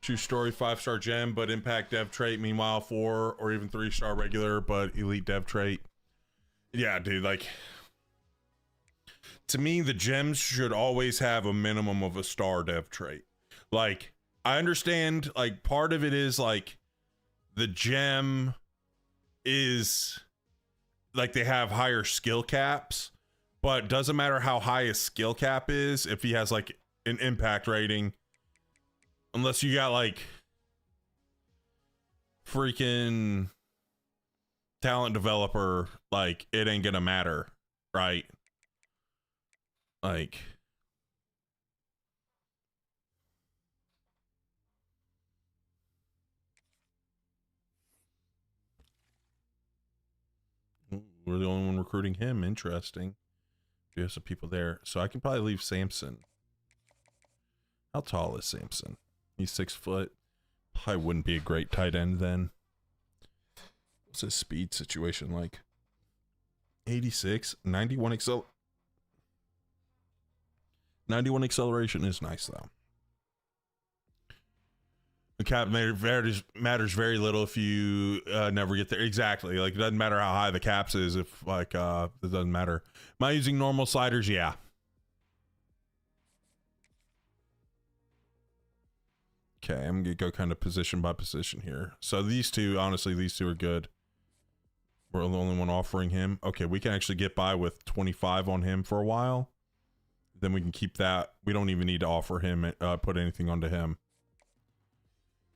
two-story 5-star gem, but impact dev trait. Meanwhile, 4 or even 3-star regular, but elite dev trait. Yeah, dude. Like, to me, the gems should always have a minimum of a star dev trait. Like, I understand. Like, part of it is like the gem is like they have higher skill caps, but doesn't matter how high a skill cap is if he has like an impact rating. Unless you got like freaking talent developer, like it ain't gonna matter, right? Like, we're the only one recruiting him. Interesting. We have some people there, so I can probably leave Samson. How tall is Samson? He's 6 foot. Probably wouldn't be a great tight end then. What's his speed situation like? 86, 91 acceleration is nice though. The cap matters very little if you never get there. Exactly. Like, it doesn't matter how high the caps is if, like, it doesn't matter. Am I using normal sliders? Yeah. Okay, I'm gonna go kind of position by position here. So these two, honestly, these two are good. We're the only one offering him. Okay, we can actually get by with 25 on him for a while. Then we can keep that. We don't even need to offer him, put anything onto him.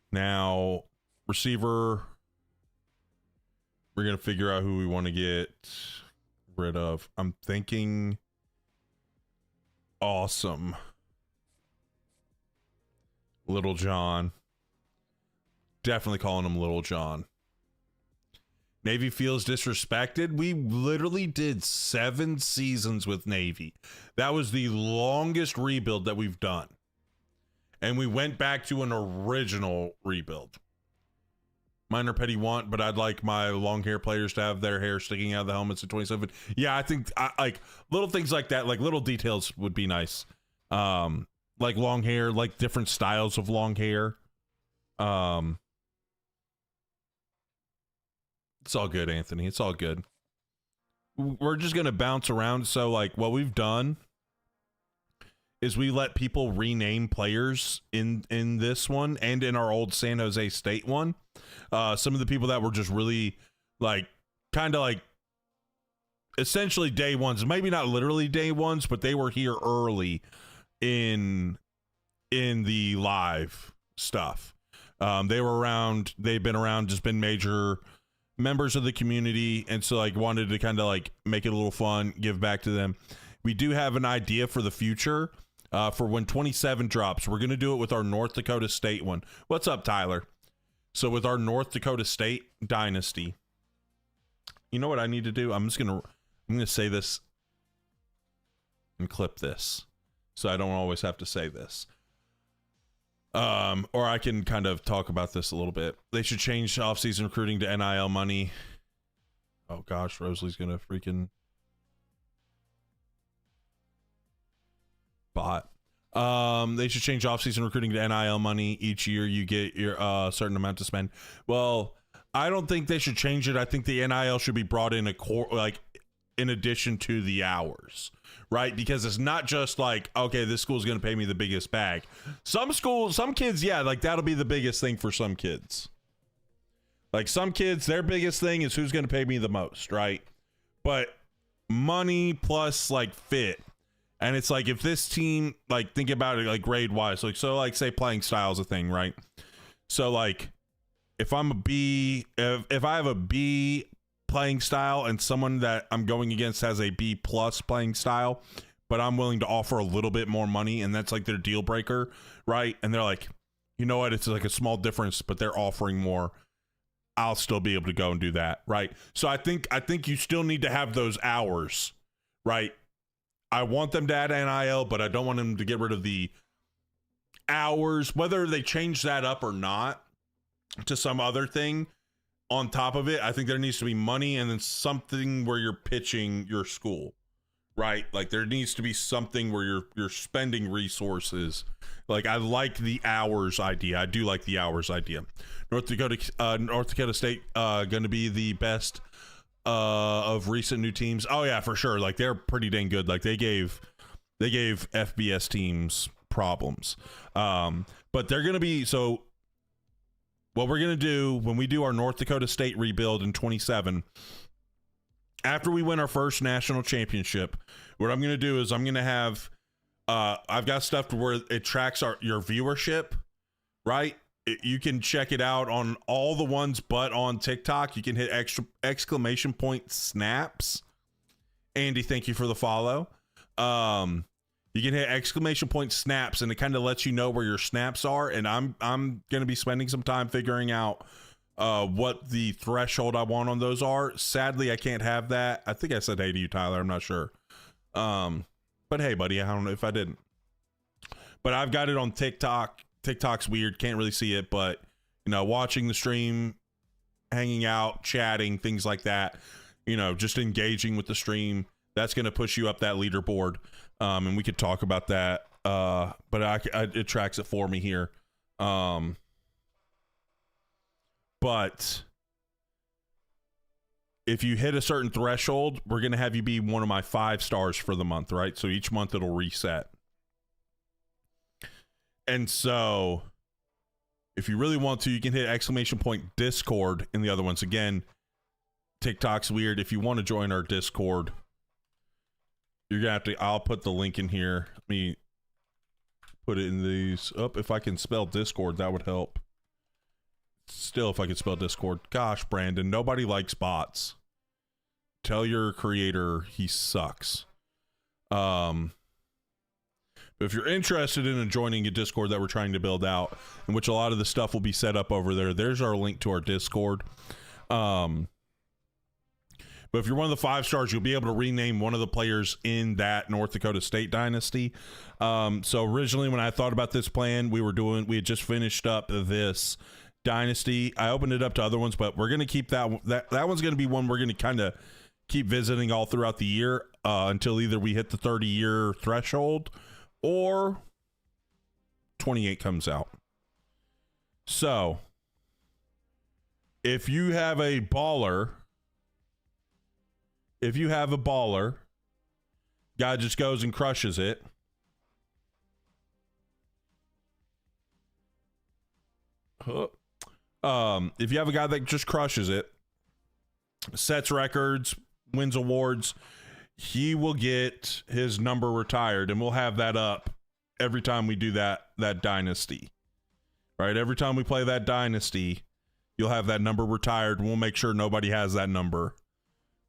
Now, receiver, we're going to figure out who we want to get rid of. I'm thinking awesome. Little John. Definitely calling him Little John. Navy feels disrespected. We literally did 7 seasons with Navy. That was the longest rebuild that we've done. And we went back to an original rebuild. Minor petty want, but I'd like my long hair players to have their hair sticking out of the helmets at 27. Yeah, I think like little things like that, like little details would be nice. Like long hair, like different styles of long hair. It's all good, Anthony. It's all good. We're just going to bounce around. So, like, what we've done is we let people rename players in this one and in our old San Jose State one. Some of the people that were just really, like, kind of like essentially day ones, maybe not literally day ones, but they were here early in the live stuff. They were around, they've been around, just been major members of the community, and so like wanted to kind of like make it a little fun, give back to them. We do have an idea for the future for when 27 drops. We're going to do it with our North Dakota State one. What's up, Tyler? So with our North Dakota State Dynasty, you know what I need to do? I'm going to say this and clip this so I don't always have to say this. Or I can kind of talk about this a little bit. They should change offseason recruiting to NIL money. Oh gosh, Rosalie's gonna freaking bot. They should change offseason recruiting to NIL money. Each year you get your certain amount to spend. Well, I don't think they should change it. I think the NIL should be brought in in addition to the hours, right? Because it's not just like, okay, this school's going to pay me the biggest bag. Some kids, yeah, like that'll be the biggest thing for some kids. Like some kids, their biggest thing is who's going to pay me the most, right? But money plus like fit. And it's like, if this team, like think about it like grade wise, like, so like say playing style is a thing, right? So like if I'm a B, if I have a B playing style and someone that I'm going against has a B plus playing style, but I'm willing to offer a little bit more money, and that's like their deal breaker, right? And they're like, you know what, it's like a small difference, but they're offering more, I'll still be able to go and do that, right? So I think you still need to have those hours, right? I want them to add NIL, but I don't want them to get rid of the hours, whether they change that up or not to some other thing. On top of it, I think there needs to be money and then something where you're pitching your school, right? Like there needs to be something where you're spending resources. Like I like the hours idea. I do like the hours idea. North Dakota State going to be the best of recent new teams. Oh yeah, for sure. Like they're pretty dang good. Like they gave FBS teams problems. But they're going to be so. What we're going to do when we do our North Dakota State rebuild in 27, after we win our first national championship, what I'm going to do is I'm going to have, I've got stuff to where it tracks your viewership, right? You can check it out on all the ones, but on TikTok, you can hit exclamation point snaps. Andy, thank you for the follow. You can hit exclamation point snaps, and it kind of lets you know where your snaps are. And I'm going to be spending some time figuring out what the threshold I want on those are. Sadly, I can't have that. I think I said hey to you, Tyler. I'm not sure. But hey, buddy, I don't know if I didn't. But I've got it on TikTok. TikTok's weird. Can't really see it. But, watching the stream, hanging out, chatting, things like that. just engaging with the stream. That's going to push you up that leaderboard. And we could talk about that. But it tracks it for me here. But if you hit a certain threshold, we're going to have you be one of my 5 stars for the month, right? So each month it'll reset. And so if you really want to, you can hit !Discord in the other ones. Again, TikTok's weird. If you want to join our Discord, you're going to have to, I'll put the link in here. Let me put it in these. If I can spell Discord, that would help. Still, if I could spell Discord. Gosh, Brandon, nobody likes bots. Tell your creator he sucks. If you're interested in joining a Discord that we're trying to build out, in which a lot of the stuff will be set up over there, there's our link to our Discord. But if you're one of the 5 stars, you'll be able to rename one of the players in that North Dakota State Dynasty. So originally when I thought about this plan, we had just finished up this Dynasty. I opened it up to other ones, but we're going to keep that one's going to be one we're going to kind of keep visiting all throughout the year until either we hit the 30-year threshold or 28 comes out. So if you have a baller, guy just goes and crushes it, if you have a guy that just crushes it, sets records, wins awards, he will get his number retired, and we'll have that up every time we do that Dynasty. Right? Every time we play that Dynasty, you'll have that number retired, and we'll make sure nobody has that number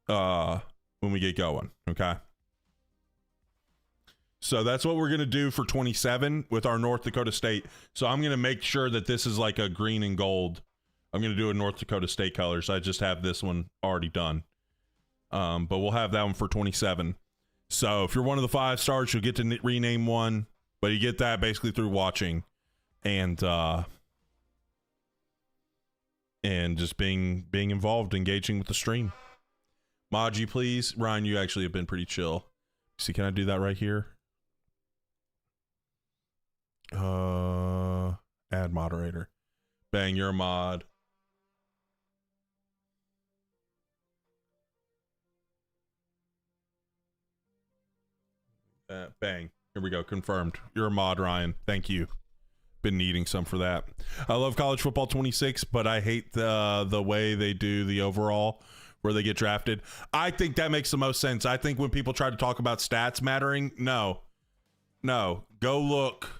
when we get going. Okay? So that's what we're going to do for 27 with our North Dakota State. So I'm going to make sure that this is like a green and gold. I'm going to do a North Dakota State colors. I just have this one already done. But we'll have that one for 27. So if you're one of the 5 stars, you'll get to rename one, but you get that basically through watching and just being involved, engaging with the stream. Maji, please. Ryan, you actually have been pretty chill. See, can I do that right here? Add moderator. Bang, you're a mod. Bang. Here we go. Confirmed. You're a mod, Ryan. Thank you. Been needing some for that. I love college football 26, but I hate the way they do the overall where they get drafted. I think that makes the most sense. I think when people try to talk about stats mattering, no. Go look.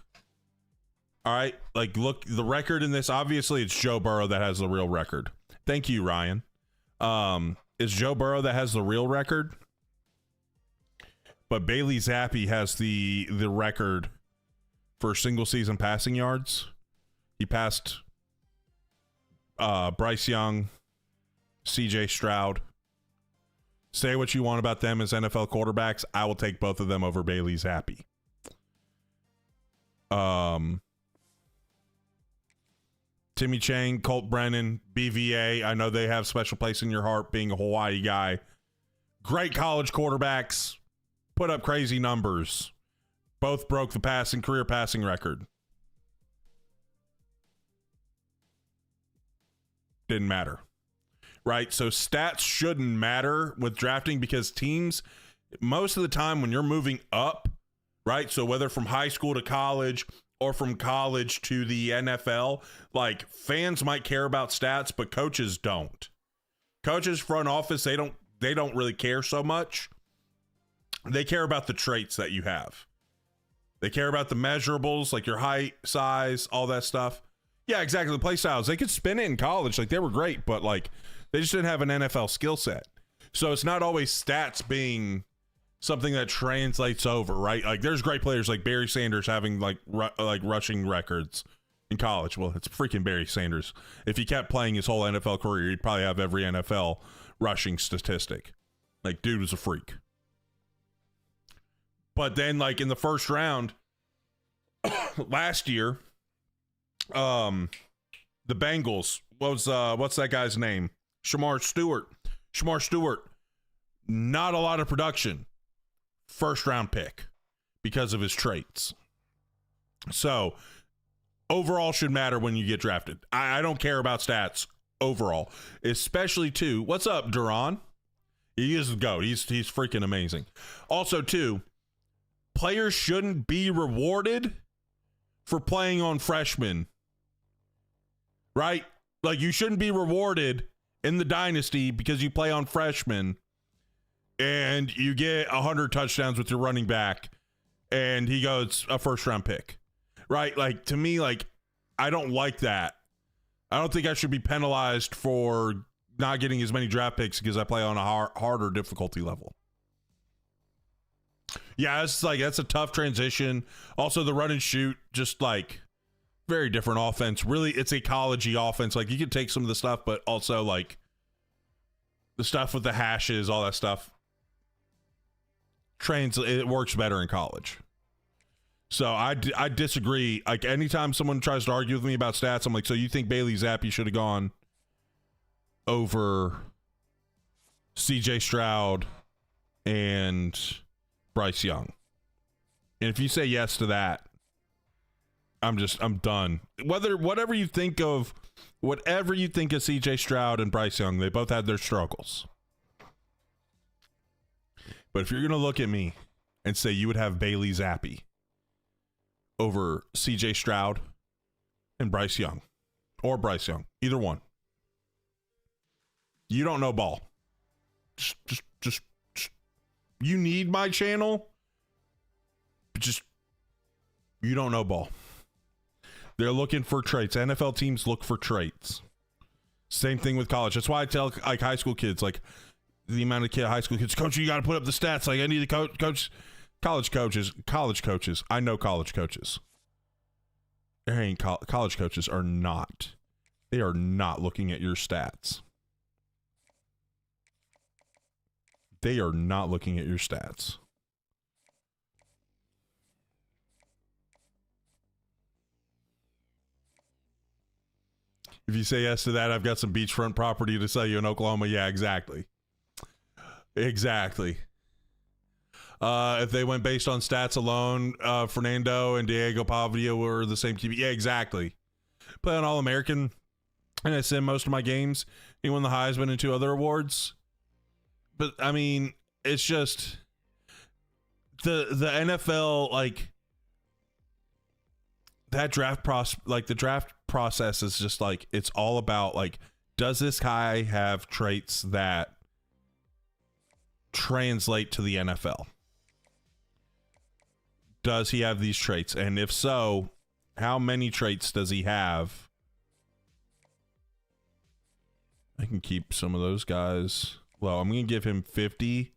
All right? Like, look, the record in this, obviously it's Joe Burrow that has the real record. Thank you, Ryan. It's Joe Burrow that has the real record. But Bailey Zappi has the record for single season passing yards. He passed Bryce Young, CJ Stroud. Say what you want about them as NFL quarterbacks. I will take both of them over Bailey Zappi. Timmy Chang, Colt Brennan, BVA. I know they have special place in your heart being a Hawaii guy. Great college quarterbacks. Put up crazy numbers. Both broke the career passing record. Didn't matter. Right? So stats shouldn't matter with drafting because teams, most of the time when you're moving up, right? So whether from high school to college or from college to the NFL, like fans might care about stats, but coaches don't. Coaches, front office, they don't really care so much. They care about the traits that you have. They care about the measurables, like your height, size, all that stuff. Yeah, exactly. The play styles. They could spin it in college. Like, they were great, but, like, they just didn't have an NFL skill set. So it's not always stats being something that translates over, right? Like, there's great players like Barry Sanders having, like rushing records in college. Well, it's freaking Barry Sanders. If he kept playing his whole NFL career, he'd probably have every NFL rushing statistic. Like, dude was a freak. But then, like, in the first round last year, the Bengals, what's that guy's name? Shamar Stewart Not a lot of production. First round pick because of his traits. So overall should matter when you get drafted. I don't care about stats overall, especially too. What's up, Duran? He is the GOAT. He's freaking amazing. Also too, players shouldn't be rewarded for playing on freshmen, right? Like, you shouldn't be rewarded in the Dynasty because you play on freshmen and you get 100 touchdowns with your running back and he goes a first round pick, right? Like, to me, like, I don't like that. I don't think I should be penalized for not getting as many draft picks because I play on a harder difficulty level. Yeah, it's like, that's a tough transition. Also, the run and shoot, just like very different offense. Really, it's a collegey offense. Like, you can take some of the stuff, but also like the stuff with the hashes, all that stuff. It works better in college. So I disagree. Like, anytime someone tries to argue with me about stats, I'm like, so you think Bailey Zappi should have gone over CJ Stroud and Bryce Young? And if you say yes to that, I'm done. Whatever you think of CJ Stroud and Bryce Young, they both had their struggles. But if you're going to look at me and say you would have Bailey Zappi over CJ Stroud and Bryce Young, or Bryce Young, either one, you don't know ball. Just you need my channel, but just, you don't know ball. They're looking for traits. NFL teams look for traits. Same thing with college. That's why I tell like high school kids, like the amount of high school kids, coach, you got to put up the stats. Like, I need the coach. College coaches. I know college coaches. College coaches are not. They are not looking at your stats. They are not looking at your stats. If you say yes to that, I've got some beachfront property to sell you in Oklahoma. Yeah, exactly. Exactly. If they went based on stats alone, Fernando and Diego Pavia were the same QB. Yeah, exactly. Play on All-American, and I send most of my games. He won the Heisman and 2 other awards. But, I mean, it's just the NFL, like, that draft the draft process is just like, it's all about, like, does this guy have traits that translate to the NFL? Does he have these traits? And if so, how many traits does he have? I can keep some of those guys. Well, I'm going to give him 50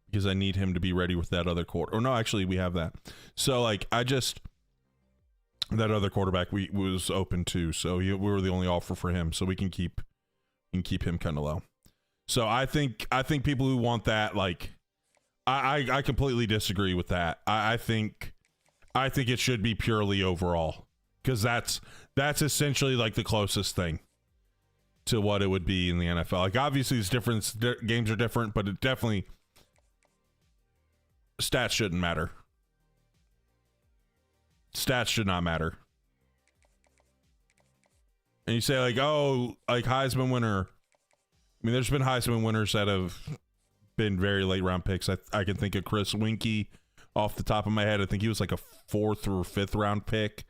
because I need him to be ready with that other quarter. Or no, actually, we have that. So, like, that other quarterback was open too. So we were the only offer for him. So we can keep him kind of low. So I think people who want that, like, I completely disagree with that. I think it should be purely overall, because that's essentially like the closest thing to what it would be in the NFL. Like, obviously it's different, games are different, but it definitely, stats shouldn't matter. Stats should not matter. And you say, like, oh, like Heisman winner. I mean, there's been Heisman winners that have been very late round picks. I can think of Chris Winkie off the top of my head. I think he was like a 4th or 5th round pick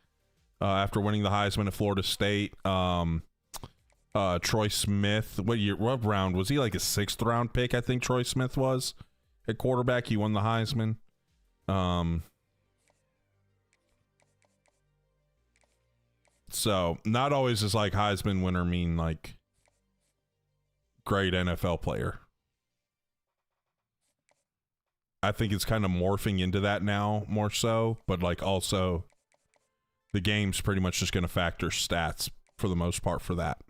after winning the Heisman at Florida State. Troy Smith, what round was he? Like a 6th round pick, I think Troy Smith was at quarterback. He won the Heisman. So not always is like Heisman winner mean like great NFL player. I think it's kind of morphing into that now more so, but like also the game's pretty much just going to factor stats for the most part for that.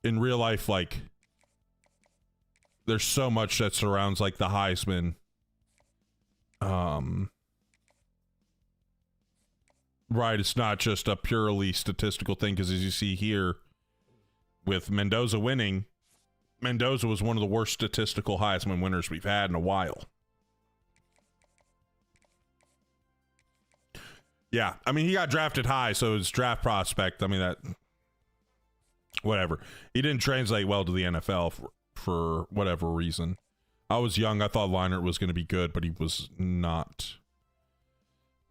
In real life, like, there's so much that surrounds like the Heisman. Right, it's not just a purely statistical thing, because as you see here with Mendoza winning, Mendoza was one of the worst statistical Heisman winners we've had in a while. Yeah, I mean, he got drafted high, so his draft prospect, I mean, that, whatever. He didn't translate well to the NFL for whatever reason. I was young. I thought Leinart was going to be good, but he was not.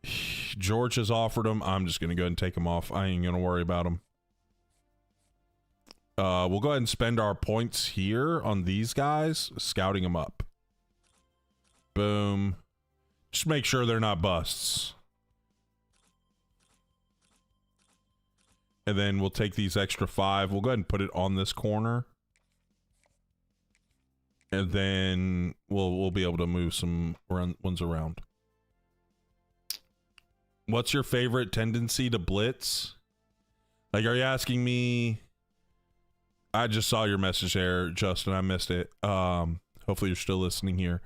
George has offered him. I'm just going to go ahead and take him off. I ain't going to worry about him. We'll go ahead and spend our points here on these guys, scouting them up. Boom. Just make sure they're not busts. And then we'll take these extra 5. We'll go ahead and put it on this corner. And then we'll be able to move some ones around. What's your favorite tendency to blitz? Like, are you asking me? I just saw your message there, Justin. I missed it. Hopefully you're still listening here.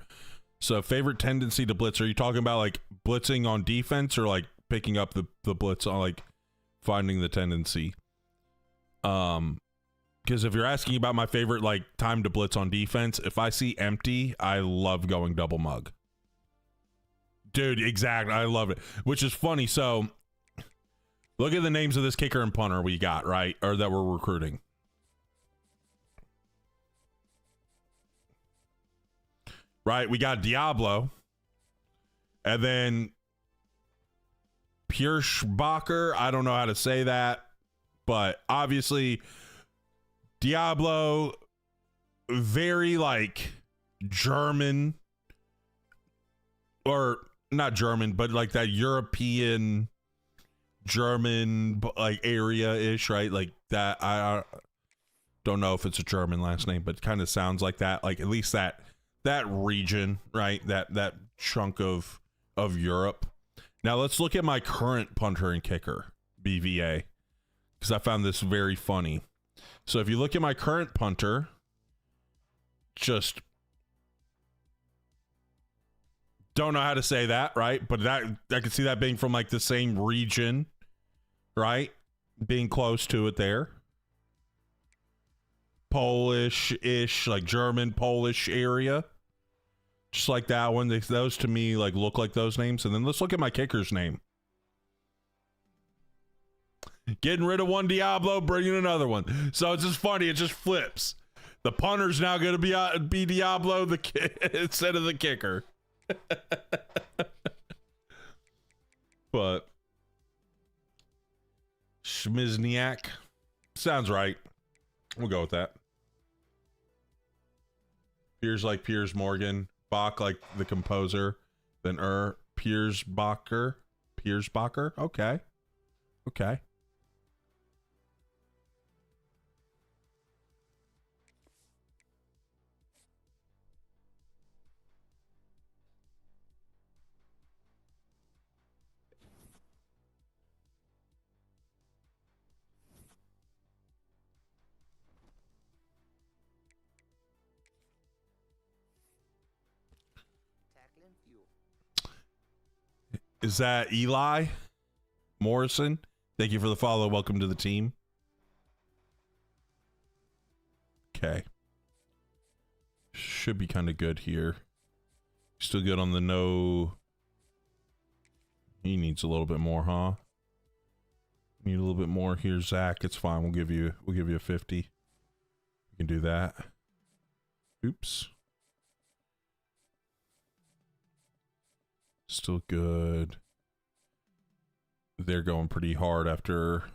So, favorite tendency to blitz. Are you talking about like blitzing on defense or like picking up the blitz on like finding the tendency? Because if you're asking about my favorite like time to blitz on defense, if I see empty, I love going double mug. Dude, exactly. I love it. Which is funny. So look at the names of this kicker and punter we got, right? Or that we're recruiting. Right? We got Diablo. And then Pierschbacher. I don't know how to say that. But obviously Diablo, very like German, or not German, but like that European German like area-ish, right? Like that. I don't know if it's a German last name, but kind of sounds like that. Like at least that region, right? That chunk of Europe. Now let's look at my current punter and kicker, BVA, because I found this very funny. So if you look at my current punter, just don't know how to say that, right? But that I can see that being from like the same region, right? Being close to it there. Polish-ish, like German, Polish area. Just like that one. Those to me like look like those names. And then let's look at my kicker's name. Getting rid of one Diablo, bringing another one. So it's just funny. It just flips. The punter's now going to be Diablo instead of the kicker. But Schmizniak sounds right. We'll go with that. Piers like Piers Morgan. Bach like the composer. Then Piersbacher. Okay. Okay. Is that Eli Morrison? Thank you for the follow. Welcome to the team. Okay. Should be kind of good here. Still good on the no. He needs a little bit more, huh? Need a little bit more here, Zach. It's fine. We'll give you a 50. We can do that. Oops. Still good. They're going pretty hard after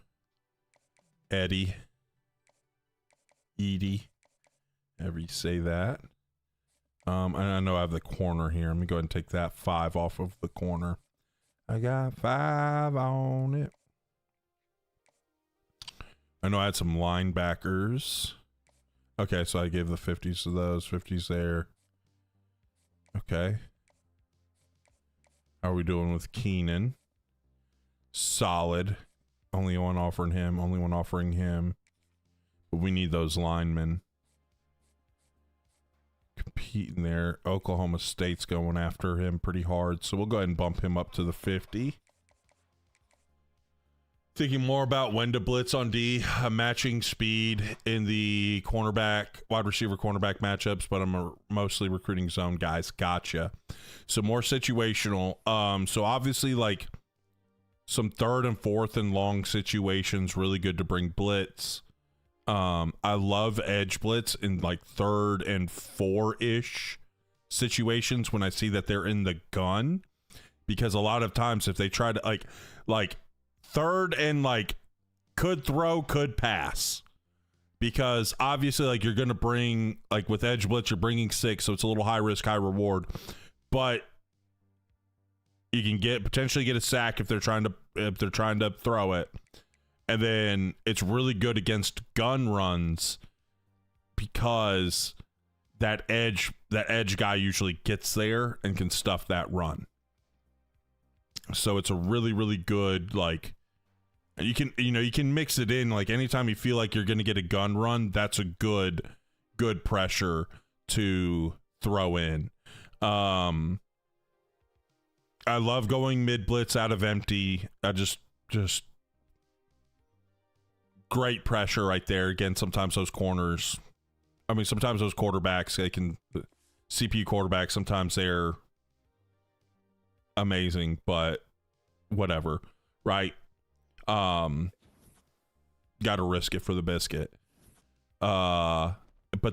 Edie. Ever you say that. And I know I have the corner here. Let me go ahead and take that 5 off of the corner. I got 5 on it. I know I had some linebackers. Okay, so I gave the 50s to those. 50s there. Okay. How are we doing with Keenan? Solid. Only one offering him. But we need those linemen competing there. Oklahoma State's going after him pretty hard. So we'll go ahead and bump him up to the 50. Thinking more about when to blitz on D, matching speed in the cornerback, wide receiver cornerback matchups, but I'm mostly recruiting zone guys. Gotcha. So more situational. So obviously like some third and fourth and long situations, really good to bring blitz. I love edge blitz in like third and four-ish situations when I see that they're in the gun, because a lot of times if they try to like third and like could throw, could pass, because obviously like you're going to bring, like with edge blitz, you're bringing 6. So it's a little high risk, high reward, but you can potentially get a sack if they're trying to throw it. And then it's really good against gun runs because that edge guy usually gets there and can stuff that run. So it's a really, really good, like, you can mix it in, like anytime you feel like you're going to get a gun run, that's a good pressure to throw in. I love going mid blitz out of empty. I just great pressure right there. Again, sometimes those corners, sometimes those quarterbacks, CPU quarterbacks, sometimes they're amazing, but whatever, right? Got to risk it for the biscuit. But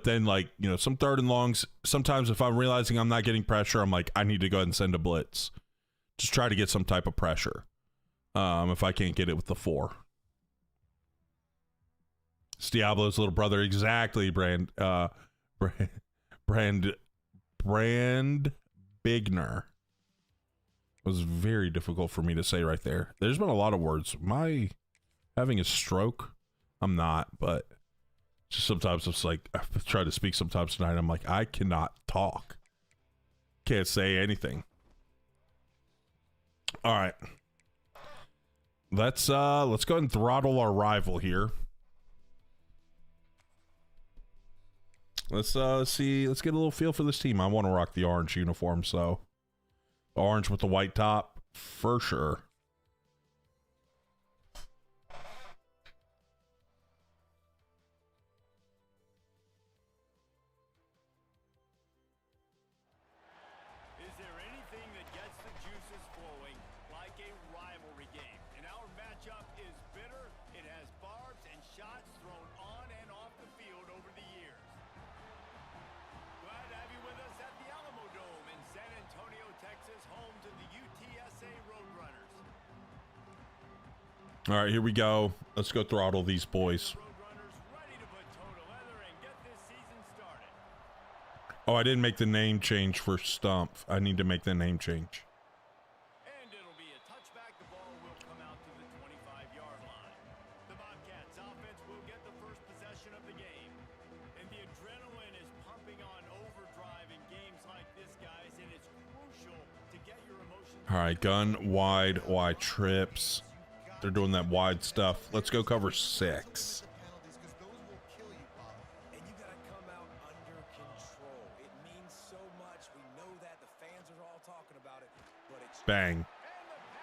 then, like, some third and longs, sometimes if I'm realizing I'm not getting pressure, I'm like, I need to go ahead and send a blitz. Just try to get some type of pressure. If I can't get it with the 4. It's Diablo's little brother. Exactly, Brand Bigner. It was very difficult for me to say right there. There's been a lot of words. Am I having a stroke? I'm not, but just sometimes it's like, I've tried to speak sometimes tonight. I'm like, I cannot talk. Can't say anything. All right. Let's go ahead and throttle our rival here. Let's see. Let's get a little feel for this team. I want to rock the orange uniform, so orange with the white top for sure. Is there anything that gets the juices flowing like a rivalry game? And our matchup is bitter. It has barbs and shots thrown on and off the field over the years. Glad to have you with us at the Alamo Dome in San Antonio, Texas, home to the UTSA Roadrunners. All right, here we go. Let's go throttle these boys. Roadrunners ready to put toe to leather and get this season started. Oh, I didn't make the name change for Stump. I need to make the name change. And it'll be a touchback. The ball will come out to the 25-yard line. The Bobcats offense will get the first possession of the game. And the adrenaline is pumping on overdrive in games like this, guys, and it's crucial to get your emotions. All right, gun wide, wide trips. They're doing that wide stuff. Let's go cover 6. Penalties, because those will kill you, Pop. And you got to come out under control. It means so much. We know that. The fans are all talking about it, but it's Bang.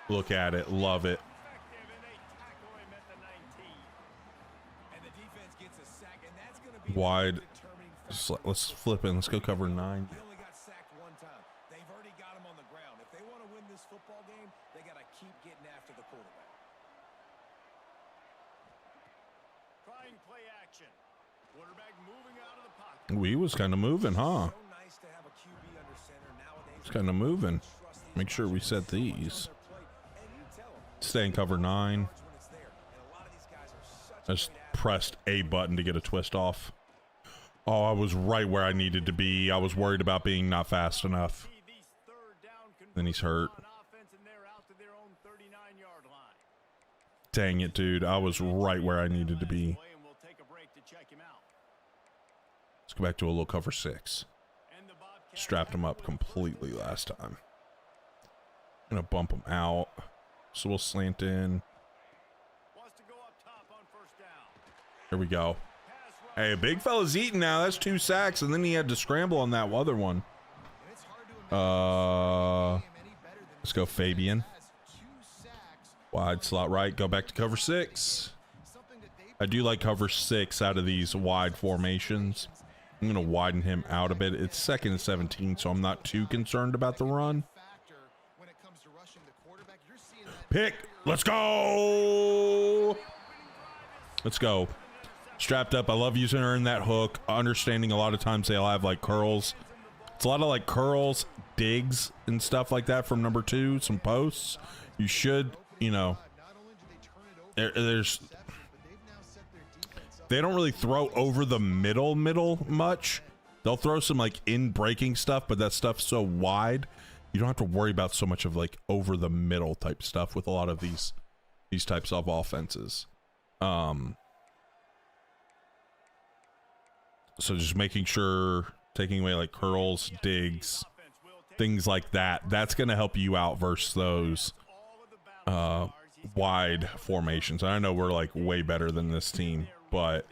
Look at it. Love it. Effective, and they tackle him at the 19. and the defense gets a sack, and that's going to be Wide. the determining factor. Let's flip in. Let's go cover 9. He only got sacked one time. They've already got him on the ground. If they want to win this football game, they got to keep getting after the quarterback. Trying play action. Quarterback moving out of the pocket. Ooh, he was kind of moving, huh? So nice to have a QB under center nowadays. It's kind of moving. Trust these Make sure we set these. on their plate, and you tell them Stay in cover 9. when it's there. And a lot of these guys are such I just great pressed A button to get a twist off. Oh, I was right where I needed to be. I was worried about being not fast enough. See these third down Then he's hurt. on offense, and they're out to their own 39-yard line. Dang it, dude. I was right where I needed to be. And we'll take a break to check him out. Let's go back to a little cover 6. And the Bobcats Strapped him up completely last time. Gonna bump him out. So we'll slant in. wants to go up top on first down. Here we go. Pass rush. Hey, big fella's eating now. That's 2 sacks, and then he had to scramble on that other one. And it's hard to imagine Let's go Fabian. has 2 sacks Wide slot right, go back to cover 6. I do like cover 6 out of these wide formations. I'm going to widen him out a bit. It's 2nd and 17, so I'm not too concerned about the run. Pick. Let's go. Let's go. Strapped up. I love using her in that hook. Understanding a lot of times they'll have like curls. It's a lot of like curls, digs, and stuff like that from number 2. Some posts. You should, you know, there's... They don't really throw over the middle much. They'll throw some like in breaking stuff, but that stuff's so wide, you don't have to worry about so much of like over the middle type stuff with a lot of these types of offenses. So just making sure, taking away like curls, digs, things like that. That's going to help you out versus those wide formations. I know we're like way better than this team, but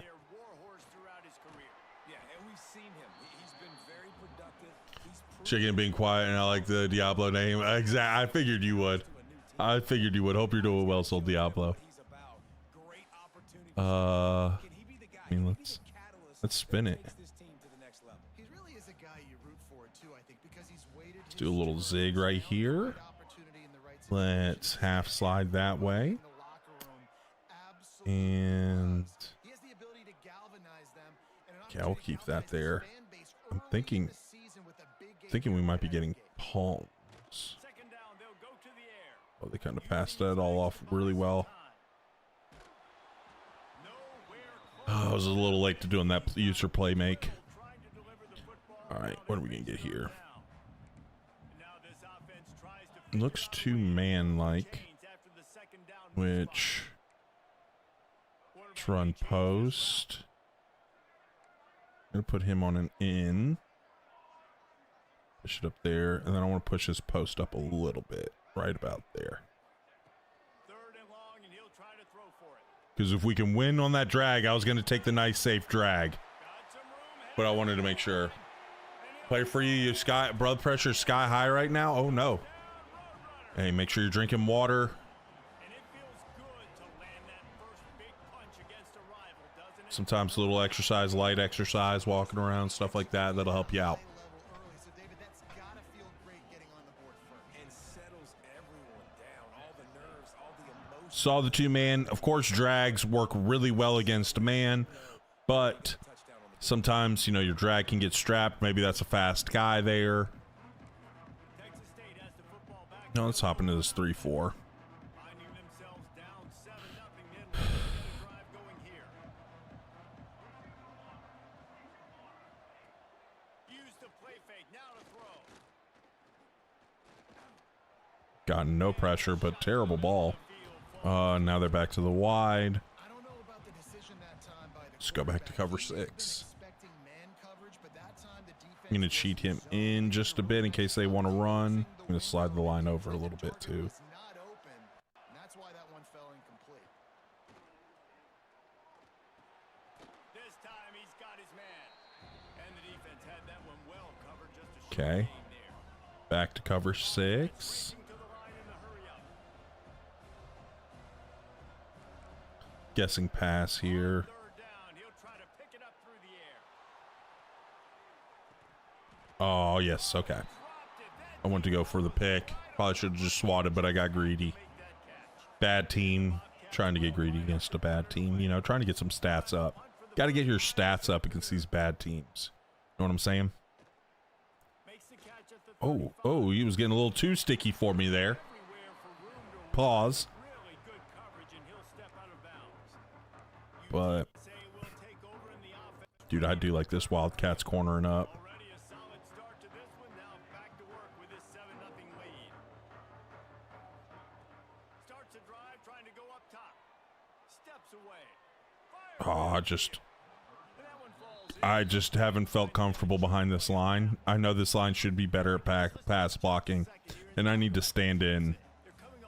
Chicken being quiet, and I like the Diablo name. Exactly. I figured you would. Hope you're doing well, Soul Diablo. I mean, let's spin it. Let's do a little zig right here. Let's half slide that way. And okay, I'll keep that there. I'm thinking we might be getting palms. Oh, they kind of passed that all off really well. Oh, I was a little late to doing that user play make. All right, what are we gonna get here? Looks too man-like, which let's run post. I'm gonna put him on an in. Push it up there, and then I want to push his post up a little bit, right about there. Because if we can win on that drag, I was going to take the nice safe drag, but I wanted to make sure. Play for you. Your blood pressure sky high right now. Oh no! Hey, make sure you're drinking water. Sometimes a little exercise, light exercise, walking around, stuff like that. That'll help you out. Saw the 2-man. Of course, drags work really well against a man, but sometimes, you know, your drag can get strapped. Maybe that's a fast guy there. No, let's hop into this 3-4. Got no pressure, but terrible ball. Now they're back to the wide. Let's go back to cover 6. I'm going to cheat him in just a bit in case they want to run. I'm going to slide the line over a little bit too. Okay. Back to cover 6. Guessing pass here. Oh, yes. Okay. I want to go for the pick. Probably should have just swatted, but I got greedy. Bad team. Trying to get greedy against a bad team. You know, trying to get some stats up. Got to get your stats up against these bad teams. You know what I'm saying? Oh, he was getting a little too sticky for me there. Pause. But, dude, I do like this Wildcats cornering up. Oh, I just haven't felt comfortable behind this line. I know this line should be better at pass blocking, and I need to stand in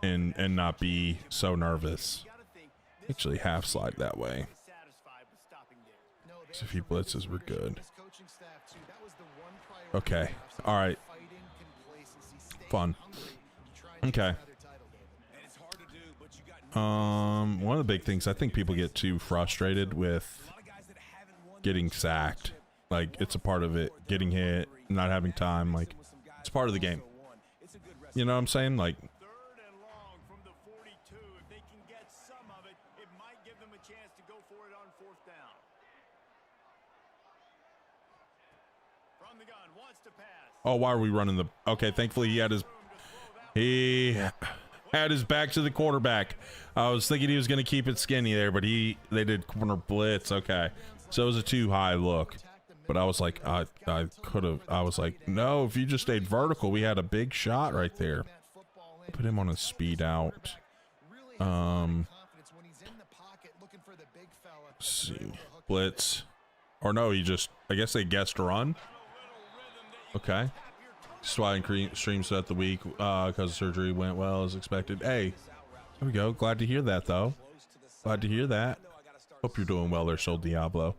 and not be so nervous. Actually, half slide that way. So if he blitzes, we're good. Okay. All right. Fun. Okay. One of the big things, I think people get too frustrated with getting sacked. Like, it's a part of it. Getting hit, not having time, like, it's part of the game. You know what I'm saying? Like, Third and long from the 42. If they can get some of it, it might give them a chance to go for it on fourth down. From the gun, wants to pass. oh, why are we running the... Okay, thankfully he had his back to the quarterback. I was thinking he was going to keep it skinny there, but they did corner blitz. Okay, so it was a too high look. But I was like, I was like, no, if you just stayed vertical, we had a big shot right there. Put him on a speed out. Let's see, blitz, or no, I guess they guessed run. Okay, sliding streams throughout the week because surgery went well as expected. Hey, there we go. Glad to hear that, though. Glad to hear that. Hope you're doing well there, Soul Diablo.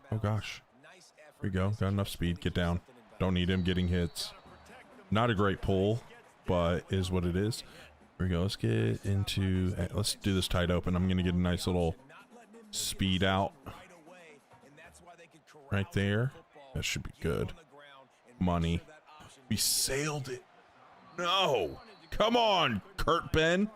Oh gosh. Here we go. Got enough speed. Get down. Don't need him getting hits. Not a great pull, but is what it is. Here we go. Let's get into... Let's do this tight open. I'm going to get a nice little speed out right there. That should be good. Money. We sailed it. No. Come on, Kurt Ben.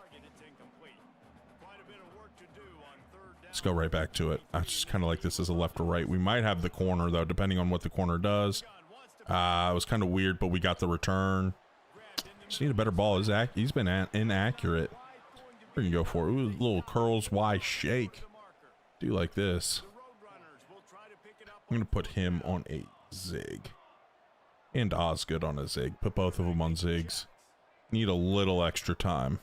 Let's go right back to it. I just kind of like this as a left or right. We might have the corner, though, depending on what the corner does. It was kind of weird, but we got the return. Just need a better ball. He's been inaccurate. We're going to go for it. Ooh, little curls Y shake. Do like this. I'm going to put him on a zig. And Osgood on a zig. Put both of them on zigs. Need a little extra time.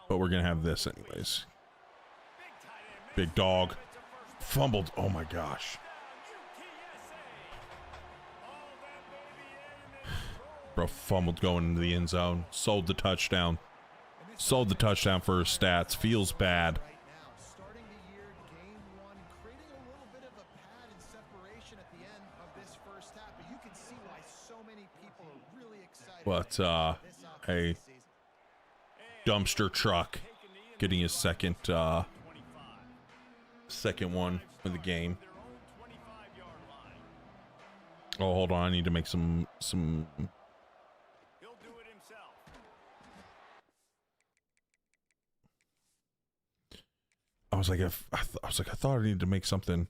But we're going to have this anyways. Big dog. Fumbled. Oh my gosh. Bro fumbled going into the end zone. Sold the touchdown. Sold the touchdown for his stats. Feels bad. But, hey. Dumpster truck getting his second one of the game. Oh, hold on, I need to make some I thought I needed to make something.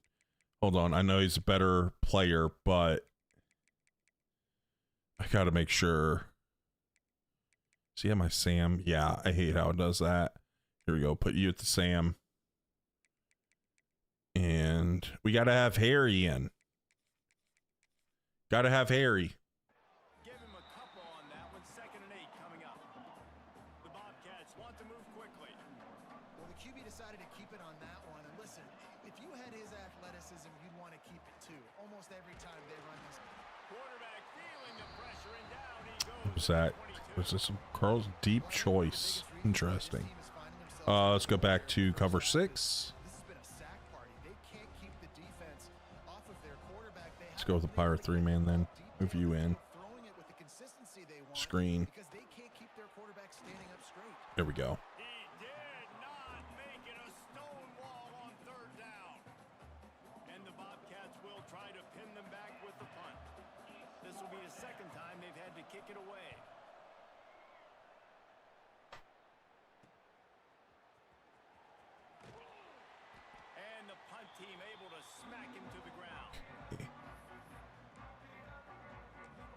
Hold on, I know he's a better player, but I gotta make sure. See, my Sam. Yeah, I hate how it does that. Here we go. Put you at the Sam. And we got to have Harry in. Got to have Harry. Give him a couple on that one. 2nd and 8 coming up. The Bobcats want to move quickly. Well, the QB decided to keep it on that one. And listen, if you had his athleticism, you'd want to keep it too. Almost every time they run this. Quarterback feeling the pressure and down he goes. What was that? Was this some Carl's deep choice? Interesting. Let's go back to cover 6. Let's go with the Pirate 3-man then. Move you in. Screen. There we go. And the Bobcats will try to pin them back with the punt. This will be the second time they've had to kick it away. And the punt team able to smack him to the ground.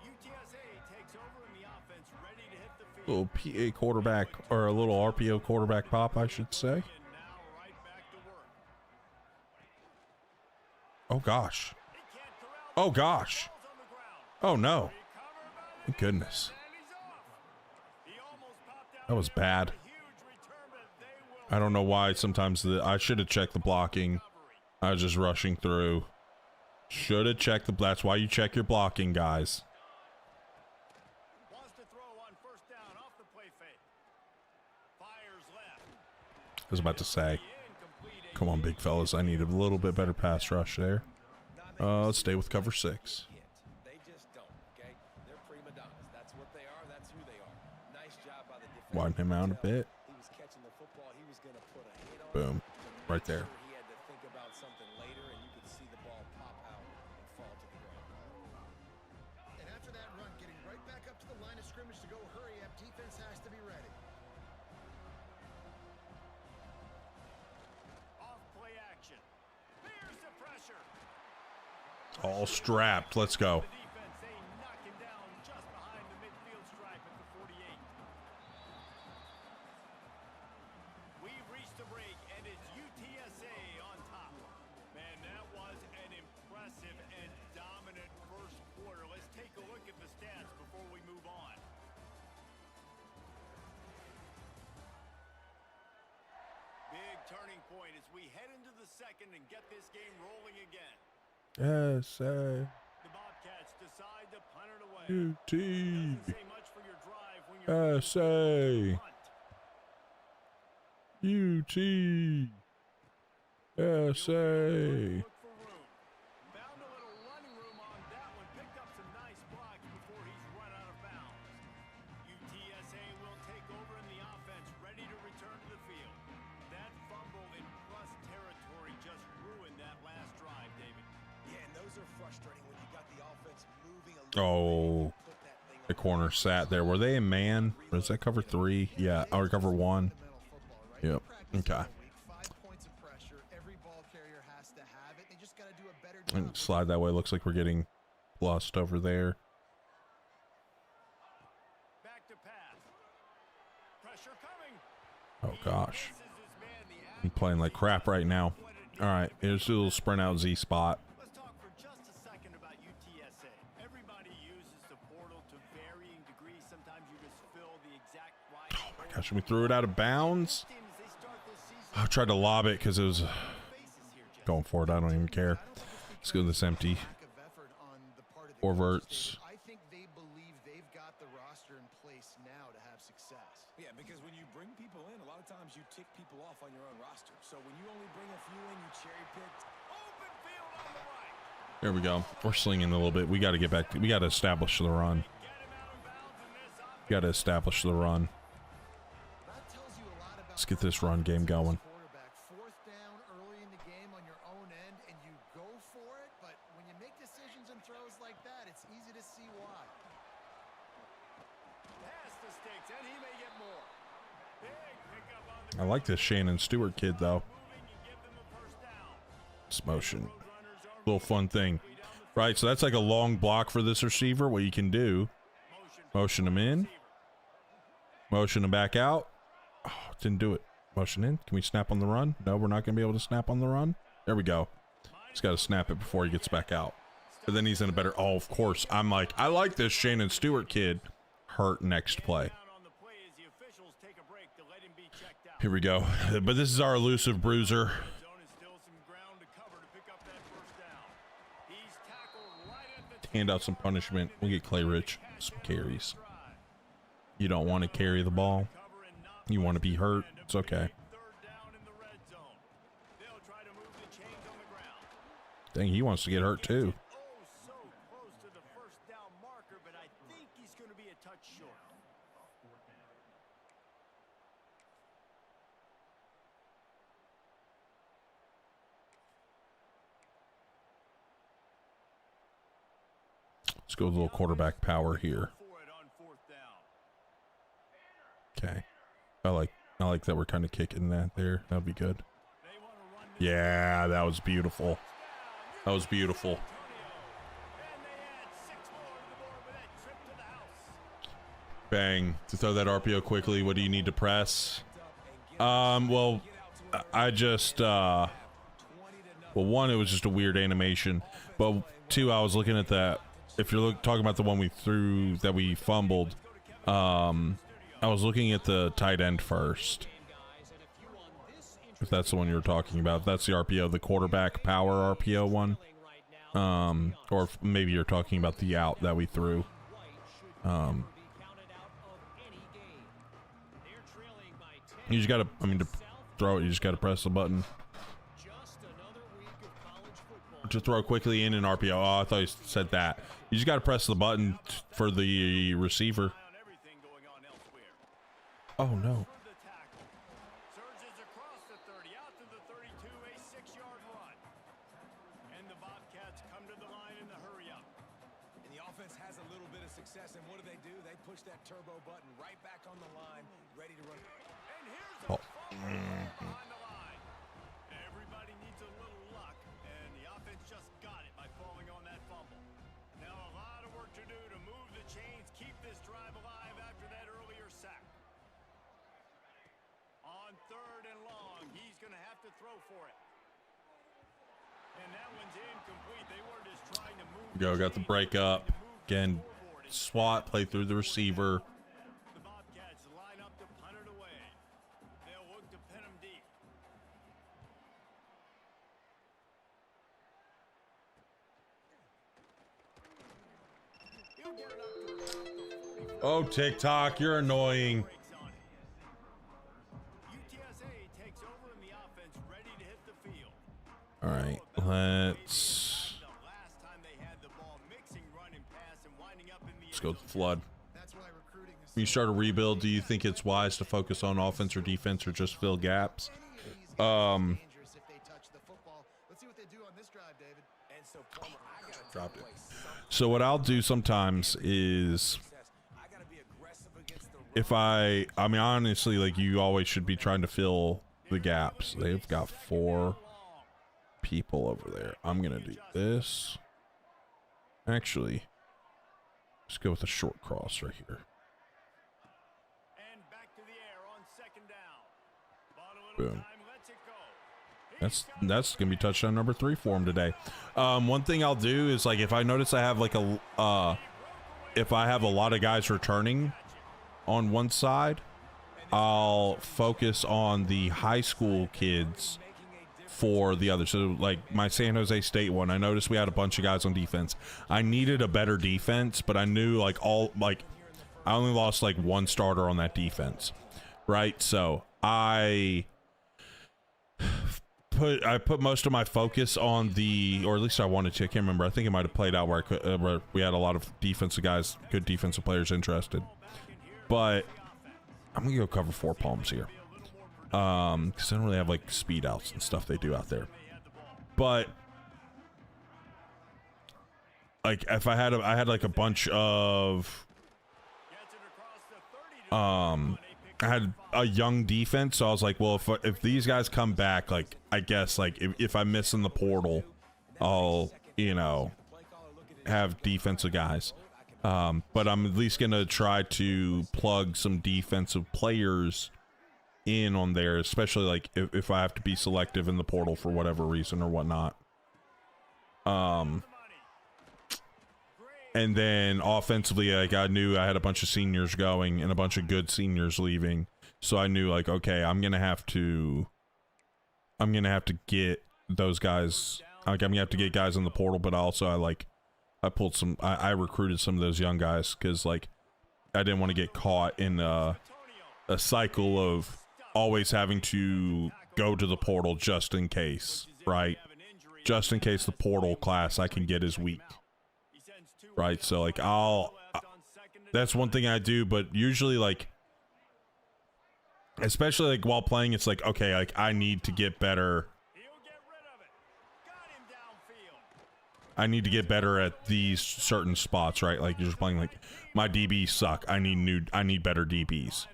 UTSA takes over in the offense, ready to hit the field. Little PA quarterback, or a little RPO quarterback pop, I should say. Oh gosh. Oh gosh. Oh no. Thank goodness. That was bad. I don't know why sometimes I should have checked the blocking. I was just rushing through. Should have checked that's why you check your blocking, guys. I was about to say, come on, big fellas. I need a little bit better pass rush there. Let's stay with cover 6. Widen him out a bit. He was catching the football. He was going to put a hit on Boom. it. Right there. He had to think about something later, and you could see the ball pop out and fall to the ground. And after that run, getting right back up to the line of scrimmage to go hurry up, defense has to be ready. Off play action. Here's the pressure. All strapped. Let's go. The defense, they knock him down just behind the midfield stripe at the 48. We've reached the break, and it's UTSA on top. Man, that was an impressive and dominant first quarter. Let's take a look at the stats before we move on. Big turning point as we head into the second and get this game rolling again. USA. The Bobcats decide to punt it away. UT. Doesn't say much for your drive when you're USA. punt. UT. USA. Look for room. Found a little running room on that one. Picked up some nice blocks before he's run out of bounds. UTSA will take over in the offense, ready to return to the field. That fumble in plus territory just ruined that last drive, David. Yeah, and those are frustrating when you got the offense moving a little Oh, bit, put that thing the corner sat there. Were they a man? Was that cover 3? Yeah, or cover 1. Yep. Okay. 5 points of pressure. Every ball carrier has to have it. They just got to do a better And job. slide that way. Looks like we're getting lost over there. Back to pass. Pressure coming. Oh gosh, Misses his man, the I'm playing like crap right now. All right, here's a little sprint out Z spot. Let's talk for just a second about UTSA. Everybody uses the portal to varying degrees. Sometimes you just fill the exact right. Oh my gosh, we threw it out of bounds. Teams, they start this season I tried to lob it because it was faces here, Jeff. going for it. I don't even care. Let's go to this empty. Lack of effort on the part of the Four coaches, verts. David. I think they believe they've got the roster in place now to have success. Yeah, because when you bring people in, a lot of times you tick people off on your own roster. So when you only bring a few in, you cherry pick. Open field on the right. There we go. We're slinging a little bit. We got to get back. We got to establish the run. Get him out of bounds in this offense. Got to establish the run. That tells you a lot about Let's get this run game going. quarterback. 4th down early in the game on your own end, and you go for it. But when you make decisions and throws like that, it's easy to see why. Pass the sticks, and he may get more. Big pickup on the I like this Shannon Stewart kid though. moving and give them a first down. This motion, Runners are little fun thing, right? So that's like a long block for this receiver. What you can do, motion him in, motion him back out. Oh, didn't do it. Motion in. Can we snap on the run? No, we're not going to be able to snap on the run. There we go. He's got to snap it before he gets back out. But then he's in a better. Oh, of course. I'm like, I like this Shannon Stewart kid. Hurt next play. down on the play as the officials take a break to let him be checked out. Here we go. But this is our elusive bruiser. Zone is still some ground to cover to pick up that first down. He's tackled right at the Hand out some punishment. We'll get Clay Rich some carries. You don't want to carry the ball. cover and not You want to be hurt. It's okay. third down in the red zone. They'll try to move the chains on the ground. Dang, he wants to get hurt too. Oh, so close to the first down marker, but I think he's going to be a touch short. Let's go with a little quarterback power here. For it on fourth down. Okay. I like that we're kind of kicking that there. That'll be good. They want to run this Yeah, that was beautiful. That was beautiful. and they add 6 more to the board with that trip to the house. Bang. To throw that RPO quickly, what do you need to press? Well, I just, well, one, it was just a weird animation. But two, I was looking at that. If you're talking about the one we threw that we fumbled, I was looking at the tight end first. If that's the one you were talking about, that's the RPO, the quarterback power RPO one. Or if maybe you're talking about the out that we threw. You just gotta, I mean, to throw it, you just gotta press the button. To throw quickly in an RPO. Oh, I thought you said that. You just gotta press the button for the receiver. Everything going on elsewhere. Oh no. Surges across the 30, out to the 32, a 6-yard run. And the Bobcats come to the line in the hurry up. And the offense has a little bit of success, and what do? They push that turbo button right back on the line, ready to run. And here's a fumble behind the line. Everybody needs a little luck, and the offense just got it by falling on that fumble. Now a lot of work to do to move the chains, keep this drive alive after that earlier sack. On 3rd and long, he's going to have to throw for it. And that one's incomplete. They were just trying to move. Got the break up. Again, swat, play through the receiver. The Bobcats line up to punt it away. They'll look to pin him deep. He'll get it up to about the 40. Oh, TikTok, you're annoying. UTSA takes over in the offense, ready to hit the field. All right, let's go with the flood. When you start a rebuild, do you think it's wise to focus on offense or defense or just fill gaps? Dropped it. So what I'll do sometimes is, if I mean, honestly, like, you always should be trying to fill the gaps. They've got 4 people over there. I'm gonna do this. Actually, let's go with a short cross right here. And back to the air on 2nd down. Boom. That's gonna be touchdown number 3 for him today. One thing I'll do is, like, if I notice I have like if I have a lot of guys returning on one side, I'll focus on the high school kids for the other. So like my San Jose State one, I noticed we had a bunch of guys on defense. I needed a better defense, but I knew I only lost like 1 starter on that defense, right? So I put most of my focus on the, or at least I wanted to. I can't remember. I think it might have played out where where we had a lot of defensive guys, good defensive players interested. But I'm gonna go cover 4 palms here, because I don't really have like speed outs and stuff they do out there. But like, if I had like a bunch of I had a young defense, so I was like, well, if these guys come back, like, I guess, like, if I miss in the portal, I'll, you know, have defensive guys. But I'm at least gonna try to plug some defensive players in on there, especially like if I have to be selective in the portal for whatever reason or whatnot. And then offensively, like, I knew I had a bunch of seniors going and a bunch of good seniors leaving, so I knew, like, okay, I'm gonna have to get those guys. Like, I'm gonna have to get guys in the portal, but also I recruited some of those young guys because, like, I didn't want to get caught in a cycle of always having to go to the portal just in case, right? Just in case the portal class I can get is weak. Right, so like that's one thing I do, but usually, like, especially like while playing, it's like, okay, like, I need to get better. I need to get better at these certain spots, right? Like, you're just playing, like, my DBs suck. I need better DBs.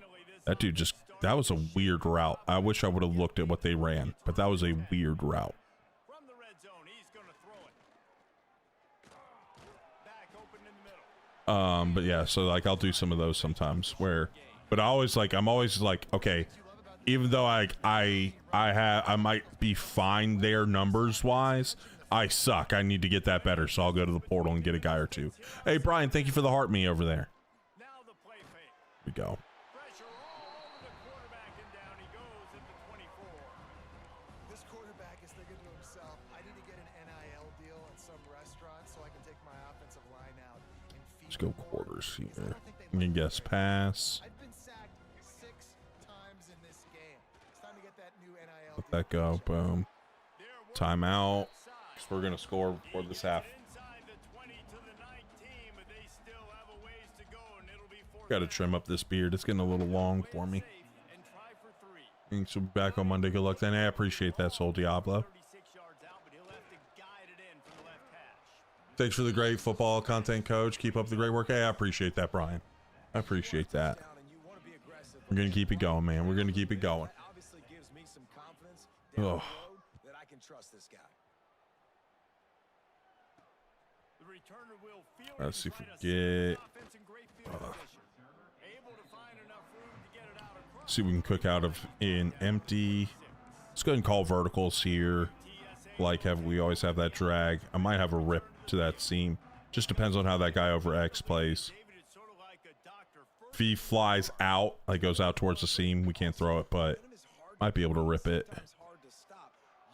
That dude that was a weird route. I wish I would have looked at what they ran, but that was a weird route. But yeah, so like, I'll do some of those sometimes but I'm always like, okay, even though I might be fine there numbers wise, I suck. I need to get that better, so I'll go to the portal and get a guy or 2. Hey Brian, thank you for the heart me over there. Now the play fake. We go. Pressure all over the quarterback, and down he goes at the 24. This quarterback is thinking to himself, I need to get an NIL deal at some restaurant so I can take my offensive line out and feed. Let's go quarters here. I'm gonna guess pass. I've been sacked 6 times in this game. It's time to get that new NIL Let that go. Boom. Timeout. So we're gonna score before this half. Got to trim up this beard. It's getting a little long for me. Thanks. We'll be back on Monday. Good luck then. I appreciate that, Soul Diablo. 36 yards out, but he'll have to guide it in from the left hash. Thanks for the great football content, Coach. Keep up the great work. Hey, I appreciate that, Brian. I appreciate that. We're gonna keep it going, man. We're gonna keep it going. Obviously gives me some confidence down the road that I can trust this guy. The returner will field Let's see if inside we a get. offense in great field position. Able to find enough room to get it out across. See what we can cook out of an empty. Let's go ahead and call verticals here. Like we always have that drag. I might have a rip to that seam. Just depends on how that guy over X plays. David, it's sort of like a doctor first. If he flies out, like goes out towards the seam, we can't throw it, but might be able to rip it.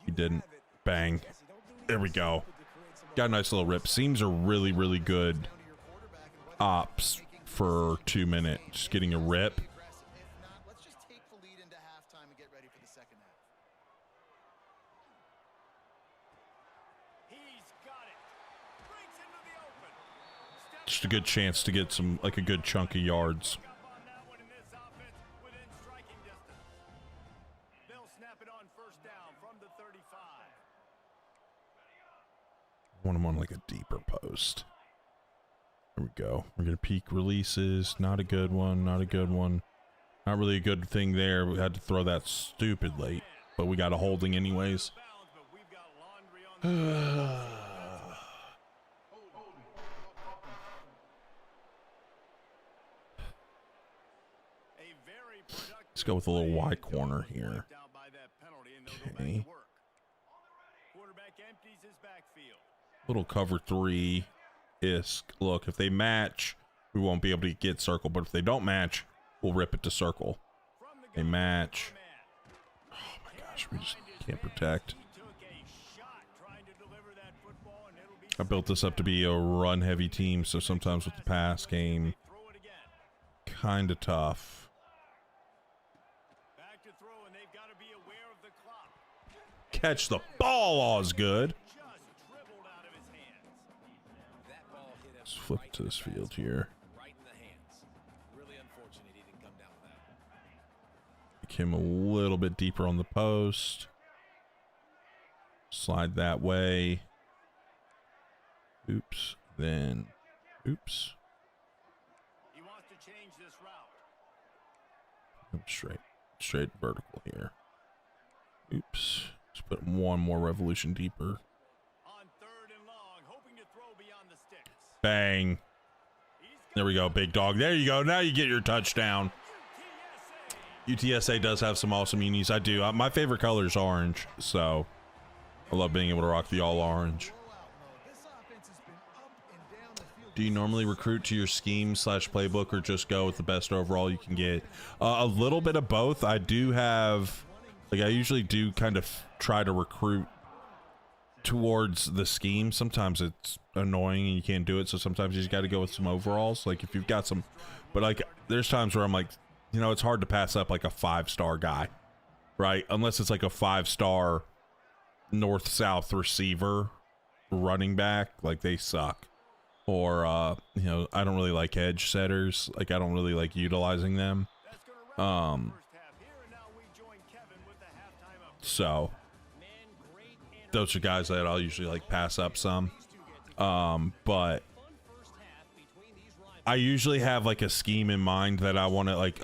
He didn't. Bang. There we go. Got a nice little rip. Seams are really, really good ops for 2 minutes. Just getting a rip. If not, let's just take the lead into halftime and get ready for the second half. He's got it. Breaks into the open. Just a good chance to get some, like a good chunk of yards. Up on that one in this offense within striking distance. They'll snap it on first down from the 35. Want him on like a deeper post. There we go. We're gonna peak releases. Not a good one. Not a good one. Not really a good thing there. We had to throw that stupid late, but we got a holding anyways. Bounds, but we've got laundry on the A very productive Let's go with a little play. Y corner here. Left out by that penalty, and they'll go back Okay. to work. Quarterback empties his backfield. Little cover 3 is look, if they match, we won't be able to get circle, but if they don't match, we'll rip it to circle. From the They gun, match. man. Oh my gosh, we just can't protect. He took a shot trying to deliver that football, and it'll be I built this up to be a run heavy team, so sometimes with the pass game, throw it again. kind of tough. Back to throw, and they've got to be aware of the clock. Catch the ball, Osgood. Just dribbled out of his hands. That ball hit him Let's flip right to this in the field fastball, here. right in the hands. Really unfortunate he didn't come down with that. Make him a little bit deeper on the post. Slide that way. Oops. Then, oops. He wants to change this route. I'm straight vertical here. Oops. Let's put one more revolution deeper. On third and long, hoping to throw beyond the sticks. Bang. There we go, big dog. There you go. Now you get your touchdown. UTSA does have some awesome unis. I do. My favorite color is orange, so I love being able to rock the all orange. This offense has been up and down the field. Do you normally recruit to your scheme / playbook, or just go with the best overall you can get? A little bit of both. I do have, like, I usually do kind of try to recruit towards the scheme. Sometimes it's annoying and you can't do it, so sometimes you just got to go with some overalls. Like if you've got some, but like there's times where I'm like, you know, it's hard to pass up like a 5-star guy, right? Unless it's like a 5-star north-south receiver, running back, like they suck. Or you know, I don't really like edge setters. Like I don't really like utilizing them. So those are guys that I'll usually like pass up some. But I usually have like a scheme in mind that I want to like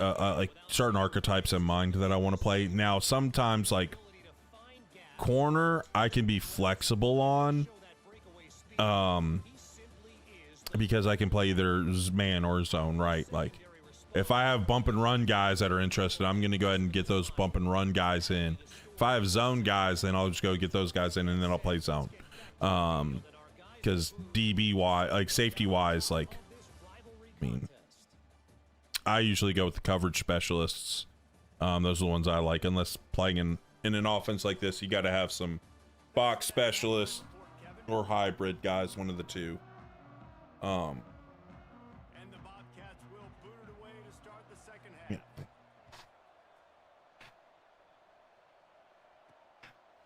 certain archetypes in mind that I want to play. Now sometimes like corner I can be flexible on, because I can play either man or zone, right? Like if I have bump and run guys that are interested, I'm going to go ahead and get those bump and run guys in. If I have zone guys, then I'll just go get those guys in and then I'll play zone. Because DB wise, like safety wise, like, I mean, I usually go with the coverage specialists. Those are the ones I like, unless playing in an offense like this, you got to have some box specialists or hybrid guys, one of the two. And the Bobcats will boot it away to start the second half.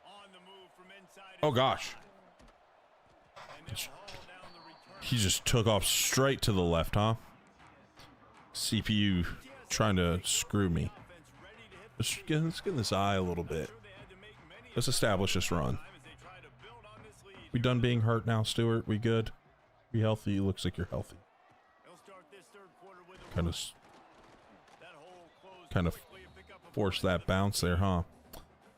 On the move from inside. Oh gosh, And they'll haul down the return. he just took off straight to the left, huh? CPU trying to screw me. Let's get in this eye a little bit. Let's establish this run. We done being hurt now, Stuart? We good? We healthy? Looks like you're healthy. Kind of force that bounce there, huh?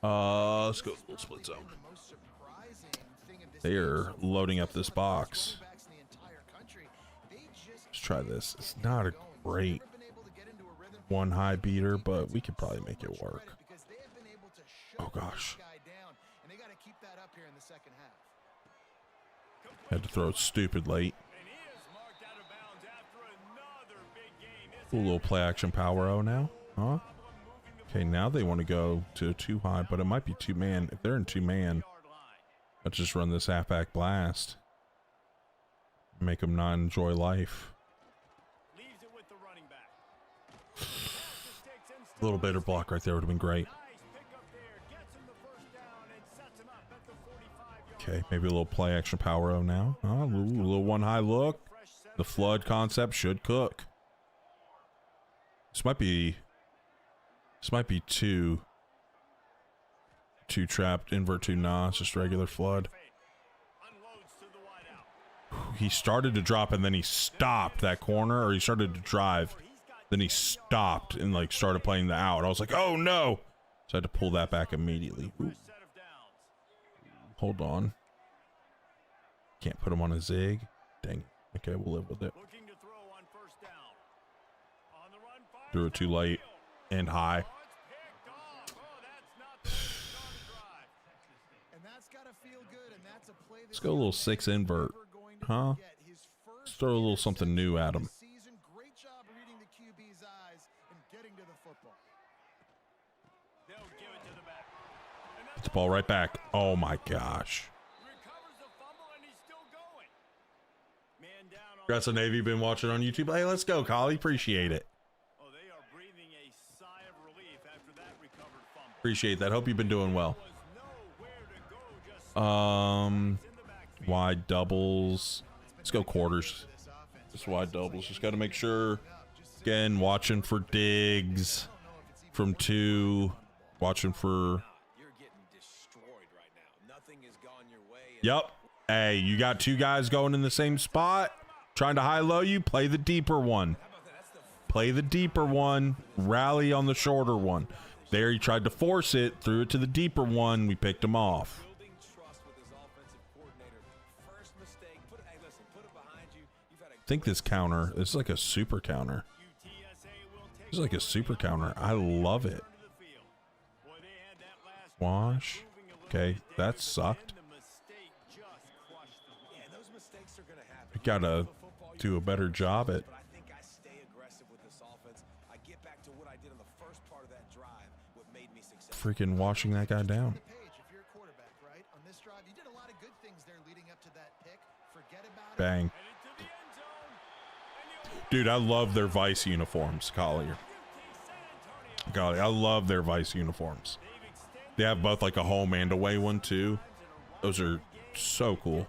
Let's go little split zone. They're loading up this box. Let's try this. It's not a great one high beater, but we could probably make it work. Oh gosh. Had to throw it stupid late. A little play action power O now, huh? Okay, now they want to go to too high, but it might be two man. If they're in two man, let's just run this halfback blast. Make them not enjoy life. A little better block right there would have been great. Okay, maybe a little play action power O now. Oh, a little one high look. The flood concept should cook. This might be two trapped, invert two, nah, it's just regular flood. He started to drop and then he stopped that corner, or he started to drive, then he stopped and like started playing the out. I was like, oh no! So I had to pull that back immediately. Ooh. Hold on. Can't put him on a zig. Dang it. Okay, we'll live with it. Threw it too late and high. Let's go a little 6 invert, huh? Let's throw a little something new at him. Get the ball right back. Oh my gosh. Congrats on Navy. Been watching on YouTube. Hey, let's go, Collie. Appreciate it. Appreciate that. Hope you've been doing well. Wide doubles. Let's go quarters. Just wide doubles. Just got to make sure. Again, watching for digs from 2. Watching for. Yep. Hey, you got 2 guys going in the same spot. Trying to high-low you. Play the deeper one. Play the deeper one. Rally on the shorter one. There, he tried to force it, threw it to the deeper one. We picked him off. I think this counter, this is like a super counter. This is like a super counter. I love it. Wash. Okay, that sucked. We gotta do a better job at freaking washing that guy down. Bang. Dude, I love their Vice uniforms, Collier. Golly, I love their Vice uniforms. They have both like a home and away one too. Those are so cool.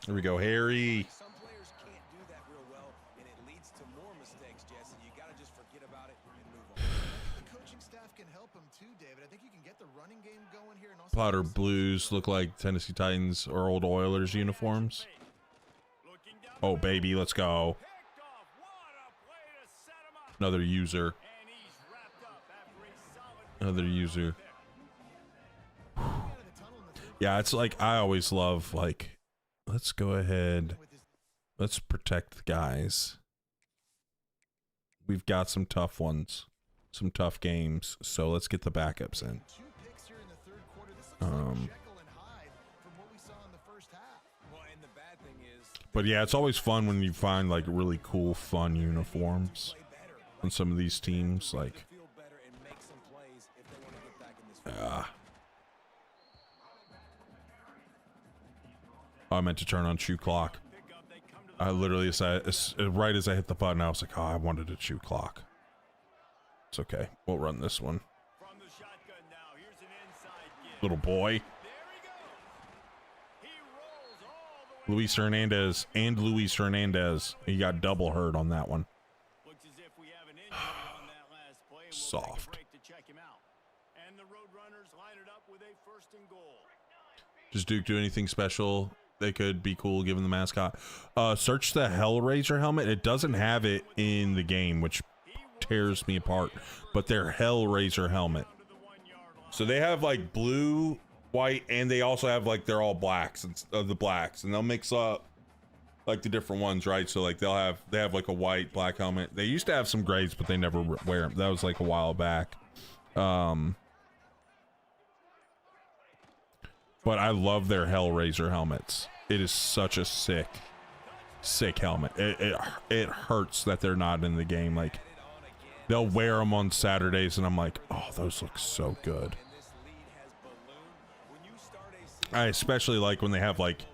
Here we go, Harry. Some players can't do that real well, and it leads to more mistakes, Jesse. You got to just forget about it and move on. The coaching staff can help him too, David. I think you can get the running game going here. And also Powder blues look like Tennessee Titans or old Oilers uniforms. Oh, baby, let's go. Another user. Another user. Yeah, it's like, I always love, like, let's go ahead. Let's protect the guys. We've got some tough ones. Some tough games. So let's get the backups in. But yeah, it's always fun when you find like really cool, fun uniforms. on some of these teams. Like, Feel better and make some plays if they want to get back in this. I meant to turn on shoe clock. I literally right as I hit the button, I was like, oh, I wanted a shoe clock. It's okay. We'll run this one. From the shotgun now. Here's an inside give. Little boy. There he goes. He rolls all the way. Luis Hernandez and Luis Hernandez. He got double hurt on that one. Looks as if we have an injury on that last play. And we'll Soft. Take a break to check him out. And the Roadrunners line it up with a 1st and goal. Does Duke do anything special? They could be cool given the mascot. Search the Hellraiser helmet. It doesn't have it in the game, which tears me apart. But their Hellraiser helmet. So they have like blue, white, and they also have like they're all blacks and the blacks, and they'll mix up like the different ones, right? So like they have like a white, black helmet. They used to have some grays, but they never wear them. That was like a while back. But I love their Hellraiser helmets. It is such a sick helmet. It hurts that they're not in the game. Like, they'll wear them on Saturdays, and I'm like, oh, those look so good. I especially like when they have like,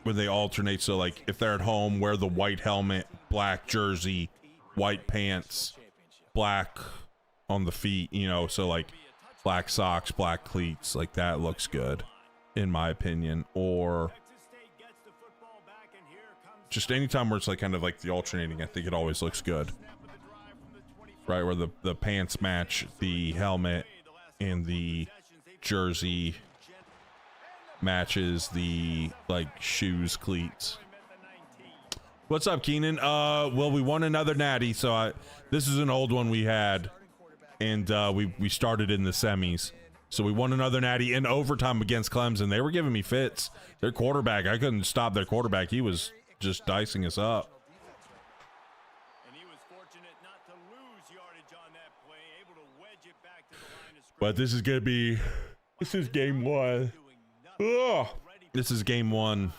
when they alternate. So like, if they're at home, wear the white helmet, black jersey, white pants, black on the feet, you know, so like black socks, black cleats, like that looks good in my opinion. Or just anytime where it's like kind of like the alternating, I think it always looks good, right? Where the pants match the helmet and the jersey matches the like shoes, cleats. What's up, Keenan? Well, we won another natty, so this is an old one we had, and we started in the semis, so we won another natty in overtime against Clemson. They were giving me fits. Their quarterback, I couldn't stop their quarterback. He was just dicing us up. And he was fortunate not to lose yardage on that play, able to wedge it back to the line of scrimmage. But this is game one. Ugh. This is game one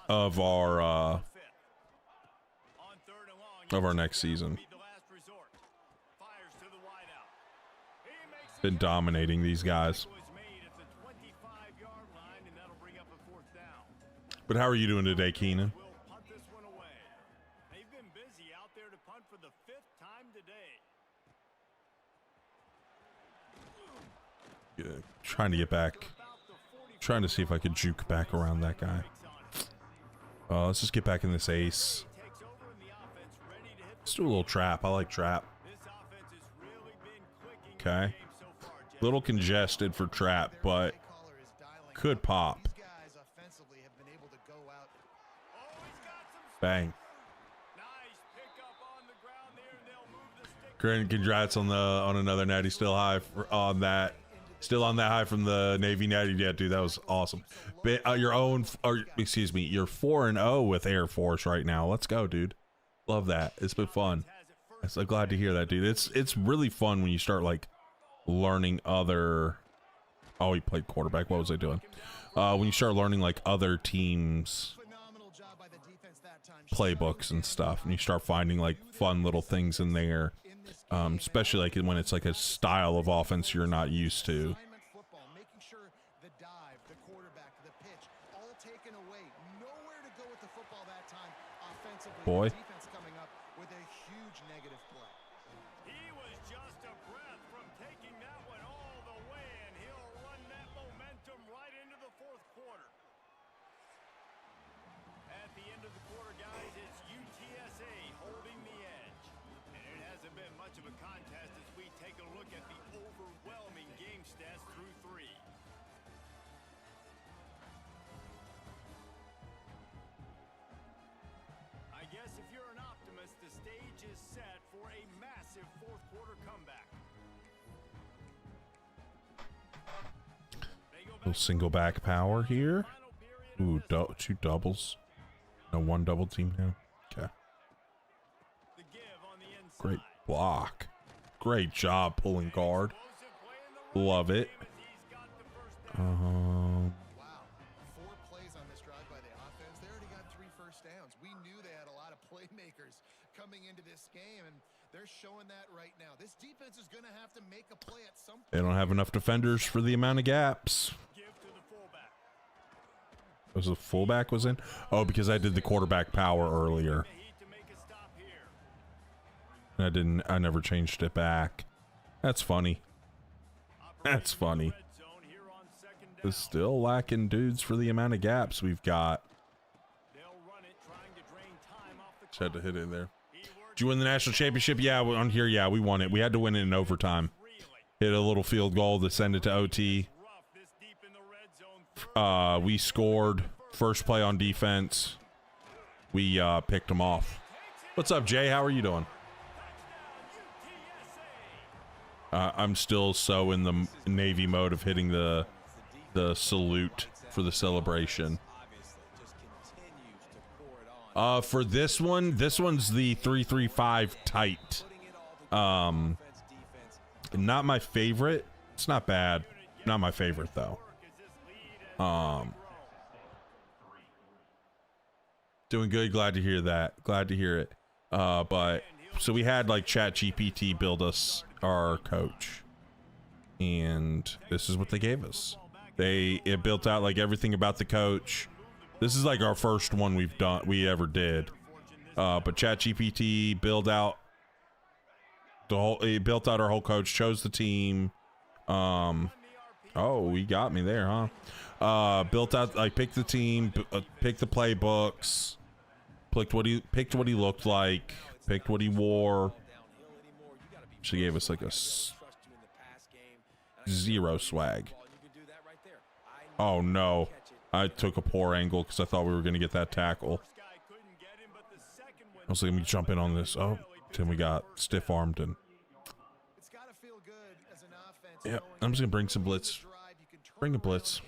of our next season. Been dominating these guys. But how are you doing today, Keenan? They've been busy out there to punt for the 5th time today. Yeah, trying to get back. Trying to see if I could juke back around that guy. Let's just get back in this ace. Let's do a little trap. I like trap. Okay. Little congested for trap, but could pop. Bang. Congrats on another natty. Still high on that. Still on that high from the Navy natty. Yeah, dude, that was awesome. But you're 4-0 with Air Force right now. Let's go, dude. Love that. It's been fun. I'm so glad to hear that, dude. It's really fun when you start like learning other. Oh, he played quarterback. What was I doing? When you start learning like other teams' playbooks and stuff, and you start finding like fun little things in there. Especially like when it's like a style of offense you're not used to. Boy. He was just a breath from taking that one all the way, and he'll run that momentum right into the 4th quarter. At the end of the quarter, guys, it's UTSA holding the edge. And it hasn't been much of a contest as we take a look at the overwhelming game stats through 3. I guess if you're an optimist, the stage is set for a massive 4th quarter comeback. Little single back power here. Ooh, 2 doubles. No, 1 double team now. Okay. Great block. Great job pulling guard. Love it. Wow. 4 plays on this drive by the offense. They already got 3 first downs. We knew they had a lot of playmakers coming into this game, and they're showing that right now. This defense is going to have to make a play at some point. They don't have enough defenders for the amount of gaps. Was the fullback was in? Oh, because I did the quarterback power earlier. And I never changed it back. That's funny. That's funny. It's still lacking dudes for the amount of gaps we've got. Just had to hit it in there. Did you win the national championship? Yeah, on here, yeah, we won it. We had to win it in overtime. Hit a little field goal to send it to OT. We scored. First play on defense. We picked them off. What's up, Jay? How are you doing? I'm still so in the Navy mode of hitting the salute for the celebration. For this one's the 335 tight. Not my favorite. It's not bad. Not my favorite though. Doing good. Glad to hear that. Glad to hear it. But so we had like ChatGPT build us our coach, and this is what they gave us. It built out like everything about the coach. This is like our first one we ever did. But ChatGPT built out our whole coach, chose the team. Oh, he got me there, huh? Built out, I picked the team, picked the playbooks, picked what he looked like, picked what he wore. She gave us like a 0 swag. Oh no, I took a poor angle because I thought we were going to get that tackle. I was like, let me jump in on this. Oh, then we got stiff armed and. Yeah, I'm just gonna bring some blitz. Bring a blitz.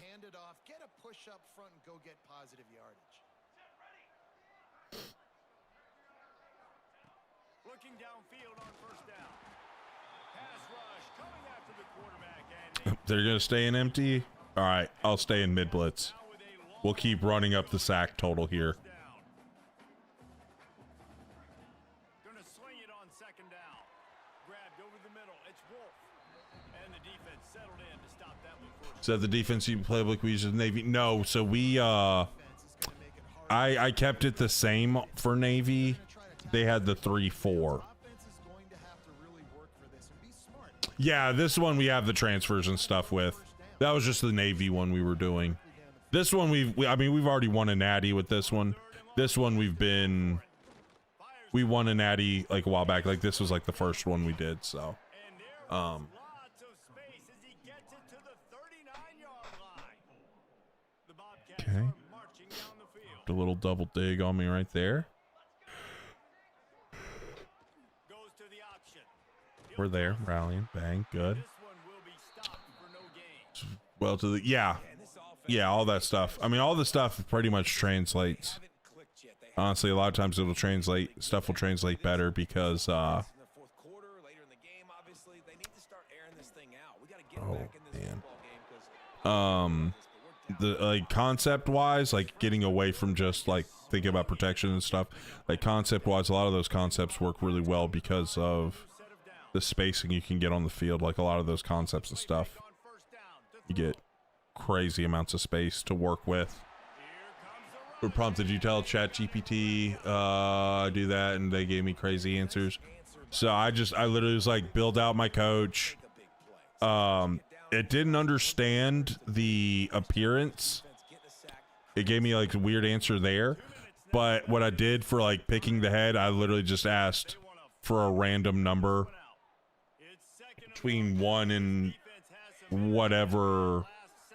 They're gonna stay in empty. All right, I'll stay in mid blitz. We'll keep running up the sack total here. Is that the defensive playbook we use in the Navy? No, so we I kept it the same for Navy. They had the 3-4. Yeah, this one we have the transfers and stuff with. That was just the Navy one we were doing. This one we've already won a natty with this one. This one we won a natty like a while back. Like this was like the first one we did, so okay. A little double dig on me right there. We're there, rallying, bang, good. Well, to the yeah, all that stuff. I mean, all the stuff pretty much translates. Honestly, a lot of times it'll translate. Stuff will translate better because. Oh man. The like concept wise, like getting away from just like thinking about protection and stuff. Like concept wise, a lot of those concepts work really well because of the spacing you can get on the field. Like a lot of those concepts and stuff, you get crazy amounts of space to work with. What prompt did you tell ChatGPT do that, and they gave me crazy answers? So I literally was like, build out my coach. It didn't understand the appearance. It gave me like a weird answer there. But what I did for like picking the head, I literally just asked for a random number between 1 and whatever,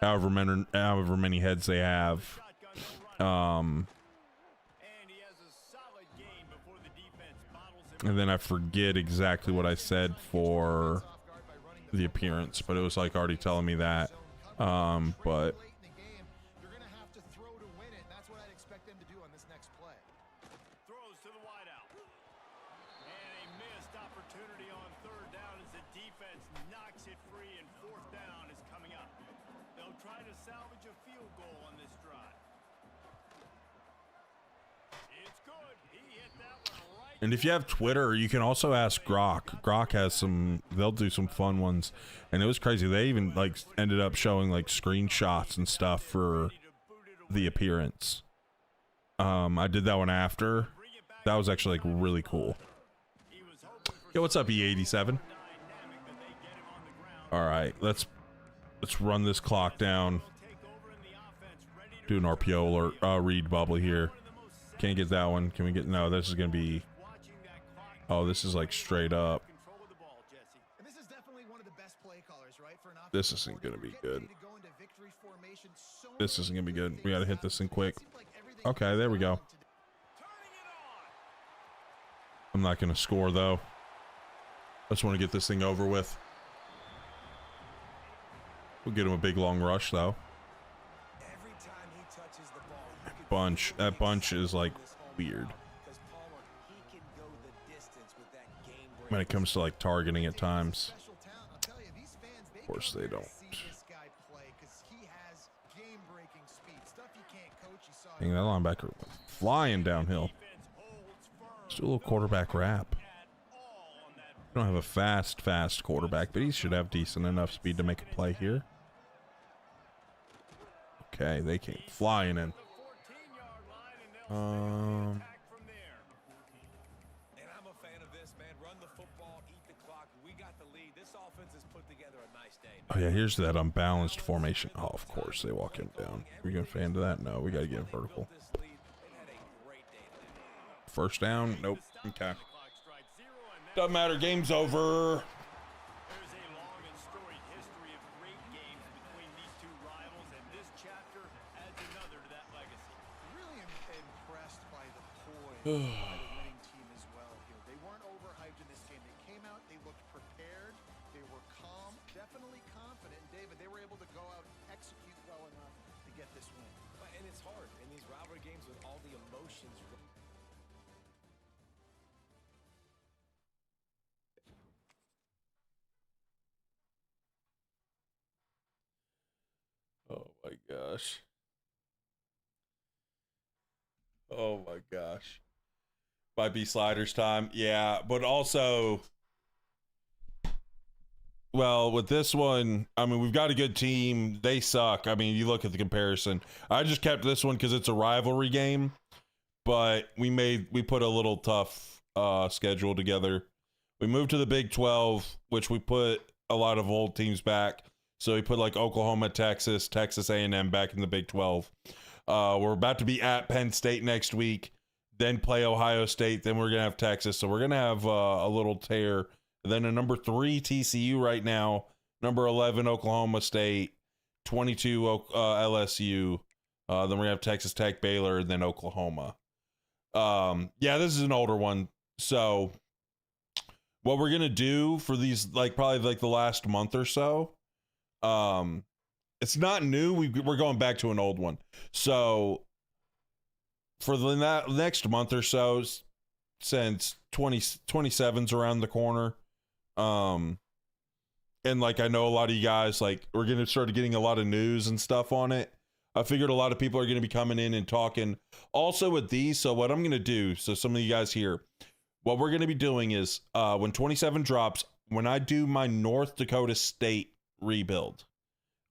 however many heads they have. And then I forget exactly what I said for the appearance, but it was like already telling me that. But You're gonna have to throw to win it. That's what I'd expect them to do on this next play. Throws to the wideout. And a missed opportunity on third down as the defense knocks it free, and fourth down is coming up. They'll try to salvage a field goal on this drive. It's good. He hit that one right And if you have Twitter, you can also ask Grok. Grok has some, they'll do some fun ones. And it was crazy. They even like ended up showing like screenshots and stuff for the appearance. I did that one after. That was actually like really cool. Yo, what's up, E87? All right, let's run this clock down. Do an RPO alert, read bubbly here. Can't get that one. Can we get, no, this is gonna be, oh, this is like straight up. This isn't gonna be good. This isn't gonna be good. We gotta hit this thing quick. Okay, there we go. I'm not gonna score though. I just want to get this thing over with. We'll get him a big long rush though. That bunch is like weird when it comes to like targeting at times. Of course they don't. Dang, that linebacker flying downhill. Let's do a little quarterback wrap. We don't have a fast quarterback, but he should have decent enough speed to make a play here. Okay, they came flying in. Oh yeah, here's that unbalanced formation. Oh, of course they walk him down. Are you gonna fan to that? No, we gotta get him vertical. First down? Nope. Okay. Doesn't matter. Game's over. There's a long and storied history of great games between these two rivals, and this chapter adds another to that legacy. Really impressed by the poise by the winning team as well here. They weren't overhyped in this game. They came out, they looked prepared, they were calm, definitely confident. And David, they were able to go out and execute well enough to get this win. And it's hard in these rivalry games with all the emotions. Oh my gosh. Oh my gosh. Might be sliders time. Yeah, but also, well, with this one, I mean, we've got a good team. They suck. I mean, you look at the comparison. I just kept this one because it's a rivalry game, but we put a little tough schedule together. We moved to the Big 12, which we put a lot of old teams back. So we put like Oklahoma, Texas A&M back in the Big 12. We're about to be at Penn State next week, then play Ohio State, then we're going to have Texas. So we're going to have a little tear. Then a number 3 TCU right now, number 11 Oklahoma State, 22 LSU. Then we're going to have Texas Tech, Baylor, and then Oklahoma. Yeah, this is an older one. So what we're going to do for these, like probably like the last month or so, it's not new. We're going back to an old one. So for the next month or so, since 27's around the corner, and like I know a lot of you guys, like we're going to start getting a lot of news and stuff on it. I figured a lot of people are going to be coming in and talking also with these. So what I'm going to do, so some of you guys here, what we're going to be doing is when 27 drops, when I do my North Dakota State rebuild,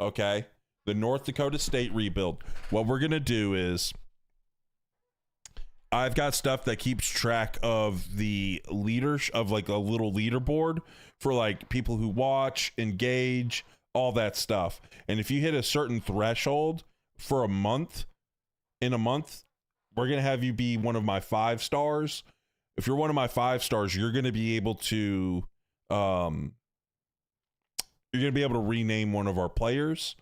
okay, the North Dakota State rebuild, what we're gonna do is I've got stuff that keeps track of the leaders, of like a little leaderboard for like people who watch, engage, all that stuff. And if you hit a certain threshold for a month, in a month, we're gonna have you be one of my 5 stars. If you're one of my 5 stars, you're gonna be able to you're going to be able to rename one of our players.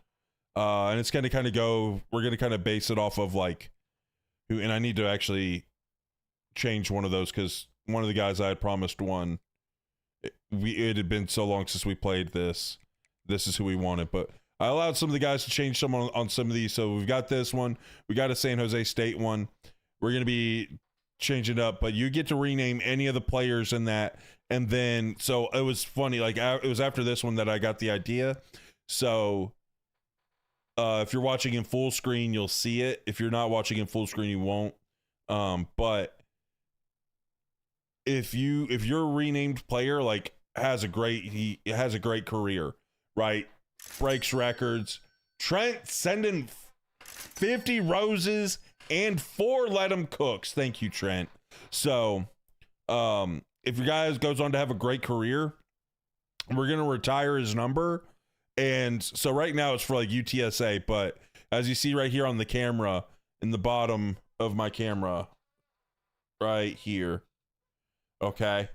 And it's going to kind of go, we're going to kind of base it off of like who, and I need to actually change one of those because one of the guys I had promised one, it had been so long since we played this. This is who we wanted, but I allowed some of the guys to change some on some of these. So we've got this one. We got a San Jose State one. We're going to be changing it up, but you get to rename any of the players in that. And then, so it was funny, like it was after this one that I got the idea. So if you're watching in full screen, you'll see it. If you're not watching in full screen, you won't. But if your renamed player like has a great career, right? Breaks records. Trent sending 50 roses and 4 let 'em cooks. Thank you, Trent. So, if your guy goes on to have a great career, we're gonna retire his number. And so right now it's for like UTSA, but as you see right here on the camera, in the bottom of my camera, right here, okay,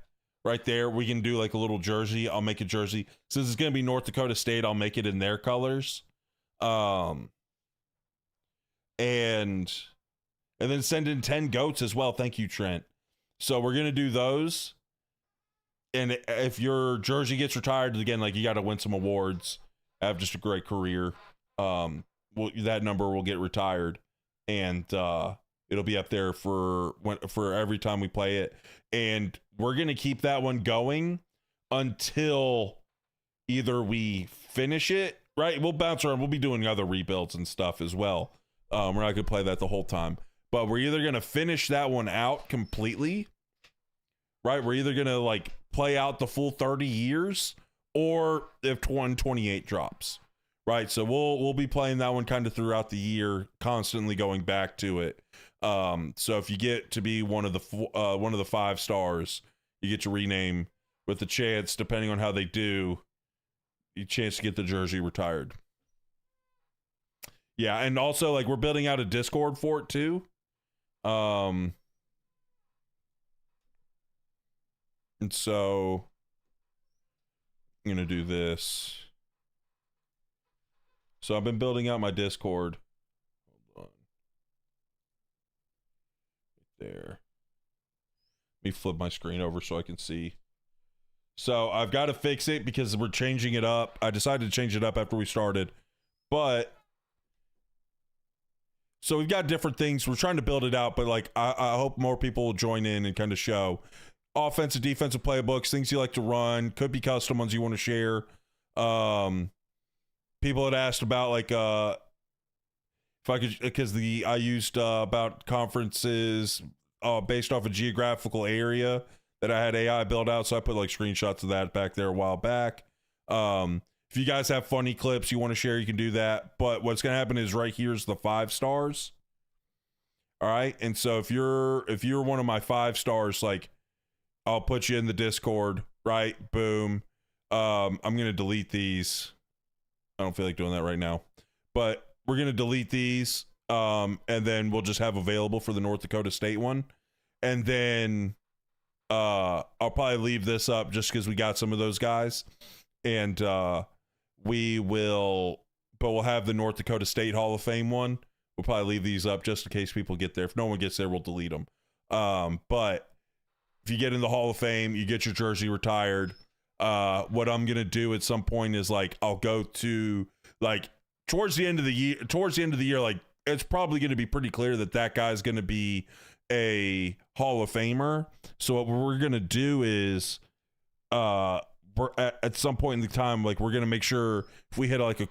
right there, we can do like a little jersey. I'll make a jersey. Since it's gonna be North Dakota State, I'll make it in their colors. And then send in 10 goats as well. Thank you, Trent. So we're gonna do those. And if your jersey gets retired, again, like you got to win some awards, have just a great career. That number will get retired, and it'll be up there for every time we play it. And we're gonna keep that one going until either we finish it. Right, we'll bounce around. We'll be doing other rebuilds and stuff as well. We're not gonna play that the whole time, but we're either gonna finish that one out completely. Right, we're either gonna like play out the full 30 years, or if 128 drops, right? So we'll be playing that one kind of throughout the year, constantly going back to it. So if you get to be one of the 5 stars, you get to rename with the chance, depending on how they do, you chance to get the jersey retired. Yeah, and also like we're building out a Discord for it too. And so I'm going to do this. So I've been building out my Discord. Hold on. Right there. Let me flip my screen over so I can see. So I've got to fix it because we're changing it up. I decided to change it up after we started. But so we've got different things. We're trying to build it out, but like I hope more people will join in and kind of show offensive, defensive playbooks, things you like to run, could be custom ones you want to share. People had asked about like if I could, because I used about conferences based off a geographical area that I had AI build out, so I put like screenshots of that back there a while back. If you guys have funny clips you want to share, you can do that. But what's going to happen is right here's the 5 stars. All right, and so if you're one of my 5 stars, like I'll put you in the Discord, right? Boom. I'm going to delete these. I don't feel like doing that right now, but we're going to delete these. And then we'll just have available for the North Dakota State one. And then I'll probably leave this up just because we got some of those guys. And we'll have the North Dakota State Hall of Fame one. We'll probably leave these up just in case people get there. If no one gets there, we'll delete them. But if you get in the Hall of Fame, you get your jersey retired. What I'm going to do at some point is like, I'll go to like towards the end of the year, like it's probably going to be pretty clear that guy's going to be a Hall of Famer. So what we're going to do is, we're at some point in the time, like we're going to make sure if we hit like if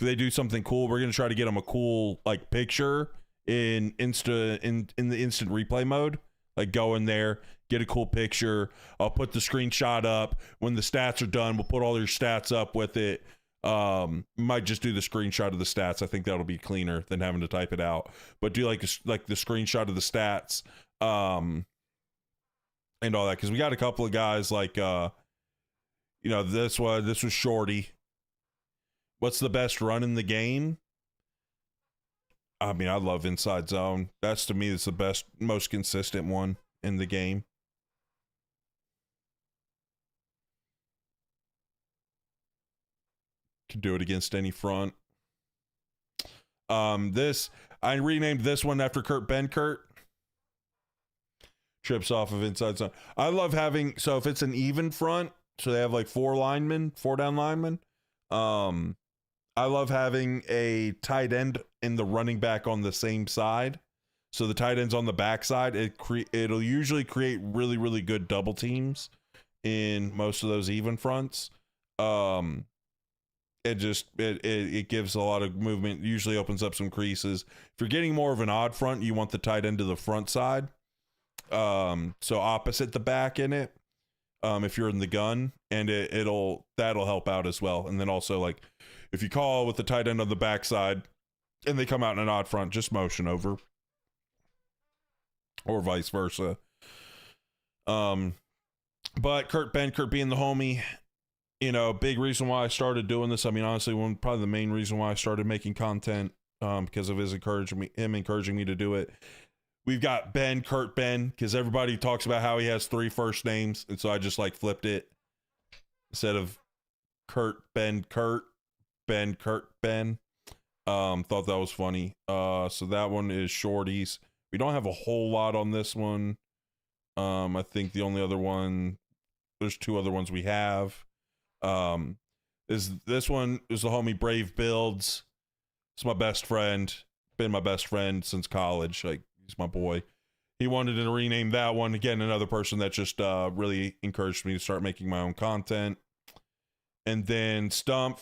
they do something cool, we're going to try to get them a cool like picture in the instant replay mode. Like go in there, get a cool picture. I'll put the screenshot up. When the stats are done, we'll put all your stats up with it. Might just do the screenshot of the stats. I think that'll be cleaner than having to type it out. But do like the screenshot of the stats, and all that, because we got a couple of guys like this was Shorty. What's the best run in the game? I mean, I love Inside Zone. That's, to me, it's the best, most consistent one in the game. Can do it against any front. I renamed this one after Kurt Benkert. Trips off of Inside Zone. I love having, so if it's an even front, so they have like 4 down linemen. I love having a tight end and the running back on the same side. So the tight end's on the back side. It'll usually create really, really good double teams in most of those even fronts. It gives a lot of movement, usually opens up some creases. If you're getting more of an odd front, you want the tight end to the front side. So opposite the back in it, if you're in the gun, and that'll help out as well. And then also, like, if you call with the tight end on the backside and they come out in an odd front, just motion over, or vice versa. But Kurt being the homie, you know, big reason why I started doing this. I mean, honestly, probably the main reason why I started making content, because of him encouraging me to do it. We've got Kurt Ben, because everybody talks about how he has 3 first names, and so I just like flipped it instead of Kurt Ben. Thought that was funny. So that one is Shorties. We don't have a whole lot on this one. I think the only other one, there's 2 other ones we have. Is this one is the homie Brave Builds. It's my best friend. Been my best friend since college. Like, he's my boy. He wanted to rename that one. Again, another person that just really encouraged me to start making my own content. And then Stump,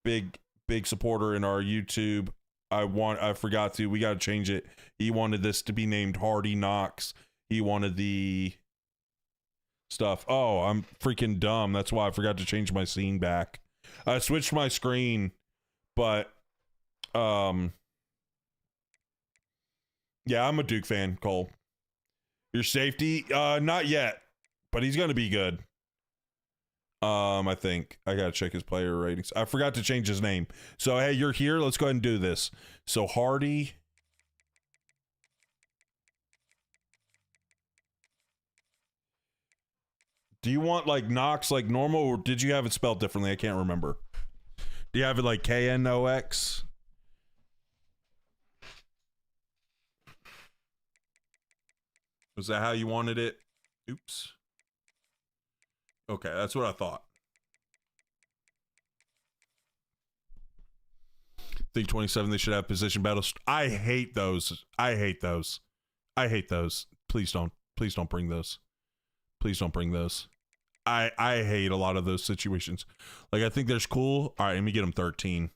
big supporter in our YouTube. We got to change it. He wanted this to be named Hardy Knox. He wanted the stuff. Oh, I'm freaking dumb. That's why I forgot to change my scene back. I switched my screen, but yeah, I'm a Duke fan, Cole. Your safety? Not yet, but he's gonna be good. I think I gotta check his player ratings. I forgot to change his name. So hey, you're here. Let's go ahead and do this. So Hardy. Do you want like Knox like normal, or did you have it spelled differently? I can't remember. Do you have it like KNOX? Was that how you wanted it? Oops. Okay, that's what I thought. I think 27, they should have position battles. I hate those. Please don't bring those. Please don't bring those. I hate a lot of those situations. Like, I think there's cool. All right, let me get him 13.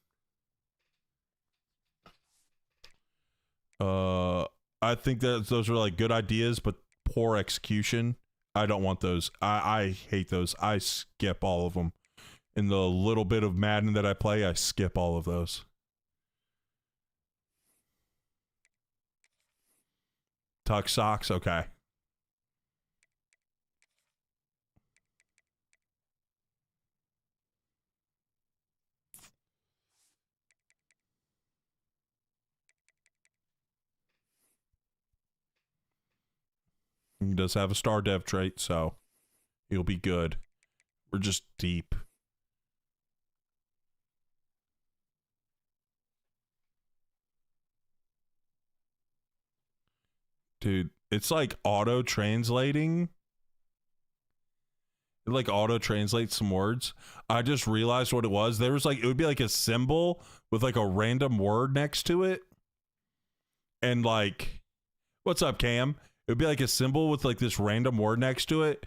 I think that those are like good ideas, but poor execution. I don't want those. I hate those. I skip all of them. In the little bit of Madden that I play, I skip all of those. Tuck socks, okay. He does have a star dev trait, so he'll be good. We're just deep. Dude, it's like auto-translating. It like auto-translates some words. I just realized what it was. There was like, it would be like a symbol with like a random word next to it. And like, what's up, Cam? It would be like a symbol with like this random word next to it.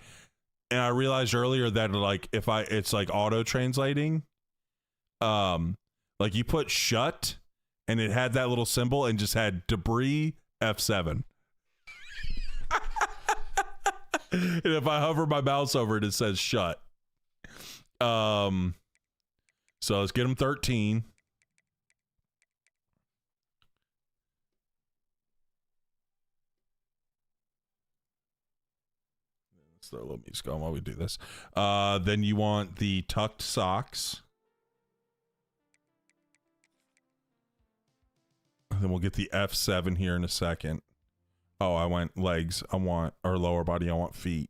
And I realized earlier that like it's like auto translating. Like you put shut and it had that little symbol and just had debris F7. And if I hover my mouse over it, it says shut. So let's get him 13. Let's throw a little music on while we do this. Then you want the tucked socks. And then we'll get the F7 here in a second. Oh, I went legs. I want, or lower body. I want feet.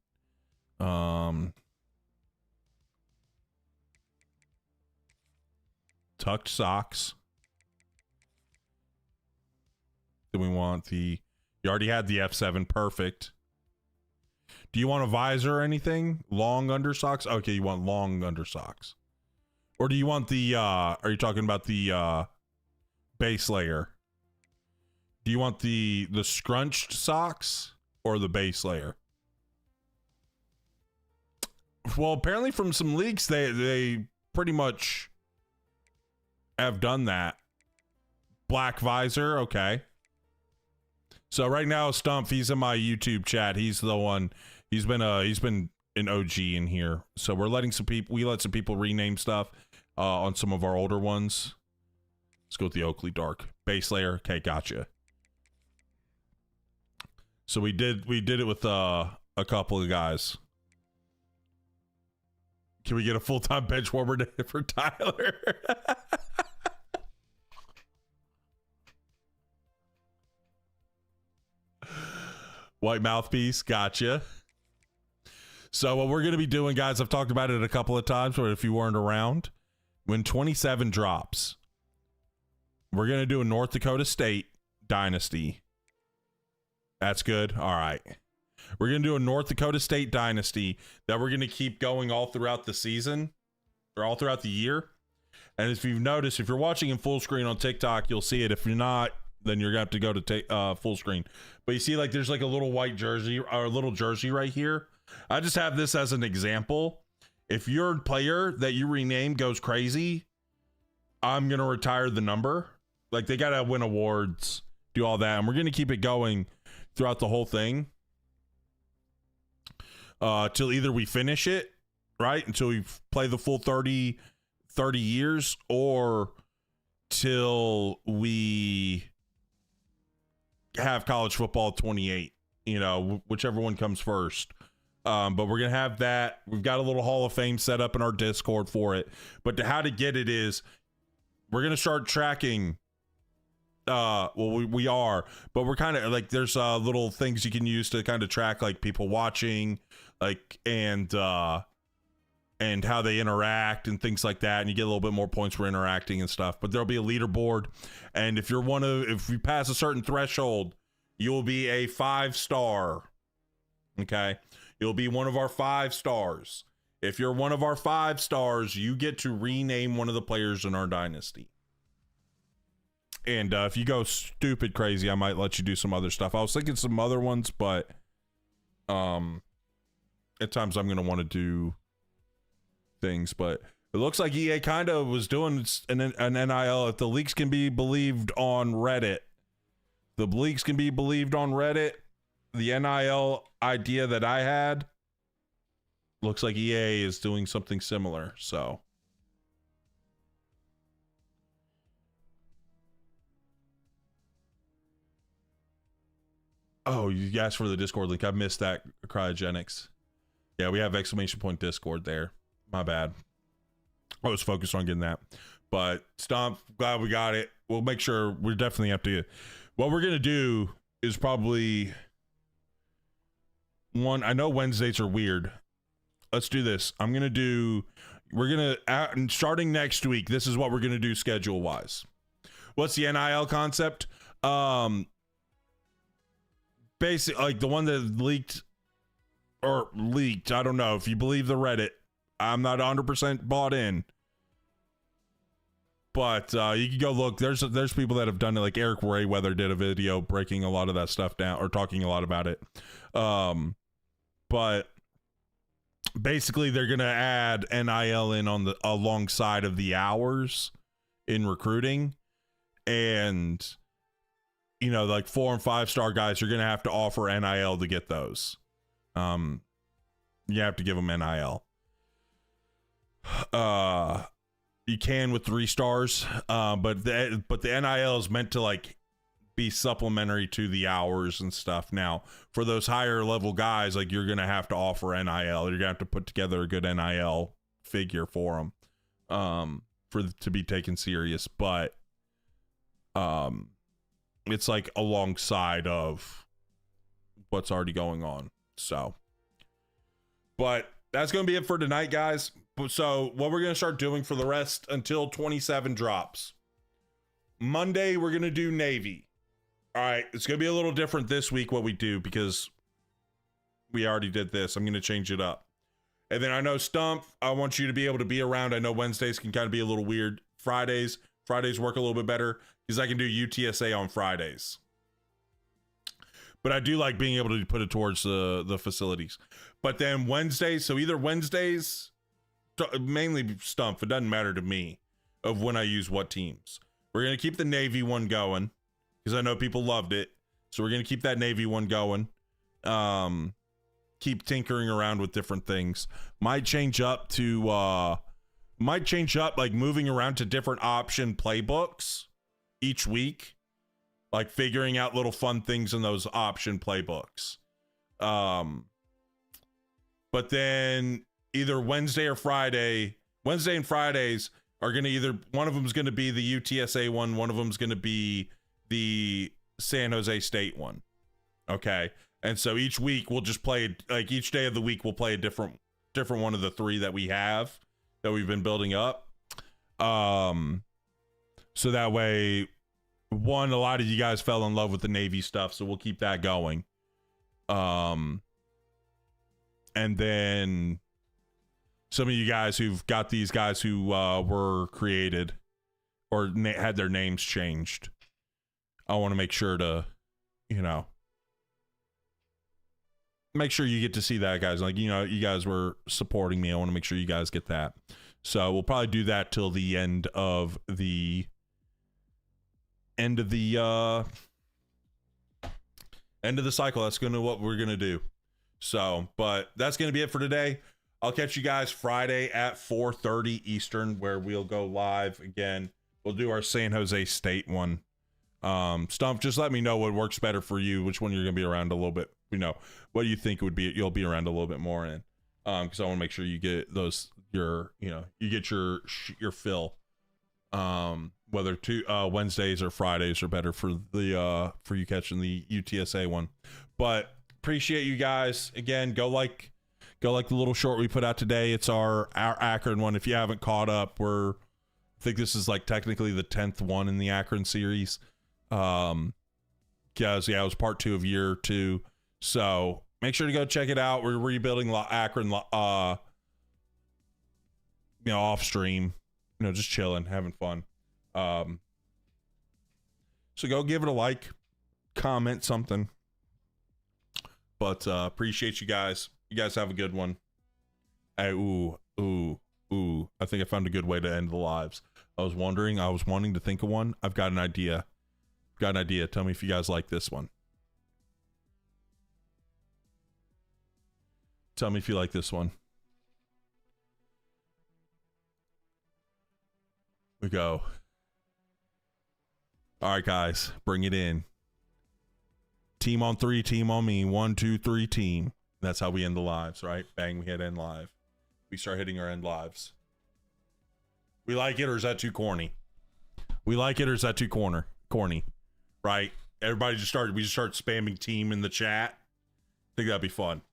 Tucked socks. Then we want the, you already had the F7. Perfect. Do you want a visor or anything? Long under socks? Okay, you want long under socks. Or do you want the, are you talking about the base layer? Do you want the scrunched socks or the base layer? Well, apparently from some leaks, they pretty much have done that. Black visor, okay. So right now, Stump, he's in my YouTube chat. He's the one. He's been an OG in here. So we're letting some people. We let some people rename stuff on some of our older ones. Let's go with the Oakley Dark base layer. Okay, gotcha. So we did it with a couple of guys. Can we get a full-time bench warmer for Tyler? White mouthpiece, gotcha. So what we're going to be doing, guys, I've talked about it a couple of times, but if you weren't around, when 27 drops, we're going to do a North Dakota State Dynasty. That's good. All right. We're going to do a North Dakota State Dynasty that we're going to keep going all throughout the season or all throughout the year. And if you've noticed, if you're watching in full screen on TikTok, you'll see it. If you're not, then you're going to have to go to full screen. But you see, like, there's like a little white jersey or a little jersey right here. I just have this as an example. If your player that you rename goes crazy, I'm going to retire the number. Like, they got to win awards, do all that. And we're going to keep it going throughout the whole thing. Till either we finish it, right? Until we play the full 30 years, or till we have college football 28, you know, whichever one comes first. But we're going to have that. We've got a little Hall of Fame set up in our Discord for it. But how to get it is we're going to start tracking. We are, but we're kind of like, there's little things you can use to kind of track like people watching, like, and how they interact and things like that. And you get a little bit more points for interacting and stuff, but there'll be a leaderboard. And if you pass a certain threshold, you'll be a 5-star. Okay. You'll be one of our 5 stars. If you're one of our 5 stars, you get to rename one of the players in our dynasty. And if you go stupid crazy, I might let you do some other stuff. I was thinking some other ones, but at times I'm going to want to do things. But it looks like EA kind of was doing an NIL. If the leaks can be believed on Reddit, the NIL idea that I had, looks like EA is doing something similar. So. Oh, you asked for the Discord link. I missed that, Cryogenics. Yeah, we have !Discord there. My bad. I was focused on getting that. But Stomp, glad we got it. We'll make sure we definitely have to. What we're going to do is probably one. I know Wednesdays are weird. Let's do this. Starting next week, this is what we're going to do schedule wise. What's the NIL concept? Basically, like the one that leaked, I don't know if you believe the Reddit. I'm not 100% bought in, but you can go look. There's people that have done it. Like Eric Rayweather did a video breaking a lot of that stuff down, or talking a lot about it. But basically, they're gonna add NIL in on alongside of the hours in recruiting, and you know, like 4- and 5-star guys, you're going to have to offer NIL to get those. You have to give them NIL. You can with 3 stars, but the NIL is meant to like be supplementary to the hours and stuff. Now, for those higher level guys, like you're going to have to offer NIL. You're going to have to put together a good NIL figure for them, to be taken serious. But, it's like alongside of what's already going on. So, but that's going to be it for tonight, guys. So what we're going to start doing for the rest until 27 drops. Monday, we're going to do Navy. All right. It's going to be a little different this week, what we do, because we already did this. I'm going to change it up. And then I know Stump, I want you to be able to be around. I know Wednesdays can kind of be a little weird. Fridays work a little bit better, because I can do UTSA on Fridays. But I do like being able to put it towards the facilities. But then Wednesdays, so either Wednesdays, mainly Stump, it doesn't matter to me of when I use what teams. We're going to keep the Navy one going, because I know people loved it. So we're going to keep that Navy one going. Keep tinkering around with different things. Might change up, like moving around to different option playbooks each week, like figuring out little fun things in those option playbooks. But then either Wednesday and Fridays are going to either, one of them is going to be the UTSA one of them is going to be the San Jose State one. Okay. And so each week we'll just play, like each day of the week we'll play a different one of the three that we have that we've been building up. So that way, a lot of you guys fell in love with the Navy stuff, so we'll keep that going. And then some of you guys who've got these guys who were created or had their names changed, I want to make sure to, make sure you get to see that, guys. Like, you guys were supporting me. I want to make sure you guys get that. So we'll probably do that till the end of the cycle. That's going to what we're going to do. So, but that's going to be it for today. I'll catch you guys Friday at 4:30 Eastern, where we'll go live again. We'll do our San Jose State one. Stump, just let me know what works better for you, which one you're going to be around a little bit. What do you think you'll be around a little bit more in? Because I want to make sure you get those, you get your fill. Whether Wednesdays or Fridays are better for for you catching the UTSA one. But appreciate you guys. Again, go like the little short we put out today. It's our Akron one. If you haven't caught up, I think this is like technically the 10th one in the Akron series. It was part 2 of year 2. So make sure to go check it out. We're rebuilding Akron, off stream, just chilling, having fun. So go give it a like, comment something. But appreciate you guys. You guys have a good one. Hey, ooh. I think I found a good way to end the lives. I was wanting to think of one. I've got an idea. Tell me if you guys like this one. Tell me if you like this one. We go. All right, guys, bring it in. Team on 3, team on me. 1, 2, 3, team. That's how we end the lives, right? Bang, we hit end live. We start hitting our end lives. We like it, or is that too corny? We like it, or is that too corny? Right? Everybody we just start spamming team in the chat. I think that'd be fun.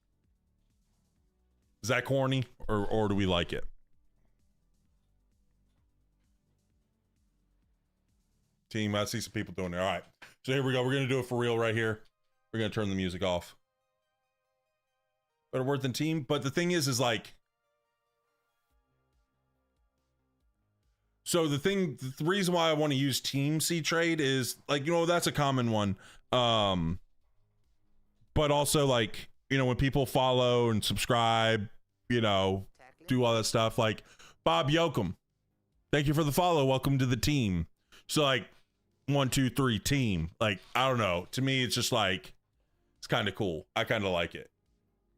Is that corny, or do we like it? Team, I see some people doing it. All right. So here we go. We're going to do it for real right here. We're going to turn the music off. Better word than team. But the thing is like, so the reason why I want to use team C trade is like, that's a common one. But also like, when people follow and subscribe, do all that stuff, like Bob Yoakum, thank you for the follow. Welcome to the team. So like 1, 2, 3 team. Like, I don't know. To me, it's just like, it's kind of cool. I kind of like it.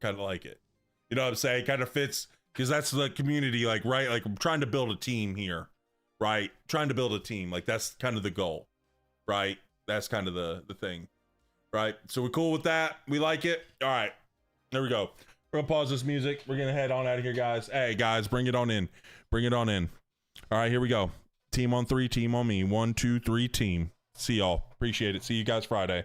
You know what I'm saying? Kind of fits because that's the community, like, right? Like, I'm trying to build a team here, right? Trying to build a team. Like, that's kind of the goal, right? That's kind of the thing, right? So we're cool with that. We like it. All right. There we go. We're gonna pause this music. We're gonna head on out of here, guys. Hey, guys, bring it on in. All right, here we go. Team on 3, team on me. 1, 2, 3, team. See y'all. Appreciate it. See you guys Friday.